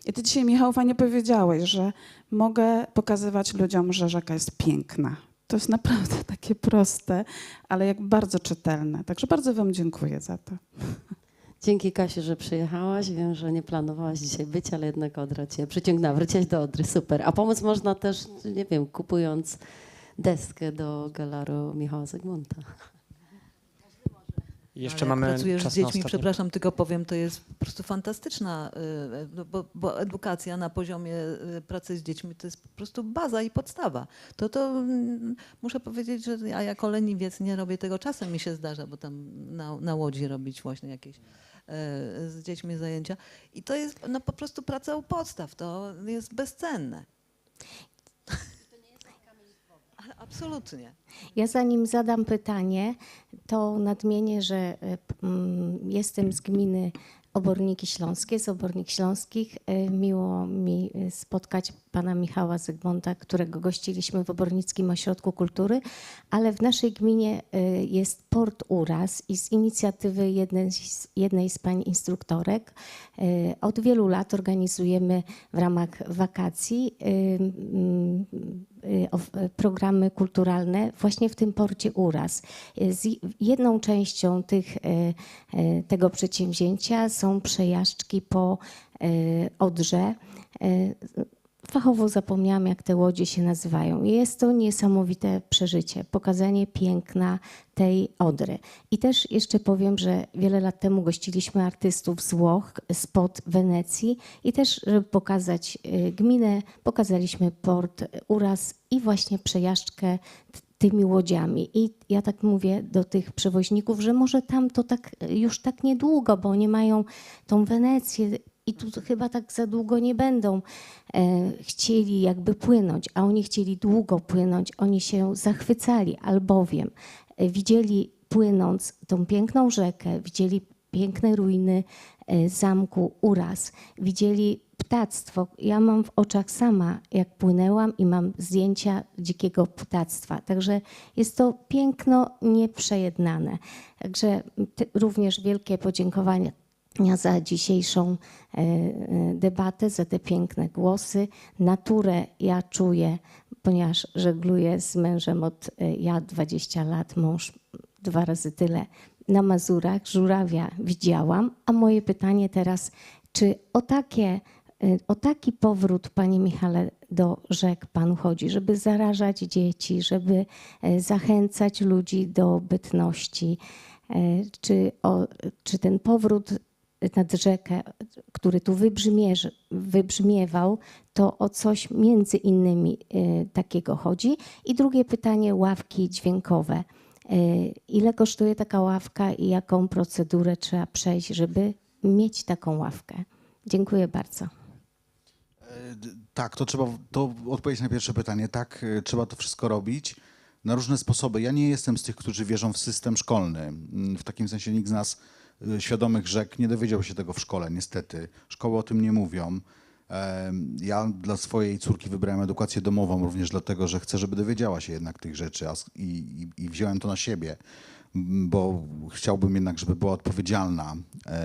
I ty dzisiaj, Michał, fajnie powiedziałeś, że mogę pokazywać ludziom, że rzeka jest piękna. To jest naprawdę takie proste, ale jak bardzo czytelne. Także bardzo wam dziękuję za to. Dzięki, Kasiu, że przyjechałaś. Wiem, że nie planowałaś dzisiaj być, ale jednak Odra cię przyciągnęła. Wróciłaś do Odry, super. A pomóc można też, nie wiem, kupując deskę do galaru Michała Zygmunta. Jeszcze jak mamy pracujesz czas z dziećmi, na ostatnie. przepraszam, tylko powiem, to jest po prostu fantastyczna, bo edukacja na poziomie pracy z dziećmi to jest po prostu baza i podstawa. To muszę powiedzieć, że ja jako leniwiec nie robię tego, czasem mi się zdarza, bo tam na Łodzi robić właśnie jakieś z dziećmi zajęcia. I to jest no, po prostu praca u podstaw, to jest bezcenne. Absolutnie. Ja zanim zadam pytanie, to nadmienię, że jestem z gminy Oborniki Śląskie, z Obornik Śląskich. Miło mi spotkać pana Michała Zygmunta, którego gościliśmy w Obornickim Ośrodku Kultury, ale w naszej gminie jest Port Uraz i z inicjatywy jednej z pań instruktorek od wielu lat organizujemy w ramach wakacji programy kulturalne właśnie w tym porcie Uraz. Jedną częścią tego przedsięwzięcia są przejażdżki po Odrze. Fachowo zapomniałam, jak te łodzie się nazywają. Jest to niesamowite przeżycie, pokazanie piękna tej Odry. I też jeszcze powiem, że wiele lat temu gościliśmy artystów z Włoch, spod Wenecji i też, żeby pokazać gminę, pokazaliśmy port Uraz i właśnie przejażdżkę tymi łodziami. I ja tak mówię do tych przewoźników, że może tam to tak już tak niedługo, bo oni mają tą Wenecję i tu chyba tak za długo nie będą chcieli jakby płynąć, a oni chcieli długo płynąć. Oni się zachwycali, albowiem widzieli płynąc tą piękną rzekę, widzieli piękne ruiny zamku Uraz, widzieli ptactwo. Ja mam w oczach sama, jak płynęłam i mam zdjęcia dzikiego ptactwa. Także jest to piękno nieprzejednane. Także również wielkie podziękowania za dzisiejszą debatę, za te piękne głosy. Naturę ja czuję, ponieważ żegluję z mężem ja 20 lat, mąż 2 razy tyle na Mazurach. Żurawia widziałam, a moje pytanie teraz, czy o taki powrót, panie Michale, do rzek panu chodzi, żeby zarażać dzieci, żeby zachęcać ludzi do bytności, czy ten powrót nad rzekę, który tu wybrzmiewał, to o coś między innymi takiego chodzi? I drugie pytanie, ławki dźwiękowe. Ile kosztuje taka ławka i jaką procedurę trzeba przejść, żeby mieć taką ławkę? Dziękuję bardzo. Tak, to odpowiedzieć na pierwsze pytanie. Tak, trzeba to wszystko robić na różne sposoby. Ja nie jestem z tych, którzy wierzą w system szkolny. W takim sensie nikt z nas świadomych rzek nie dowiedział się tego w szkole, niestety. Szkoły o tym nie mówią. Ja dla swojej córki wybrałem edukację domową również dlatego, że chcę, żeby dowiedziała się jednak tych rzeczy i wziąłem to na siebie, bo chciałbym jednak, żeby była odpowiedzialna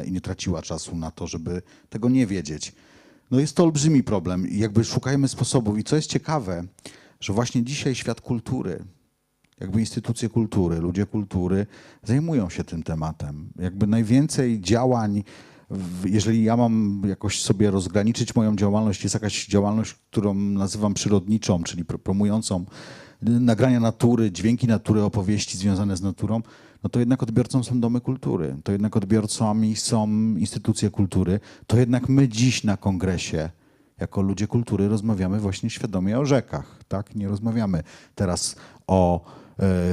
i nie traciła czasu na to, żeby tego nie wiedzieć. No jest to olbrzymi problem i jakby szukajmy sposobów. I co jest ciekawe, że właśnie dzisiaj świat kultury, jakby instytucje kultury, ludzie kultury zajmują się tym tematem. Jakby najwięcej działań, jeżeli ja mam jakoś sobie rozgraniczyć moją działalność, jest jakaś działalność, którą nazywam przyrodniczą, czyli promującą nagrania natury, dźwięki natury, opowieści związane z naturą, no to jednak odbiorcą są domy kultury, to jednak odbiorcami są instytucje kultury, to jednak my dziś na kongresie jako ludzie kultury rozmawiamy właśnie świadomie o rzekach, tak? Nie rozmawiamy teraz o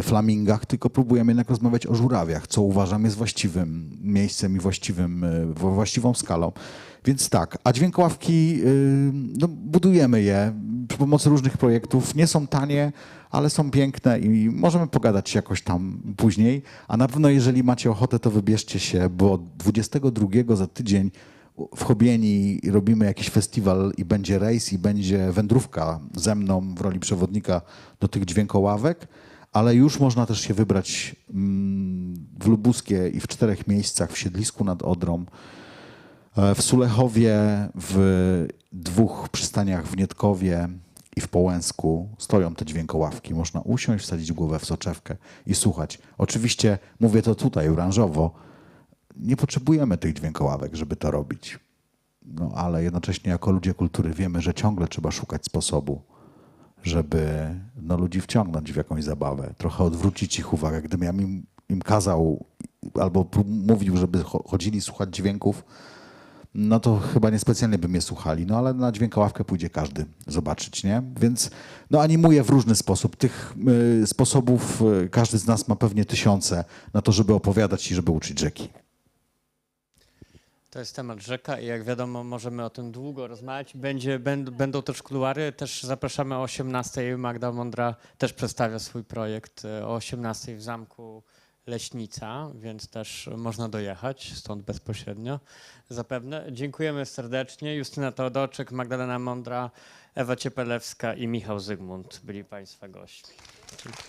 flamingach, tylko próbujemy jednak rozmawiać o żurawiach, co uważam jest właściwym miejscem i właściwą skalą. Więc tak, a dźwiękoławki, no, budujemy je przy pomocy różnych projektów. Nie są tanie, ale są piękne i możemy pogadać jakoś tam później. A na pewno jeżeli macie ochotę, to wybierzcie się, bo 22 za tydzień w Chobieni robimy jakiś festiwal i będzie rejs i będzie wędrówka ze mną w roli przewodnika do tych dźwiękoławek, ale już można też się wybrać w Lubuskie i w 4 miejscach, w Siedlisku nad Odrą, w Sulechowie, w 2 przystaniach w Nietkowie i w Połęsku stoją te dźwiękoławki. Można usiąść, wsadzić głowę w soczewkę i słuchać. Oczywiście mówię to tutaj branżowo, nie potrzebujemy tych dźwiękoławek, żeby to robić. No, ale jednocześnie jako ludzie kultury wiemy, że ciągle trzeba szukać sposobu, żeby ludzi wciągnąć w jakąś zabawę, trochę odwrócić ich uwagę. Gdybym ja im kazał albo mówił, żeby chodzili słuchać dźwięków, no to chyba niespecjalnie by mnie słuchali. No ale na dźwiękoławkę pójdzie każdy zobaczyć, nie? Więc animuję w różny sposób. Tych sposobów każdy z nas ma pewnie tysiące na to, żeby opowiadać i żeby uczyć rzeki. To jest temat rzeka i jak wiadomo, możemy o tym długo rozmawiać. Będą też kuluary, też zapraszamy o 18:00. Magda Mądra też przedstawia swój projekt o 18:00 w zamku Leśnica, więc też można dojechać stąd bezpośrednio zapewne. Dziękujemy serdecznie. Justyna Teodorczyk, Magdalena Mądra, Ewa Ciepelewska i Michał Zygmunt byli Państwa gośćmi. Dziękuję.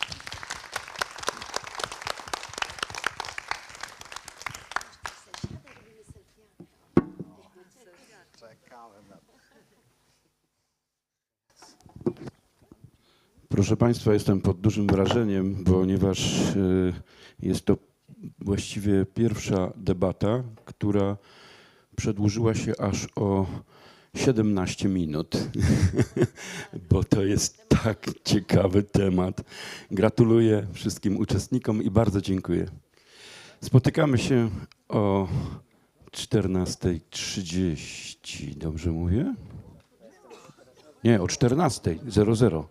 Proszę Państwa, jestem pod dużym wrażeniem, ponieważ jest to właściwie pierwsza debata, która przedłużyła się aż o 17 minut, bo to jest tak ciekawy temat. Gratuluję wszystkim uczestnikom i bardzo dziękuję. Spotykamy się o 14:30, dobrze mówię? Nie, o 14:00.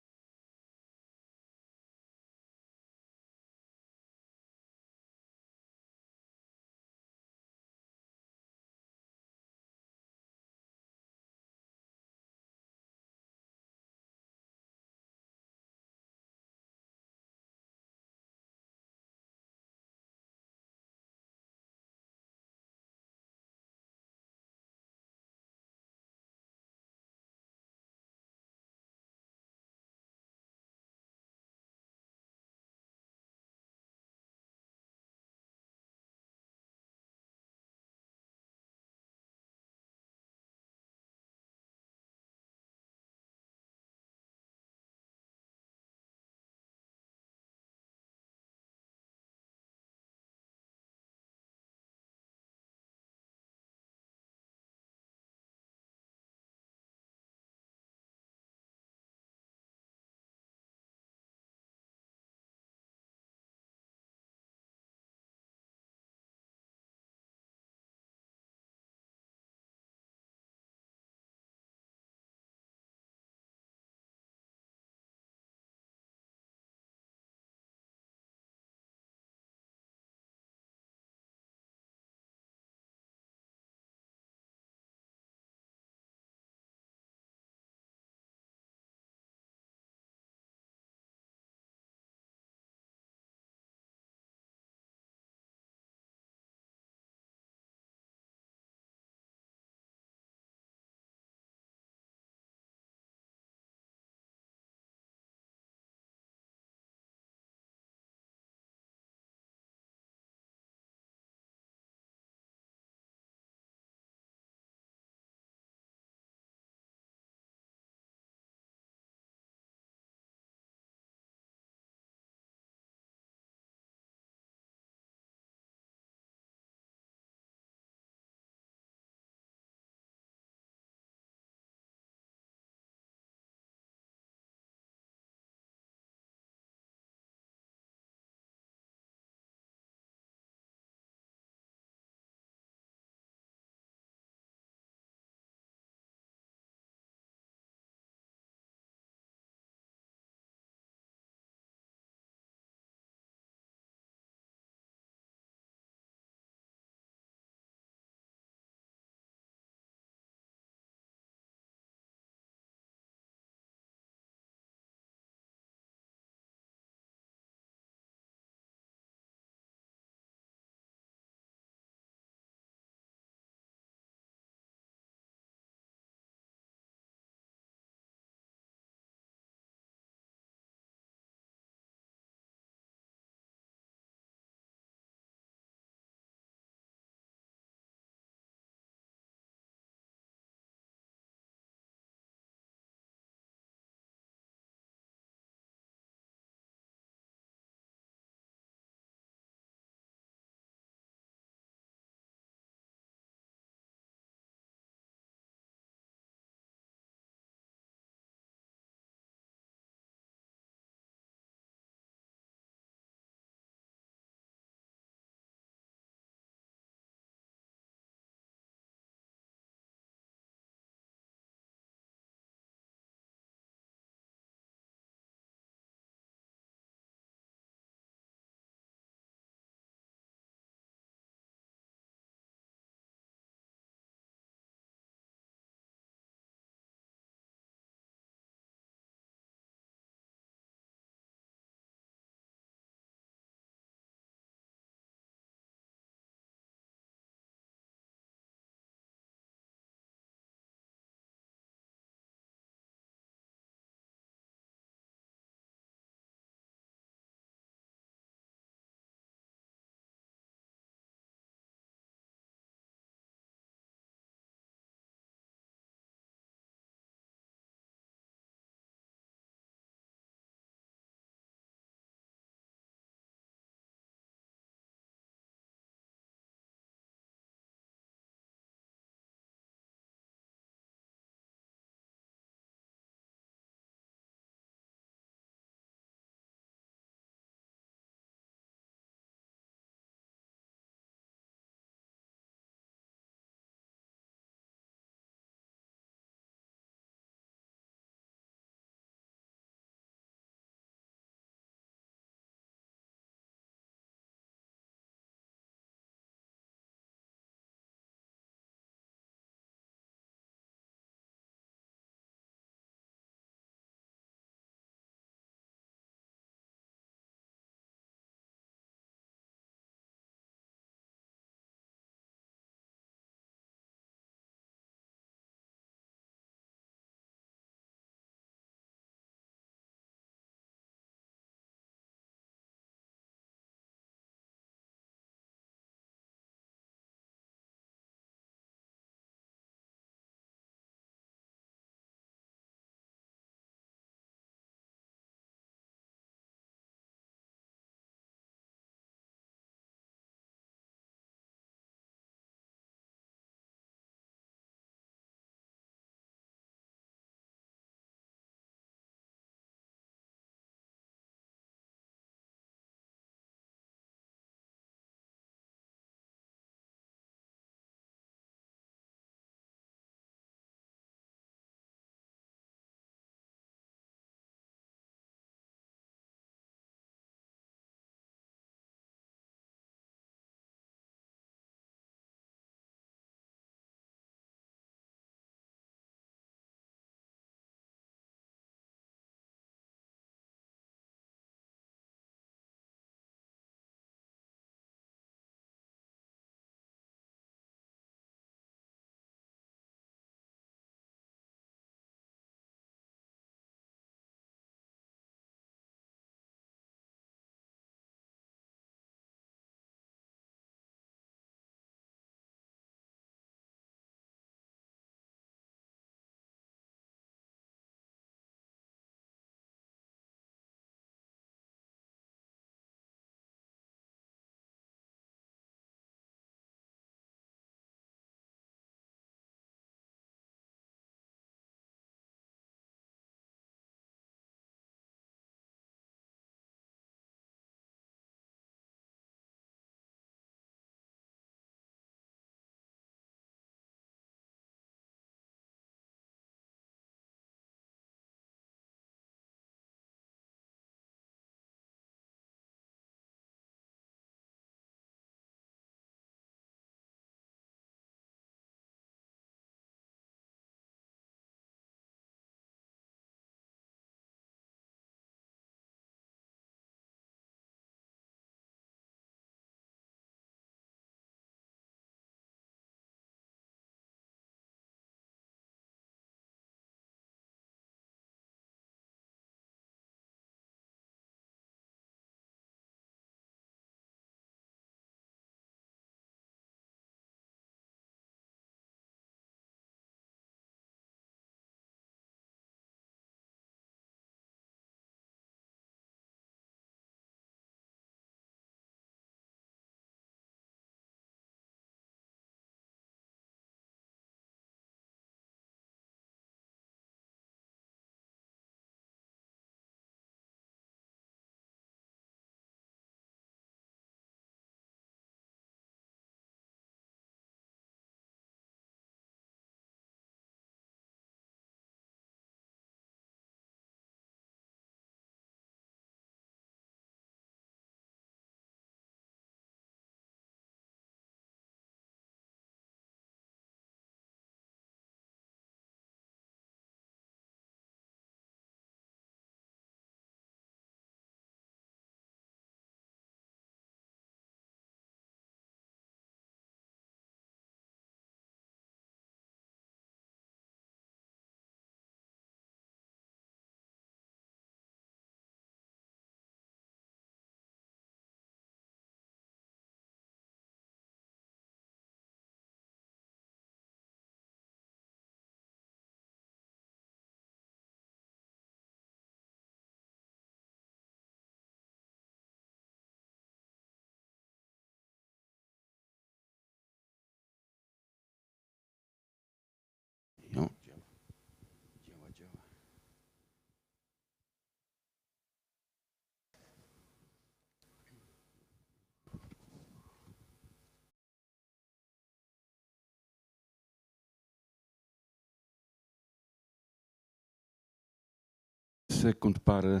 Sekund parę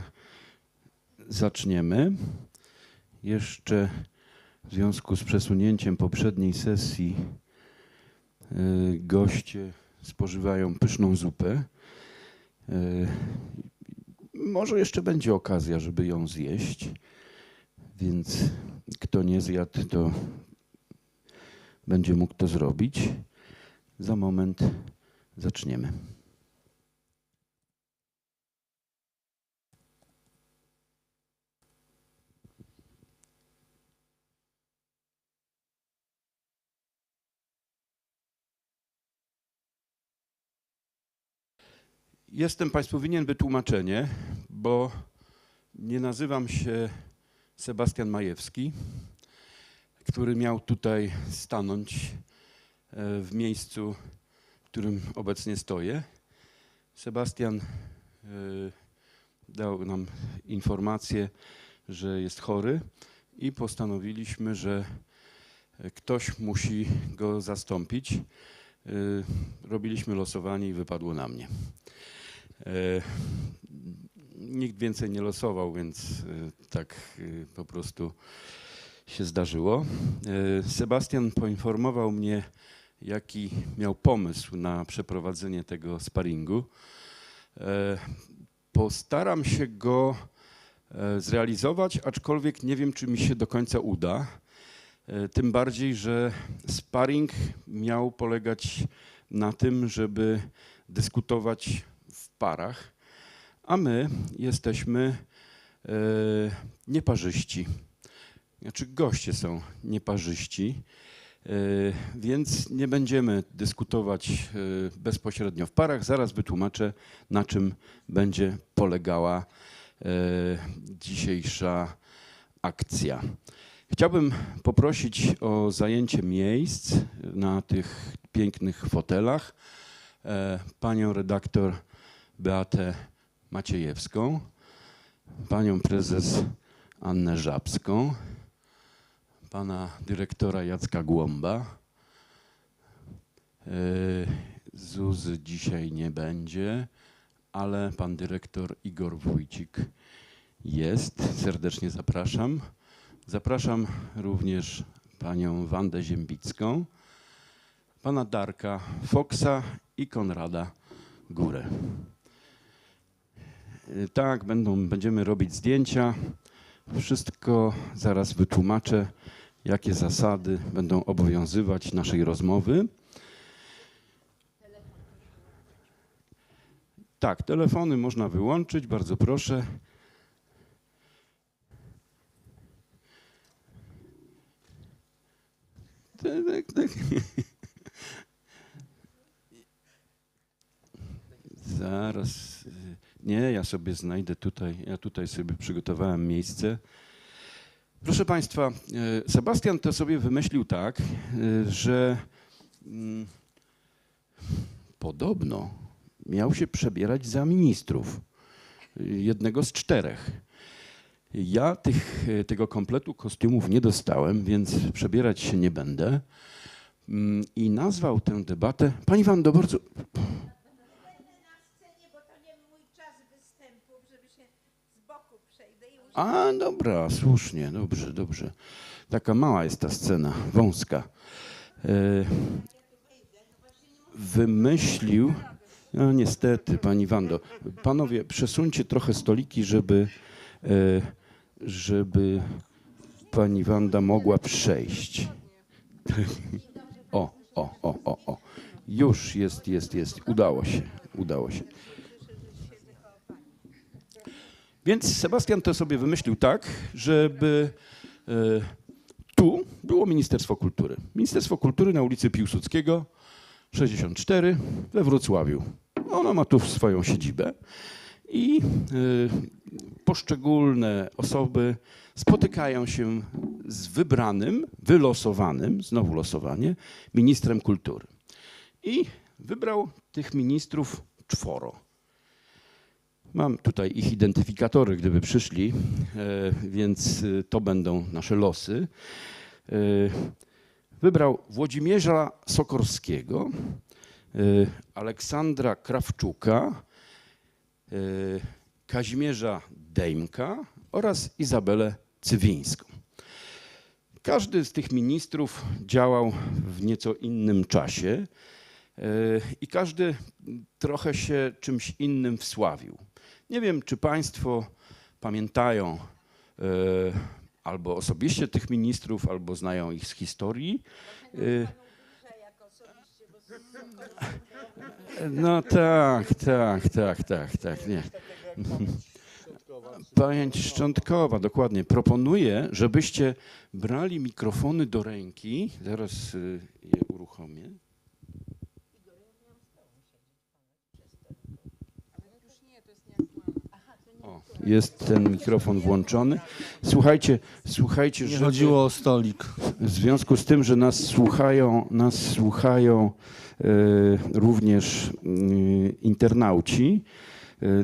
zaczniemy. Jeszcze w związku z przesunięciem poprzedniej sesji goście spożywają pyszną zupę. Może jeszcze będzie okazja, żeby ją zjeść, więc kto nie zjadł, to będzie mógł to zrobić. Za moment zaczniemy. Jestem Państwu winien wytłumaczenie, bo nie nazywam się Sebastian Majewski, który miał tutaj stanąć w miejscu, w którym obecnie stoję. Sebastian dał nam informację, że jest chory i postanowiliśmy, że ktoś musi go zastąpić. Robiliśmy losowanie i wypadło na mnie. Nikt więcej nie losował, więc tak po prostu się zdarzyło. Sebastian poinformował mnie, jaki miał pomysł na przeprowadzenie tego sparingu. Postaram się go zrealizować, aczkolwiek nie wiem, czy mi się do końca uda. Tym bardziej, że sparring miał polegać na tym, żeby dyskutować w parach, a my jesteśmy nieparzyści. Znaczy goście są nieparzyści, więc nie będziemy dyskutować bezpośrednio w parach. Zaraz wytłumaczę, na czym będzie polegała dzisiejsza akcja. Chciałbym poprosić o zajęcie miejsc na tych pięknych fotelach panią redaktor Beatę Maciejewską, panią prezes Annę Żabską, pana dyrektora Jacka Głąba. Zuzy dzisiaj nie będzie, ale pan dyrektor Igor Wójcik jest. Serdecznie zapraszam. Zapraszam również panią Wandę Ziembicką, pana Darka Foksa i Konrada Górę. Tak, będziemy robić zdjęcia. Wszystko zaraz wytłumaczę, jakie zasady będą obowiązywać naszej rozmowy. Tak, telefony można wyłączyć, bardzo proszę. Tak. Zaraz. Nie, ja sobie znajdę tutaj, ja tutaj sobie przygotowałem miejsce. Proszę Państwa, Sebastian to sobie wymyślił tak, że podobno miał się przebierać za ministrów, jednego z 4. Ja tego kompletu kostiumów nie dostałem, więc przebierać się nie będę. I nazwał tę debatę... Pani Wando, bardzo... A, dobra, słusznie, dobrze, dobrze. Taka mała jest ta scena, wąska. Wymyślił... No niestety, pani Wando. Panowie, przesuńcie trochę stoliki, żeby pani Wanda mogła przejść. O. Już jest. Udało się. Więc Sebastian to sobie wymyślił tak, żeby tu było Ministerstwo Kultury. Ministerstwo Kultury na ulicy Piłsudskiego, 64 we Wrocławiu. Ono ma tu swoją siedzibę i poszczególne osoby spotykają się z wybranym, wylosowanym, znowu losowanie, ministrem kultury. I wybrał tych ministrów 4. Mam tutaj ich identyfikatory, gdyby przyszli, więc to będą nasze losy. Wybrał Włodzimierza Sokorskiego, Aleksandra Krawczuka, Kazimierza Dejmka oraz Izabelę Cywińską. Każdy z tych ministrów działał w nieco innym czasie i każdy trochę się czymś innym wsławił. Nie wiem, czy państwo pamiętają albo osobiście tych ministrów, albo znają ich z historii. No tak, nie. Pamięć szczątkowa, dokładnie. Proponuję, żebyście brali mikrofony do ręki. Zaraz je uruchomię. O, jest ten mikrofon włączony. Słuchajcie, Nie chodziło o stolik. W związku z tym, że nas słuchają również internauci,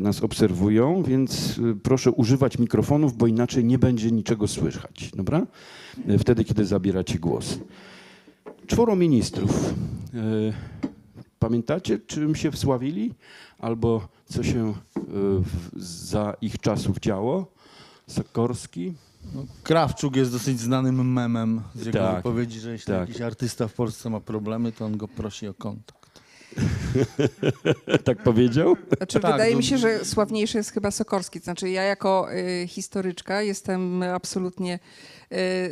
nas obserwują, więc proszę używać mikrofonów, bo inaczej nie będzie niczego słychać, dobra? Wtedy, kiedy zabieracie głos. 4 ministrów. Pamiętacie, czym się wsławili? Albo co się za ich czasów działo? Sokorski? No, Krawczuk jest dosyć znanym memem z jego Tak, wypowiedzi, że jeśli jakiś artysta w Polsce ma problemy, to on go prosi o kontakt. Tak powiedział? Znaczy, Tak, wydaje to- mi się, że sławniejszy jest chyba Sokorski. Znaczy, ja jako historyczka jestem absolutnie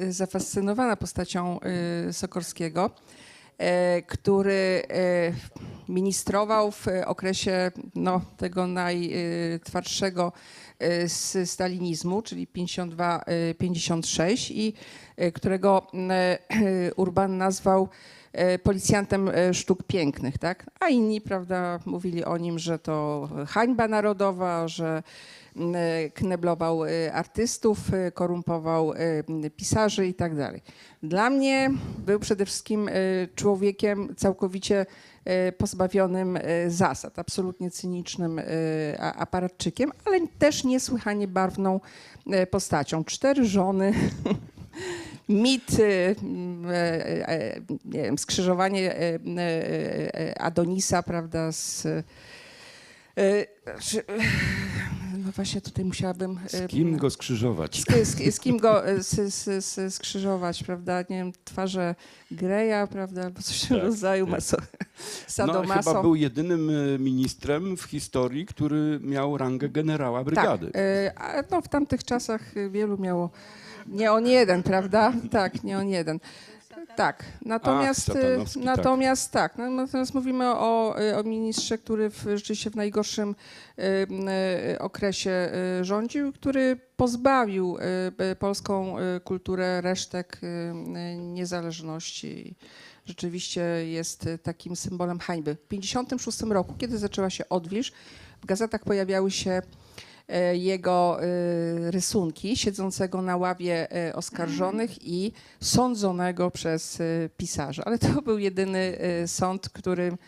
zafascynowana postacią Sokorskiego, który ministrował w okresie tego najtwardszego z stalinizmu, czyli 52-56 i którego Urban nazwał policjantem sztuk pięknych, tak? A inni, prawda, mówili o nim, że to hańba narodowa, że kneblował artystów, korumpował pisarzy i tak dalej. Dla mnie był przede wszystkim człowiekiem całkowicie pozbawionym zasad, absolutnie cynicznym aparatczykiem, ale też niesłychanie barwną postacią. 4 żony, mit, nie wiem, skrzyżowanie Adonisa, prawda, no właśnie tutaj musiałabym... Z kim go skrzyżować? Z kim go skrzyżować, prawda? Nie wiem, twarze Greya, prawda, albo coś w tym rodzaju, sadomaso. Chyba był jedynym ministrem w historii, który miał rangę generała brygady. Tak, w tamtych czasach wielu miało, nie on jeden, prawda? Tak, nie on jeden. Tak, natomiast natomiast mówimy o ministrze, który rzeczywiście w najgorszym okresie rządził, który pozbawił polską kulturę resztek niezależności. Rzeczywiście jest takim symbolem hańby. W 1956 roku, kiedy zaczęła się odwilż, w gazetach pojawiały się jego rysunki siedzącego na ławie oskarżonych i sądzonego przez pisarzy. Ale to był jedyny sąd, którym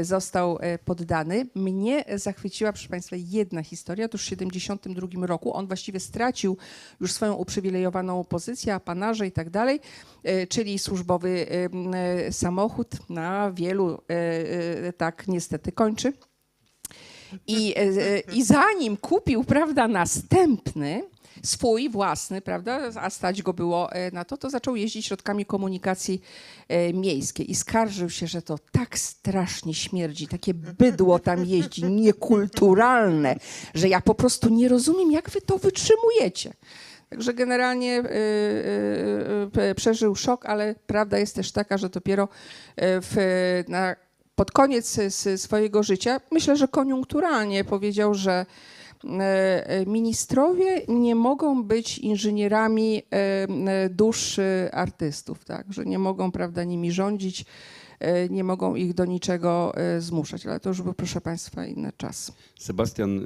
został poddany. Mnie zachwyciła, proszę Państwa, jedna historia. Otóż w 1972 roku on właściwie stracił już swoją uprzywilejowaną pozycję, apanarze i tak dalej, czyli służbowy samochód na wielu tak niestety kończy. I zanim kupił, prawda, następny, swój własny, prawda, a stać go było na to zaczął jeździć środkami komunikacji miejskiej i skarżył się, że to tak strasznie śmierdzi, takie bydło tam jeździ, niekulturalne, że ja po prostu nie rozumiem, jak wy to wytrzymujecie. Także generalnie przeżył szok, ale prawda jest też taka, że dopiero pod koniec swojego życia, myślę, że koniunkturalnie powiedział, że ministrowie nie mogą być inżynierami dusz artystów, tak? Że nie mogą, prawda, nimi rządzić, nie mogą ich do niczego zmuszać, ale to już był, proszę Państwa, inny czas. Sebastian,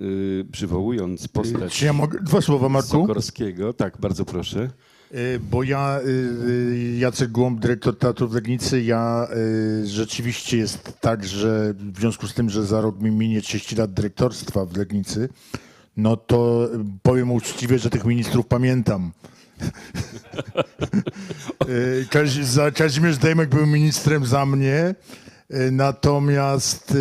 przywołując postać Czy ja mogę 2 słowa, Marku? Sokorskiego, tak, bardzo proszę. Bo ja, Jacek Głąb, dyrektor Teatru w Legnicy, rzeczywiście jest tak, że w związku z tym, że za rok mi minie 30 lat dyrektorstwa w Legnicy, no to powiem uczciwie, że tych ministrów pamiętam. Kazimierz Dejmek był ministrem za mnie, natomiast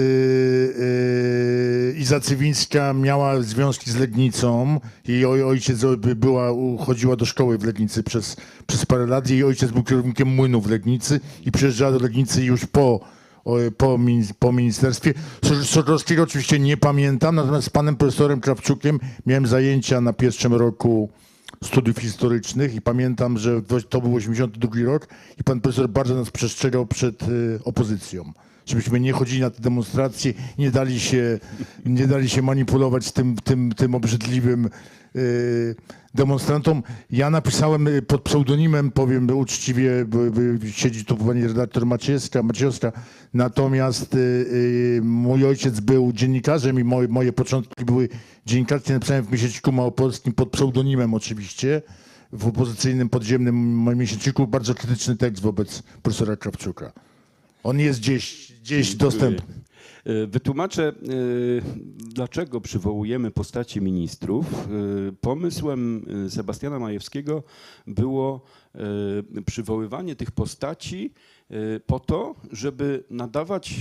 Iza Cywińska miała związki z Legnicą. Jej ojciec chodziła do szkoły w Legnicy przez parę lat. Jej ojciec był kierownikiem młynu w Legnicy i przyjeżdżała do Legnicy już po ministerstwie. Soczowskiego oczywiście nie pamiętam, natomiast z panem profesorem Krawczukiem miałem zajęcia na pierwszym roku studiów historycznych i pamiętam, że to był 82 rok i pan profesor bardzo nas przestrzegał przed opozycją, żebyśmy nie chodzili na te demonstracje, nie dali się manipulować tym obrzydliwym demonstrantom. Ja napisałem pod pseudonimem, powiem uczciwie, bo siedzi tu pani redaktor Maciejowska, natomiast mój ojciec był dziennikarzem i moje początki były dziennikarskie. Napisałem w miesięczniku małopolskim pod pseudonimem oczywiście, w opozycyjnym podziemnym miesięczniku, bardzo krytyczny tekst wobec profesora Krawczuka. On jest gdzieś dostępny. Wytłumaczę, dlaczego przywołujemy postacie ministrów. Pomysłem Sebastiana Majewskiego było przywoływanie tych postaci po to, żeby nadawać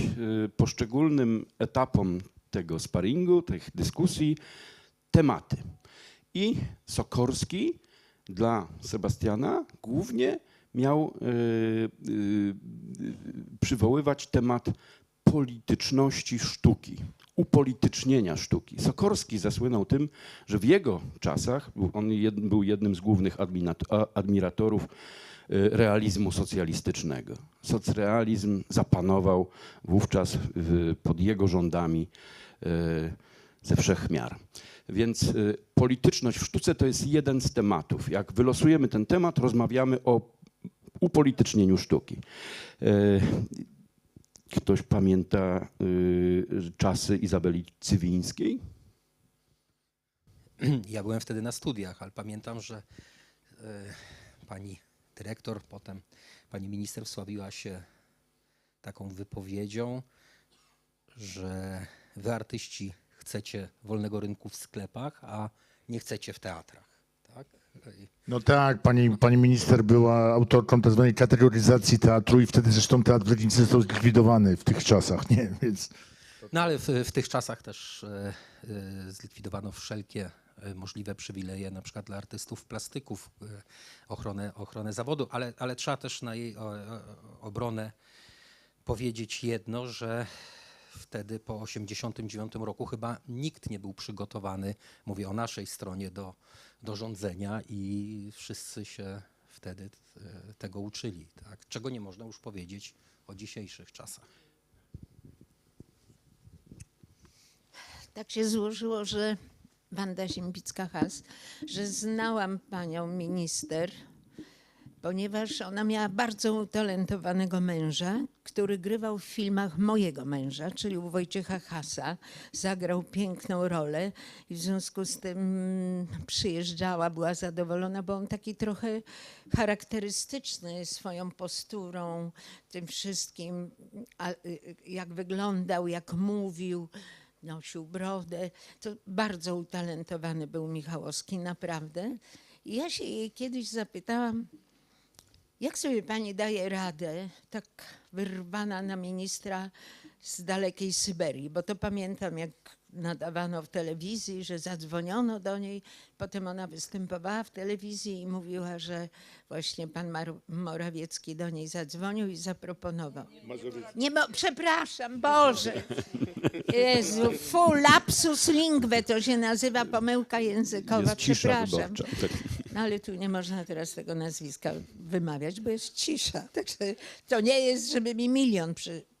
poszczególnym etapom tego sparingu, tych dyskusji tematy. I Sokorski dla Sebastiana głównie miał przywoływać temat polityczności sztuki, upolitycznienia sztuki. Sokorski zasłynął tym, że w jego czasach on był jednym z głównych admiratorów realizmu socjalistycznego. Socrealizm zapanował wówczas pod jego rządami ze wszech miar. Więc polityczność w sztuce to jest jeden z tematów. Jak wylosujemy ten temat, rozmawiamy o upolitycznieniu sztuki. Ktoś pamięta czasy Izabeli Cywińskiej? Ja byłem wtedy na studiach, ale pamiętam, że pani dyrektor, potem pani minister wsławiła się taką wypowiedzią, że wy artyści chcecie wolnego rynku w sklepach, a nie chcecie w teatrach. Tak? No tak, pani minister była autorką tak zwanej kategoryzacji teatru i wtedy zresztą teatr w Legnicy został zlikwidowany w tych czasach, nie? Więc... No ale w tych czasach też zlikwidowano wszelkie możliwe przywileje, na przykład dla artystów plastyków, ochronę zawodu, ale trzeba też na jej obronę powiedzieć jedno, że wtedy po 1989 roku chyba nikt nie był przygotowany, mówię o naszej stronie, do rządzenia i wszyscy się wtedy tego uczyli, tak? Czego nie można już powiedzieć o dzisiejszych czasach. Tak się złożyło, że Wanda Ziembicka-Has, że znałam panią minister, ponieważ ona miała bardzo utalentowanego męża, który grywał w filmach mojego męża, czyli u Wojciecha Hasa. Zagrał piękną rolę i w związku z tym przyjeżdżała, była zadowolona, bo on taki trochę charakterystyczny swoją posturą, tym wszystkim, jak wyglądał, jak mówił, nosił brodę. To bardzo utalentowany był Michałowski, naprawdę. I ja się jej kiedyś zapytałam, jak sobie pani daje radę, tak wyrwana na ministra z dalekiej Syberii? Bo to pamiętam, jak nadawano w telewizji, że zadzwoniono do niej. Potem ona występowała w telewizji i mówiła, że właśnie pan Morawiecki do niej zadzwonił i zaproponował. Przepraszam, Boże. Jezu, lapsus linguae to się nazywa, pomyłka językowa, jest cisza przepraszam. wyborcza. Tak. No ale tu nie można teraz tego nazwiska wymawiać, bo jest cisza. Także to nie jest, żeby mi milion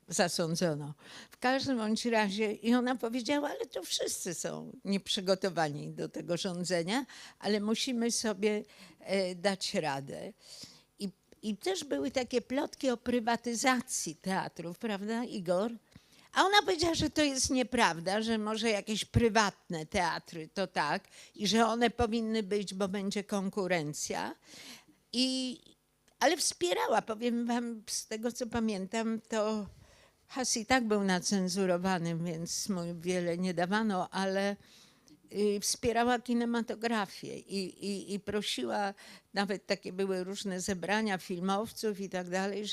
zasądzono. W każdym bądź razie i ona powiedziała, ale to wszyscy są nieprzygotowani do tego rządzenia, ale musimy sobie dać radę. I też były takie plotki o prywatyzacji teatrów, prawda, Igor? A ona powiedziała, że to jest nieprawda, że może jakieś prywatne teatry to tak i że one powinny być, bo będzie konkurencja. Ale wspierała, powiem wam, z tego co pamiętam, to Has i tak był nacenzurowany, więc mu wiele nie dawano, ale wspierała kinematografię i prosiła, nawet takie były różne zebrania filmowców i tak dalej,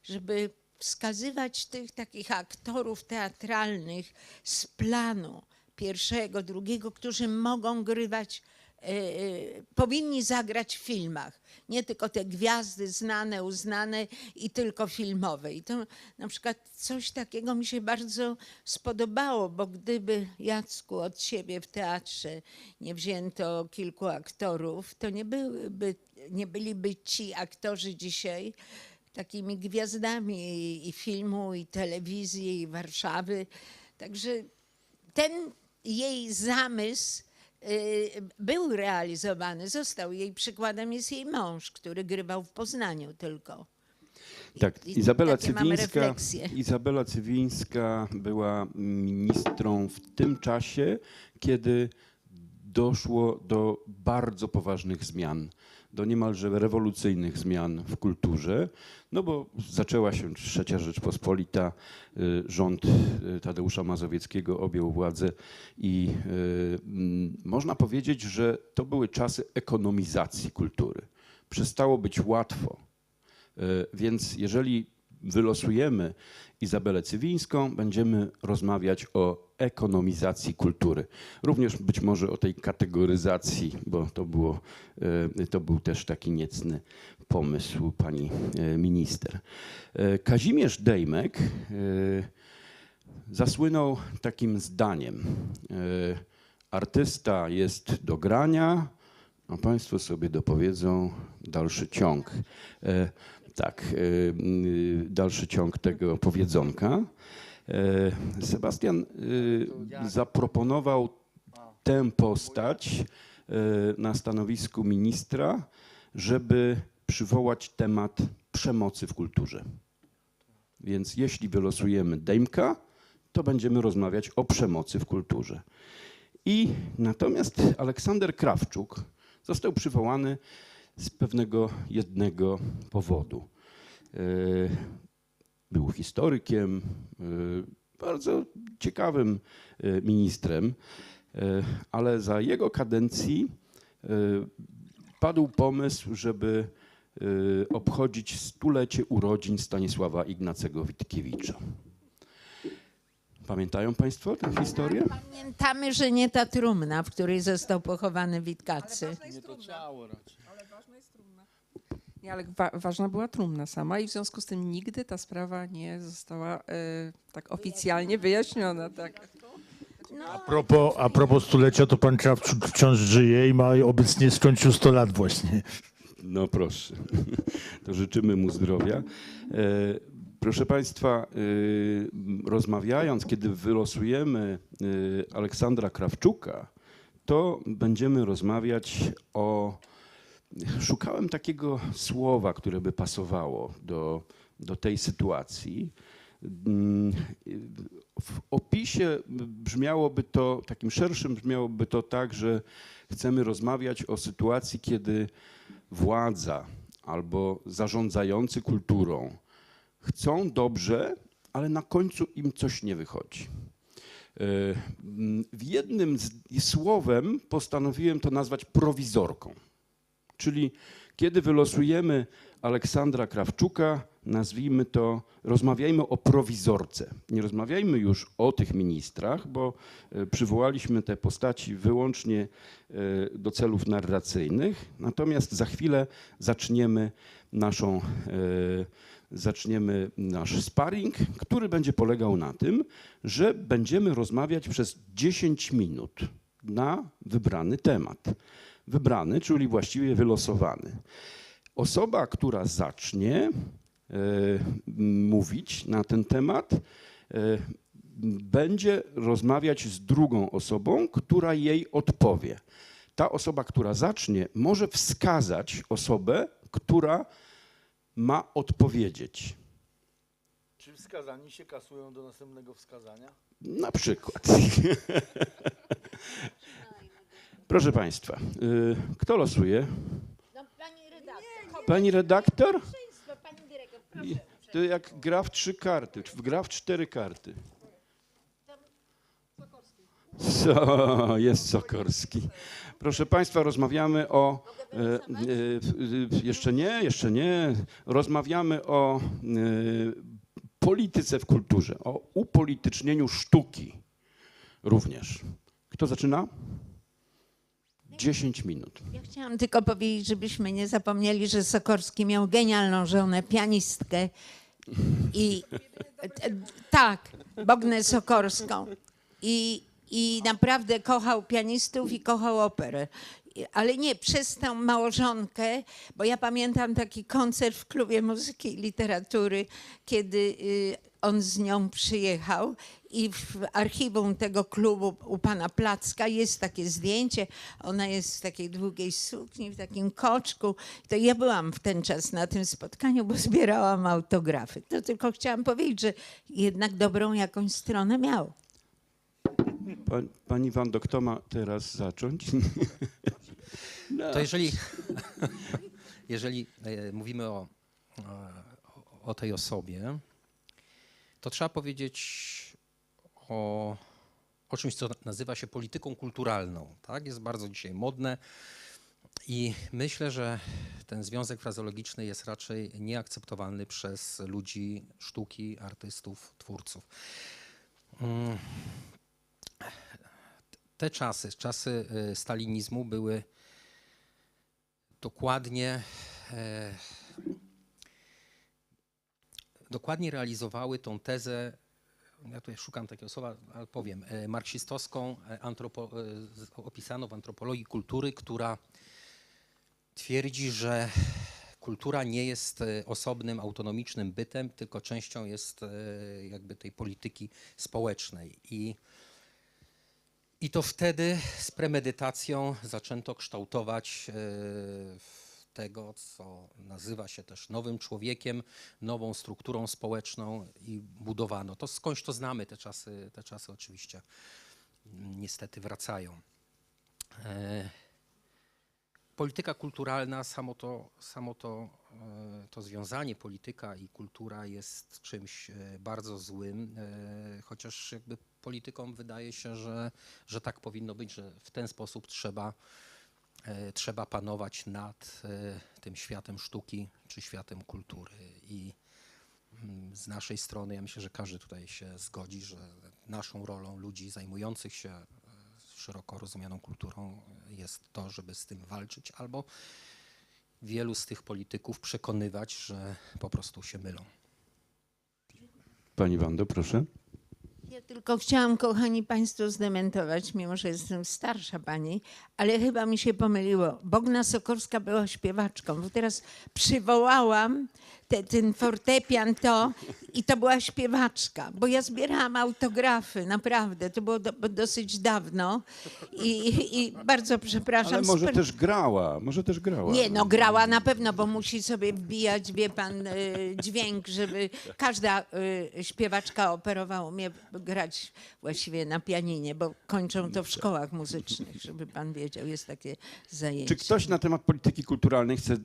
żeby wskazywać tych takich aktorów teatralnych z planu pierwszego, drugiego, którzy mogą grywać, powinni zagrać w filmach. Nie tylko te gwiazdy znane, uznane i tylko filmowe. I to na przykład coś takiego mi się bardzo spodobało, bo gdyby, Jacku, od siebie w teatrze nie wzięto kilku aktorów, to nie byliby ci aktorzy dzisiaj takimi gwiazdami i filmu, i telewizji, i Warszawy. Także ten jej zamysł był realizowany, został. Jej przykładem jest jej mąż, który grywał w Poznaniu tylko. Tak, I Izabela takie mam Cywińska, refleksje. Izabela Cywińska była ministrą w tym czasie, kiedy doszło do bardzo poważnych zmian, do niemalże rewolucyjnych zmian w kulturze, no bo zaczęła się Trzecia Rzeczpospolita, rząd Tadeusza Mazowieckiego objął władzę i można powiedzieć, że to były czasy ekonomizacji kultury. Przestało być łatwo, więc jeżeli wylosujemy Izabelę Cywińską, będziemy rozmawiać o ekonomizacji kultury. Również być może o tej kategoryzacji, bo to był też taki niecny pomysł pani minister. Kazimierz Dejmek zasłynął takim zdaniem. Artysta jest do grania, a państwo sobie dopowiedzą dalszy ciąg. Tak, dalszy ciąg tego powiedzonka. Sebastian zaproponował tę postać na stanowisku ministra, żeby przywołać temat przemocy w kulturze. Więc jeśli wylosujemy Dejmka, to będziemy rozmawiać o przemocy w kulturze. Natomiast Aleksander Krawczuk został przywołany z pewnego jednego powodu. Był historykiem, bardzo ciekawym ministrem, ale za jego kadencji padł pomysł, żeby obchodzić 100-lecie urodzin Stanisława Ignacego Witkiewicza. Pamiętają państwo tę historię? Pamiętamy, że nie ta trumna, w której został pochowany Witkacy. Nie to ciało raczej. Ale ważna jest trumna. Nie, ale ważna była trumna sama i w związku z tym nigdy ta sprawa nie została tak oficjalnie wyjaśniona. Tak. A propos stulecia, to pan Krawczuk wciąż żyje i obecnie skończył 100 lat właśnie. No proszę, to życzymy mu zdrowia. Proszę państwa, rozmawiając, kiedy wylosujemy Aleksandra Krawczuka, to będziemy rozmawiać szukałem takiego słowa, które by pasowało do tej sytuacji. W opisie brzmiałoby to, takim szerszym brzmiałoby to tak, że chcemy rozmawiać o sytuacji, kiedy władza albo zarządzający kulturą chcą dobrze, ale na końcu im coś nie wychodzi. W jednym słowem postanowiłem to nazwać prowizorką. Czyli kiedy wylosujemy Aleksandra Krawczuka, nazwijmy to, rozmawiajmy o prowizorce. Nie rozmawiajmy już o tych ministrach, bo przywołaliśmy te postaci wyłącznie do celów narracyjnych. Natomiast za chwilę zaczniemy nasz sparring, który będzie polegał na tym, że będziemy rozmawiać przez 10 minut na wybrany temat. Wybrany, czyli właściwie wylosowany. Osoba, która zacznie mówić na ten temat, będzie rozmawiać z drugą osobą, która jej odpowie. Ta osoba, która zacznie, może wskazać osobę, która ma odpowiedzieć. Czy wskazani się kasują do następnego wskazania? Na przykład. Proszę państwa, kto losuje? Pani redaktor. Pani redaktor? Pani dyrektor, To jak gra w 3 karty, gra w 4 karty. Co? Jest Sokorski. Proszę Państwa, rozmawiamy o... Jeszcze nie. Rozmawiamy o polityce w kulturze, o upolitycznieniu sztuki również. Kto zaczyna? 10 minut. Ja chciałam tylko powiedzieć, żebyśmy nie zapomnieli, że Sokorski miał genialną żonę, pianistkę i tak, Bognę Sokorską. I naprawdę kochał pianistów i kochał operę. Ale nie przez tę małżonkę, bo ja pamiętam taki koncert w Klubie Muzyki i Literatury, kiedy on z nią przyjechał i w archiwum tego klubu u pana Placka jest takie zdjęcie. Ona jest w takiej długiej sukni, w takim koczku. To ja byłam w ten czas na tym spotkaniu, bo zbierałam autografy. To tylko chciałam powiedzieć, że jednak dobrą jakąś stronę miał. Pani Wando, kto ma teraz zacząć? No. To jeżeli mówimy o tej osobie, to trzeba powiedzieć o czymś, co nazywa się polityką kulturalną. Tak? Jest bardzo dzisiaj modne i myślę, że ten związek frazologiczny jest raczej nieakceptowalny przez ludzi sztuki, artystów, twórców. Te czasy stalinizmu były dokładnie realizowały tą tezę, ja tutaj szukam takiego słowa, ale powiem, marksistowską, opisaną w antropologii kultury, która twierdzi, że kultura nie jest osobnym, autonomicznym bytem, tylko częścią jest jakby tej polityki społecznej. I to wtedy z premedytacją zaczęto kształtować tego, co nazywa się też nowym człowiekiem, nową strukturą społeczną i budowano. To skądś to znamy, te czasy oczywiście niestety wracają. Polityka kulturalna, to związanie polityka i kultura jest czymś bardzo złym, chociaż jakby politykom wydaje się, że tak powinno być, że w ten sposób trzeba panować nad tym światem sztuki czy światem kultury. I z naszej strony, ja myślę, że każdy tutaj się zgodzi, że naszą rolą ludzi zajmujących się szeroko rozumianą kulturą jest to, żeby z tym walczyć, albo wielu z tych polityków przekonywać, że po prostu się mylą. Pani Wando, proszę. Ja tylko chciałam, kochani państwo, zdementować, mimo że jestem starsza pani, ale chyba mi się pomyliło. Bogna Sokorska była śpiewaczką, bo teraz przywołałam ten fortepian i to była śpiewaczka, bo ja zbierałam autografy, naprawdę, to było dosyć dawno i bardzo przepraszam. Ale może też grała. Nie, no grała na pewno, bo musi sobie wbijać, wie pan, dźwięk, żeby każda śpiewaczka operowa umie grać właściwie na pianinie, bo kończą to w szkołach muzycznych, żeby pan wiedział, jest takie zajęcie. Czy ktoś na temat polityki kulturalnej chce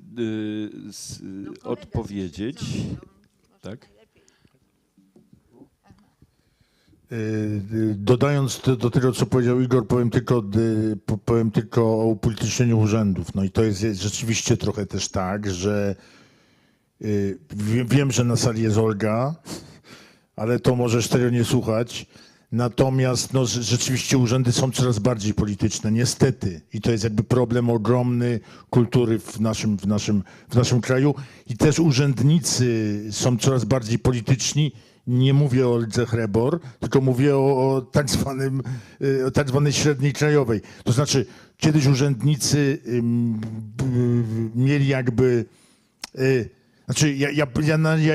odpowiedzieć? Tak? Dodając do tego, co powiedział Igor, powiem tylko o upolitycznieniu urzędów. No i to jest rzeczywiście trochę też tak, że wiem, że na sali jest Olga, ale to możesz tego nie słuchać. Natomiast no, rzeczywiście urzędy są coraz bardziej polityczne, niestety. I to jest jakby problem ogromny kultury w naszym kraju. I też urzędnicy są coraz bardziej polityczni. Nie mówię o Oldze Hrebor, tylko mówię o tak zwanej średniej krajowej. To znaczy, kiedyś urzędnicy mieli jakby... Znaczy,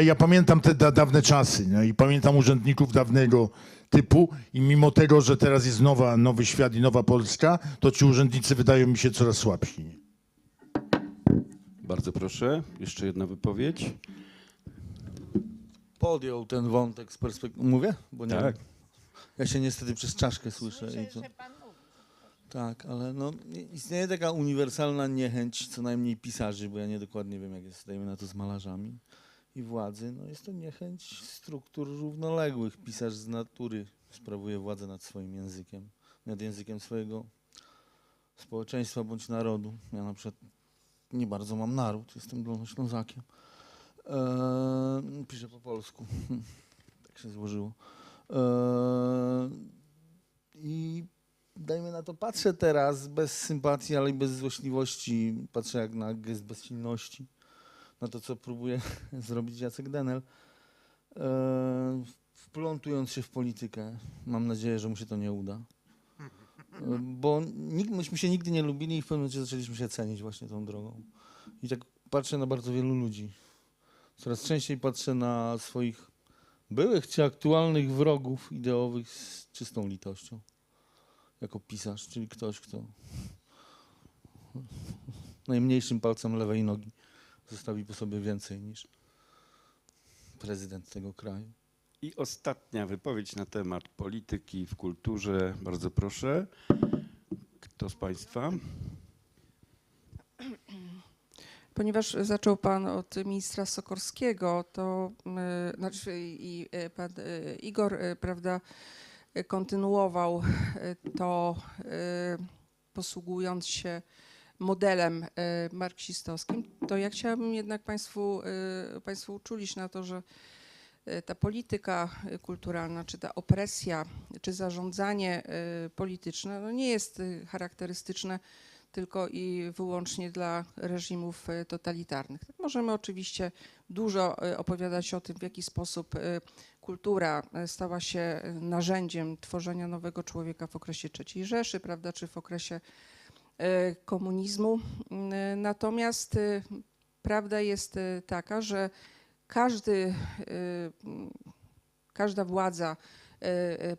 ja pamiętam te dawne czasy, no, i pamiętam urzędników dawnego typu i mimo tego, że teraz jest nowy świat i nowa Polska, to ci urzędnicy wydają mi się coraz słabsi. Bardzo proszę, jeszcze jedna wypowiedź. Podjął ten wątek z perspektywy... Mówię? Bo nie tak. Ja się niestety przez czaszkę słyszę. Tak, ale no, istnieje taka uniwersalna niechęć co najmniej pisarzy, bo ja nie dokładnie wiem, jak jest, dajmy na to, z malarzami i władzy. No, jest to niechęć struktur równoległych. Pisarz z natury sprawuje władzę nad swoim językiem. nad językiem swojego społeczeństwa bądź narodu. Ja na przykład nie bardzo mam naród, jestem Dolnoślązakiem. Piszę po polsku, tak się złożyło. I dajmy na to, patrzę teraz bez sympatii, ale i bez złośliwości, patrzę jak na gest bezsilności, na to, co próbuje zrobić Jacek Denel, wplątując się w politykę. Mam nadzieję, że mu się to nie uda. Bo myśmy się nigdy nie lubili i w pewnym momencie zaczęliśmy się cenić właśnie tą drogą. I tak patrzę na bardzo wielu ludzi. Coraz częściej patrzę na swoich byłych czy aktualnych wrogów ideowych z czystą litością. Jako pisarz, czyli ktoś, kto najmniejszym palcem lewej nogi zostawi po sobie więcej niż prezydent tego kraju. I ostatnia wypowiedź na temat polityki w kulturze. Bardzo proszę. Kto z Państwa? Ponieważ zaczął Pan od ministra Sokorskiego, to znaczy i pan Igor, prawda, kontynuował to, posługując się modelem marksistowskim, to ja chciałabym jednak Państwu uczulić na to, że ta polityka kulturalna, czy ta opresja, czy zarządzanie polityczne no nie jest charakterystyczne tylko i wyłącznie dla reżimów totalitarnych. Możemy oczywiście dużo opowiadać o tym, w jaki sposób kultura stała się narzędziem tworzenia nowego człowieka w okresie III Rzeszy, prawda, czy w okresie komunizmu. Natomiast prawda jest taka, że każda władza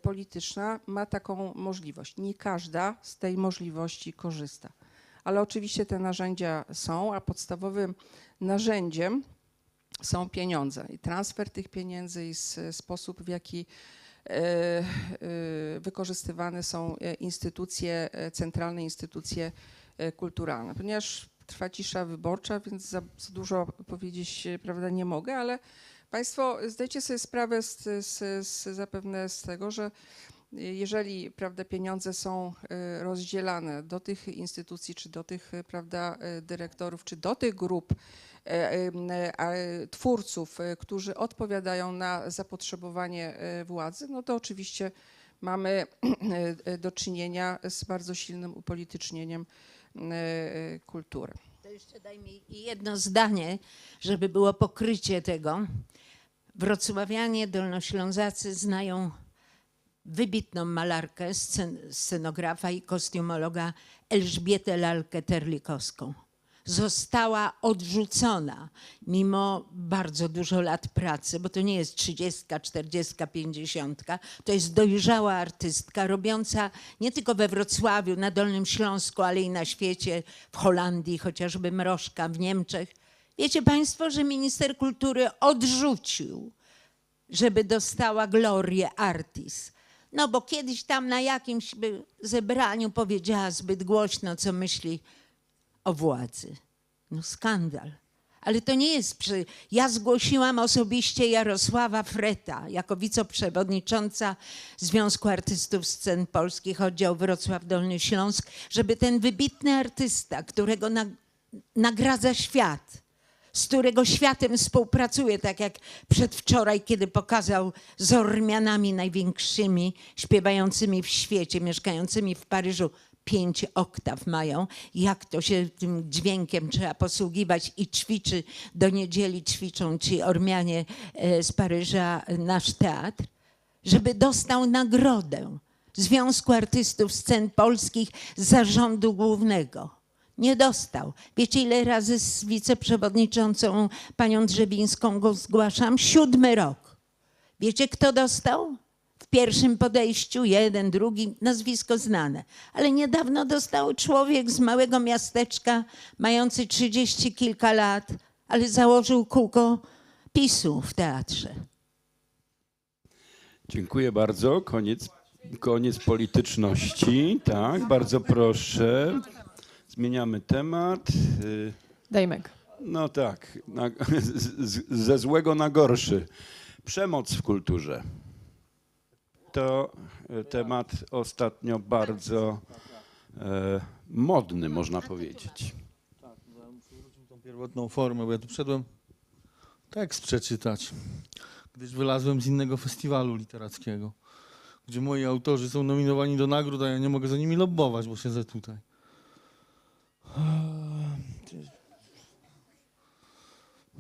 polityczna ma taką możliwość. Nie każda z tej możliwości korzysta. Ale oczywiście te narzędzia są, a podstawowym narzędziem są pieniądze i transfer tych pieniędzy i sposób, w jaki wykorzystywane są instytucje, centralne instytucje kulturalne. Ponieważ trwa cisza wyborcza, więc za dużo powiedzieć, prawda, nie mogę, ale Państwo zdajcie sobie sprawę zapewne z tego, że jeżeli, prawda, pieniądze są rozdzielane do tych instytucji, czy do tych, prawda, dyrektorów, czy do tych grup twórców, którzy odpowiadają na zapotrzebowanie władzy, no to oczywiście mamy do czynienia z bardzo silnym upolitycznieniem kultury. To jeszcze daj mi jedno zdanie, żeby było pokrycie tego. Wrocławianie, dolnoślązacy znają wybitną malarkę, scenografa i kostiumologa Elżbietę Lalkę-Terlikowską. Została odrzucona mimo bardzo dużo lat pracy, bo to nie jest 30, 40, 50. To jest dojrzała artystka, robiąca nie tylko we Wrocławiu, na Dolnym Śląsku, ale i na świecie, w Holandii, chociażby Mrożka, w Niemczech. Wiecie Państwo, że minister kultury odrzucił, żeby dostała Glorię Artis. No bo kiedyś tam na jakimś zebraniu powiedziała zbyt głośno, co myśli o władzy. No skandal. Ale to nie jest... Ja zgłosiłam osobiście Jarosława Freta jako wiceprzewodnicząca Związku Artystów Scen Polskich, oddział Wrocław-Dolny Śląsk, żeby ten wybitny artysta, którego nagradza świat, z którego światem współpracuje, tak jak przedwczoraj, kiedy pokazał z Ormianami największymi, śpiewającymi w świecie, mieszkającymi w Paryżu, 5 oktaw mają, jak to się tym dźwiękiem trzeba posługiwać i ćwiczy, do niedzieli ćwiczą ci Ormianie z Paryża nasz teatr, żeby dostał nagrodę Związku Artystów Scen Polskich z zarządu głównego. Nie dostał. Wiecie, ile razy z wiceprzewodniczącą panią Drzewińską go zgłaszam? 7. rok. Wiecie, kto dostał? W pierwszym podejściu jeden, drugi, nazwisko znane. Ale niedawno dostał człowiek z małego miasteczka, mający 30 kilka lat, ale założył kółko PiS-u w teatrze. Dziękuję bardzo. Koniec polityczności. Tak, bardzo proszę. Zmieniamy temat. Dejmek. No tak, ze złego na gorszy. Przemoc w kulturze. to temat ostatnio bardzo modny, można powiedzieć. Tak, ja muszę wrócić tą pierwotną formę, bo ja tu przyszedłem tekst przeczytać, gdyż wylazłem z innego festiwalu literackiego, gdzie moi autorzy są nominowani do nagród, a ja nie mogę za nimi lobbować, bo siedzę tutaj.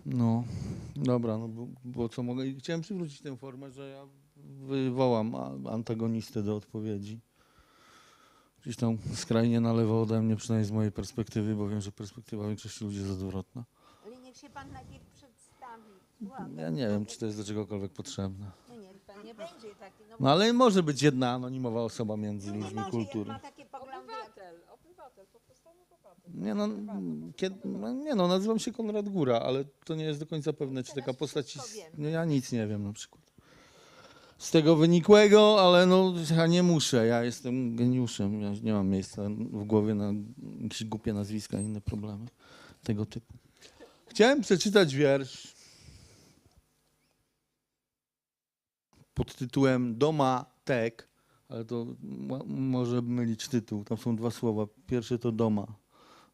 No, dobra, no bo co mogę. I chciałem przywrócić tę formę, że ja wywołam antagonistę do odpowiedzi. Gdzieś tam skrajnie na lewo ode mnie, przynajmniej z mojej perspektywy, bo wiem, że perspektywa większości ludzi jest odwrotna. Ale niech się pan najpierw przedstawi. Ja nie wiem, czy to jest do czegokolwiek potrzebne. No niech pan nie będzie taki. No ale może być jedna anonimowa osoba między ludźmi kultury. Ma takie poglądy. Obywatel, po prostu obywatel. Nie no, nazywam się Konrad Góra, ale to nie jest do końca pewne, czy taka postać... No ja nic nie wiem na przykład. Z tego wynikłego, ale no ja nie muszę, ja jestem geniuszem, ja nie mam miejsca w głowie na jakieś głupie nazwiska i inne problemy tego typu. Chciałem przeczytać wiersz pod tytułem Domatek, ale to może mylić tytuł, tam są dwa słowa. Pierwsze to doma,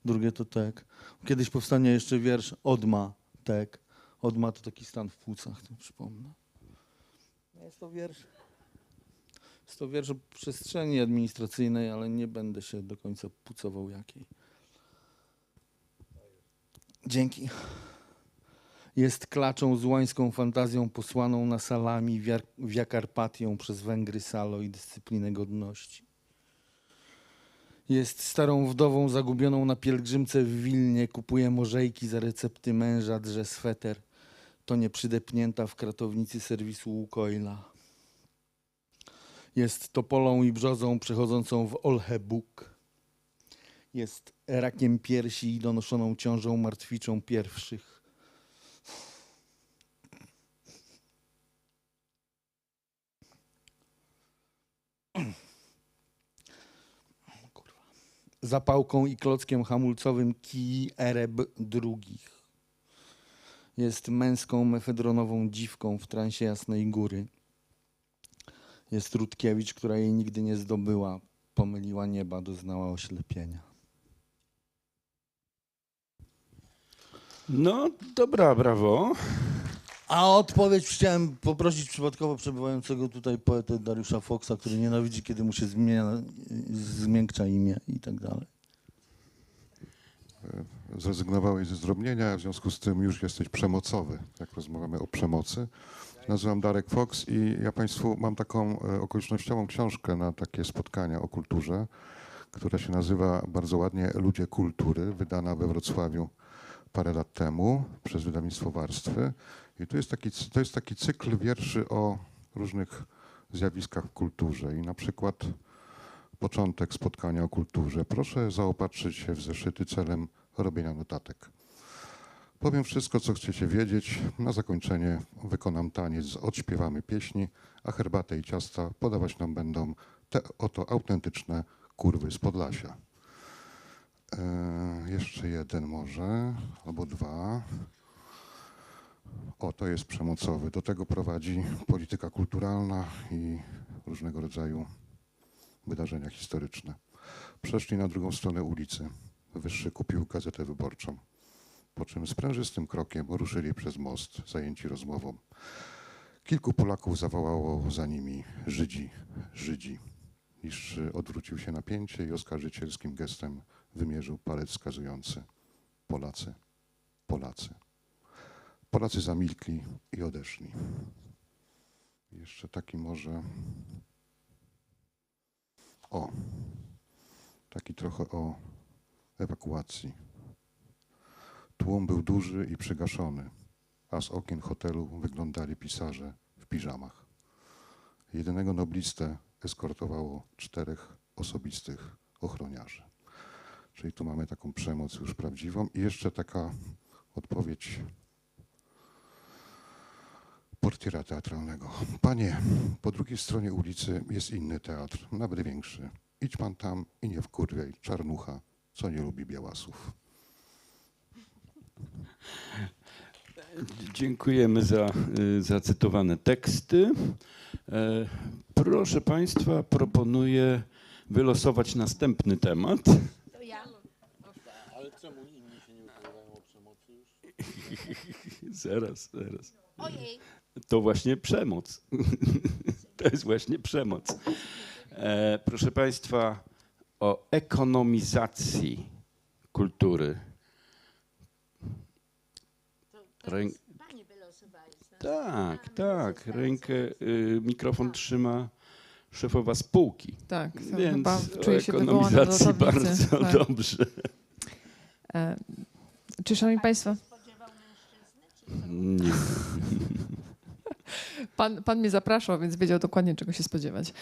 drugie to tek. Kiedyś powstanie jeszcze wiersz Odma, tek. Odma to taki stan w płucach, to przypomnę. Jest to wiersz o przestrzeni administracyjnej, ale nie będę się do końca pucował jakiej. Dzięki. Jest klaczą z łańską fantazją posłaną na salami wiakarpatią przez Węgry Salo i dyscyplinę godności. Jest starą wdową zagubioną na pielgrzymce w Wilnie, kupuje morzejki za recepty męża, drze sweter. To nie przydepnięta w kratownicy serwisu Łukoila. Jest topolą i brzozą przechodzącą w Olchebuk. Jest rakiem piersi i donoszoną ciążą martwiczą pierwszych. Zapałką i klockiem hamulcowym kij Ereb drugich. Jest męską mefedronową dziwką w transie Jasnej Góry. Jest Rutkiewicz, która jej nigdy nie zdobyła. Pomyliła nieba, doznała oślepienia. No dobra, brawo. A o odpowiedź chciałem poprosić przypadkowo przebywającego tutaj poetę Dariusza Foxa, który nienawidzi, kiedy mu się zmiękcza imię i tak dalej. Zrezygnowałeś ze zdrobnienia, w związku z tym już jesteś przemocowy, jak rozmawiamy o przemocy. Nazywam Darek Fox i ja Państwu mam taką okolicznościową książkę na takie spotkania o kulturze, która się nazywa bardzo ładnie Ludzie Kultury, wydana we Wrocławiu parę lat temu przez wydawnictwo Warstwy. I to jest taki cykl wierszy o różnych zjawiskach w kulturze. I na przykład początek spotkania o kulturze. Proszę zaopatrzyć się w zeszyty celem robienia notatek. Powiem wszystko, co chcecie wiedzieć. Na zakończenie wykonam taniec, odśpiewamy pieśni, a herbatę i ciasta podawać nam będą te oto autentyczne kurwy z Podlasia. Jeszcze jeden może, albo dwa. O, to jest przemocowy. Do tego prowadzi polityka kulturalna i różnego rodzaju wydarzenia historyczne. Przeszli na drugą stronę ulicy. Wyższy kupił Gazetę Wyborczą. Po czym sprężystym krokiem ruszyli przez most, zajęci rozmową. Kilku Polaków zawołało za nimi: Żydzi, Żydzi. Niższy odwrócił się na pięcie i oskarżycielskim gestem wymierzył palec wskazujący: Polacy, Polacy. Polacy zamilkli i odeszli. Jeszcze taki może... taki trochę o ewakuacji. Tłum był duży i przygaszony, a z okien hotelu wyglądali pisarze w piżamach. Jedynego noblistę eskortowało 4 osobistych ochroniarzy. Czyli tu mamy taką przemoc już prawdziwą. I jeszcze taka odpowiedź portiera teatralnego. Panie, po drugiej stronie ulicy jest inny teatr, nawet większy. Idź pan tam i nie wkurwiaj czarnucha, co nie lubi białasów. Dziękujemy za zacytowane teksty. Proszę Państwa, proponuję wylosować następny temat. To ja. Ale czemu inni się nie wypowiadają o przemocy już? Zaraz. Ojej. To właśnie przemoc. To jest właśnie przemoc. Proszę Państwa, o ekonomizacji kultury. Pani wylosowała. Tak. Mikrofon trzyma szefowa spółki. Tak, więc chyba o czuję się wywołana do ekonomizacji tablicy. bardzo Tak. dobrze. Czy szanowni Państwo? Nie. Pan mnie zapraszał, więc wiedział dokładnie, czego się spodziewać.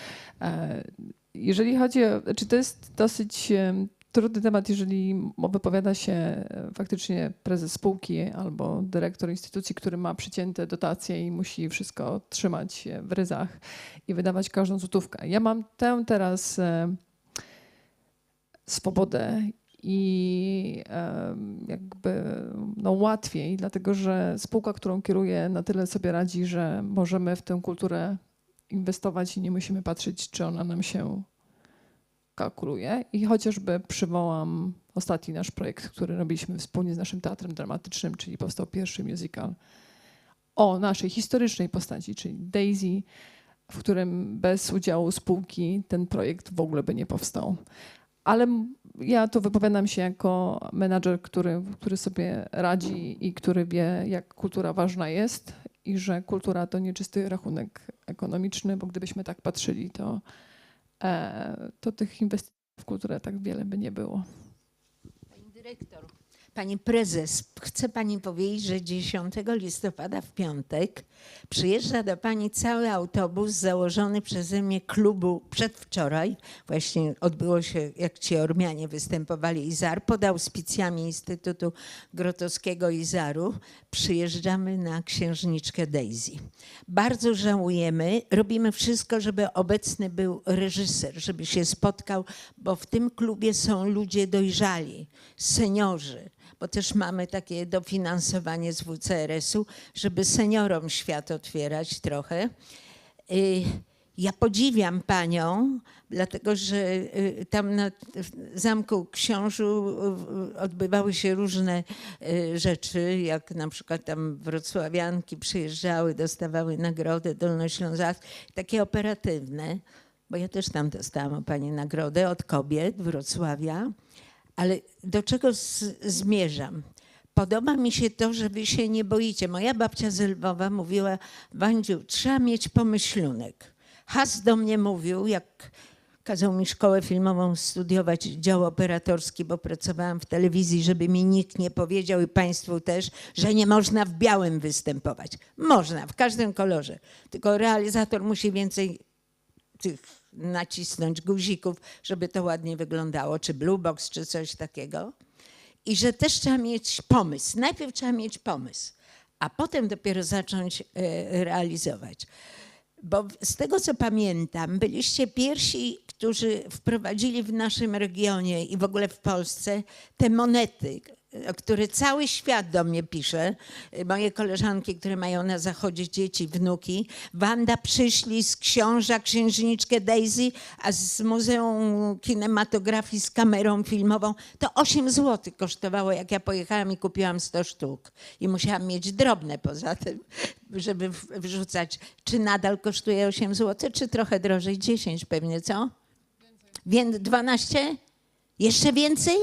Jeżeli chodzi o... Czy to jest dosyć trudny temat, jeżeli wypowiada się faktycznie prezes spółki albo dyrektor instytucji, który ma przycięte dotacje i musi wszystko trzymać w ryzach i wydawać każdą złotówkę. Ja mam tę teraz swobodę i jakby łatwiej, dlatego że spółka, którą kieruję, na tyle sobie radzi, że możemy w tę kulturę inwestować i nie musimy patrzeć, czy ona nam się kalkuluje. I chociażby przywołam ostatni nasz projekt, który robiliśmy wspólnie z naszym Teatrem Dramatycznym, czyli powstał pierwszy musical o naszej historycznej postaci, czyli Daisy, w którym bez udziału spółki ten projekt w ogóle by nie powstał. Ale ja tu wypowiadam się jako menadżer, który sobie radzi i który wie, jak kultura ważna jest i że kultura to nie czysty rachunek ekonomiczny, bo gdybyśmy tak patrzyli, to tych inwestycji w kulturę tak wiele by nie było. Pani dyrektor, pani prezes, chcę pani powiedzieć, że 10 listopada w piątek przyjeżdża do pani cały autobus założony przeze mnie klubu przedwczoraj. Właśnie odbyło się, jak ci Ormianie występowali, Izar, pod auspicjami Instytutu Grotowskiego Izaru. Przyjeżdżamy na księżniczkę Daisy. Bardzo żałujemy, robimy wszystko, żeby obecny był reżyser, żeby się spotkał, bo w tym klubie są ludzie dojrzali, seniorzy, bo też mamy takie dofinansowanie z WCRS-u, żeby seniorom świat otwierać trochę. Ja podziwiam panią, dlatego że tam na Zamku Książu odbywały się różne rzeczy, jak na przykład tam wrocławianki przyjeżdżały, dostawały nagrodę dolnośląskie, takie operatywne, bo ja też tam dostałam o pani nagrodę od kobiet Wrocławia. Ale do czego zmierzam? Podoba mi się to, że wy się nie boicie. Moja babcia z Lwowa mówiła: Wandziu, trzeba mieć pomyślunek. Has do mnie mówił, jak kazał mi szkołę filmową studiować, dział operatorski, bo pracowałam w telewizji, żeby mi nikt nie powiedział i państwu też, że nie można w białym występować. Można, w każdym kolorze. Tylko realizator musi więcej tych nacisnąć guzików, żeby to ładnie wyglądało, czy Blue Box, czy coś takiego. I że też trzeba mieć pomysł. Najpierw trzeba mieć pomysł, a potem dopiero zacząć realizować. Bo z tego, co pamiętam, byliście pierwsi, którzy wprowadzili w naszym regionie i w ogóle w Polsce te monety, które cały świat do mnie pisze. Moje koleżanki, które mają na zachodzie dzieci, wnuki. Wanda, przyszli z książa księżniczkę Daisy, a z Muzeum Kinematografii z kamerą filmową. To 8 zł kosztowało, jak ja pojechałam i kupiłam 100 sztuk. I musiałam mieć drobne poza tym, żeby wrzucać. Czy nadal kosztuje 8 zł, czy trochę drożej? 10 pewnie, co? Więcej. 12? Jeszcze więcej?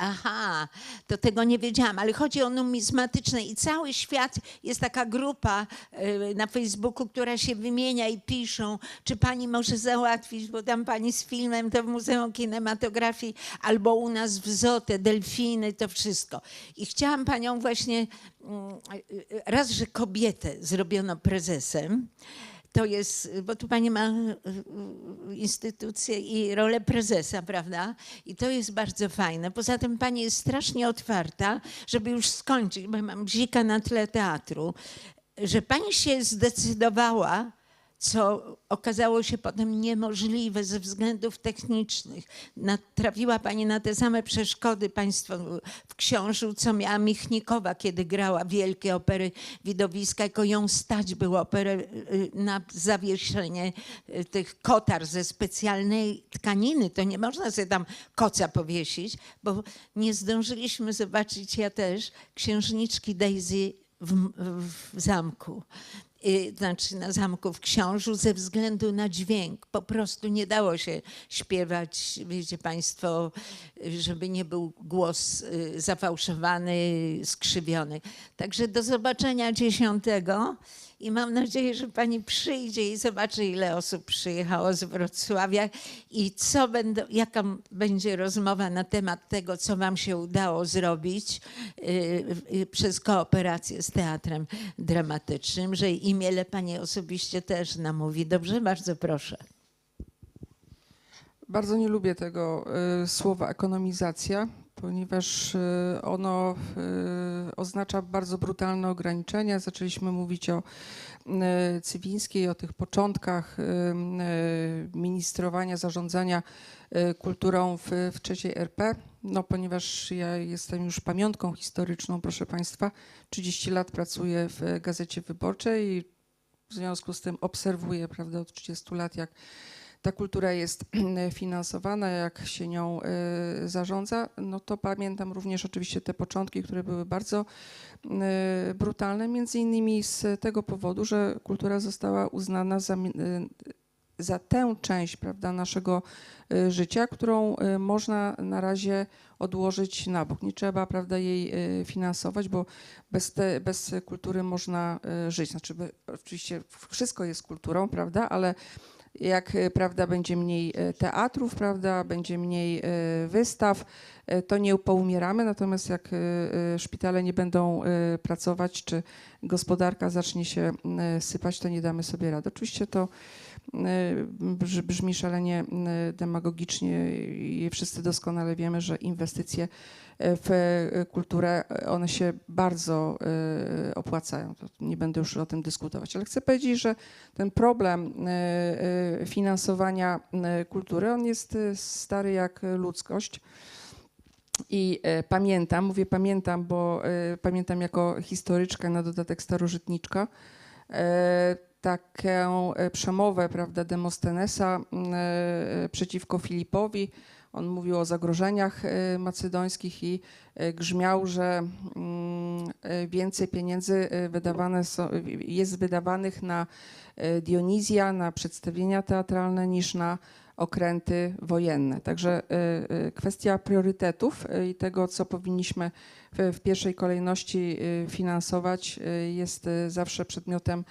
Aha, to tego nie wiedziałam, ale chodzi o numizmatyczne i cały świat, jest taka grupa na Facebooku, która się wymienia i piszą, czy pani może załatwić, bo tam pani z filmem, to w Muzeum Kinematografii, albo u nas w zoo, te delfiny, to wszystko. I chciałam panią właśnie, raz, że kobietę zrobiono prezesem, to jest, bo tu pani ma instytucję i rolę prezesa, prawda? I to jest bardzo fajne. Poza tym pani jest strasznie otwarta, żeby już skończyć, bo mam bzika na tle teatru, że pani się zdecydowała co okazało się potem niemożliwe ze względów technicznych. Trafiła pani na te same przeszkody państwo w Książu, co miała Michnikowa, kiedy grała wielkie opery widowiska, jako ją stać było operę na zawieszenie tych kotar ze specjalnej tkaniny. To nie można sobie tam koca powiesić, bo nie zdążyliśmy zobaczyć, ja też, księżniczki Daisy w zamku. Znaczy na zamku w Książu ze względu na dźwięk. Po prostu nie dało się śpiewać, wiecie państwo, żeby nie był głos zafałszowany, skrzywiony. Także do zobaczenia 10. I mam nadzieję, że pani przyjdzie i zobaczy, ile osób przyjechało z Wrocławia i jaka będzie rozmowa na temat tego, co wam się udało zrobić przez kooperację z Teatrem Dramatycznym, że i Miele pani osobiście też namówi. Dobrze? Bardzo proszę. Bardzo nie lubię tego słowa ekonomizacja, ponieważ ono oznacza bardzo brutalne ograniczenia. Zaczęliśmy mówić o Cywińskiej, o tych początkach ministrowania, zarządzania kulturą w III RP. No, ponieważ ja jestem już pamiątką historyczną, proszę państwa, 30 lat pracuję w Gazecie Wyborczej i w związku z tym obserwuję, prawda, od 30 lat, jak ta kultura jest finansowana, jak się nią zarządza, no to pamiętam również oczywiście te początki, które były bardzo brutalne, między innymi z tego powodu, że kultura została uznana za tę część, prawda, naszego życia, którą można na razie odłożyć na bok. Nie trzeba, prawda, jej finansować, bo bez kultury można żyć. Znaczy, oczywiście wszystko jest kulturą, prawda, ale jak, prawda, będzie mniej teatrów, prawda, będzie mniej wystaw, to nie poumieramy, natomiast jak szpitale nie będą pracować, czy gospodarka zacznie się sypać, to nie damy sobie rady. Oczywiście to brzmi szalenie demagogicznie i wszyscy doskonale wiemy, że inwestycje w kulturę, one się bardzo opłacają. To nie będę już o tym dyskutować, ale chcę powiedzieć, że ten problem finansowania kultury, on jest stary jak ludzkość. I pamiętam, bo pamiętam jako historyczka, na dodatek starożytniczka, taką przemowę, prawda, Demosthenesa przeciwko Filipowi. On mówił o zagrożeniach macedońskich i grzmiał, że więcej pieniędzy jest wydawanych na Dionizja, na przedstawienia teatralne niż na okręty wojenne. Także kwestia priorytetów i tego, co powinniśmy w pierwszej kolejności finansować, jest zawsze przedmiotem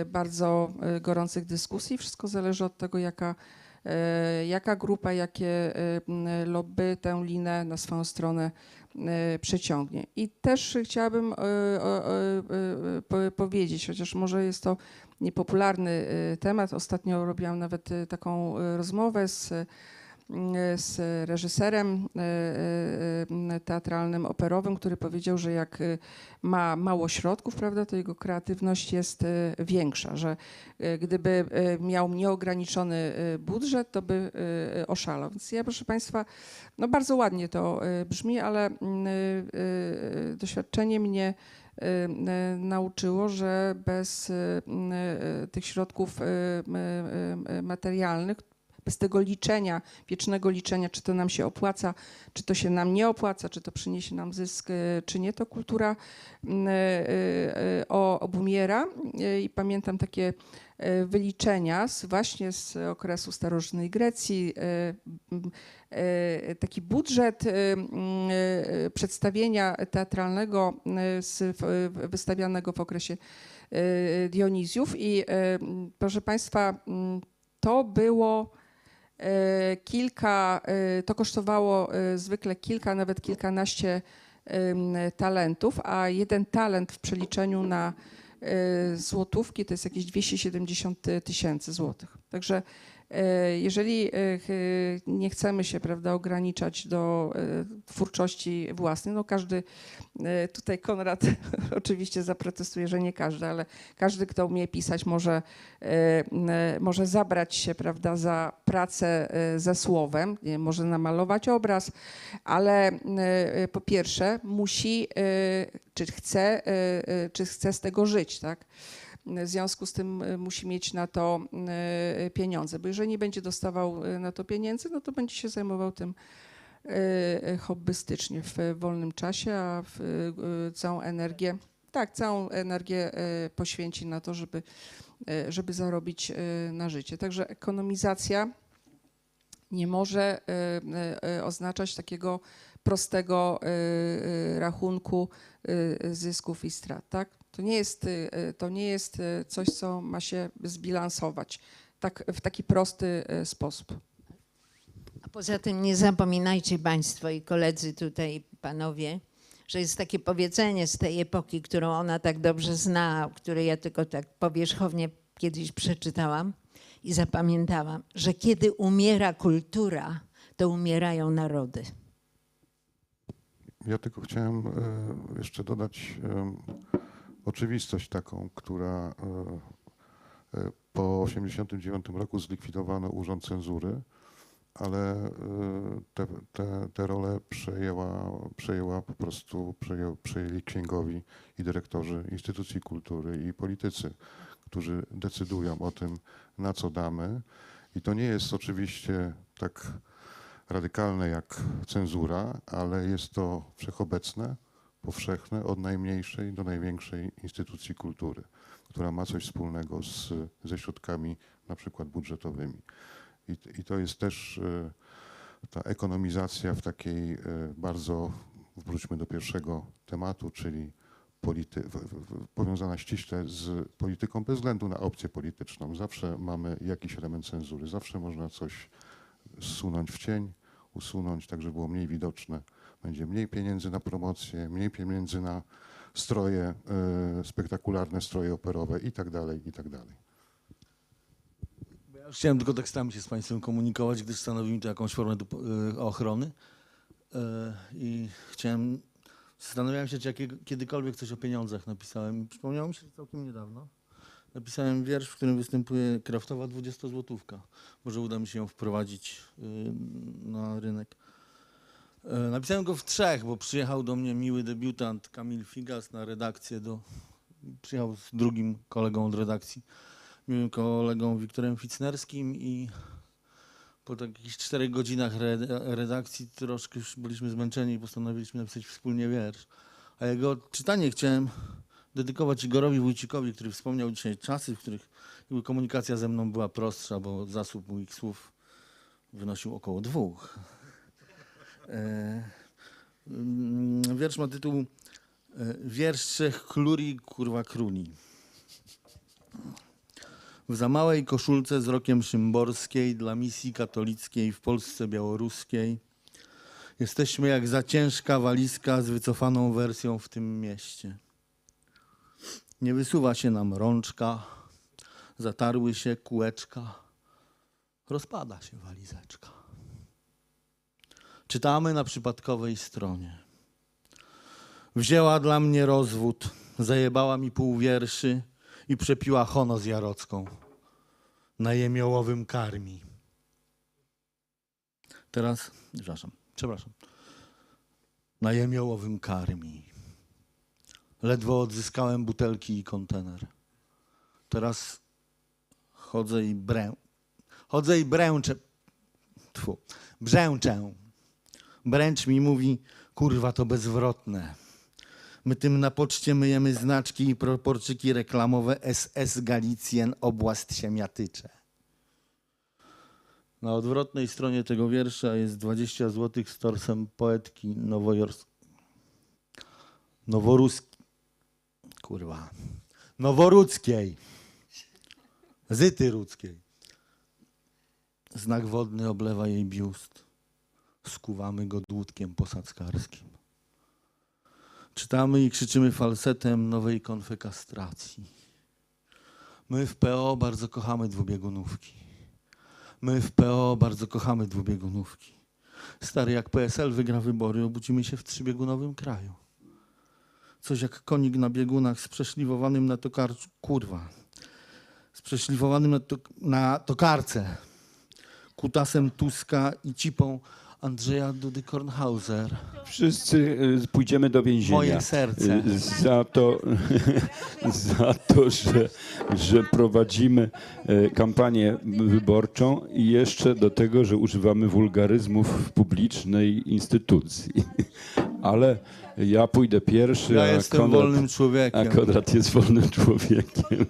bardzo gorących dyskusji. Wszystko zależy od tego, jaka grupa, jakie lobby tę linę na swoją stronę przeciągnie. I też chciałabym powiedzieć, chociaż może jest to niepopularny temat. Ostatnio robiłam nawet taką rozmowę z reżyserem teatralnym, operowym, który powiedział, że jak ma mało środków, prawda, to jego kreatywność jest większa, że gdyby miał nieograniczony budżet, to by oszalał. Więc ja, proszę państwa, no bardzo ładnie to brzmi, ale doświadczenie mnie nauczyło, że bez tych środków materialnych, bez tego liczenia, wiecznego liczenia, czy to nam się opłaca, czy to się nam nie opłaca, czy to przyniesie nam zysk, czy nie, to kultura obumiera. I pamiętam takie wyliczenia właśnie z okresu starożytnej Grecji. Taki budżet przedstawienia teatralnego wystawianego w okresie Dionizjów i proszę państwa, to było to kosztowało zwykle kilka, nawet kilkanaście talentów, a jeden talent w przeliczeniu na złotówki to jest jakieś 270 000 złotych. Także Jeżeli nie chcemy się, prawda, ograniczać do twórczości własnej, no każdy, tutaj Konrad oczywiście zaprotestuje, że nie każdy, ale każdy, kto umie pisać, może zabrać się, prawda, za pracę ze słowem, może namalować obraz, ale po pierwsze musi, czy chce z tego żyć, tak? W związku z tym musi mieć na to pieniądze, bo jeżeli nie będzie dostawał na to pieniędzy, no to będzie się zajmował tym hobbystycznie w wolnym czasie, a całą energię poświęci na to, żeby zarobić na życie. Także ekonomizacja nie może oznaczać takiego prostego rachunku zysków i strat, tak? To nie jest coś, co ma się zbilansować w taki prosty sposób. A poza tym nie zapominajcie Państwo i koledzy tutaj, panowie, że jest takie powiedzenie z tej epoki, którą ona tak dobrze zna, które ja tylko tak powierzchownie kiedyś przeczytałam i zapamiętałam, że kiedy umiera kultura, to umierają narody. Ja tylko chciałem jeszcze dodać oczywistość taką, która po 1989 roku zlikwidowano Urząd Cenzury, ale tę rolę przejęli księgowi i dyrektorzy instytucji kultury i politycy, którzy decydują o tym, na co damy. I to nie jest oczywiście tak radykalne jak cenzura, ale jest to wszechobecne, powszechne, od najmniejszej do największej instytucji kultury, która ma coś wspólnego ze środkami na przykład budżetowymi. I to jest też ta ekonomizacja w takiej bardzo, wróćmy do pierwszego tematu, czyli powiązana ściśle z polityką bez względu na opcję polityczną. Zawsze mamy jakiś element cenzury, zawsze można coś zsunąć w cień, usunąć, tak żeby było mniej widoczne. Będzie mniej pieniędzy na promocję, mniej pieniędzy na stroje, spektakularne stroje operowe i tak dalej, i tak dalej. Ja chciałem tylko tak starać się z Państwem komunikować, gdyż stanowi mi to jakąś formę ochrony. I zastanawiałem się, czy kiedykolwiek coś o pieniądzach napisałem. I przypomniało mi się, że całkiem niedawno napisałem wiersz, w którym występuje kraftowa 20-złotówka. Może uda mi się ją wprowadzić na rynek. Napisałem go w 3, bo przyjechał do mnie miły debiutant Kamil Figas na redakcję. Przyjechał z drugim kolegą od redakcji, miłym kolegą Wiktorem Ficnerskim i po jakichś 4 godzinach redakcji troszkę już byliśmy zmęczeni i postanowiliśmy napisać wspólnie wiersz. A jego czytanie chciałem dedykować Igorowi Wójcikowi, który wspomniał dzisiaj czasy, w których komunikacja ze mną była prostsza, bo zasób moich słów wynosił około 2. Wiersz ma tytuł Wiersz 3 kluri, kurwa króli. W za małej koszulce z rokiem szymborskiej dla misji katolickiej w Polsce białoruskiej jesteśmy jak za ciężka walizka z wycofaną wersją w tym mieście. Nie wysuwa się nam rączka, zatarły się kółeczka, rozpada się walizeczka. Czytamy na przypadkowej stronie. Wzięła dla mnie rozwód, zajebała mi pół wierszy i przepiła hono z Jarocką. Na jemiołowym karmi. Teraz, przepraszam. Na jemiołowym karmi. Ledwo odzyskałem butelki i kontener. Teraz chodzę i bręczę. Brzęczę. Bręcz mi mówi, kurwa, to bezwrotne. My tym na poczcie myjemy znaczki i proporczyki reklamowe SS Galicjen Oblast Siemiatycze. Na odwrotnej stronie tego wiersza jest 20 zł z torsem poetki Noworudzkiej. Zyty Rudzkiej. Znak wodny oblewa jej biust. Skuwamy go dłutkiem posadzkarskim. Czytamy i krzyczymy falsetem nowej konfekastracji. My w PO bardzo kochamy dwubiegunówki. My w PO bardzo kochamy dwubiegunówki. Stary, jak PSL wygra wybory, obudzimy się w trzybiegunowym kraju. Coś jak konik na biegunach z przeszlifowanym na tokarcu, kurwa, z przeszlifowanym na tokarce, kutasem Tuska i cipą Andrzeja Dudy-Kornhauser. Wszyscy pójdziemy do więzienia. Moje serce. Za to, że prowadzimy kampanię wyborczą i jeszcze do tego, że używamy wulgaryzmów w publicznej instytucji. Ale ja pójdę pierwszy, Ja a jestem wolnym człowiekiem. A Konrad jest wolnym człowiekiem.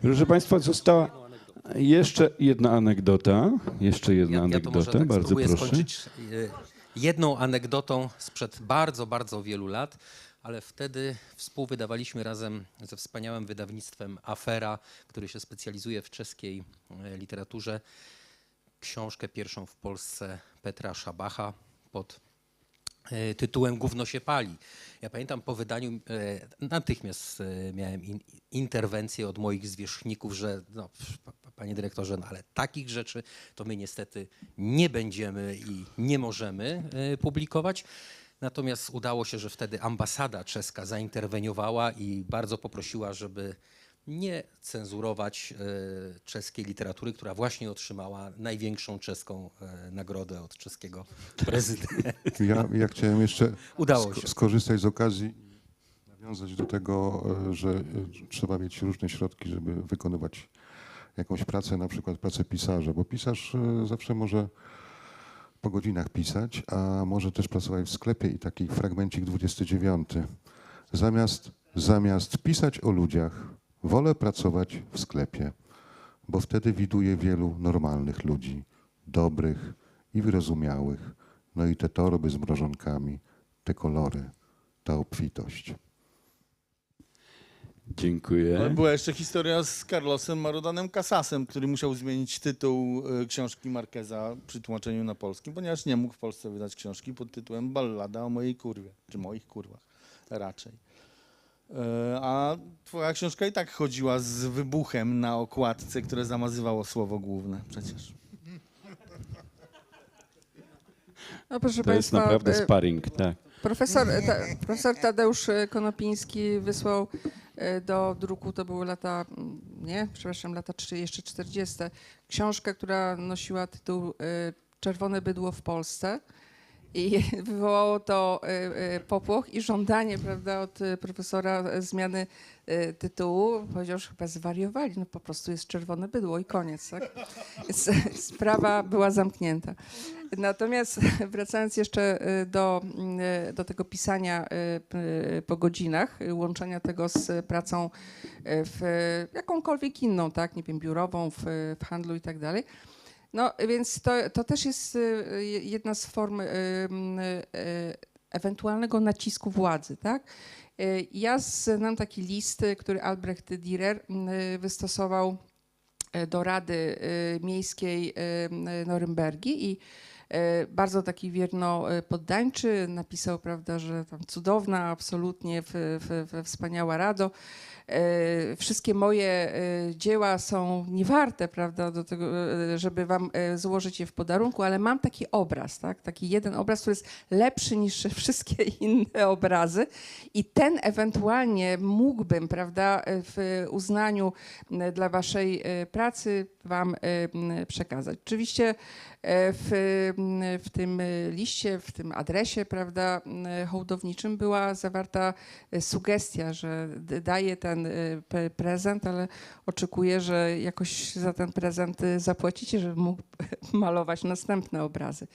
Proszę Państwa, została jeszcze jedna anegdota. Ja to może tak bardzo spróbuję proszę. skończyć jedną anegdotą sprzed bardzo, bardzo wielu lat, ale wtedy współwydawaliśmy razem ze wspaniałym wydawnictwem Afera, który się specjalizuje w czeskiej literaturze, książkę pierwszą w Polsce Petra Szabacha pod tytułem Gówno się pali. Ja pamiętam po wydaniu natychmiast miałem interwencję od moich zwierzchników, że no, panie dyrektorze, no ale takich rzeczy to my niestety nie będziemy i nie możemy publikować. Natomiast udało się, że wtedy ambasada czeska zainterweniowała i bardzo poprosiła, żeby nie cenzurować czeskiej literatury, która właśnie otrzymała największą czeską nagrodę od czeskiego prezydenta. Ja chciałem jeszcze Udało się. skorzystać z okazji, nawiązać do tego, że trzeba mieć różne środki, żeby wykonywać jakąś pracę, na przykład pracę pisarza, bo pisarz zawsze może po godzinach pisać, a może też pracować w sklepie i taki fragmencik 29. Zamiast pisać o ludziach, wolę pracować w sklepie, bo wtedy widuję wielu normalnych ludzi, dobrych i wyrozumiałych. No i te torby z mrożonkami, te kolory, ta obfitość. Dziękuję. Ale była jeszcze historia z Carlosem Marodanem Casasem, który musiał zmienić tytuł książki Marqueza przy tłumaczeniu na polski, ponieważ nie mógł w Polsce wydać książki pod tytułem Ballada o mojej kurwie, czy moich kurwach raczej. A twoja książka i tak chodziła z wybuchem na okładce, które zamazywało słowo główne przecież. No, proszę To jest państwa, naprawdę sparring, tak. Profesor Tadeusz Konopiński wysłał do druku, to były lata, lata jeszcze 40. Książkę, która nosiła tytuł Czerwone bydło w Polsce. I wywołało to popłoch i żądanie, prawda, od profesora zmiany tytułu. Powiedział, że chyba zwariowali, no po prostu jest czerwone bydło i koniec, tak? Więc sprawa była zamknięta. Natomiast wracając jeszcze do tego pisania po godzinach, łączenia tego z pracą w jakąkolwiek inną, tak, nie wiem, biurową, w handlu i tak dalej. No więc to też jest jedna z form ewentualnego nacisku władzy, tak? Ja znam taki list, który Albrecht Dürer wystosował do Rady Miejskiej Norymbergi i bardzo taki wierno poddańczy napisał, prawda, że tam cudowna, absolutnie wspaniała Rado. Wszystkie moje dzieła są niewarte, prawda, do tego, żeby wam złożyć je w podarunku, ale mam taki obraz, tak? Taki jeden obraz, który jest lepszy niż wszystkie inne obrazy i ten ewentualnie mógłbym, prawda, w uznaniu dla waszej pracy wam przekazać. Oczywiście w tym liście, w tym adresie, prawda, hołdowniczym była zawarta sugestia, że daje ten prezent, ale oczekuję, że jakoś za ten prezent zapłacicie, żeby mógł malować następne obrazy.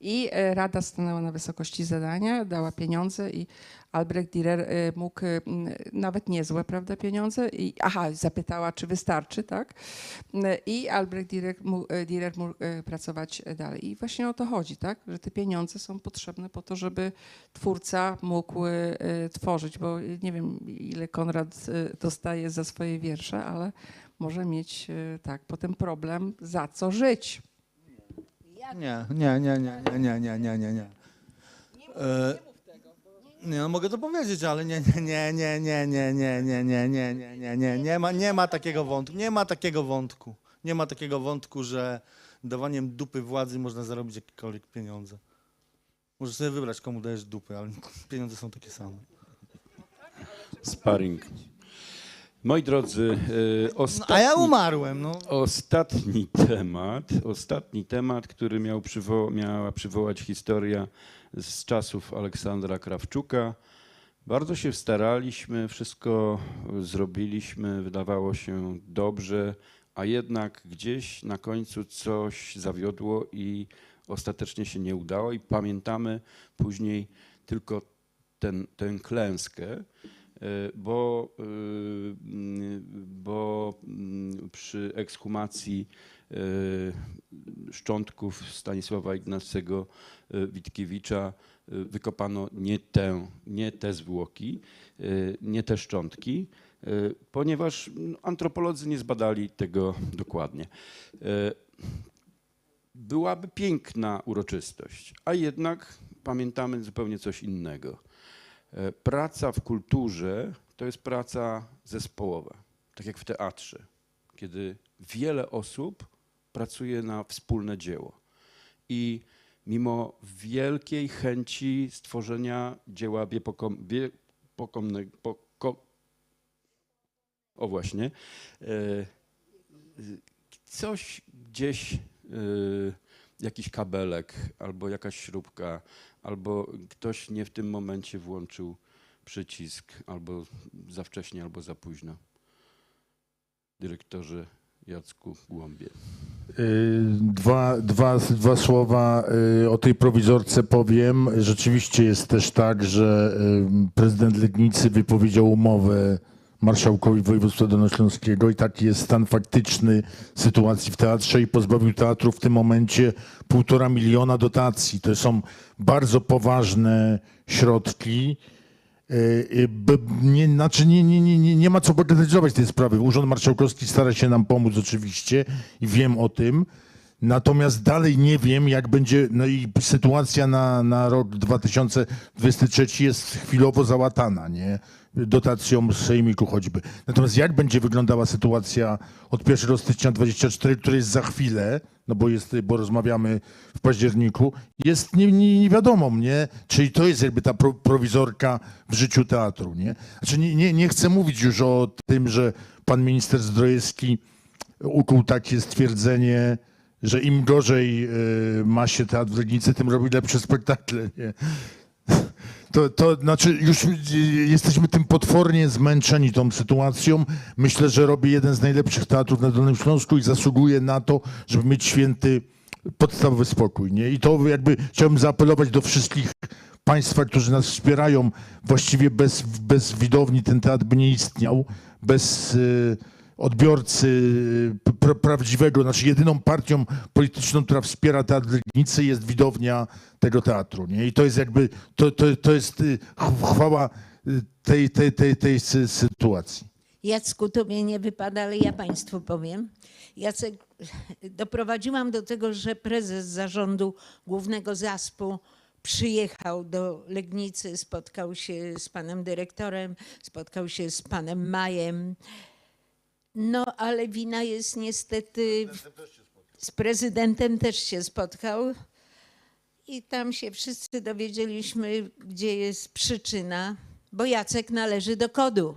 I Rada stanęła na wysokości zadania, dała pieniądze i Albrecht Dürer mógł nawet niezłe, prawda, pieniądze. Zapytała, czy wystarczy, tak? I Albrecht Dürer mógł pracować dalej. I właśnie o to chodzi, tak? Że te pieniądze są potrzebne po to, żeby twórca mógł tworzyć, bo nie wiem, ile Konrad dostaje za swoje wiersze, ale może mieć tak potem problem, za co żyć. Nie. Nie, no mogę to powiedzieć, ale nie ma takiego wątku. Nie ma takiego wątku, że dawaniem dupy władzy można zarobić jakiekolwiek pieniądze. Możesz sobie wybrać, komu dajesz dupy, ale pieniądze są takie same. Sparring. Moi drodzy, a ja umarłem. No. Ostatni temat, który miała przywołać historia z czasów Aleksandra Krawczuka. Bardzo się staraliśmy, wszystko zrobiliśmy, wydawało się dobrze, a jednak gdzieś na końcu coś zawiodło i ostatecznie się nie udało i pamiętamy później tylko tę klęskę, bo przy ekshumacji szczątków Stanisława Ignacego Witkiewicza wykopano nie te zwłoki, nie te szczątki, ponieważ antropolodzy nie zbadali tego dokładnie. Byłaby piękna uroczystość, a jednak pamiętamy zupełnie coś innego. Praca w kulturze to jest praca zespołowa, tak jak w teatrze, kiedy wiele osób pracuje na wspólne dzieło. I mimo wielkiej chęci stworzenia dzieła coś gdzieś, jakiś kabelek albo jakaś śrubka, albo ktoś nie w tym momencie włączył przycisk, albo za wcześnie, albo za późno. Dyrektorze Jacku Głąbie. Dwa słowa o tej prowizorce powiem. Rzeczywiście jest też tak, że prezydent Legnicy wypowiedział umowę marszałkowi województwa dolnośląskiego i taki jest stan faktyczny sytuacji w teatrze i pozbawił teatru w tym momencie 1,5 miliona dotacji. To są bardzo poważne środki. Nie ma co bagatelizować tej sprawy. Urząd Marszałkowski stara się nam pomóc oczywiście i wiem o tym. Natomiast dalej nie wiem, jak będzie, no i sytuacja na rok 2023 jest chwilowo załatana, nie? Dotacją z Sejmiku choćby. Natomiast jak będzie wyglądała sytuacja od 1 stycznia 2024, która jest za chwilę, no bo rozmawiamy w październiku, jest nie wiadomo, nie? Czyli to jest jakby ta prowizorka w życiu teatru, nie? Znaczy nie chcę mówić już o tym, że pan minister Zdrojewski ukuł takie stwierdzenie, że im gorzej ma się teatr w Legnicy, tym robi lepsze spektakle, nie? To znaczy już jesteśmy tym potwornie zmęczeni tą sytuacją. Myślę, że robi jeden z najlepszych teatrów na Dolnym Śląsku i zasługuje na to, żeby mieć święty podstawowy spokój, nie? I to jakby chciałbym zaapelować do wszystkich państwa, którzy nas wspierają. Właściwie bez widowni ten teatr by nie istniał, bez odbiorcy prawdziwego, znaczy jedyną partią polityczną, która wspiera teatr w Legnicy, jest widownia tego teatru, nie? I to jest jakby, to jest chwała tej sytuacji. Jacku, tobie nie wypada, ale ja państwu powiem. Jacek, doprowadziłam do tego, że prezes zarządu Głównego ZASP-u przyjechał do Legnicy, spotkał się z panem dyrektorem, spotkał się z panem Majem. No, ale wina jest niestety, z prezydentem też się spotkał i tam się wszyscy dowiedzieliśmy, gdzie jest przyczyna, bo Jacek należy do KOD-u.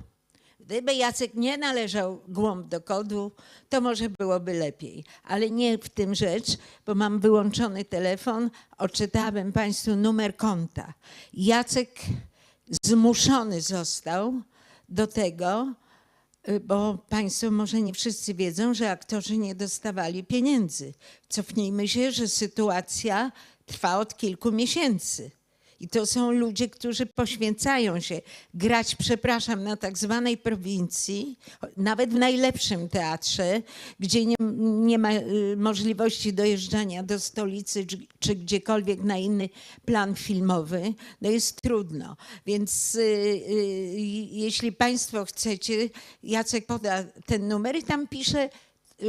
Gdyby Jacek nie należał Głąb do KOD-u, to może byłoby lepiej, ale nie w tym rzecz, bo mam wyłączony telefon, odczytałem państwu numer konta. Jacek zmuszony został do tego, bo państwo może nie wszyscy wiedzą, że aktorzy nie dostawali pieniędzy. Cofnijmy się, że sytuacja trwa od kilku miesięcy. I to są ludzie, którzy poświęcają się grać, przepraszam, na tak zwanej prowincji, nawet w najlepszym teatrze, gdzie nie ma możliwości dojeżdżania do stolicy czy gdziekolwiek na inny plan filmowy, no jest trudno. Więc jeśli państwo chcecie, Jacek poda ten numer i tam pisze,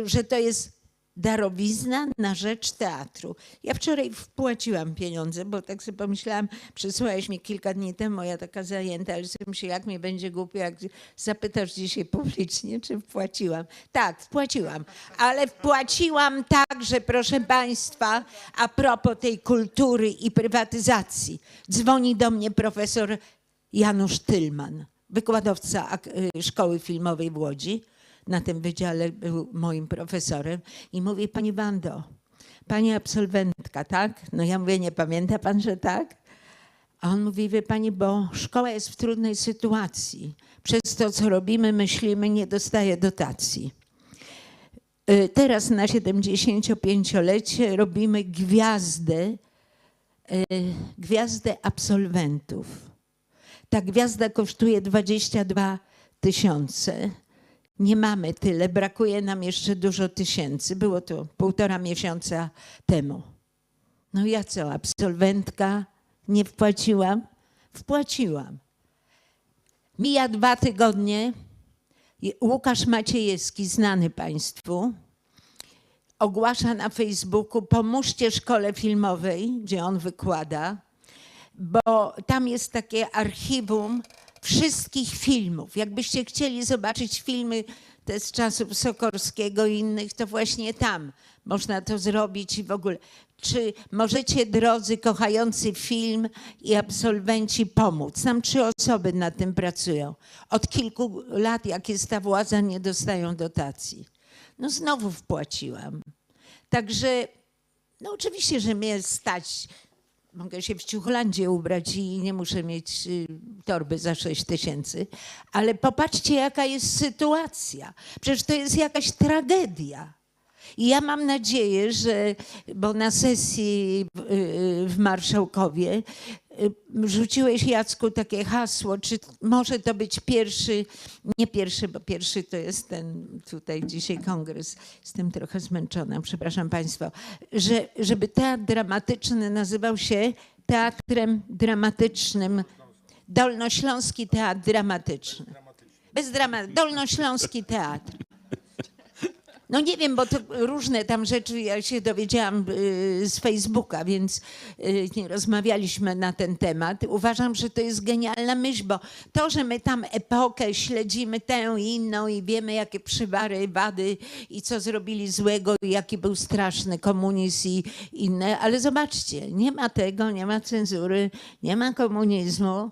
że to jest darowizna na rzecz teatru. Ja wczoraj wpłaciłam pieniądze, bo tak sobie pomyślałam, przysłałeś mi kilka dni temu, ja taka zajęta, ale sobie myślę, jak mnie będzie głupio, jak zapytasz dzisiaj publicznie, czy wpłaciłam. Tak, wpłaciłam, ale wpłaciłam także, proszę Państwa, a propos tej kultury i prywatyzacji. Dzwoni do mnie profesor Janusz Tylman, wykładowca Szkoły Filmowej w Łodzi. Na tym wydziale był moim profesorem i mówi: pani Wando, pani absolwentka, tak? No ja mówię: nie pamięta pan, że tak? A on mówi: wie pani, bo szkoła jest w trudnej sytuacji. Przez to, co robimy, myślimy, nie dostaje dotacji. Teraz na 75-lecie robimy gwiazdę absolwentów. Ta gwiazda kosztuje 22 000. Nie mamy tyle, brakuje nam jeszcze dużo tysięcy. Było to 1,5 miesiąca temu. No ja co, absolwentka, nie wpłaciłam? Wpłaciłam. Mija 2 tygodnie, Łukasz Maciejewski, znany Państwu, ogłasza na Facebooku: pomóżcie Szkole Filmowej, gdzie on wykłada, bo tam jest takie archiwum wszystkich filmów. Jakbyście chcieli zobaczyć filmy te z czasów Sokorskiego i innych, to właśnie tam można to zrobić i w ogóle. Czy możecie, drodzy, kochający film i absolwenci, pomóc? Tam 3 osoby nad tym pracują. Od kilku lat, jak jest ta władza, nie dostają dotacji. No znowu wpłaciłam. Także, no oczywiście, że mnie stać. Mogę się w Ciuchlandzie ubrać i nie muszę mieć torby za 6 000. Ale popatrzcie, jaka jest sytuacja. Przecież to jest jakaś tragedia. I ja mam nadzieję, że, bo na sesji w Marszałkowie rzuciłeś, Jacku, takie hasło, czy może to być pierwszy, nie pierwszy, bo pierwszy to jest ten tutaj dzisiaj kongres. Jestem trochę zmęczona, przepraszam Państwa. Żeby teatr dramatyczny nazywał się Teatrem Dramatycznym. Dolnośląski Teatr Dramatyczny. Bez dramatu. Dolnośląski Teatr. No nie wiem, bo to różne tam rzeczy ja się dowiedziałam z Facebooka, więc nie rozmawialiśmy na ten temat. Uważam, że to jest genialna myśl, bo to, że my tam epokę śledzimy tę i inną i wiemy, jakie przywary, wady i co zrobili złego i jaki był straszny komunizm i inne, ale zobaczcie, nie ma tego, nie ma cenzury, nie ma komunizmu,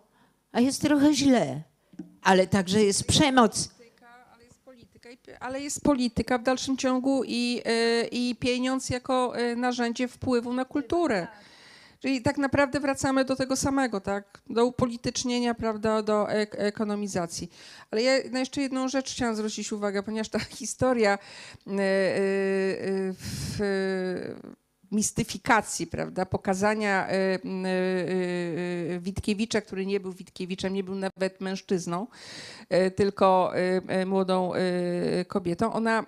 a jest trochę źle, ale także jest przemoc. Ale jest polityka w dalszym ciągu i pieniądz jako narzędzie wpływu na kulturę. Czyli tak naprawdę wracamy do tego samego, tak? Do upolitycznienia, prawda, do ekonomizacji. Ale ja na jeszcze jedną rzecz chciałam zwrócić uwagę, ponieważ ta historia mistyfikacji, prawda, pokazania Witkiewicza, który nie był Witkiewiczem, nie był nawet mężczyzną, tylko młodą kobietą, ona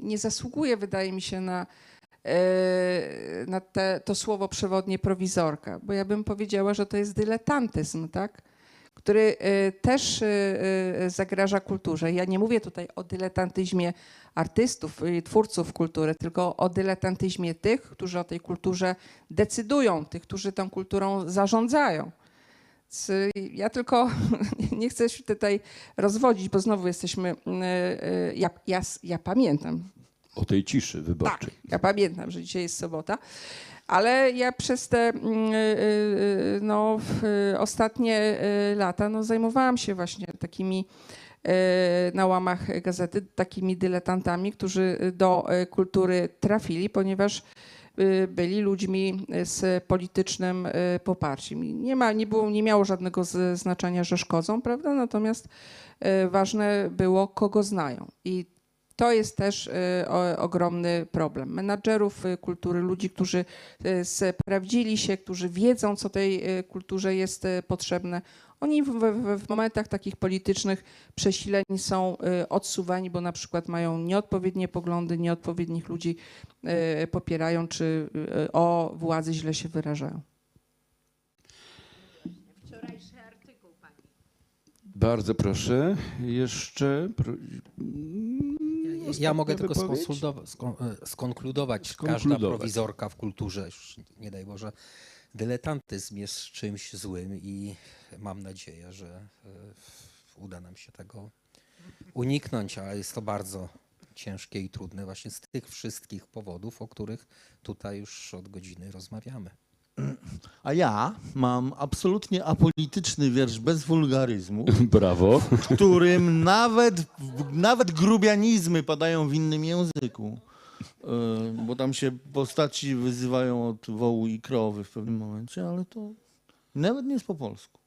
nie zasługuje, wydaje mi się, na to słowo przewodnie prowizorka, bo ja bym powiedziała, że to jest dyletantyzm, tak? Który też zagraża kulturze. Ja nie mówię tutaj o dyletantyzmie artystów i twórców kultury, tylko o dyletantyzmie tych, którzy o tej kulturze decydują, tych, którzy tą kulturą zarządzają. Ja tylko nie chcę się tutaj rozwodzić, bo znowu jesteśmy, ja pamiętam. O tej ciszy wyborczej. Tak, ja pamiętam, że dzisiaj jest sobota. Ale ja przez te ostatnie lata zajmowałam się właśnie takimi na łamach gazety, takimi dyletantami, którzy do kultury trafili, ponieważ byli ludźmi z politycznym poparciem. Nie miało żadnego znaczenia, że szkodzą, prawda? Natomiast ważne było, kogo znają. I to jest też ogromny problem. Menadżerów kultury, ludzi, którzy sprawdzili się, którzy wiedzą, co tej kulturze jest potrzebne. Oni w momentach takich politycznych przesileni są odsuwani, bo na przykład mają nieodpowiednie poglądy, nieodpowiednich ludzi popierają, czy o władzy źle się wyrażają. Wczorajszy artykuł pani. Bardzo proszę. Jeszcze... Ja mogę ostatnia tylko wypowiedź? skonkludować. Każda Skonkludować. prowizorka w kulturze, już nie daj Boże, dyletantyzm jest czymś złym i mam nadzieję, że uda nam się tego uniknąć, ale jest to bardzo ciężkie i trudne właśnie z tych wszystkich powodów, o których tutaj już od godziny rozmawiamy. A ja mam absolutnie apolityczny wiersz bez wulgaryzmu. Brawo. W którym nawet grubianizmy padają w innym języku. Bo tam się postaci wyzywają od wołu i krowy w pewnym momencie, ale to nawet nie jest po polsku.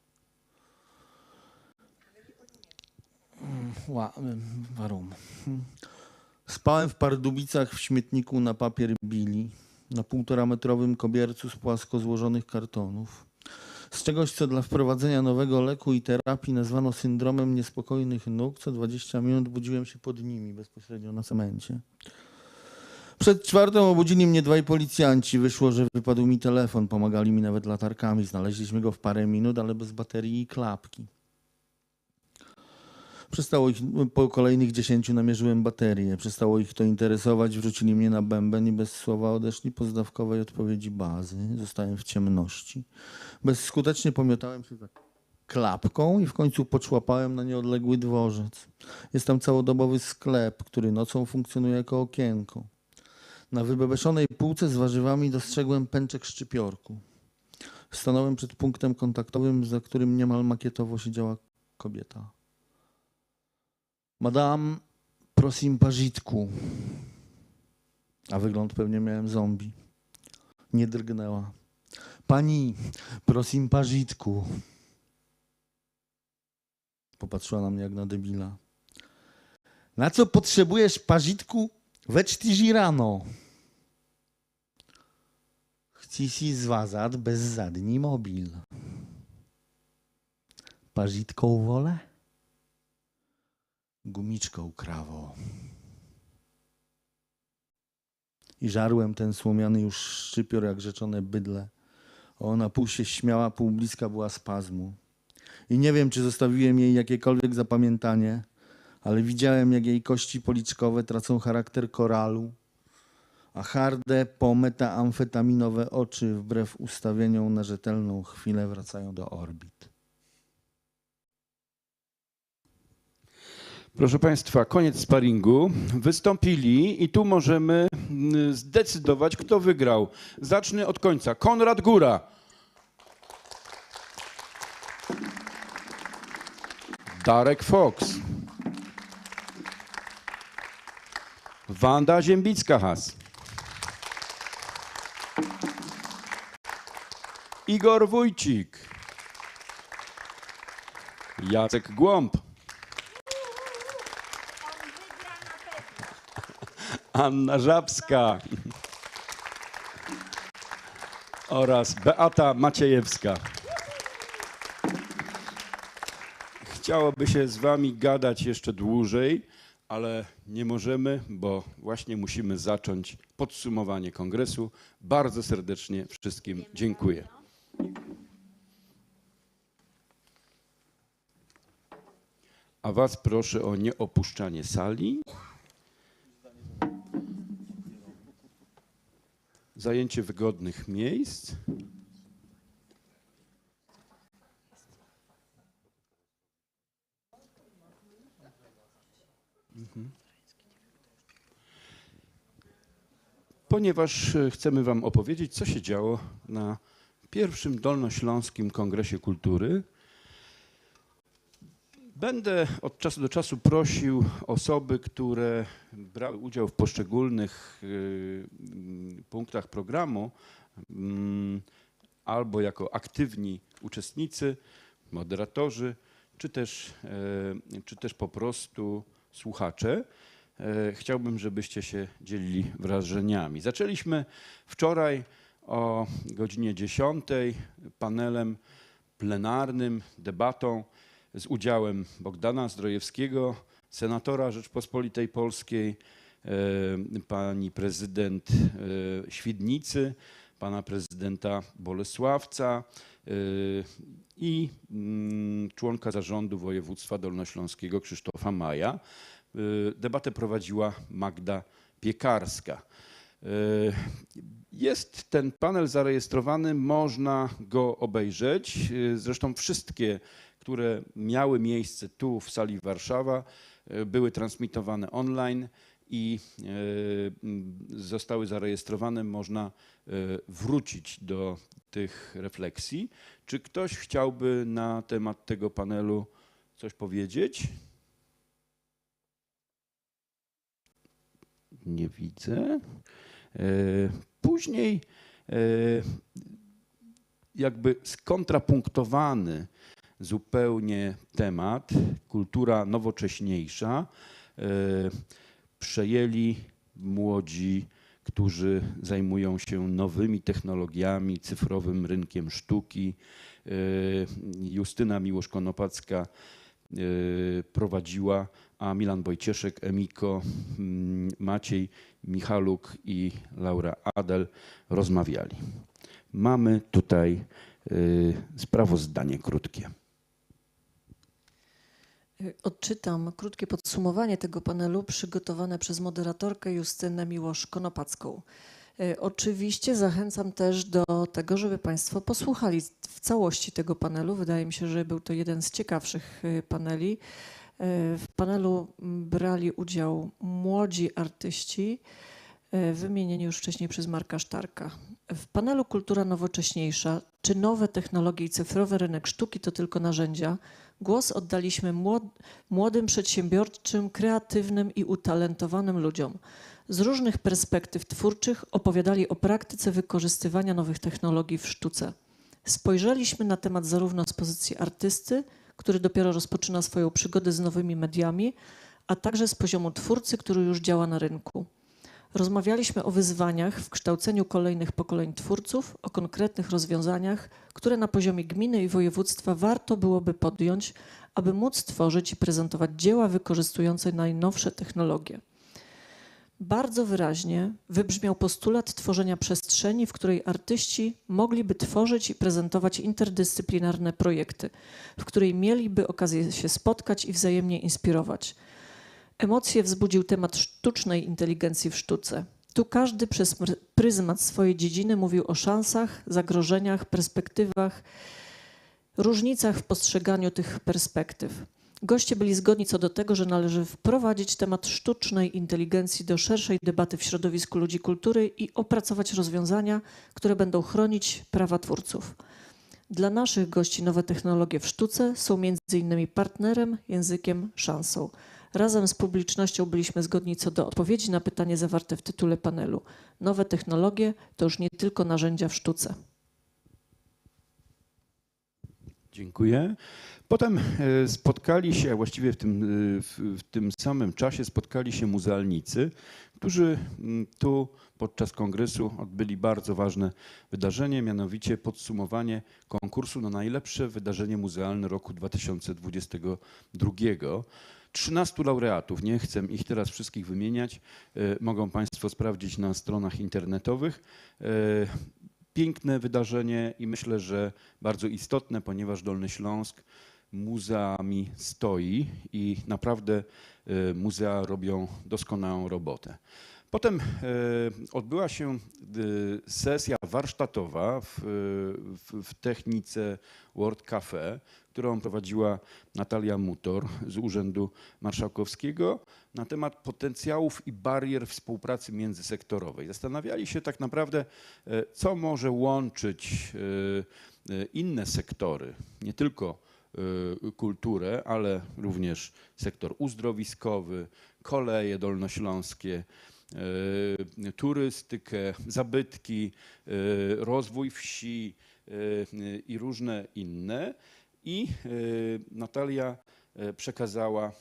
Warum? Spałem w Pardubicach w śmietniku na papier bili, na 1,5-metrowym kobiercu z płasko złożonych kartonów. Z czegoś, co dla wprowadzenia nowego leku i terapii nazwano syndromem niespokojnych nóg, co 20 minut budziłem się pod nimi, bezpośrednio na cemencie. Przed 4 obudzili mnie 2 policjanci. Wyszło, że wypadł mi telefon, pomagali mi nawet latarkami. Znaleźliśmy go w parę minut, ale bez baterii i klapki. Przestało ich, po kolejnych 10 namierzyłem baterię. Przestało ich to interesować, wrzucili mnie na bęben i bez słowa odeszli po zdawkowej odpowiedzi bazy. Zostałem w ciemności. Bezskutecznie pomiotałem się za klapką i w końcu poczłapałem na nieodległy dworzec. Jest tam całodobowy sklep, który nocą funkcjonuje jako okienko. Na wybebeszonej półce z warzywami dostrzegłem pęczek szczypiorku. Stanąłem przed punktem kontaktowym, za którym niemal makietowo siedziała kobieta. Madame, prosim pażitku. A wygląd pewnie miałem zombie. Nie drgnęła. Pani, prosim pażitku. Popatrzyła na mnie jak na debila. Na co potrzebujesz pażitku? Večtyži rano. Chci si zwazat bez zadní mobil. Pażitką wolę? Gumiczką krawo. I żarłem ten słomiany już szczypior jak rzeczone bydle. Ona pół się śmiała, pół bliska była spazmu. I nie wiem, czy zostawiłem jej jakiekolwiek zapamiętanie, ale widziałem, jak jej kości policzkowe tracą charakter koralu, a harde, pometamfetaminowe oczy wbrew ustawieniom na rzetelną chwilę wracają do orbit. Proszę Państwa, koniec sparingu. Wystąpili i tu możemy zdecydować, kto wygrał. Zacznę od końca. Konrad Góra. Darek Fox. Wanda Ziembicka-Has. Igor Wójcik. Jacek Głąb. Anna Żabska oraz Beata Maciejewska. Chciałoby się z wami gadać jeszcze dłużej, ale nie możemy, bo właśnie musimy zacząć podsumowanie kongresu. Bardzo serdecznie wszystkim dziękuję. A was proszę o nieopuszczanie sali. Zajęcie wygodnych miejsc. Ponieważ chcemy wam opowiedzieć, co się działo na pierwszym Dolnośląskim Kongresie Kultury, będę od czasu do czasu prosił osoby, które brały udział w poszczególnych punktach programu albo jako aktywni uczestnicy, moderatorzy, czy też po prostu słuchacze. Chciałbym, żebyście się dzielili wrażeniami. Zaczęliśmy wczoraj o godzinie 10 panelem plenarnym, debatą z udziałem Bogdana Zdrojewskiego, senatora Rzeczpospolitej Polskiej, pani prezydent Świdnicy, pana prezydenta Bolesławca i członka zarządu województwa dolnośląskiego Krzysztofa Maja. Debatę prowadziła Magda Piekarska. Jest ten panel zarejestrowany, można go obejrzeć. Zresztą wszystkie, które miały miejsce tu w sali Warszawa, były transmitowane online i zostały zarejestrowane. Można wrócić do tych refleksji. Czy ktoś chciałby na temat tego panelu coś powiedzieć? Nie widzę. Później jakby skontrapunktowany zupełnie temat, kultura nowocześniejsza, przejęli młodzi, którzy zajmują się nowymi technologiami, cyfrowym rynkiem sztuki. Justyna Miłosz-Konopacka prowadziła, a Milan Wojcieszek, Emiko, Maciej Michaluk i Laura Adel rozmawiali. Mamy tutaj sprawozdanie krótkie. Odczytam krótkie podsumowanie tego panelu przygotowane przez moderatorkę Justynę Miłosz-Konopacką. Oczywiście zachęcam też do tego, żeby Państwo posłuchali w całości tego panelu. Wydaje mi się, że był to jeden z ciekawszych paneli. W panelu brali udział młodzi artyści, wymienieni już wcześniej przez Marka Sztarka. W panelu Kultura nowocześniejsza, czy nowe technologie i cyfrowy rynek sztuki to tylko narzędzia, głos oddaliśmy młodym, przedsiębiorczym, kreatywnym i utalentowanym ludziom. Z różnych perspektyw twórczych opowiadali o praktyce wykorzystywania nowych technologii w sztuce. Spojrzeliśmy na temat zarówno z pozycji artysty, który dopiero rozpoczyna swoją przygodę z nowymi mediami, a także z poziomu twórcy, który już działa na rynku. Rozmawialiśmy o wyzwaniach w kształceniu kolejnych pokoleń twórców, o konkretnych rozwiązaniach, które na poziomie gminy i województwa warto byłoby podjąć, aby móc tworzyć i prezentować dzieła wykorzystujące najnowsze technologie. Bardzo wyraźnie wybrzmiał postulat tworzenia przestrzeni, w której artyści mogliby tworzyć i prezentować interdyscyplinarne projekty, w której mieliby okazję się spotkać i wzajemnie inspirować. Emocje wzbudził temat sztucznej inteligencji w sztuce. Tu każdy przez pryzmat swojej dziedziny mówił o szansach, zagrożeniach, perspektywach, różnicach w postrzeganiu tych perspektyw. Goście byli zgodni co do tego, że należy wprowadzić temat sztucznej inteligencji do szerszej debaty w środowisku ludzi kultury i opracować rozwiązania, które będą chronić prawa twórców. Dla naszych gości nowe technologie w sztuce są m.in. partnerem, językiem, szansą. Razem z publicznością byliśmy zgodni co do odpowiedzi na pytanie zawarte w tytule panelu. Nowe technologie to już nie tylko narzędzia w sztuce. Dziękuję. Potem spotkali się, właściwie w tym samym czasie spotkali się muzealnicy, którzy tu podczas kongresu odbyli bardzo ważne wydarzenie, mianowicie podsumowanie konkursu na najlepsze wydarzenie muzealne roku 2022. 13 laureatów, nie chcę ich teraz wszystkich wymieniać, mogą Państwo sprawdzić na stronach internetowych. Piękne wydarzenie i myślę, że bardzo istotne, ponieważ Dolny Śląsk muzeami stoi i naprawdę muzea robią doskonałą robotę. Potem odbyła się sesja warsztatowa w technice World Cafe, którą prowadziła Natalia Mutor z Urzędu Marszałkowskiego na temat potencjałów i barier współpracy międzysektorowej. Zastanawiali się tak naprawdę, co może łączyć inne sektory, nie tylko kulturę, ale również sektor uzdrowiskowy, koleje dolnośląskie, turystykę, zabytki, rozwój wsi i różne inne. I Natalia przekazała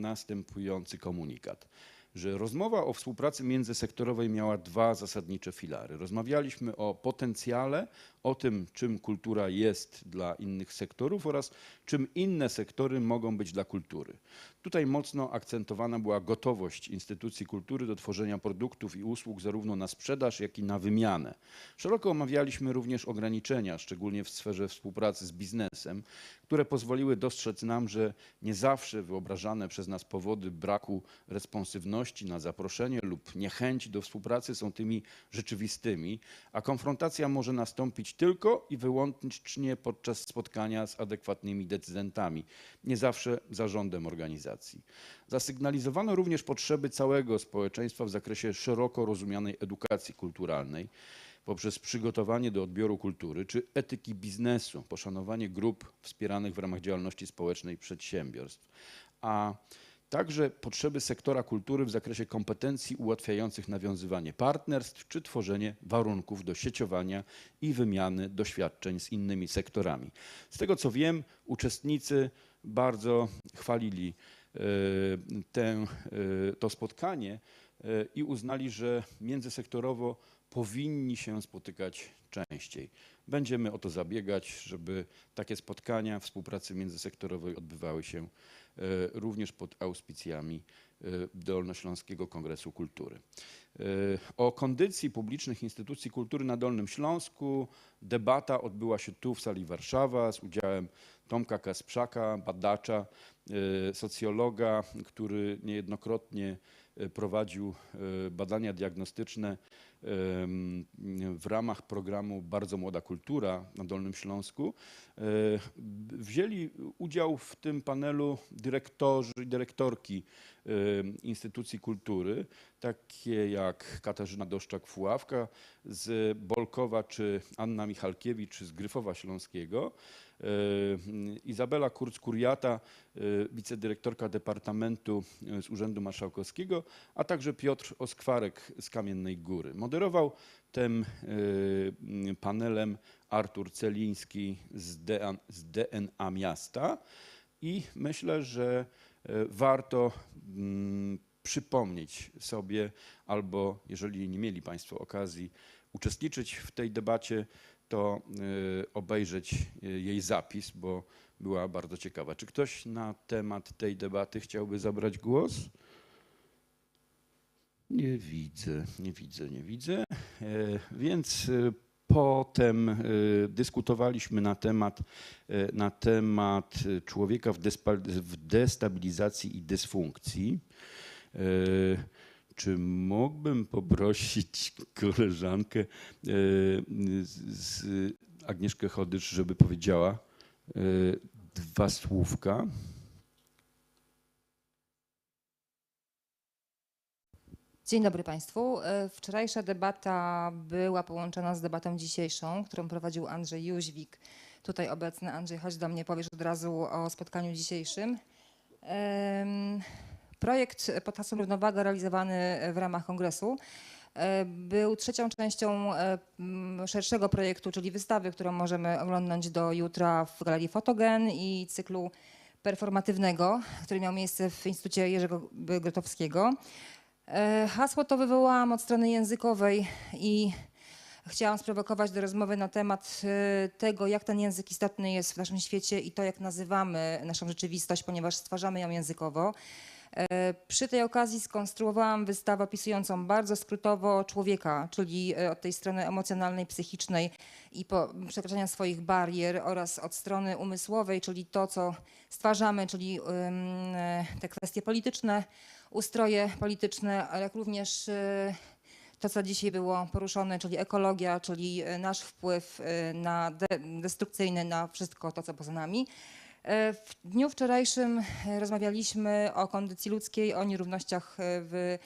następujący komunikat. że rozmowa o współpracy międzysektorowej miała dwa zasadnicze filary. Rozmawialiśmy o potencjale, o tym, czym kultura jest dla innych sektorów oraz czym inne sektory mogą być dla kultury. Tutaj mocno akcentowana była gotowość instytucji kultury do tworzenia produktów i usług zarówno na sprzedaż, jak i na wymianę. Szeroko omawialiśmy również ograniczenia, szczególnie w sferze współpracy z biznesem, które pozwoliły dostrzec nam, że nie zawsze wyobrażane przez nas powody braku responsywności na zaproszenie lub niechęci do współpracy są tymi rzeczywistymi, a konfrontacja może nastąpić tylko i wyłącznie podczas spotkania z adekwatnymi decydentami, nie zawsze zarządem organizacji. Zasygnalizowano również potrzeby całego społeczeństwa w zakresie szeroko rozumianej edukacji kulturalnej, poprzez przygotowanie do odbioru kultury czy etyki biznesu, poszanowanie grup wspieranych w ramach działalności społecznej przedsiębiorstw, a także potrzeby sektora kultury w zakresie kompetencji ułatwiających nawiązywanie partnerstw czy tworzenie warunków do sieciowania i wymiany doświadczeń z innymi sektorami. Z tego co wiem, uczestnicy bardzo chwalili to spotkanie i uznali, że międzysektorowo powinni się spotykać częściej. Będziemy o to zabiegać, żeby takie spotkania współpracy międzysektorowej odbywały się również pod auspicjami Dolnośląskiego Kongresu Kultury. O kondycji publicznych instytucji kultury na Dolnym Śląsku debata odbyła się tu w sali Warszawa z udziałem Tomka Kasprzaka, badacza, socjologa, który niejednokrotnie prowadził badania diagnostyczne w ramach programu Bardzo Młoda Kultura na Dolnym Śląsku. Wzięli udział w tym panelu dyrektorzy i dyrektorki instytucji kultury, takie jak Katarzyna Doszczak-Fuławka z Bolkowa, czy Anna Michalkiewicz z Gryfowa Śląskiego, Izabela Kurcz-Kuriata, wicedyrektorka Departamentu z Urzędu Marszałkowskiego, a także Piotr Oskwarek z Kamiennej Góry. Moderował tym panelem Artur Celiński z DNA Miasta i myślę, że warto przypomnieć sobie, albo jeżeli nie mieli Państwo okazji uczestniczyć w tej debacie, to obejrzeć jej zapis, bo była bardzo ciekawa. Czy ktoś na temat tej debaty chciałby zabrać głos? Nie widzę. Więc potem dyskutowaliśmy na temat człowieka w destabilizacji i dysfunkcji. Czy mógłbym poprosić koleżankę Agnieszkę Chodycz, żeby powiedziała dwa słówka? Dzień dobry Państwu. Wczorajsza debata była połączona z debatą dzisiejszą, którą prowadził Andrzej Jóźwik. Tutaj obecny Andrzej, chodź do mnie, powiesz od razu o spotkaniu dzisiejszym. Projekt pod hasłem Równowaga realizowany w ramach kongresu był trzecią częścią szerszego projektu, czyli wystawy, którą możemy oglądnąć do jutra w Galerii Fotogen i cyklu performatywnego, który miał miejsce w Instytucie Jerzego Grotowskiego. Hasło to wywołałam od strony językowej i chciałam sprowokować do rozmowy na temat tego, jak ten język istotny jest w naszym świecie i to, jak nazywamy naszą rzeczywistość, ponieważ stwarzamy ją językowo. Przy tej okazji skonstruowałam wystawę opisującą bardzo skrótowo człowieka, czyli od tej strony emocjonalnej, psychicznej i przekraczania swoich barier oraz od strony umysłowej, czyli to, co stwarzamy, czyli te kwestie polityczne, ustroje polityczne, ale jak również to, co dzisiaj było poruszone, czyli ekologia, czyli nasz wpływ destrukcyjny na wszystko to, co poza nami. W dniu wczorajszym rozmawialiśmy o kondycji ludzkiej, o nierównościach w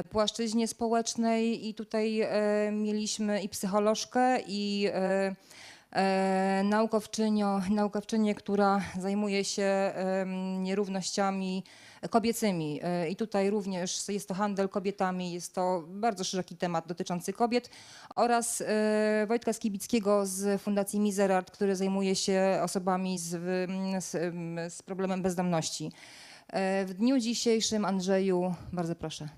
płaszczyźnie społecznej i tutaj mieliśmy i psycholożkę, i naukowczynię, która zajmuje się nierównościami kobiecymi. I tutaj również jest to handel kobietami, jest to bardzo szeroki temat dotyczący kobiet, oraz Wojtka Skibickiego z Fundacji Miserart, który zajmuje się osobami z problemem bezdomności. W dniu dzisiejszym, Andrzeju, bardzo proszę.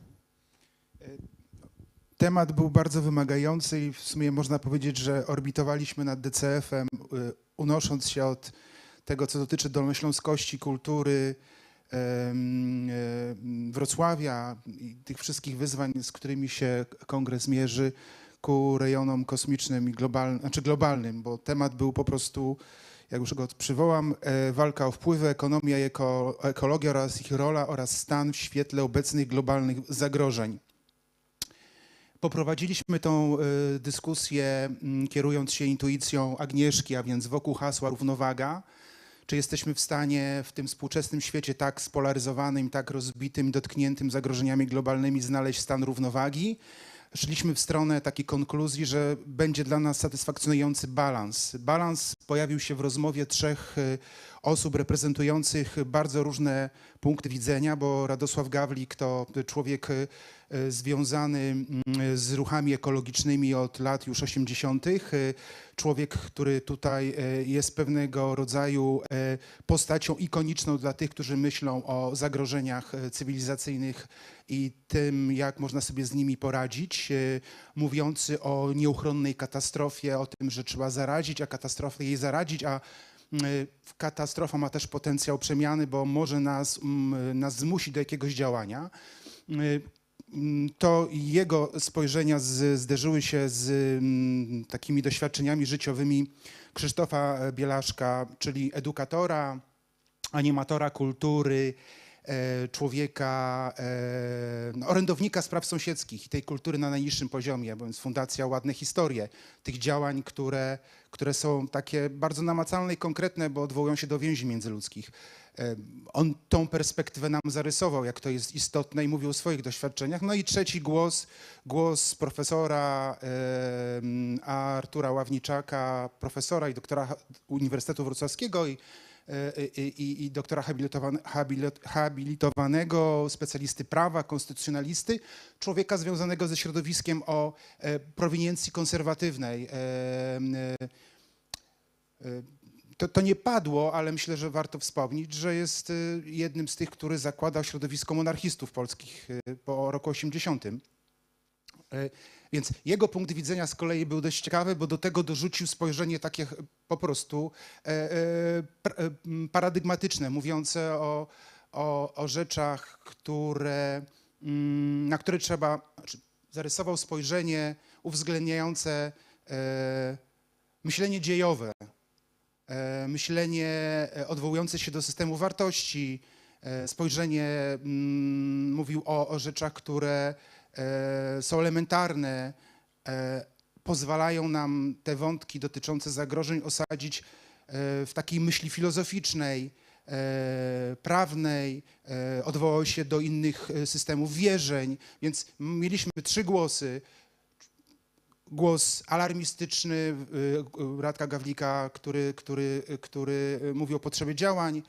Temat był bardzo wymagający i w sumie można powiedzieć, że orbitowaliśmy nad DCF-em, unosząc się od tego, co dotyczy dolnośląskości, kultury, Wrocławia i tych wszystkich wyzwań, z którymi się kongres mierzy, ku rejonom kosmicznym i globalnym, bo temat był po prostu, jak już go przywołam, walka o wpływy, ekonomia i ekologia oraz ich rola oraz stan w świetle obecnych globalnych zagrożeń. Poprowadziliśmy tą dyskusję kierując się intuicją Agnieszki, a więc wokół hasła równowaga. Czy jesteśmy w stanie w tym współczesnym świecie tak spolaryzowanym, tak rozbitym, dotkniętym zagrożeniami globalnymi znaleźć stan równowagi? Szliśmy w stronę takiej konkluzji, że będzie dla nas satysfakcjonujący balans. Balans pojawił się w rozmowie 3 osób reprezentujących bardzo różne punkty widzenia, bo Radosław Gawlik to człowiek związany z ruchami ekologicznymi od lat już 80. Człowiek, który tutaj jest pewnego rodzaju postacią ikoniczną dla tych, którzy myślą o zagrożeniach cywilizacyjnych i tym, jak można sobie z nimi poradzić, mówiący o nieuchronnej katastrofie, o tym, że trzeba zaradzić, a katastrofę jej zaradzić, a katastrofa ma też potencjał przemiany, bo może nas zmusić do jakiegoś działania. To jego spojrzenia zderzyły się z takimi doświadczeniami życiowymi Krzysztofa Bielaszka, czyli edukatora, animatora kultury, człowieka, orędownika spraw sąsiedzkich i tej kultury na najniższym poziomie, bądź Fundacja Ładne Historie, tych działań, które są takie bardzo namacalne i konkretne, bo odwołują się do więzi międzyludzkich. On tą perspektywę nam zarysował, jak to jest istotne i mówił o swoich doświadczeniach. No i trzeci głos profesora Artura Ławniczaka, profesora i doktora Uniwersytetu Wrocławskiego i doktora habilitowanego, specjalisty prawa, konstytucjonalisty, człowieka związanego ze środowiskiem o prowiniencji konserwatywnej. To nie padło, ale myślę, że warto wspomnieć, że jest jednym z tych, który zakładał środowisko monarchistów polskich po roku 80. Więc jego punkt widzenia z kolei był dość ciekawy, bo do tego dorzucił spojrzenie takie po prostu paradygmatyczne, mówiące o rzeczach, na które trzeba, zarysował spojrzenie uwzględniające myślenie dziejowe, myślenie odwołujące się do systemu wartości, spojrzenie mówił o rzeczach, które są elementarne, pozwalają nam te wątki dotyczące zagrożeń osadzić w takiej myśli filozoficznej, prawnej, odwołał się do innych systemów wierzeń, więc mieliśmy 3 głosy. Głos alarmistyczny Radka Gawlika, który mówi o potrzebie działań,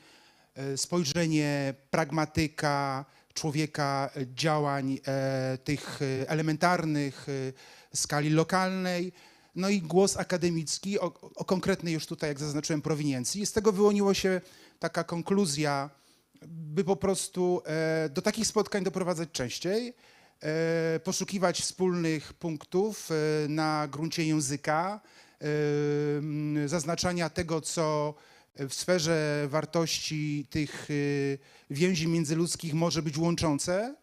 spojrzenie pragmatyka, człowieka działań tych elementarnych, skali lokalnej, no i głos akademicki o konkretnej już tutaj, jak zaznaczyłem, prowiniencji. Z tego wyłoniła się taka konkluzja, by po prostu do takich spotkań doprowadzać częściej, poszukiwać wspólnych punktów na gruncie języka, zaznaczania tego, co w sferze wartości tych więzi międzyludzkich może być łączące,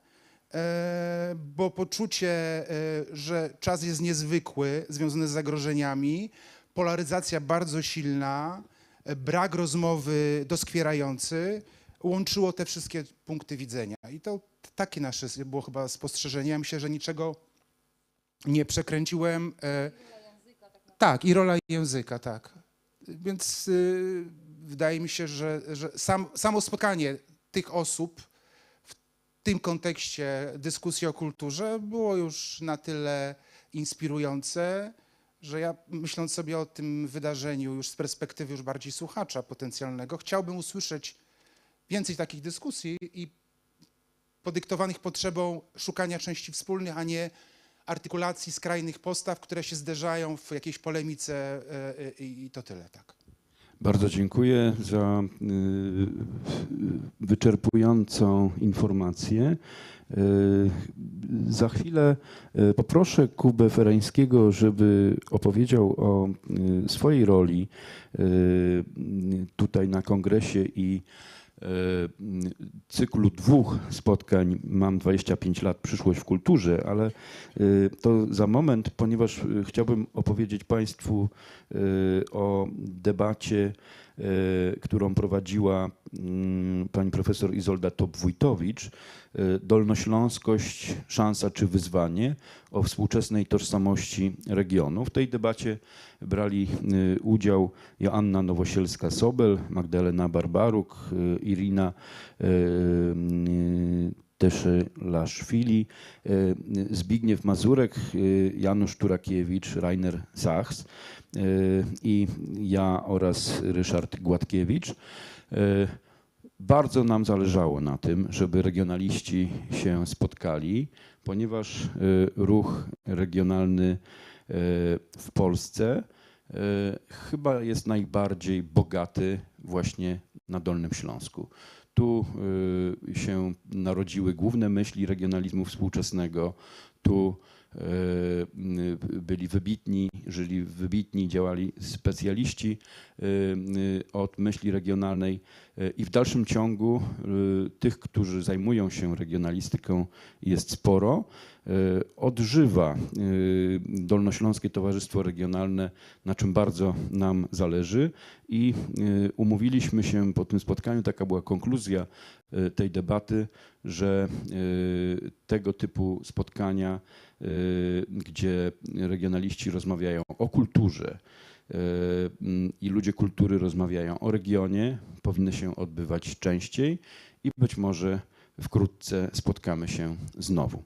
bo poczucie, że czas jest niezwykły, związany z zagrożeniami, polaryzacja bardzo silna, brak rozmowy doskwierający, łączyło te wszystkie punkty widzenia. I to takie nasze było chyba spostrzeżenie. Ja myślę, że niczego nie przekręciłem. Tak, i rola języka, tak. Więc wydaje mi się, że samo spotkanie tych osób w tym kontekście dyskusji o kulturze było już na tyle inspirujące, że ja, myśląc sobie o tym wydarzeniu już z perspektywy już bardziej słuchacza potencjalnego, chciałbym usłyszeć więcej takich dyskusji i podyktowanych potrzebą szukania części wspólnych, a nie artykulacji skrajnych postaw, które się zderzają w jakiejś polemice i to tyle, tak. Bardzo dziękuję za wyczerpującą informację. Za chwilę poproszę Kubę Ferańskiego, żeby opowiedział o swojej roli tutaj na kongresie i cyklu 2 spotkań Mam 25 lat, przyszłość w kulturze, ale to za moment, ponieważ chciałbym opowiedzieć Państwu o debacie, którą prowadziła pani profesor Izolda Topp-Wójtowicz, Dolnośląskość, szansa czy wyzwanie, o współczesnej tożsamości regionu. W tej debacie brali udział Joanna Nowosielska-Sobel, Magdalena Barbaruk, Irina Teszelaszwili, Zbigniew Mazurek, Janusz Turakiewicz, Rainer Sachs i ja oraz Ryszard Gładkiewicz. Bardzo nam zależało na tym, żeby regionaliści się spotkali, ponieważ ruch regionalny w Polsce chyba jest najbardziej bogaty właśnie na Dolnym Śląsku. Tu się narodziły główne myśli regionalizmu współczesnego, tu byli wybitni, żyli wybitni, działali specjaliści od myśli regionalnej i w dalszym ciągu tych, którzy zajmują się regionalistyką, jest sporo. Odżywa Dolnośląskie Towarzystwo Regionalne, na czym bardzo nam zależy i umówiliśmy się po tym spotkaniu, taka była konkluzja tej debaty, że tego typu spotkania, gdzie regionaliści rozmawiają o kulturze i ludzie kultury rozmawiają o regionie, powinny się odbywać częściej i być może wkrótce spotkamy się znowu.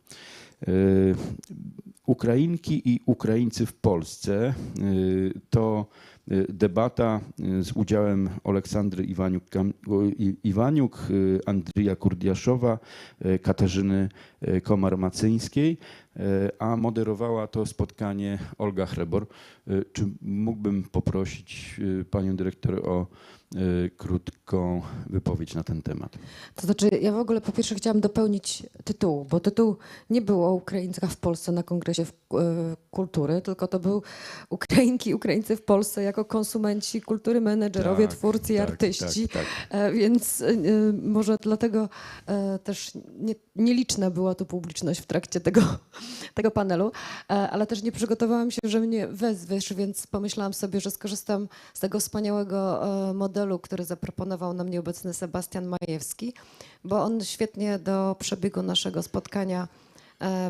Ukrainki i Ukraińcy w Polsce to debata z udziałem Aleksandry Iwaniuk, Andrija Kurdiaszowa, Katarzyny Komar-Macyńskiej, a moderowała to spotkanie Olga Hrebor. Czy mógłbym poprosić panią dyrektor o krótką wypowiedź na ten temat? To znaczy, ja w ogóle po pierwsze chciałam dopełnić tytuł, bo tytuł nie był o Ukraińcach w Polsce na Kongresie Kultury, tylko to był Ukrainki i Ukraińcy w Polsce jako konsumenci kultury, menedżerowie, twórcy i artyści. Więc może dlatego też nieliczna była tu publiczność w trakcie tego panelu, ale też nie przygotowałam się, że mnie wezwiesz, więc pomyślałam sobie, że skorzystam z tego wspaniałego modelu, który zaproponował nam nieobecny Sebastian Majewski, bo on świetnie do przebiegu naszego spotkania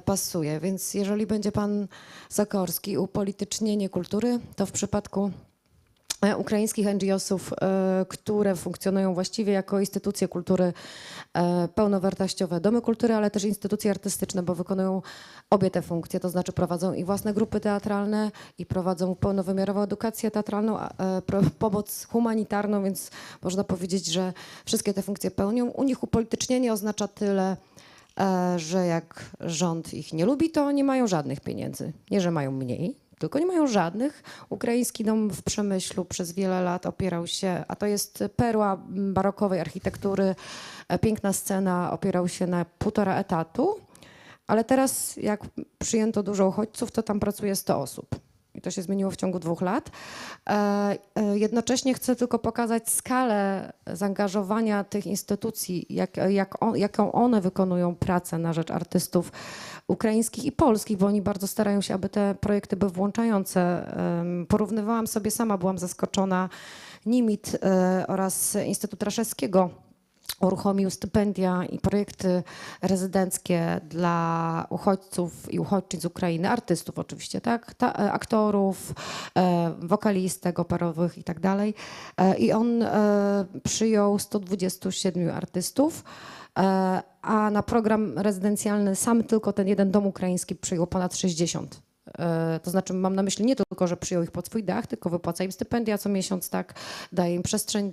pasuje. Więc jeżeli będzie pan Zakorski upolitycznienie kultury, to w przypadku ukraińskich NGO-sów, które funkcjonują właściwie jako instytucje kultury, pełnowartościowe domy kultury, ale też instytucje artystyczne, bo wykonują obie te funkcje, to znaczy prowadzą i własne grupy teatralne i prowadzą pełnowymiarową edukację teatralną, pomoc humanitarną, więc można powiedzieć, że wszystkie te funkcje pełnią. U nich upolitycznienie oznacza tyle, że jak rząd ich nie lubi, to nie mają żadnych pieniędzy. Nie, że mają mniej, tylko nie mają żadnych. Ukraiński dom w Przemyślu przez wiele lat opierał się, a to jest perła barokowej architektury, piękna scena, opierał się na 1,5 etatu, ale teraz jak przyjęto dużo uchodźców, to tam pracuje 100 osób. I to się zmieniło w ciągu 2 lat. Jednocześnie chcę tylko pokazać skalę zaangażowania tych instytucji, jaką one wykonują pracę na rzecz artystów ukraińskich i polskich, bo oni bardzo starają się, aby te projekty były włączające. Porównywałam sobie sama, byłam zaskoczona. NIMIT oraz Instytut Raszewskiego uruchomił stypendia i projekty rezydenckie dla uchodźców i uchodźczyń z Ukrainy, artystów oczywiście, tak? Aktorów, wokalistek operowych i tak dalej. I on przyjął 127 artystów, a na program rezydencjalny sam tylko ten jeden dom ukraiński przyjął ponad 60. To znaczy mam na myśli nie tylko, że przyjął ich pod swój dach, tylko wypłaca im stypendia co miesiąc, tak, daje im przestrzeń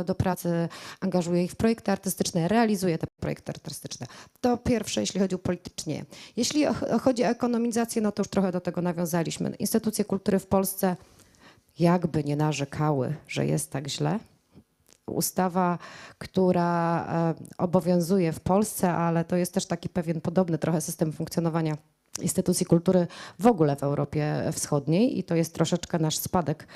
do pracy, angażuje ich w projekty artystyczne, realizuje te projekty artystyczne. To pierwsze, jeśli chodzi o politycznie. Jeśli chodzi o ekonomizację, no to już trochę do tego nawiązaliśmy. Instytucje kultury w Polsce jakby nie narzekały, że jest tak źle. Ustawa, która obowiązuje w Polsce, ale to jest też taki pewien podobny trochę system funkcjonowania instytucji kultury w ogóle w Europie Wschodniej i to jest troszeczkę nasz spadek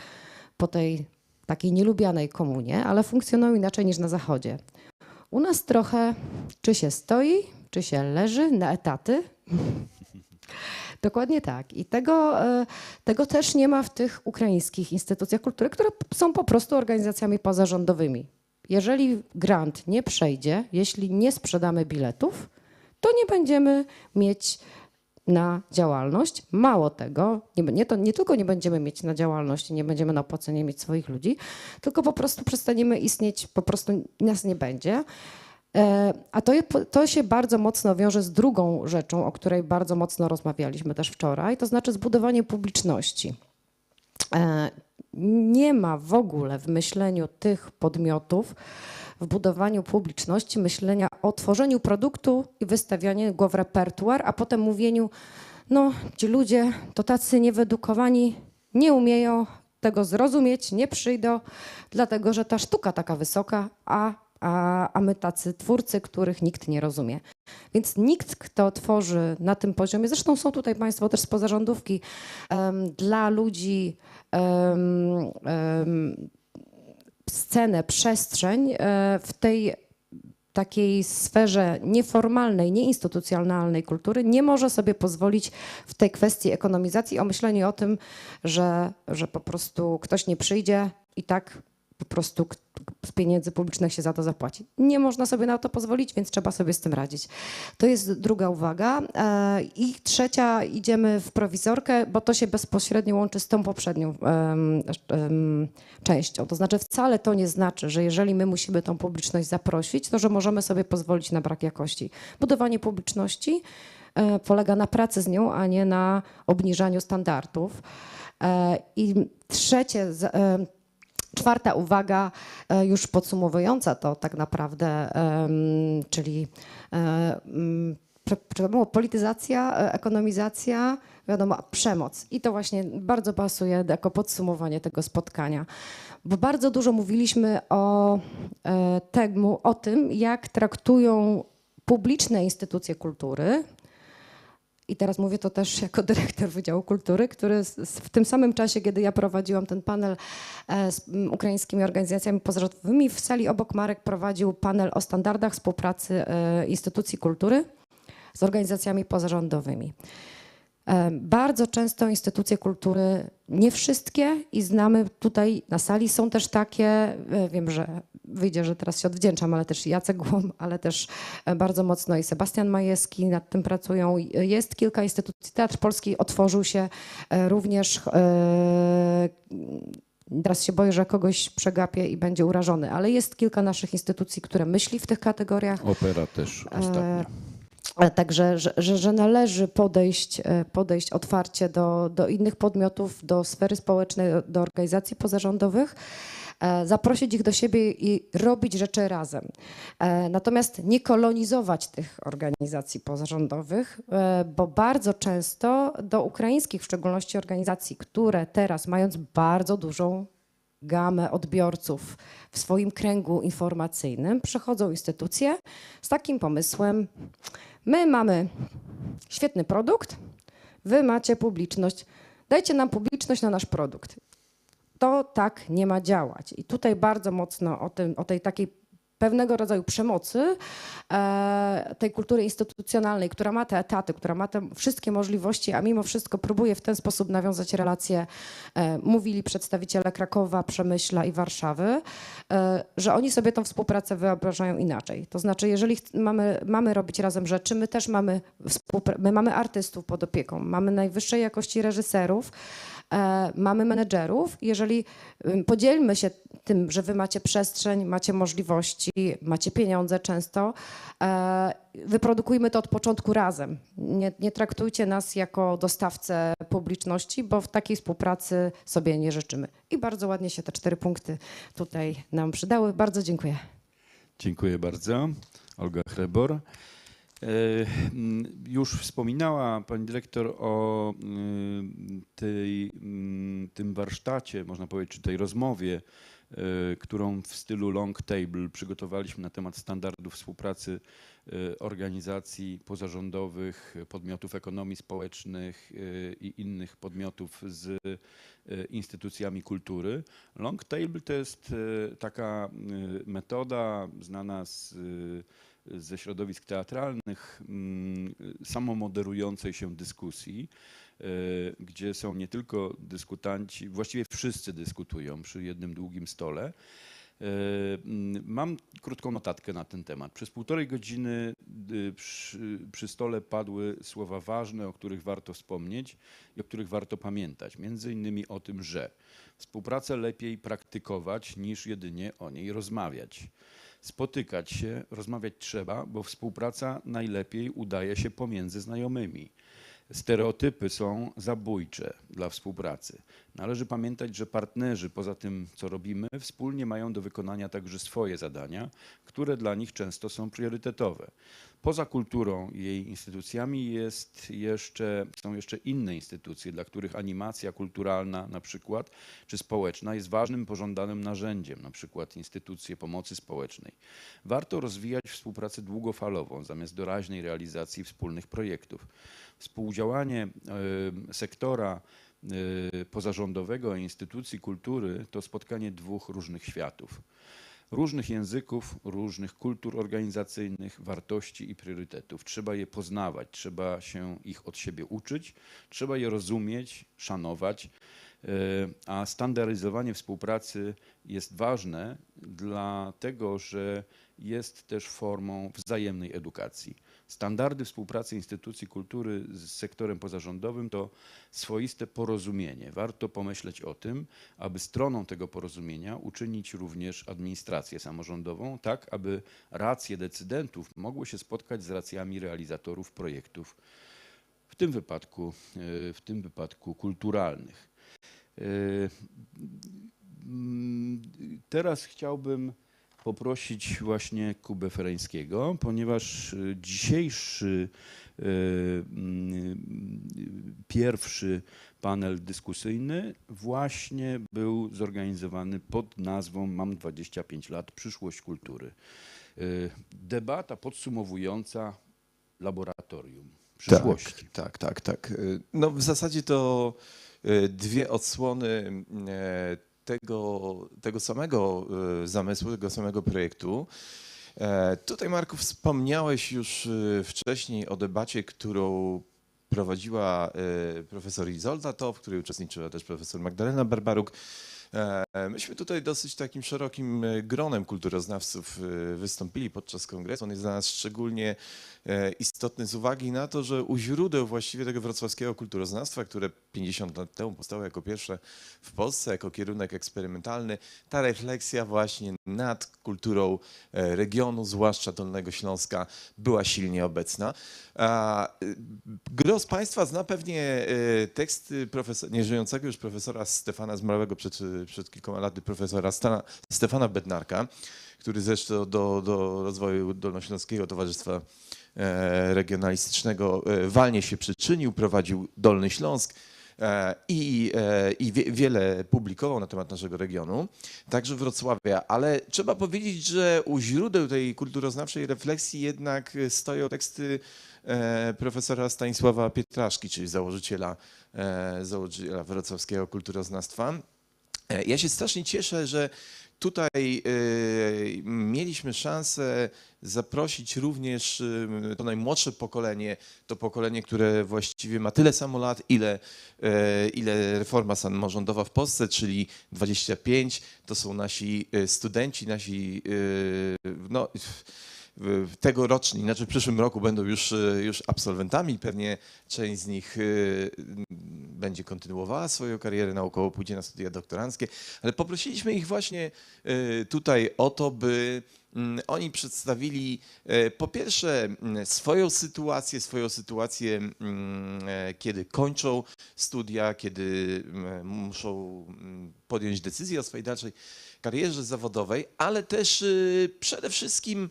po tej takiej nielubianej komunie, ale funkcjonują inaczej niż na Zachodzie. U nas trochę czy się stoi, czy się leży na etaty. Dokładnie tak. I tego też nie ma w tych ukraińskich instytucjach kultury, które są po prostu organizacjami pozarządowymi. Jeżeli grant nie przejdzie, jeśli nie sprzedamy biletów, to nie będziemy mieć na działalność. Mało tego, nie tylko nie będziemy mieć na działalność i nie będziemy na opłacenie mieć swoich ludzi, tylko po prostu przestaniemy istnieć, po prostu nas nie będzie. A to się bardzo mocno wiąże z drugą rzeczą, o której bardzo mocno rozmawialiśmy też wczoraj, to znaczy zbudowanie publiczności. Nie ma w ogóle w myśleniu tych podmiotów, w budowaniu publiczności, myślenia o tworzeniu produktu i wystawianiu go w repertuar, a potem mówieniu, no ci ludzie to tacy niewyedukowani, nie umieją tego zrozumieć, nie przyjdą, dlatego że ta sztuka taka wysoka, a my tacy twórcy, których nikt nie rozumie. Więc nikt, kto tworzy na tym poziomie, zresztą są tutaj państwo też z pozarządówki, dla ludzi scenę, przestrzeń w tej takiej sferze nieformalnej, nieinstytucjonalnej kultury nie może sobie pozwolić w tej kwestii ekonomizacji o myśleniu o tym, że po prostu ktoś nie przyjdzie i tak po prostu z pieniędzy publicznych się za to zapłaci. Nie można sobie na to pozwolić, więc trzeba sobie z tym radzić. To jest druga uwaga. I trzecia, idziemy w prowizorkę, bo to się bezpośrednio łączy z tą poprzednią częścią. To znaczy wcale to nie znaczy, że jeżeli my musimy tą publiczność zaprosić, to że możemy sobie pozwolić na brak jakości. Budowanie publiczności polega na pracy z nią, a nie na obniżaniu standardów. I czwarta uwaga, już podsumowująca to tak naprawdę, czyli polityzacja, ekonomizacja, wiadomo, przemoc. I to właśnie bardzo pasuje jako podsumowanie tego spotkania. Bo bardzo dużo mówiliśmy o tym, jak traktują publiczne instytucje kultury. I teraz mówię to też jako dyrektor Wydziału Kultury, który w tym samym czasie, kiedy ja prowadziłam ten panel z ukraińskimi organizacjami pozarządowymi, w sali obok Marek prowadził panel o standardach współpracy instytucji kultury z organizacjami pozarządowymi. Bardzo często instytucje kultury, nie wszystkie i znamy tutaj na sali, są też takie, wiem, że wyjdzie, że teraz się odwdzięczam, ale też Jacek Głom, ale też bardzo mocno i Sebastian Majewski nad tym pracują. Jest kilka instytucji. Teatr Polski otworzył się również, teraz się boję, że kogoś przegapię i będzie urażony, ale jest kilka naszych instytucji, które myśli w tych kategoriach. Opera też ostatnio. Także, że należy podejść otwarcie do innych podmiotów, do sfery społecznej, do organizacji pozarządowych, zaprosić ich do siebie i robić rzeczy razem. Natomiast nie kolonizować tych organizacji pozarządowych, bo bardzo często do ukraińskich, w szczególności organizacji, które teraz, mając bardzo dużą gamę odbiorców w swoim kręgu informacyjnym, przychodzą instytucje z takim pomysłem: my mamy świetny produkt, wy macie publiczność, dajcie nam publiczność na nasz produkt. To tak nie ma działać. I tutaj bardzo mocno o tej takiej pewnego rodzaju przemocy, tej kultury instytucjonalnej, która ma te etaty, która ma te wszystkie możliwości, a mimo wszystko próbuje w ten sposób nawiązać relacje, mówili przedstawiciele Krakowa, Przemyśla i Warszawy, że oni sobie tą współpracę wyobrażają inaczej. To znaczy, jeżeli mamy robić razem rzeczy, my też mamy artystów pod opieką, mamy najwyższej jakości reżyserów, mamy menedżerów. Jeżeli podzielmy się tym, że wy macie przestrzeń, macie możliwości, macie pieniądze często, wyprodukujmy to od początku razem. Nie traktujcie nas jako dostawcę publiczności, bo w takiej współpracy sobie nie życzymy. I bardzo ładnie się te 4 punkty tutaj nam przydały. Bardzo dziękuję. Dziękuję bardzo. Olga Hrebor. Już wspominała pani dyrektor o tym warsztacie, można powiedzieć, czy tej rozmowie, którą w stylu long table przygotowaliśmy na temat standardów współpracy organizacji pozarządowych, podmiotów ekonomii społecznych i innych podmiotów z instytucjami kultury. Long table to jest taka metoda znana ze środowisk teatralnych, samomoderującej się dyskusji, gdzie są nie tylko dyskutanci, właściwie wszyscy dyskutują przy jednym długim stole. Mam krótką notatkę na ten temat. Przez 1,5 godziny przy stole padły słowa ważne, o których warto wspomnieć i o których warto pamiętać. Między innymi o tym, że współpracę lepiej praktykować niż jedynie o niej rozmawiać. Spotykać się, rozmawiać trzeba, bo współpraca najlepiej udaje się pomiędzy znajomymi. Stereotypy są zabójcze dla współpracy. Należy pamiętać, że partnerzy poza tym, co robimy, wspólnie mają do wykonania także swoje zadania, które dla nich często są priorytetowe. Poza kulturą i jej instytucjami są jeszcze inne instytucje, dla których animacja kulturalna na przykład, czy społeczna jest ważnym, pożądanym narzędziem, na przykład instytucje pomocy społecznej. Warto rozwijać współpracę długofalową zamiast doraźnej realizacji wspólnych projektów. Współdziałanie sektora pozarządowego i instytucji kultury to spotkanie dwóch różnych światów. Różnych języków, różnych kultur organizacyjnych, wartości i priorytetów. Trzeba je poznawać, trzeba się ich od siebie uczyć, trzeba je rozumieć, szanować, a standaryzowanie współpracy jest ważne, dlatego że jest też formą wzajemnej edukacji. Standardy współpracy instytucji kultury z sektorem pozarządowym to swoiste porozumienie. Warto pomyśleć o tym, aby stroną tego porozumienia uczynić również administrację samorządową, tak aby racje decydentów mogły się spotkać z racjami realizatorów projektów, w tym wypadku kulturalnych. Teraz chciałbym poprosić właśnie Kubę Fereńskiego, ponieważ dzisiejszy pierwszy panel dyskusyjny właśnie był zorganizowany pod nazwą Mam 25 lat, przyszłość kultury. Debata podsumowująca laboratorium przyszłości. Tak. No w zasadzie to dwie odsłony tego samego zamysłu, tego samego projektu. Tutaj, Marku, wspomniałeś już wcześniej o debacie, którą prowadziła profesor Izolda Tow, w której uczestniczyła też profesor Magdalena Barbaruk. Myśmy tutaj dosyć takim szerokim gronem kulturoznawców wystąpili podczas kongresu. On jest dla nas szczególnie istotny z uwagi na to, że u źródeł właściwie tego wrocławskiego kulturoznawstwa, które 50 lat temu powstało jako pierwsze w Polsce, jako kierunek eksperymentalny, ta refleksja właśnie nad kulturą regionu, zwłaszcza Dolnego Śląska, była silnie obecna. Gro z Państwa zna pewnie teksty nieżyjącego już profesora Stefana, zmarłego przed kilkoma laty profesora Stefana Bednarka, który zresztą do rozwoju Dolnośląskiego Towarzystwa Regionalistycznego walnie się przyczynił, prowadził Dolny Śląsk i wiele publikował na temat naszego regionu, także Wrocławia, ale trzeba powiedzieć, że u źródeł tej kulturoznawczej refleksji jednak stoją teksty profesora Stanisława Pietraszki, czyli założyciela wrocławskiego kulturoznawstwa. Ja się strasznie cieszę, że tutaj mieliśmy szansę zaprosić również to najmłodsze pokolenie, to pokolenie, które właściwie ma tyle samo lat, ile reforma samorządowa w Polsce, czyli 25. To są nasi studenci, nasi tegoroczni, w przyszłym roku będą już absolwentami, pewnie część z nich będzie kontynuowała swoją karierę naukową, pójdzie na studia doktoranckie, ale poprosiliśmy ich właśnie tutaj o to, by oni przedstawili po pierwsze swoją sytuację, kiedy kończą studia, kiedy muszą podjąć decyzję o swojej dalszej karierze zawodowej, ale też przede wszystkim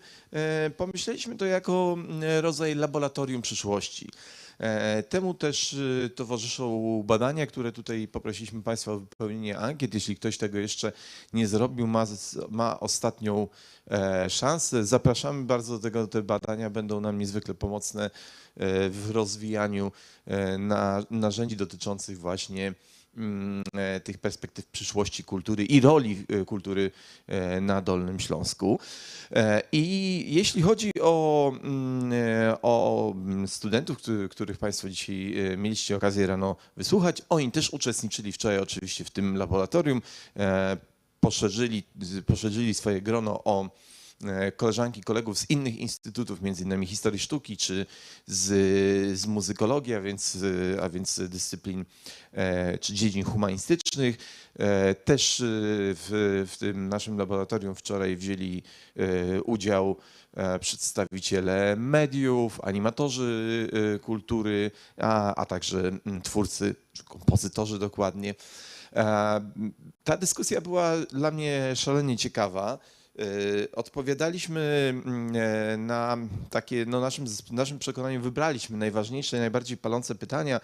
pomyśleliśmy to jako rodzaj laboratorium przyszłości. Temu też towarzyszą badania, które tutaj poprosiliśmy Państwa o wypełnienie ankiet. Jeśli ktoś tego jeszcze nie zrobił, ma ostatnią szansę. Zapraszamy bardzo do tego. Te badania będą nam niezwykle pomocne w rozwijaniu narzędzi dotyczących właśnie tych perspektyw przyszłości kultury i roli kultury na Dolnym Śląsku. I jeśli chodzi o studentów, których Państwo dzisiaj mieliście okazję rano wysłuchać, oni też uczestniczyli wczoraj oczywiście w tym laboratorium, poszerzyli swoje grono o koleżanki, kolegów z innych instytutów, między innymi historii sztuki czy z muzykologii, a więc dyscyplin czy dziedzin humanistycznych. Też w tym naszym laboratorium wczoraj wzięli udział przedstawiciele mediów, animatorzy kultury, a także twórcy, czy kompozytorzy dokładnie. Ta dyskusja była dla mnie szalenie ciekawa. Odpowiadaliśmy na takie, no naszym przekonaniem wybraliśmy najważniejsze, najbardziej palące pytania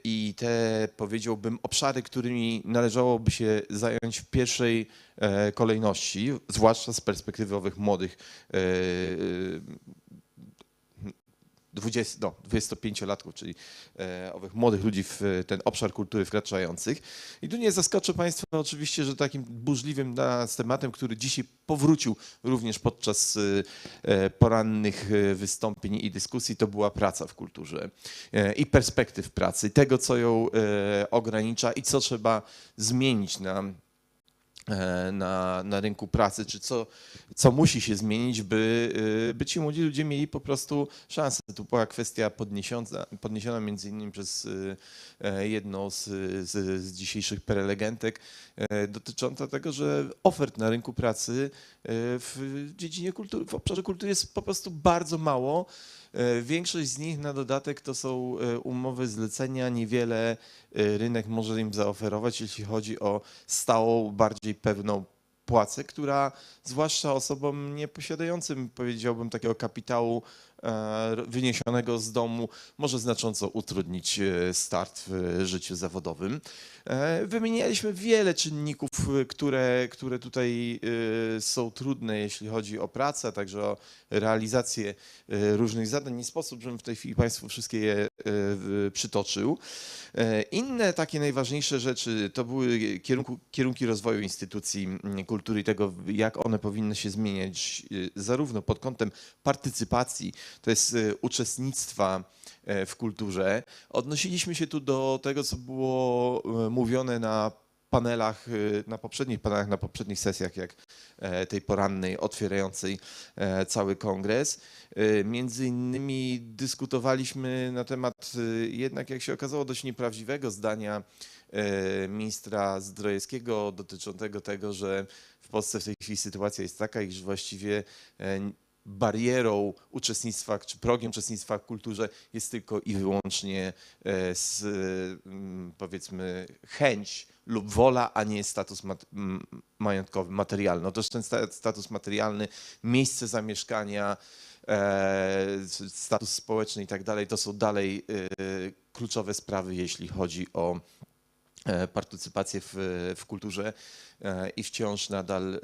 i te, powiedziałbym, obszary, którymi należałoby się zająć w pierwszej kolejności, zwłaszcza z perspektywy owych młodych 25-latków, czyli owych młodych ludzi w ten obszar kultury wkraczających. I tu nie zaskoczę Państwa oczywiście, że takim burzliwym tematem, który dzisiaj powrócił również podczas porannych wystąpień i dyskusji, to była praca w kulturze i perspektyw pracy, tego co ją ogranicza i co trzeba zmienić na rynku pracy, czy co musi się zmienić, by ci młodzi ludzie mieli po prostu szansę. Tu była kwestia podniesiona między innymi przez jedną z dzisiejszych prelegentek, dotycząca tego, że ofert na rynku pracy w dziedzinie kultury, w obszarze kultury jest po prostu bardzo mało. Większość z nich na dodatek to są umowy zlecenia, niewiele rynek może im zaoferować, jeśli chodzi o stałą, bardziej pewną płacę, która zwłaszcza osobom nieposiadającym, powiedziałbym, takiego kapitału wyniesionego z domu może znacząco utrudnić start w życiu zawodowym. Wymienialiśmy wiele czynników, które tutaj są trudne, jeśli chodzi o pracę, a także o realizację różnych zadań. Nie sposób, żebym w tej chwili Państwu wszystkie je przytoczył. Inne takie najważniejsze rzeczy to były kierunki rozwoju instytucji kultury i tego, jak one powinny się zmieniać, zarówno pod kątem partycypacji, to jest uczestnictwa w kulturze. Odnosiliśmy się tu do tego, co było mówione na panelach, na poprzednich sesjach, jak tej porannej, otwierającej cały kongres. Między innymi dyskutowaliśmy na temat jednak, jak się okazało, dość nieprawdziwego zdania ministra Zdrojewskiego dotyczącego tego, że w Polsce w tej chwili sytuacja jest taka, iż właściwie barierą uczestnictwa, czy progiem uczestnictwa w kulturze jest tylko i wyłącznie powiedzmy chęć lub wola, a nie status majątkowy, materialny. Otóż ten status materialny, miejsce zamieszkania, status społeczny i tak dalej, to są dalej kluczowe sprawy, jeśli chodzi o partycypację w kulturze i wciąż nadal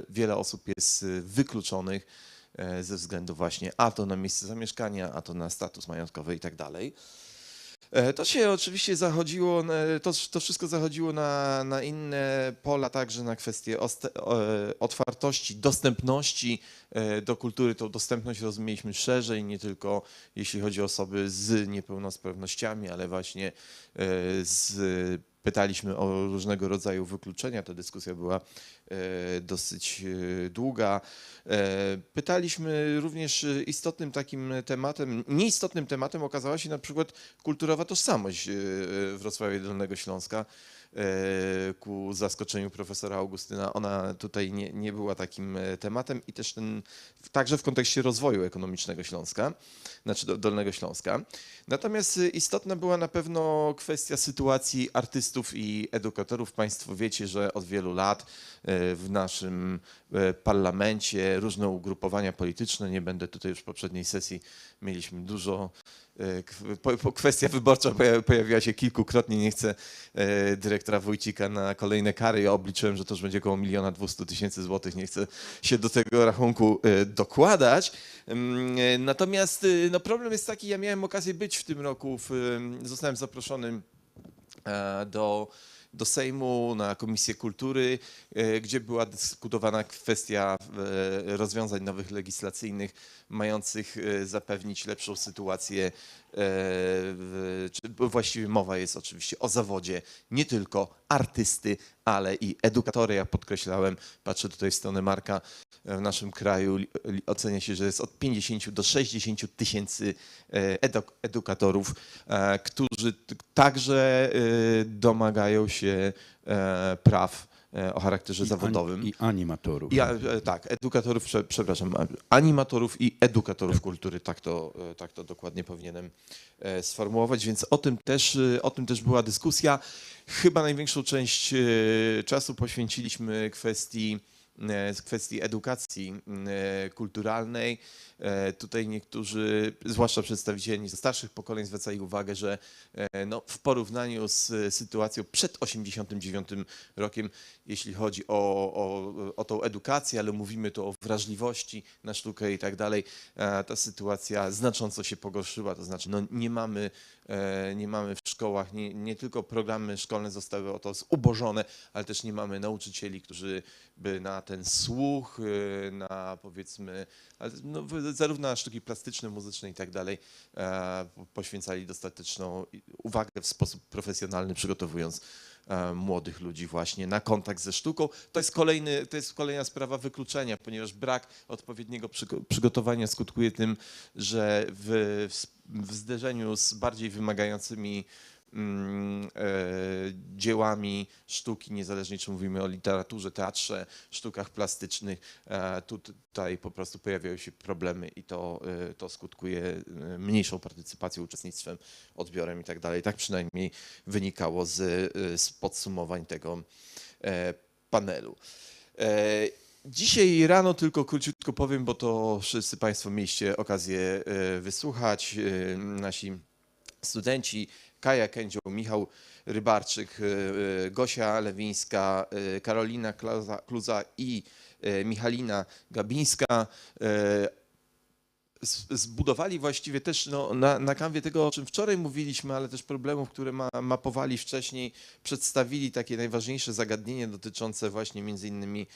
wiele osób jest wykluczonych ze względu właśnie a to na miejsce zamieszkania, a to na status majątkowy i tak dalej. To się oczywiście zachodziło, to wszystko zachodziło na inne pola, także na kwestie otwartości, dostępności do kultury. Tą dostępność rozumieliśmy szerzej, nie tylko jeśli chodzi o osoby z niepełnosprawnościami, ale właśnie z pytaliśmy o różnego rodzaju wykluczenia. Ta dyskusja była dosyć długa. Pytaliśmy również istotnym takim tematem, nieistotnym tematem okazała się na przykład kulturowa tożsamość Wrocławia Dolnego Śląska. Ku zaskoczeniu profesora Augustyna, ona tutaj nie była takim tematem i też także w kontekście rozwoju ekonomicznego Śląska, znaczy Dolnego Śląska. Natomiast istotna była na pewno kwestia sytuacji artystów i edukatorów. Państwo wiecie, że od wielu lat w naszym parlamencie różne ugrupowania polityczne, nie będę tutaj już w poprzedniej sesji, mieliśmy dużo, kwestia wyborcza pojawiła się kilkukrotnie, nie chcę dyrektora Wójcika na kolejne kary, ja obliczyłem, że to już będzie około 1 200 000 złotych, nie chcę się do tego rachunku dokładać. Natomiast no, problem jest taki, ja miałem okazję być w tym roku, zostałem zaproszony do Sejmu na Komisję Kultury, gdzie była dyskutowana kwestia rozwiązań nowych legislacyjnych mających zapewnić lepszą sytuację, właściwie mowa jest oczywiście o zawodzie nie tylko artysty, ale i edukatora. Ja podkreślałem, patrzę tutaj w stronę Marka, w naszym kraju ocenia się, że jest od 50 do 60 tysięcy edukatorów, którzy także domagają się praw o charakterze zawodowym. I animatorów. Tak, edukatorów, przepraszam, animatorów i edukatorów kultury, tak to dokładnie powinienem sformułować, więc o tym też była dyskusja. Chyba największą część czasu poświęciliśmy kwestii edukacji kulturalnej. Tutaj niektórzy, zwłaszcza przedstawiciele ze starszych pokoleń, zwracali uwagę, że no, w porównaniu z sytuacją przed 1989 rokiem, jeśli chodzi o tą edukację, ale mówimy tu o wrażliwości na sztukę i tak dalej, ta sytuacja znacząco się pogorszyła. To znaczy no, nie mamy w szkołach, nie tylko programy szkolne zostały o to zubożone, ale też nie mamy nauczycieli, którzy by na ten słuch, na powiedzmy, no, zarówno na sztuki plastyczne, muzyczne i tak dalej, poświęcali dostateczną uwagę w sposób profesjonalny, przygotowując młodych ludzi właśnie na kontakt ze sztuką. To jest kolejna sprawa wykluczenia, ponieważ brak odpowiedniego przygotowania skutkuje tym, że w zderzeniu z bardziej wymagającymi dziełami sztuki, niezależnie czy mówimy o literaturze, teatrze, sztukach plastycznych, tutaj po prostu pojawiają się problemy i to skutkuje mniejszą partycypacją, uczestnictwem, odbiorem i tak dalej. Tak przynajmniej wynikało z podsumowań tego panelu. Dzisiaj rano tylko króciutko powiem, bo to wszyscy Państwo mieliście okazję wysłuchać. Nasi studenci Kaja Kędzioł, Michał Rybarczyk, Gosia Lewińska, Karolina Kluza i Michalina Gabińska zbudowali właściwie też no, na kanwie tego, o czym wczoraj mówiliśmy, ale też problemów, które mapowali wcześniej, przedstawili takie najważniejsze zagadnienia dotyczące właśnie między innymi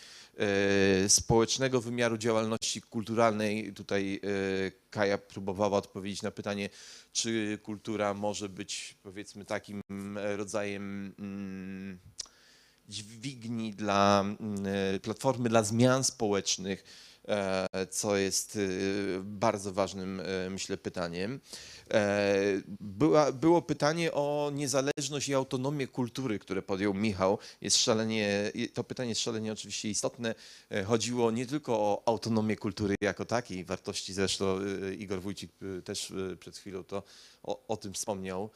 społecznego wymiaru działalności kulturalnej. Tutaj Kaja próbowała odpowiedzieć na pytanie, czy kultura może być powiedzmy takim rodzajem dźwigni dla platformy dla zmian społecznych, co jest bardzo ważnym, myślę, pytaniem. Było pytanie o niezależność i autonomię kultury, które podjął Michał. To pytanie jest szalenie oczywiście istotne. Chodziło nie tylko o autonomię kultury jako takiej, wartości, zresztą Igor Wójcik też przed chwilą o tym wspomniał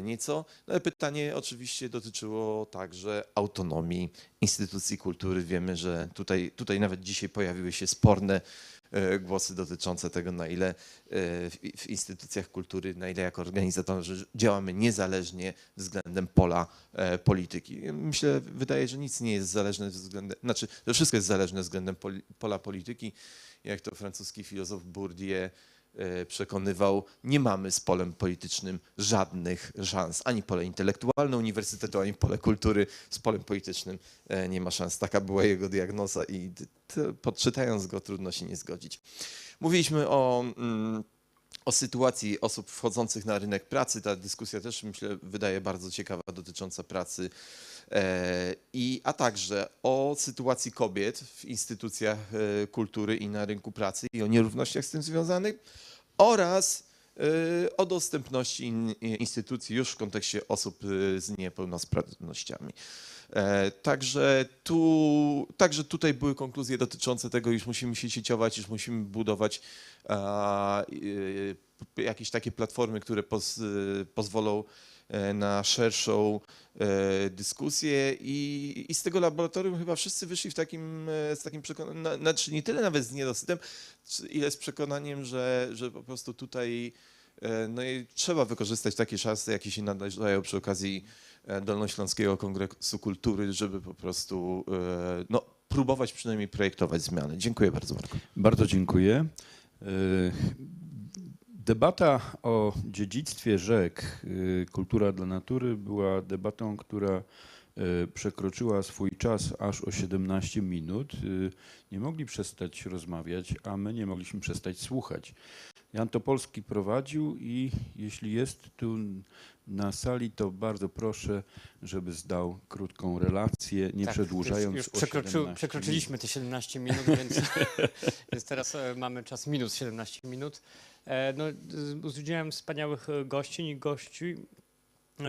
nieco. No, ale pytanie oczywiście dotyczyło także autonomii instytucji kultury. Wiemy, że tutaj nawet dzisiaj pojawiły się sporne głosy dotyczące tego, na ile w instytucjach kultury, na ile jako organizatorzy działamy niezależnie względem pola polityki. Myślę, wydaje, że nic nie jest zależne względem, znaczy, że wszystko jest zależne względem pola polityki. Jak to francuski filozof Bourdieu przekonywał, nie mamy z polem politycznym żadnych szans. Ani pole intelektualne uniwersytetu, ani pole kultury z polem politycznym nie ma szans. Taka była jego diagnoza i czytając go trudno się nie zgodzić. Mówiliśmy o o sytuacji osób wchodzących na rynek pracy. Ta dyskusja też, myślę, wydaje bardzo ciekawa, dotycząca pracy, a także o sytuacji kobiet w instytucjach kultury i na rynku pracy i o nierównościach z tym związanych oraz o dostępności instytucji już w kontekście osób z niepełnosprawnościami. Także tutaj były konkluzje dotyczące tego, iż musimy się sieciować, iż musimy budować jakieś takie platformy, które pozwolą na szerszą dyskusję i z tego laboratorium chyba wszyscy wyszli z takim przekonaniem, znaczy nie tyle nawet z niedosytem, ile z przekonaniem, że po prostu tutaj no i trzeba wykorzystać takie szanse, jakie się nadarzają przy okazji Dolnośląskiego Kongresu Kultury, żeby po prostu no, próbować przynajmniej projektować zmiany. Dziękuję bardzo, Marku. Bardzo dziękuję. Debata o dziedzictwie rzek, kultura dla natury, była debatą, która przekroczyła swój czas aż o 17 minut. Nie mogli przestać rozmawiać, a my nie mogliśmy przestać słuchać. Jan Topolski prowadził i jeśli jest tu na sali, to bardzo proszę, żeby zdał krótką relację, nie przedłużając już o 17 przekroczyliśmy te 17 minut, więc teraz mamy czas minus 17 minut. No, udzieliłem wspaniałych gościń i gości,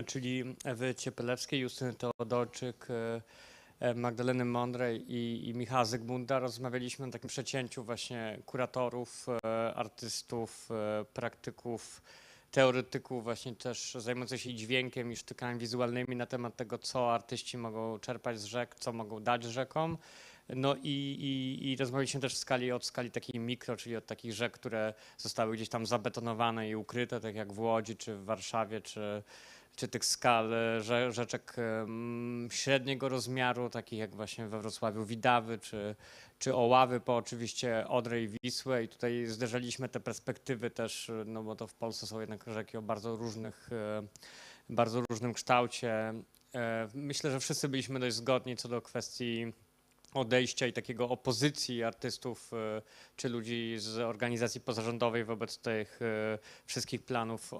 czyli Ewy Ciepelewskiej, Justyny Teodorczyk, Magdaleny Mądrej i Michała Zygmunta. Rozmawialiśmy o takim przecięciu właśnie kuratorów, artystów, praktyków, teoretyków właśnie też zajmujących się dźwiękiem i sztukami wizualnymi na temat tego, co artyści mogą czerpać z rzek, co mogą dać rzekom. No i rozmawialiśmy też od skali takiej mikro, czyli od takich rzek, które zostały gdzieś tam zabetonowane i ukryte, tak jak w Łodzi, czy w Warszawie, czy tych skal rzeczek średniego rozmiaru, takich jak właśnie we Wrocławiu Widawy, czy Oławy, po oczywiście Odrę i Wisłę. I tutaj zderzaliśmy te perspektywy też, no bo to w Polsce są jednak rzeki o bardzo różnym kształcie. Myślę, że wszyscy byliśmy dość zgodni co do kwestii odejścia i takiego opozycji artystów czy ludzi z organizacji pozarządowej wobec tych wszystkich planów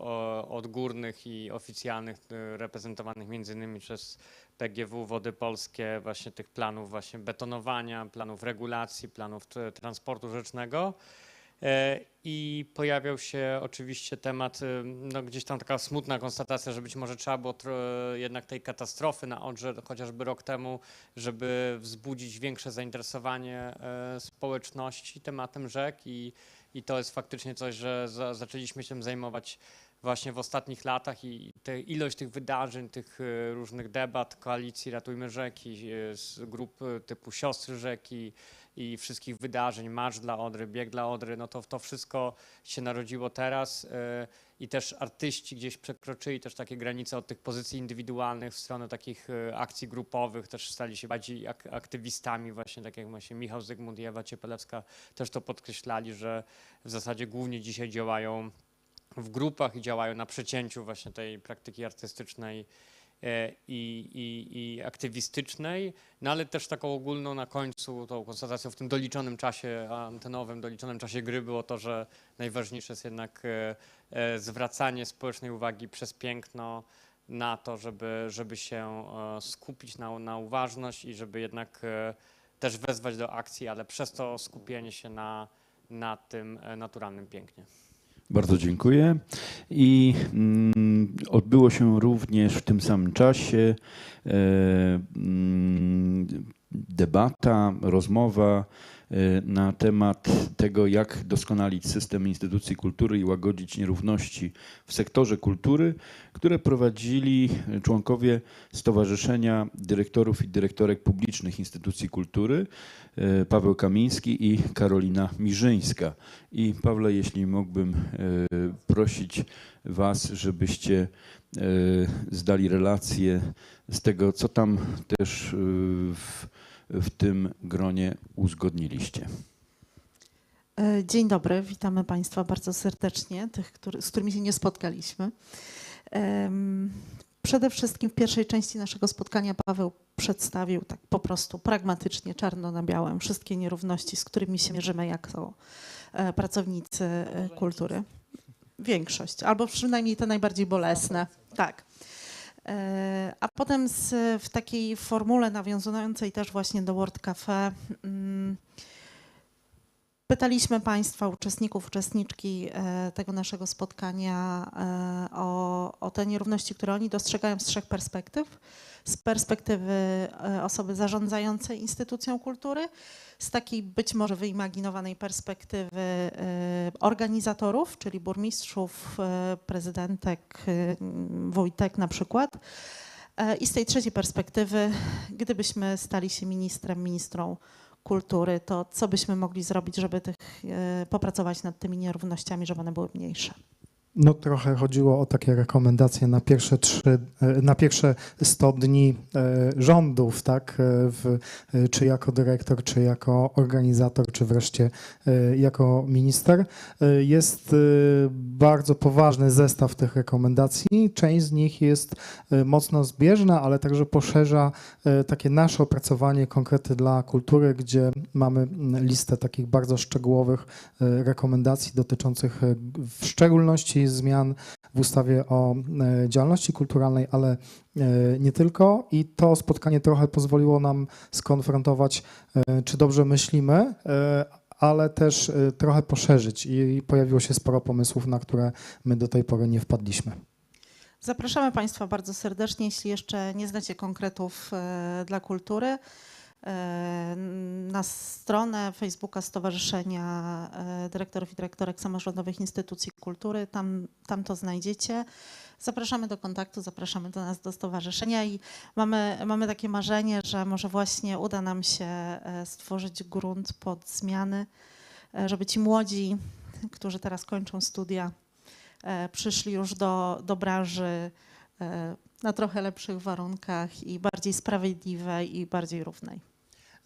odgórnych i oficjalnych, reprezentowanych między innymi przez PGW, Wody Polskie, właśnie tych planów właśnie betonowania, planów regulacji, planów transportu rzecznego. I pojawiał się oczywiście temat, no gdzieś tam taka smutna konstatacja, że być może trzeba było jednak tej katastrofy na Odrze, chociażby rok temu, żeby wzbudzić większe zainteresowanie społeczności tematem rzek i to jest faktycznie coś, że zaczęliśmy się tym zajmować właśnie w ostatnich latach i ilość tych wydarzeń, tych różnych debat, koalicji Ratujmy Rzeki, z grup typu Siostry Rzeki i wszystkich wydarzeń, Marsz dla Odry, Bieg dla Odry, no to wszystko się narodziło teraz i też artyści gdzieś przekroczyli też takie granice od tych pozycji indywidualnych w stronę takich akcji grupowych, też stali się bardziej aktywistami właśnie, tak jak właśnie Michał Zygmunt i Ewa Ciepelewska też to podkreślali, że w zasadzie głównie dzisiaj działają w grupach i działają na przecięciu właśnie tej praktyki artystycznej i aktywistycznej, no ale też taką ogólną na końcu, tą konstatacją w tym doliczonym czasie antenowym, doliczonym czasie gry było to, że najważniejsze jest jednak zwracanie społecznej uwagi przez piękno na to, żeby się skupić na uważność i żeby jednak też wezwać do akcji, ale przez to skupienie się na tym naturalnym pięknie. Bardzo dziękuję. I odbyło się również w tym samym czasie debata, rozmowa na temat tego, jak doskonalić system instytucji kultury i łagodzić nierówności w sektorze kultury, które prowadzili członkowie Stowarzyszenia Dyrektorów i Dyrektorek Publicznych Instytucji Kultury, Paweł Kamiński i Karolina Mirzyńska. I Pawle, jeśli mógłbym prosić Was, żebyście zdali relację z tego, co tam też w tym gronie uzgodniliście. Dzień dobry, witamy Państwa bardzo serdecznie, tych, z którymi się nie spotkaliśmy. Przede wszystkim w pierwszej części naszego spotkania Paweł przedstawił tak po prostu pragmatycznie, czarno na białym, wszystkie nierówności, z którymi się mierzymy jako pracownicy kultury. Większość, albo przynajmniej te najbardziej bolesne. Tak. A potem w takiej formule nawiązującej też właśnie do World Cafe pytaliśmy Państwa, uczestników, uczestniczki tego naszego spotkania o te nierówności, które oni dostrzegają z 3 perspektyw. Z perspektywy osoby zarządzającej instytucją kultury, z takiej być może wyimaginowanej perspektywy organizatorów, czyli burmistrzów, prezydentek, wójtek na przykład, i z tej trzeciej perspektywy, gdybyśmy stali się ministrą kultury, to co byśmy mogli zrobić, żeby popracować nad tymi nierównościami, żeby one były mniejsze? No trochę chodziło o takie rekomendacje na pierwsze 100 dni rządów, tak? Czy jako dyrektor, czy jako organizator, czy wreszcie jako minister. Jest bardzo poważny zestaw tych rekomendacji. Część z nich jest mocno zbieżna, ale także poszerza takie nasze opracowanie konkrety dla kultury, gdzie mamy listę takich bardzo szczegółowych rekomendacji dotyczących w szczególności zmian w ustawie o działalności kulturalnej, ale nie tylko. I to spotkanie trochę pozwoliło nam skonfrontować, czy dobrze myślimy, ale też trochę poszerzyć i pojawiło się sporo pomysłów, na które my do tej pory nie wpadliśmy. Zapraszamy Państwa bardzo serdecznie, jeśli jeszcze nie znacie konkretów dla kultury, na stronę Facebooka Stowarzyszenia Dyrektorów i Dyrektorek Samorządowych Instytucji Kultury. Tam to znajdziecie. Zapraszamy do kontaktu, zapraszamy do nas do stowarzyszenia i mamy takie marzenie, że może właśnie uda nam się stworzyć grunt pod zmiany, żeby ci młodzi, którzy teraz kończą studia, przyszli już do branży na trochę lepszych warunkach i bardziej sprawiedliwej i bardziej równej.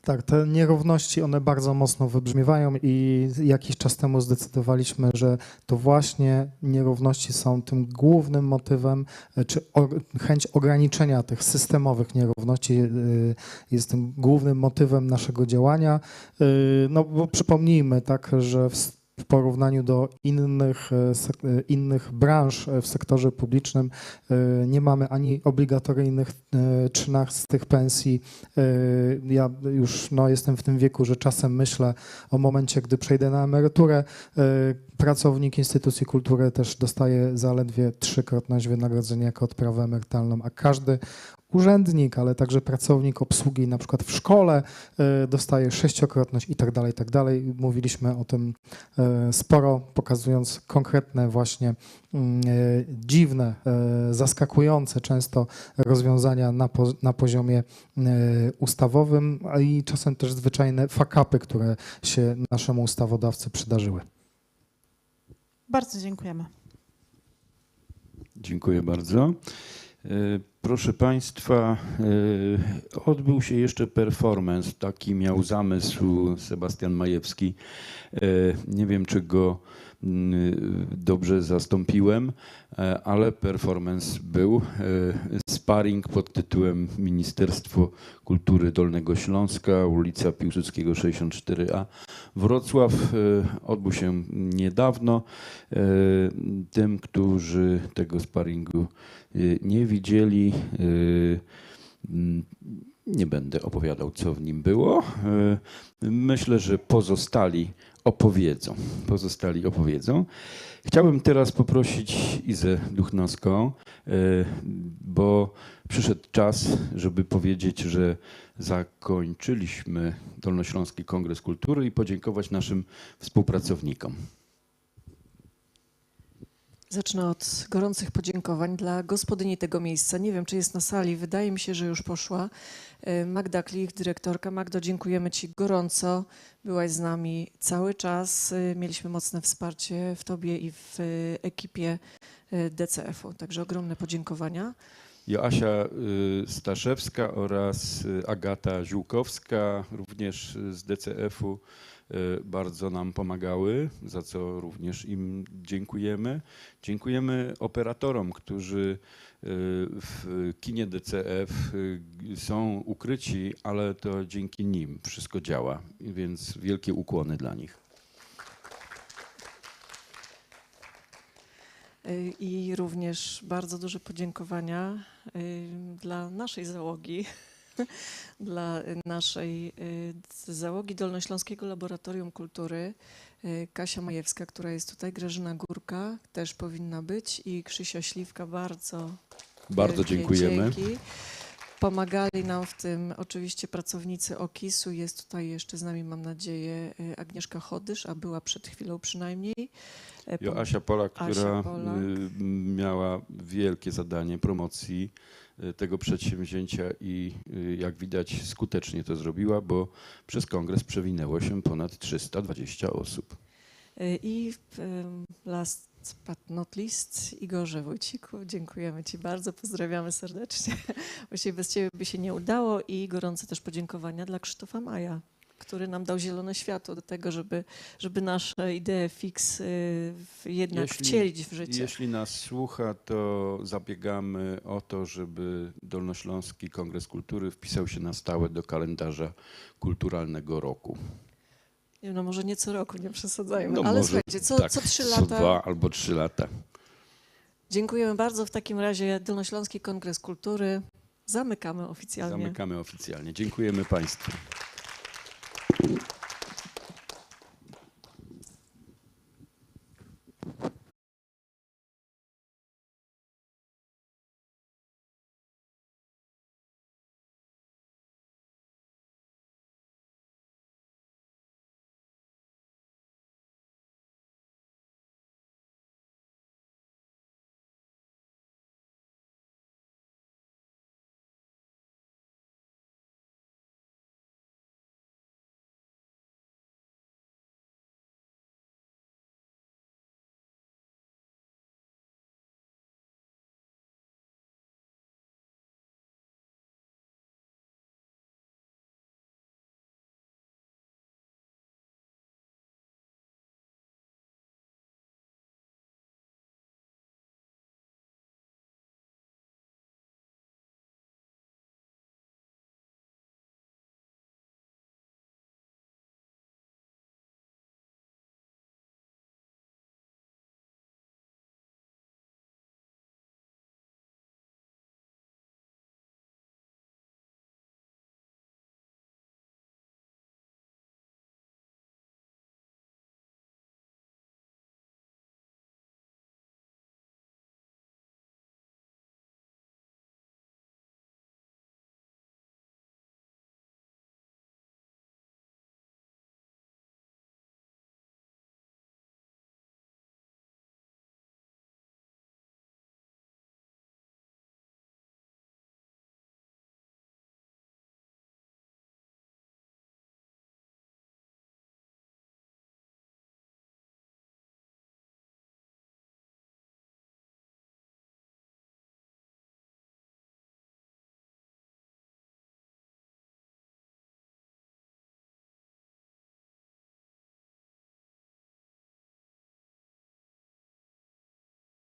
Tak, te nierówności, one bardzo mocno wybrzmiewają i jakiś czas temu zdecydowaliśmy, że to właśnie nierówności są tym głównym motywem, czy chęć ograniczenia tych systemowych nierówności jest tym głównym motywem naszego działania. No bo przypomnijmy, tak, że w porównaniu do innych branż w sektorze publicznym nie mamy ani obligatoryjnych 13 pensji. Ja już jestem w tym wieku, że czasem myślę o momencie, gdy przejdę na emeryturę. Pracownik instytucji kultury też dostaje zaledwie 3-krotność wynagrodzenia jako odprawę emerytalną, a każdy urzędnik, ale także pracownik obsługi na przykład w szkole dostaje 6-krotność i tak dalej, i tak dalej. Mówiliśmy o tym sporo, pokazując konkretne właśnie dziwne, zaskakujące często rozwiązania na poziomie ustawowym, a i czasem też zwyczajne fuck-upy, które się naszemu ustawodawcy przydarzyły. Bardzo dziękujemy. Dziękuję bardzo. Proszę Państwa, odbył się jeszcze performance, taki miał zamysł Sebastian Majewski. Nie wiem, czy go dobrze zastąpiłem, ale performance był. Sparring pod tytułem Ministerstwo Kultury Dolnego Śląska, ulica Piłsudskiego 64A, Wrocław. Odbył się niedawno. Tym, którzy tego sparringu nie widzieli, nie będę opowiadał, co w nim było. Myślę, że pozostali opowiedzą. Chciałbym teraz poprosić Izę Duchnowską, bo przyszedł czas, żeby powiedzieć, że zakończyliśmy Dolnośląski Kongres Kultury i podziękować naszym współpracownikom. Zacznę od gorących podziękowań dla gospodyni tego miejsca. Nie wiem, czy jest na sali, wydaje mi się, że już poszła. Magda Klich, dyrektorka. Magdo, dziękujemy Ci gorąco. Byłaś z nami cały czas. Mieliśmy mocne wsparcie w Tobie i w ekipie DCF-u, także ogromne podziękowania. Joasia Staszewska oraz Agata Ziółkowska, również z DCF-u, bardzo nam pomagały, za co również im dziękujemy. Dziękujemy operatorom, którzy w kinie DCF są ukryci, ale to dzięki nim wszystko działa, więc wielkie ukłony dla nich. I również bardzo duże podziękowania dla naszej załogi, dla naszej załogi Dolnośląskiego Laboratorium Kultury. Kasia Majewska, która jest tutaj, Grażyna Górka też powinna być i Krzysia Śliwka, bardzo wielkie dziękujemy. dzięki. Pomagali nam w tym oczywiście pracownicy OKiS-u. Jest tutaj jeszcze z nami, mam nadzieję, Agnieszka Chodysz, a była przed chwilą przynajmniej. Joasia Polak, która Asia Polak. miała wielkie zadanie promocji tego przedsięwzięcia i jak widać skutecznie to zrobiła, bo przez kongres przewinęło się ponad 320 osób. I last but not least, Igorze Wójciku, dziękujemy Ci bardzo, pozdrawiamy serdecznie. Właściwie bez Ciebie by się nie udało i gorące też podziękowania dla Krzysztofa Maja, który nam dał zielone światło do tego, żeby nasze idee fix jednak wcielić w życie. Jeśli nas słucha, to zabiegamy o to, żeby Dolnośląski Kongres Kultury wpisał się na stałe do kalendarza kulturalnego roku. Nie, no może nie co roku, nie przesadzajmy, No ale może słuchajcie, co 3 co lata. 2 albo 3 lata. Dziękujemy bardzo. W takim razie Dolnośląski Kongres Kultury zamykamy oficjalnie. Zamykamy oficjalnie. Dziękujemy Państwu.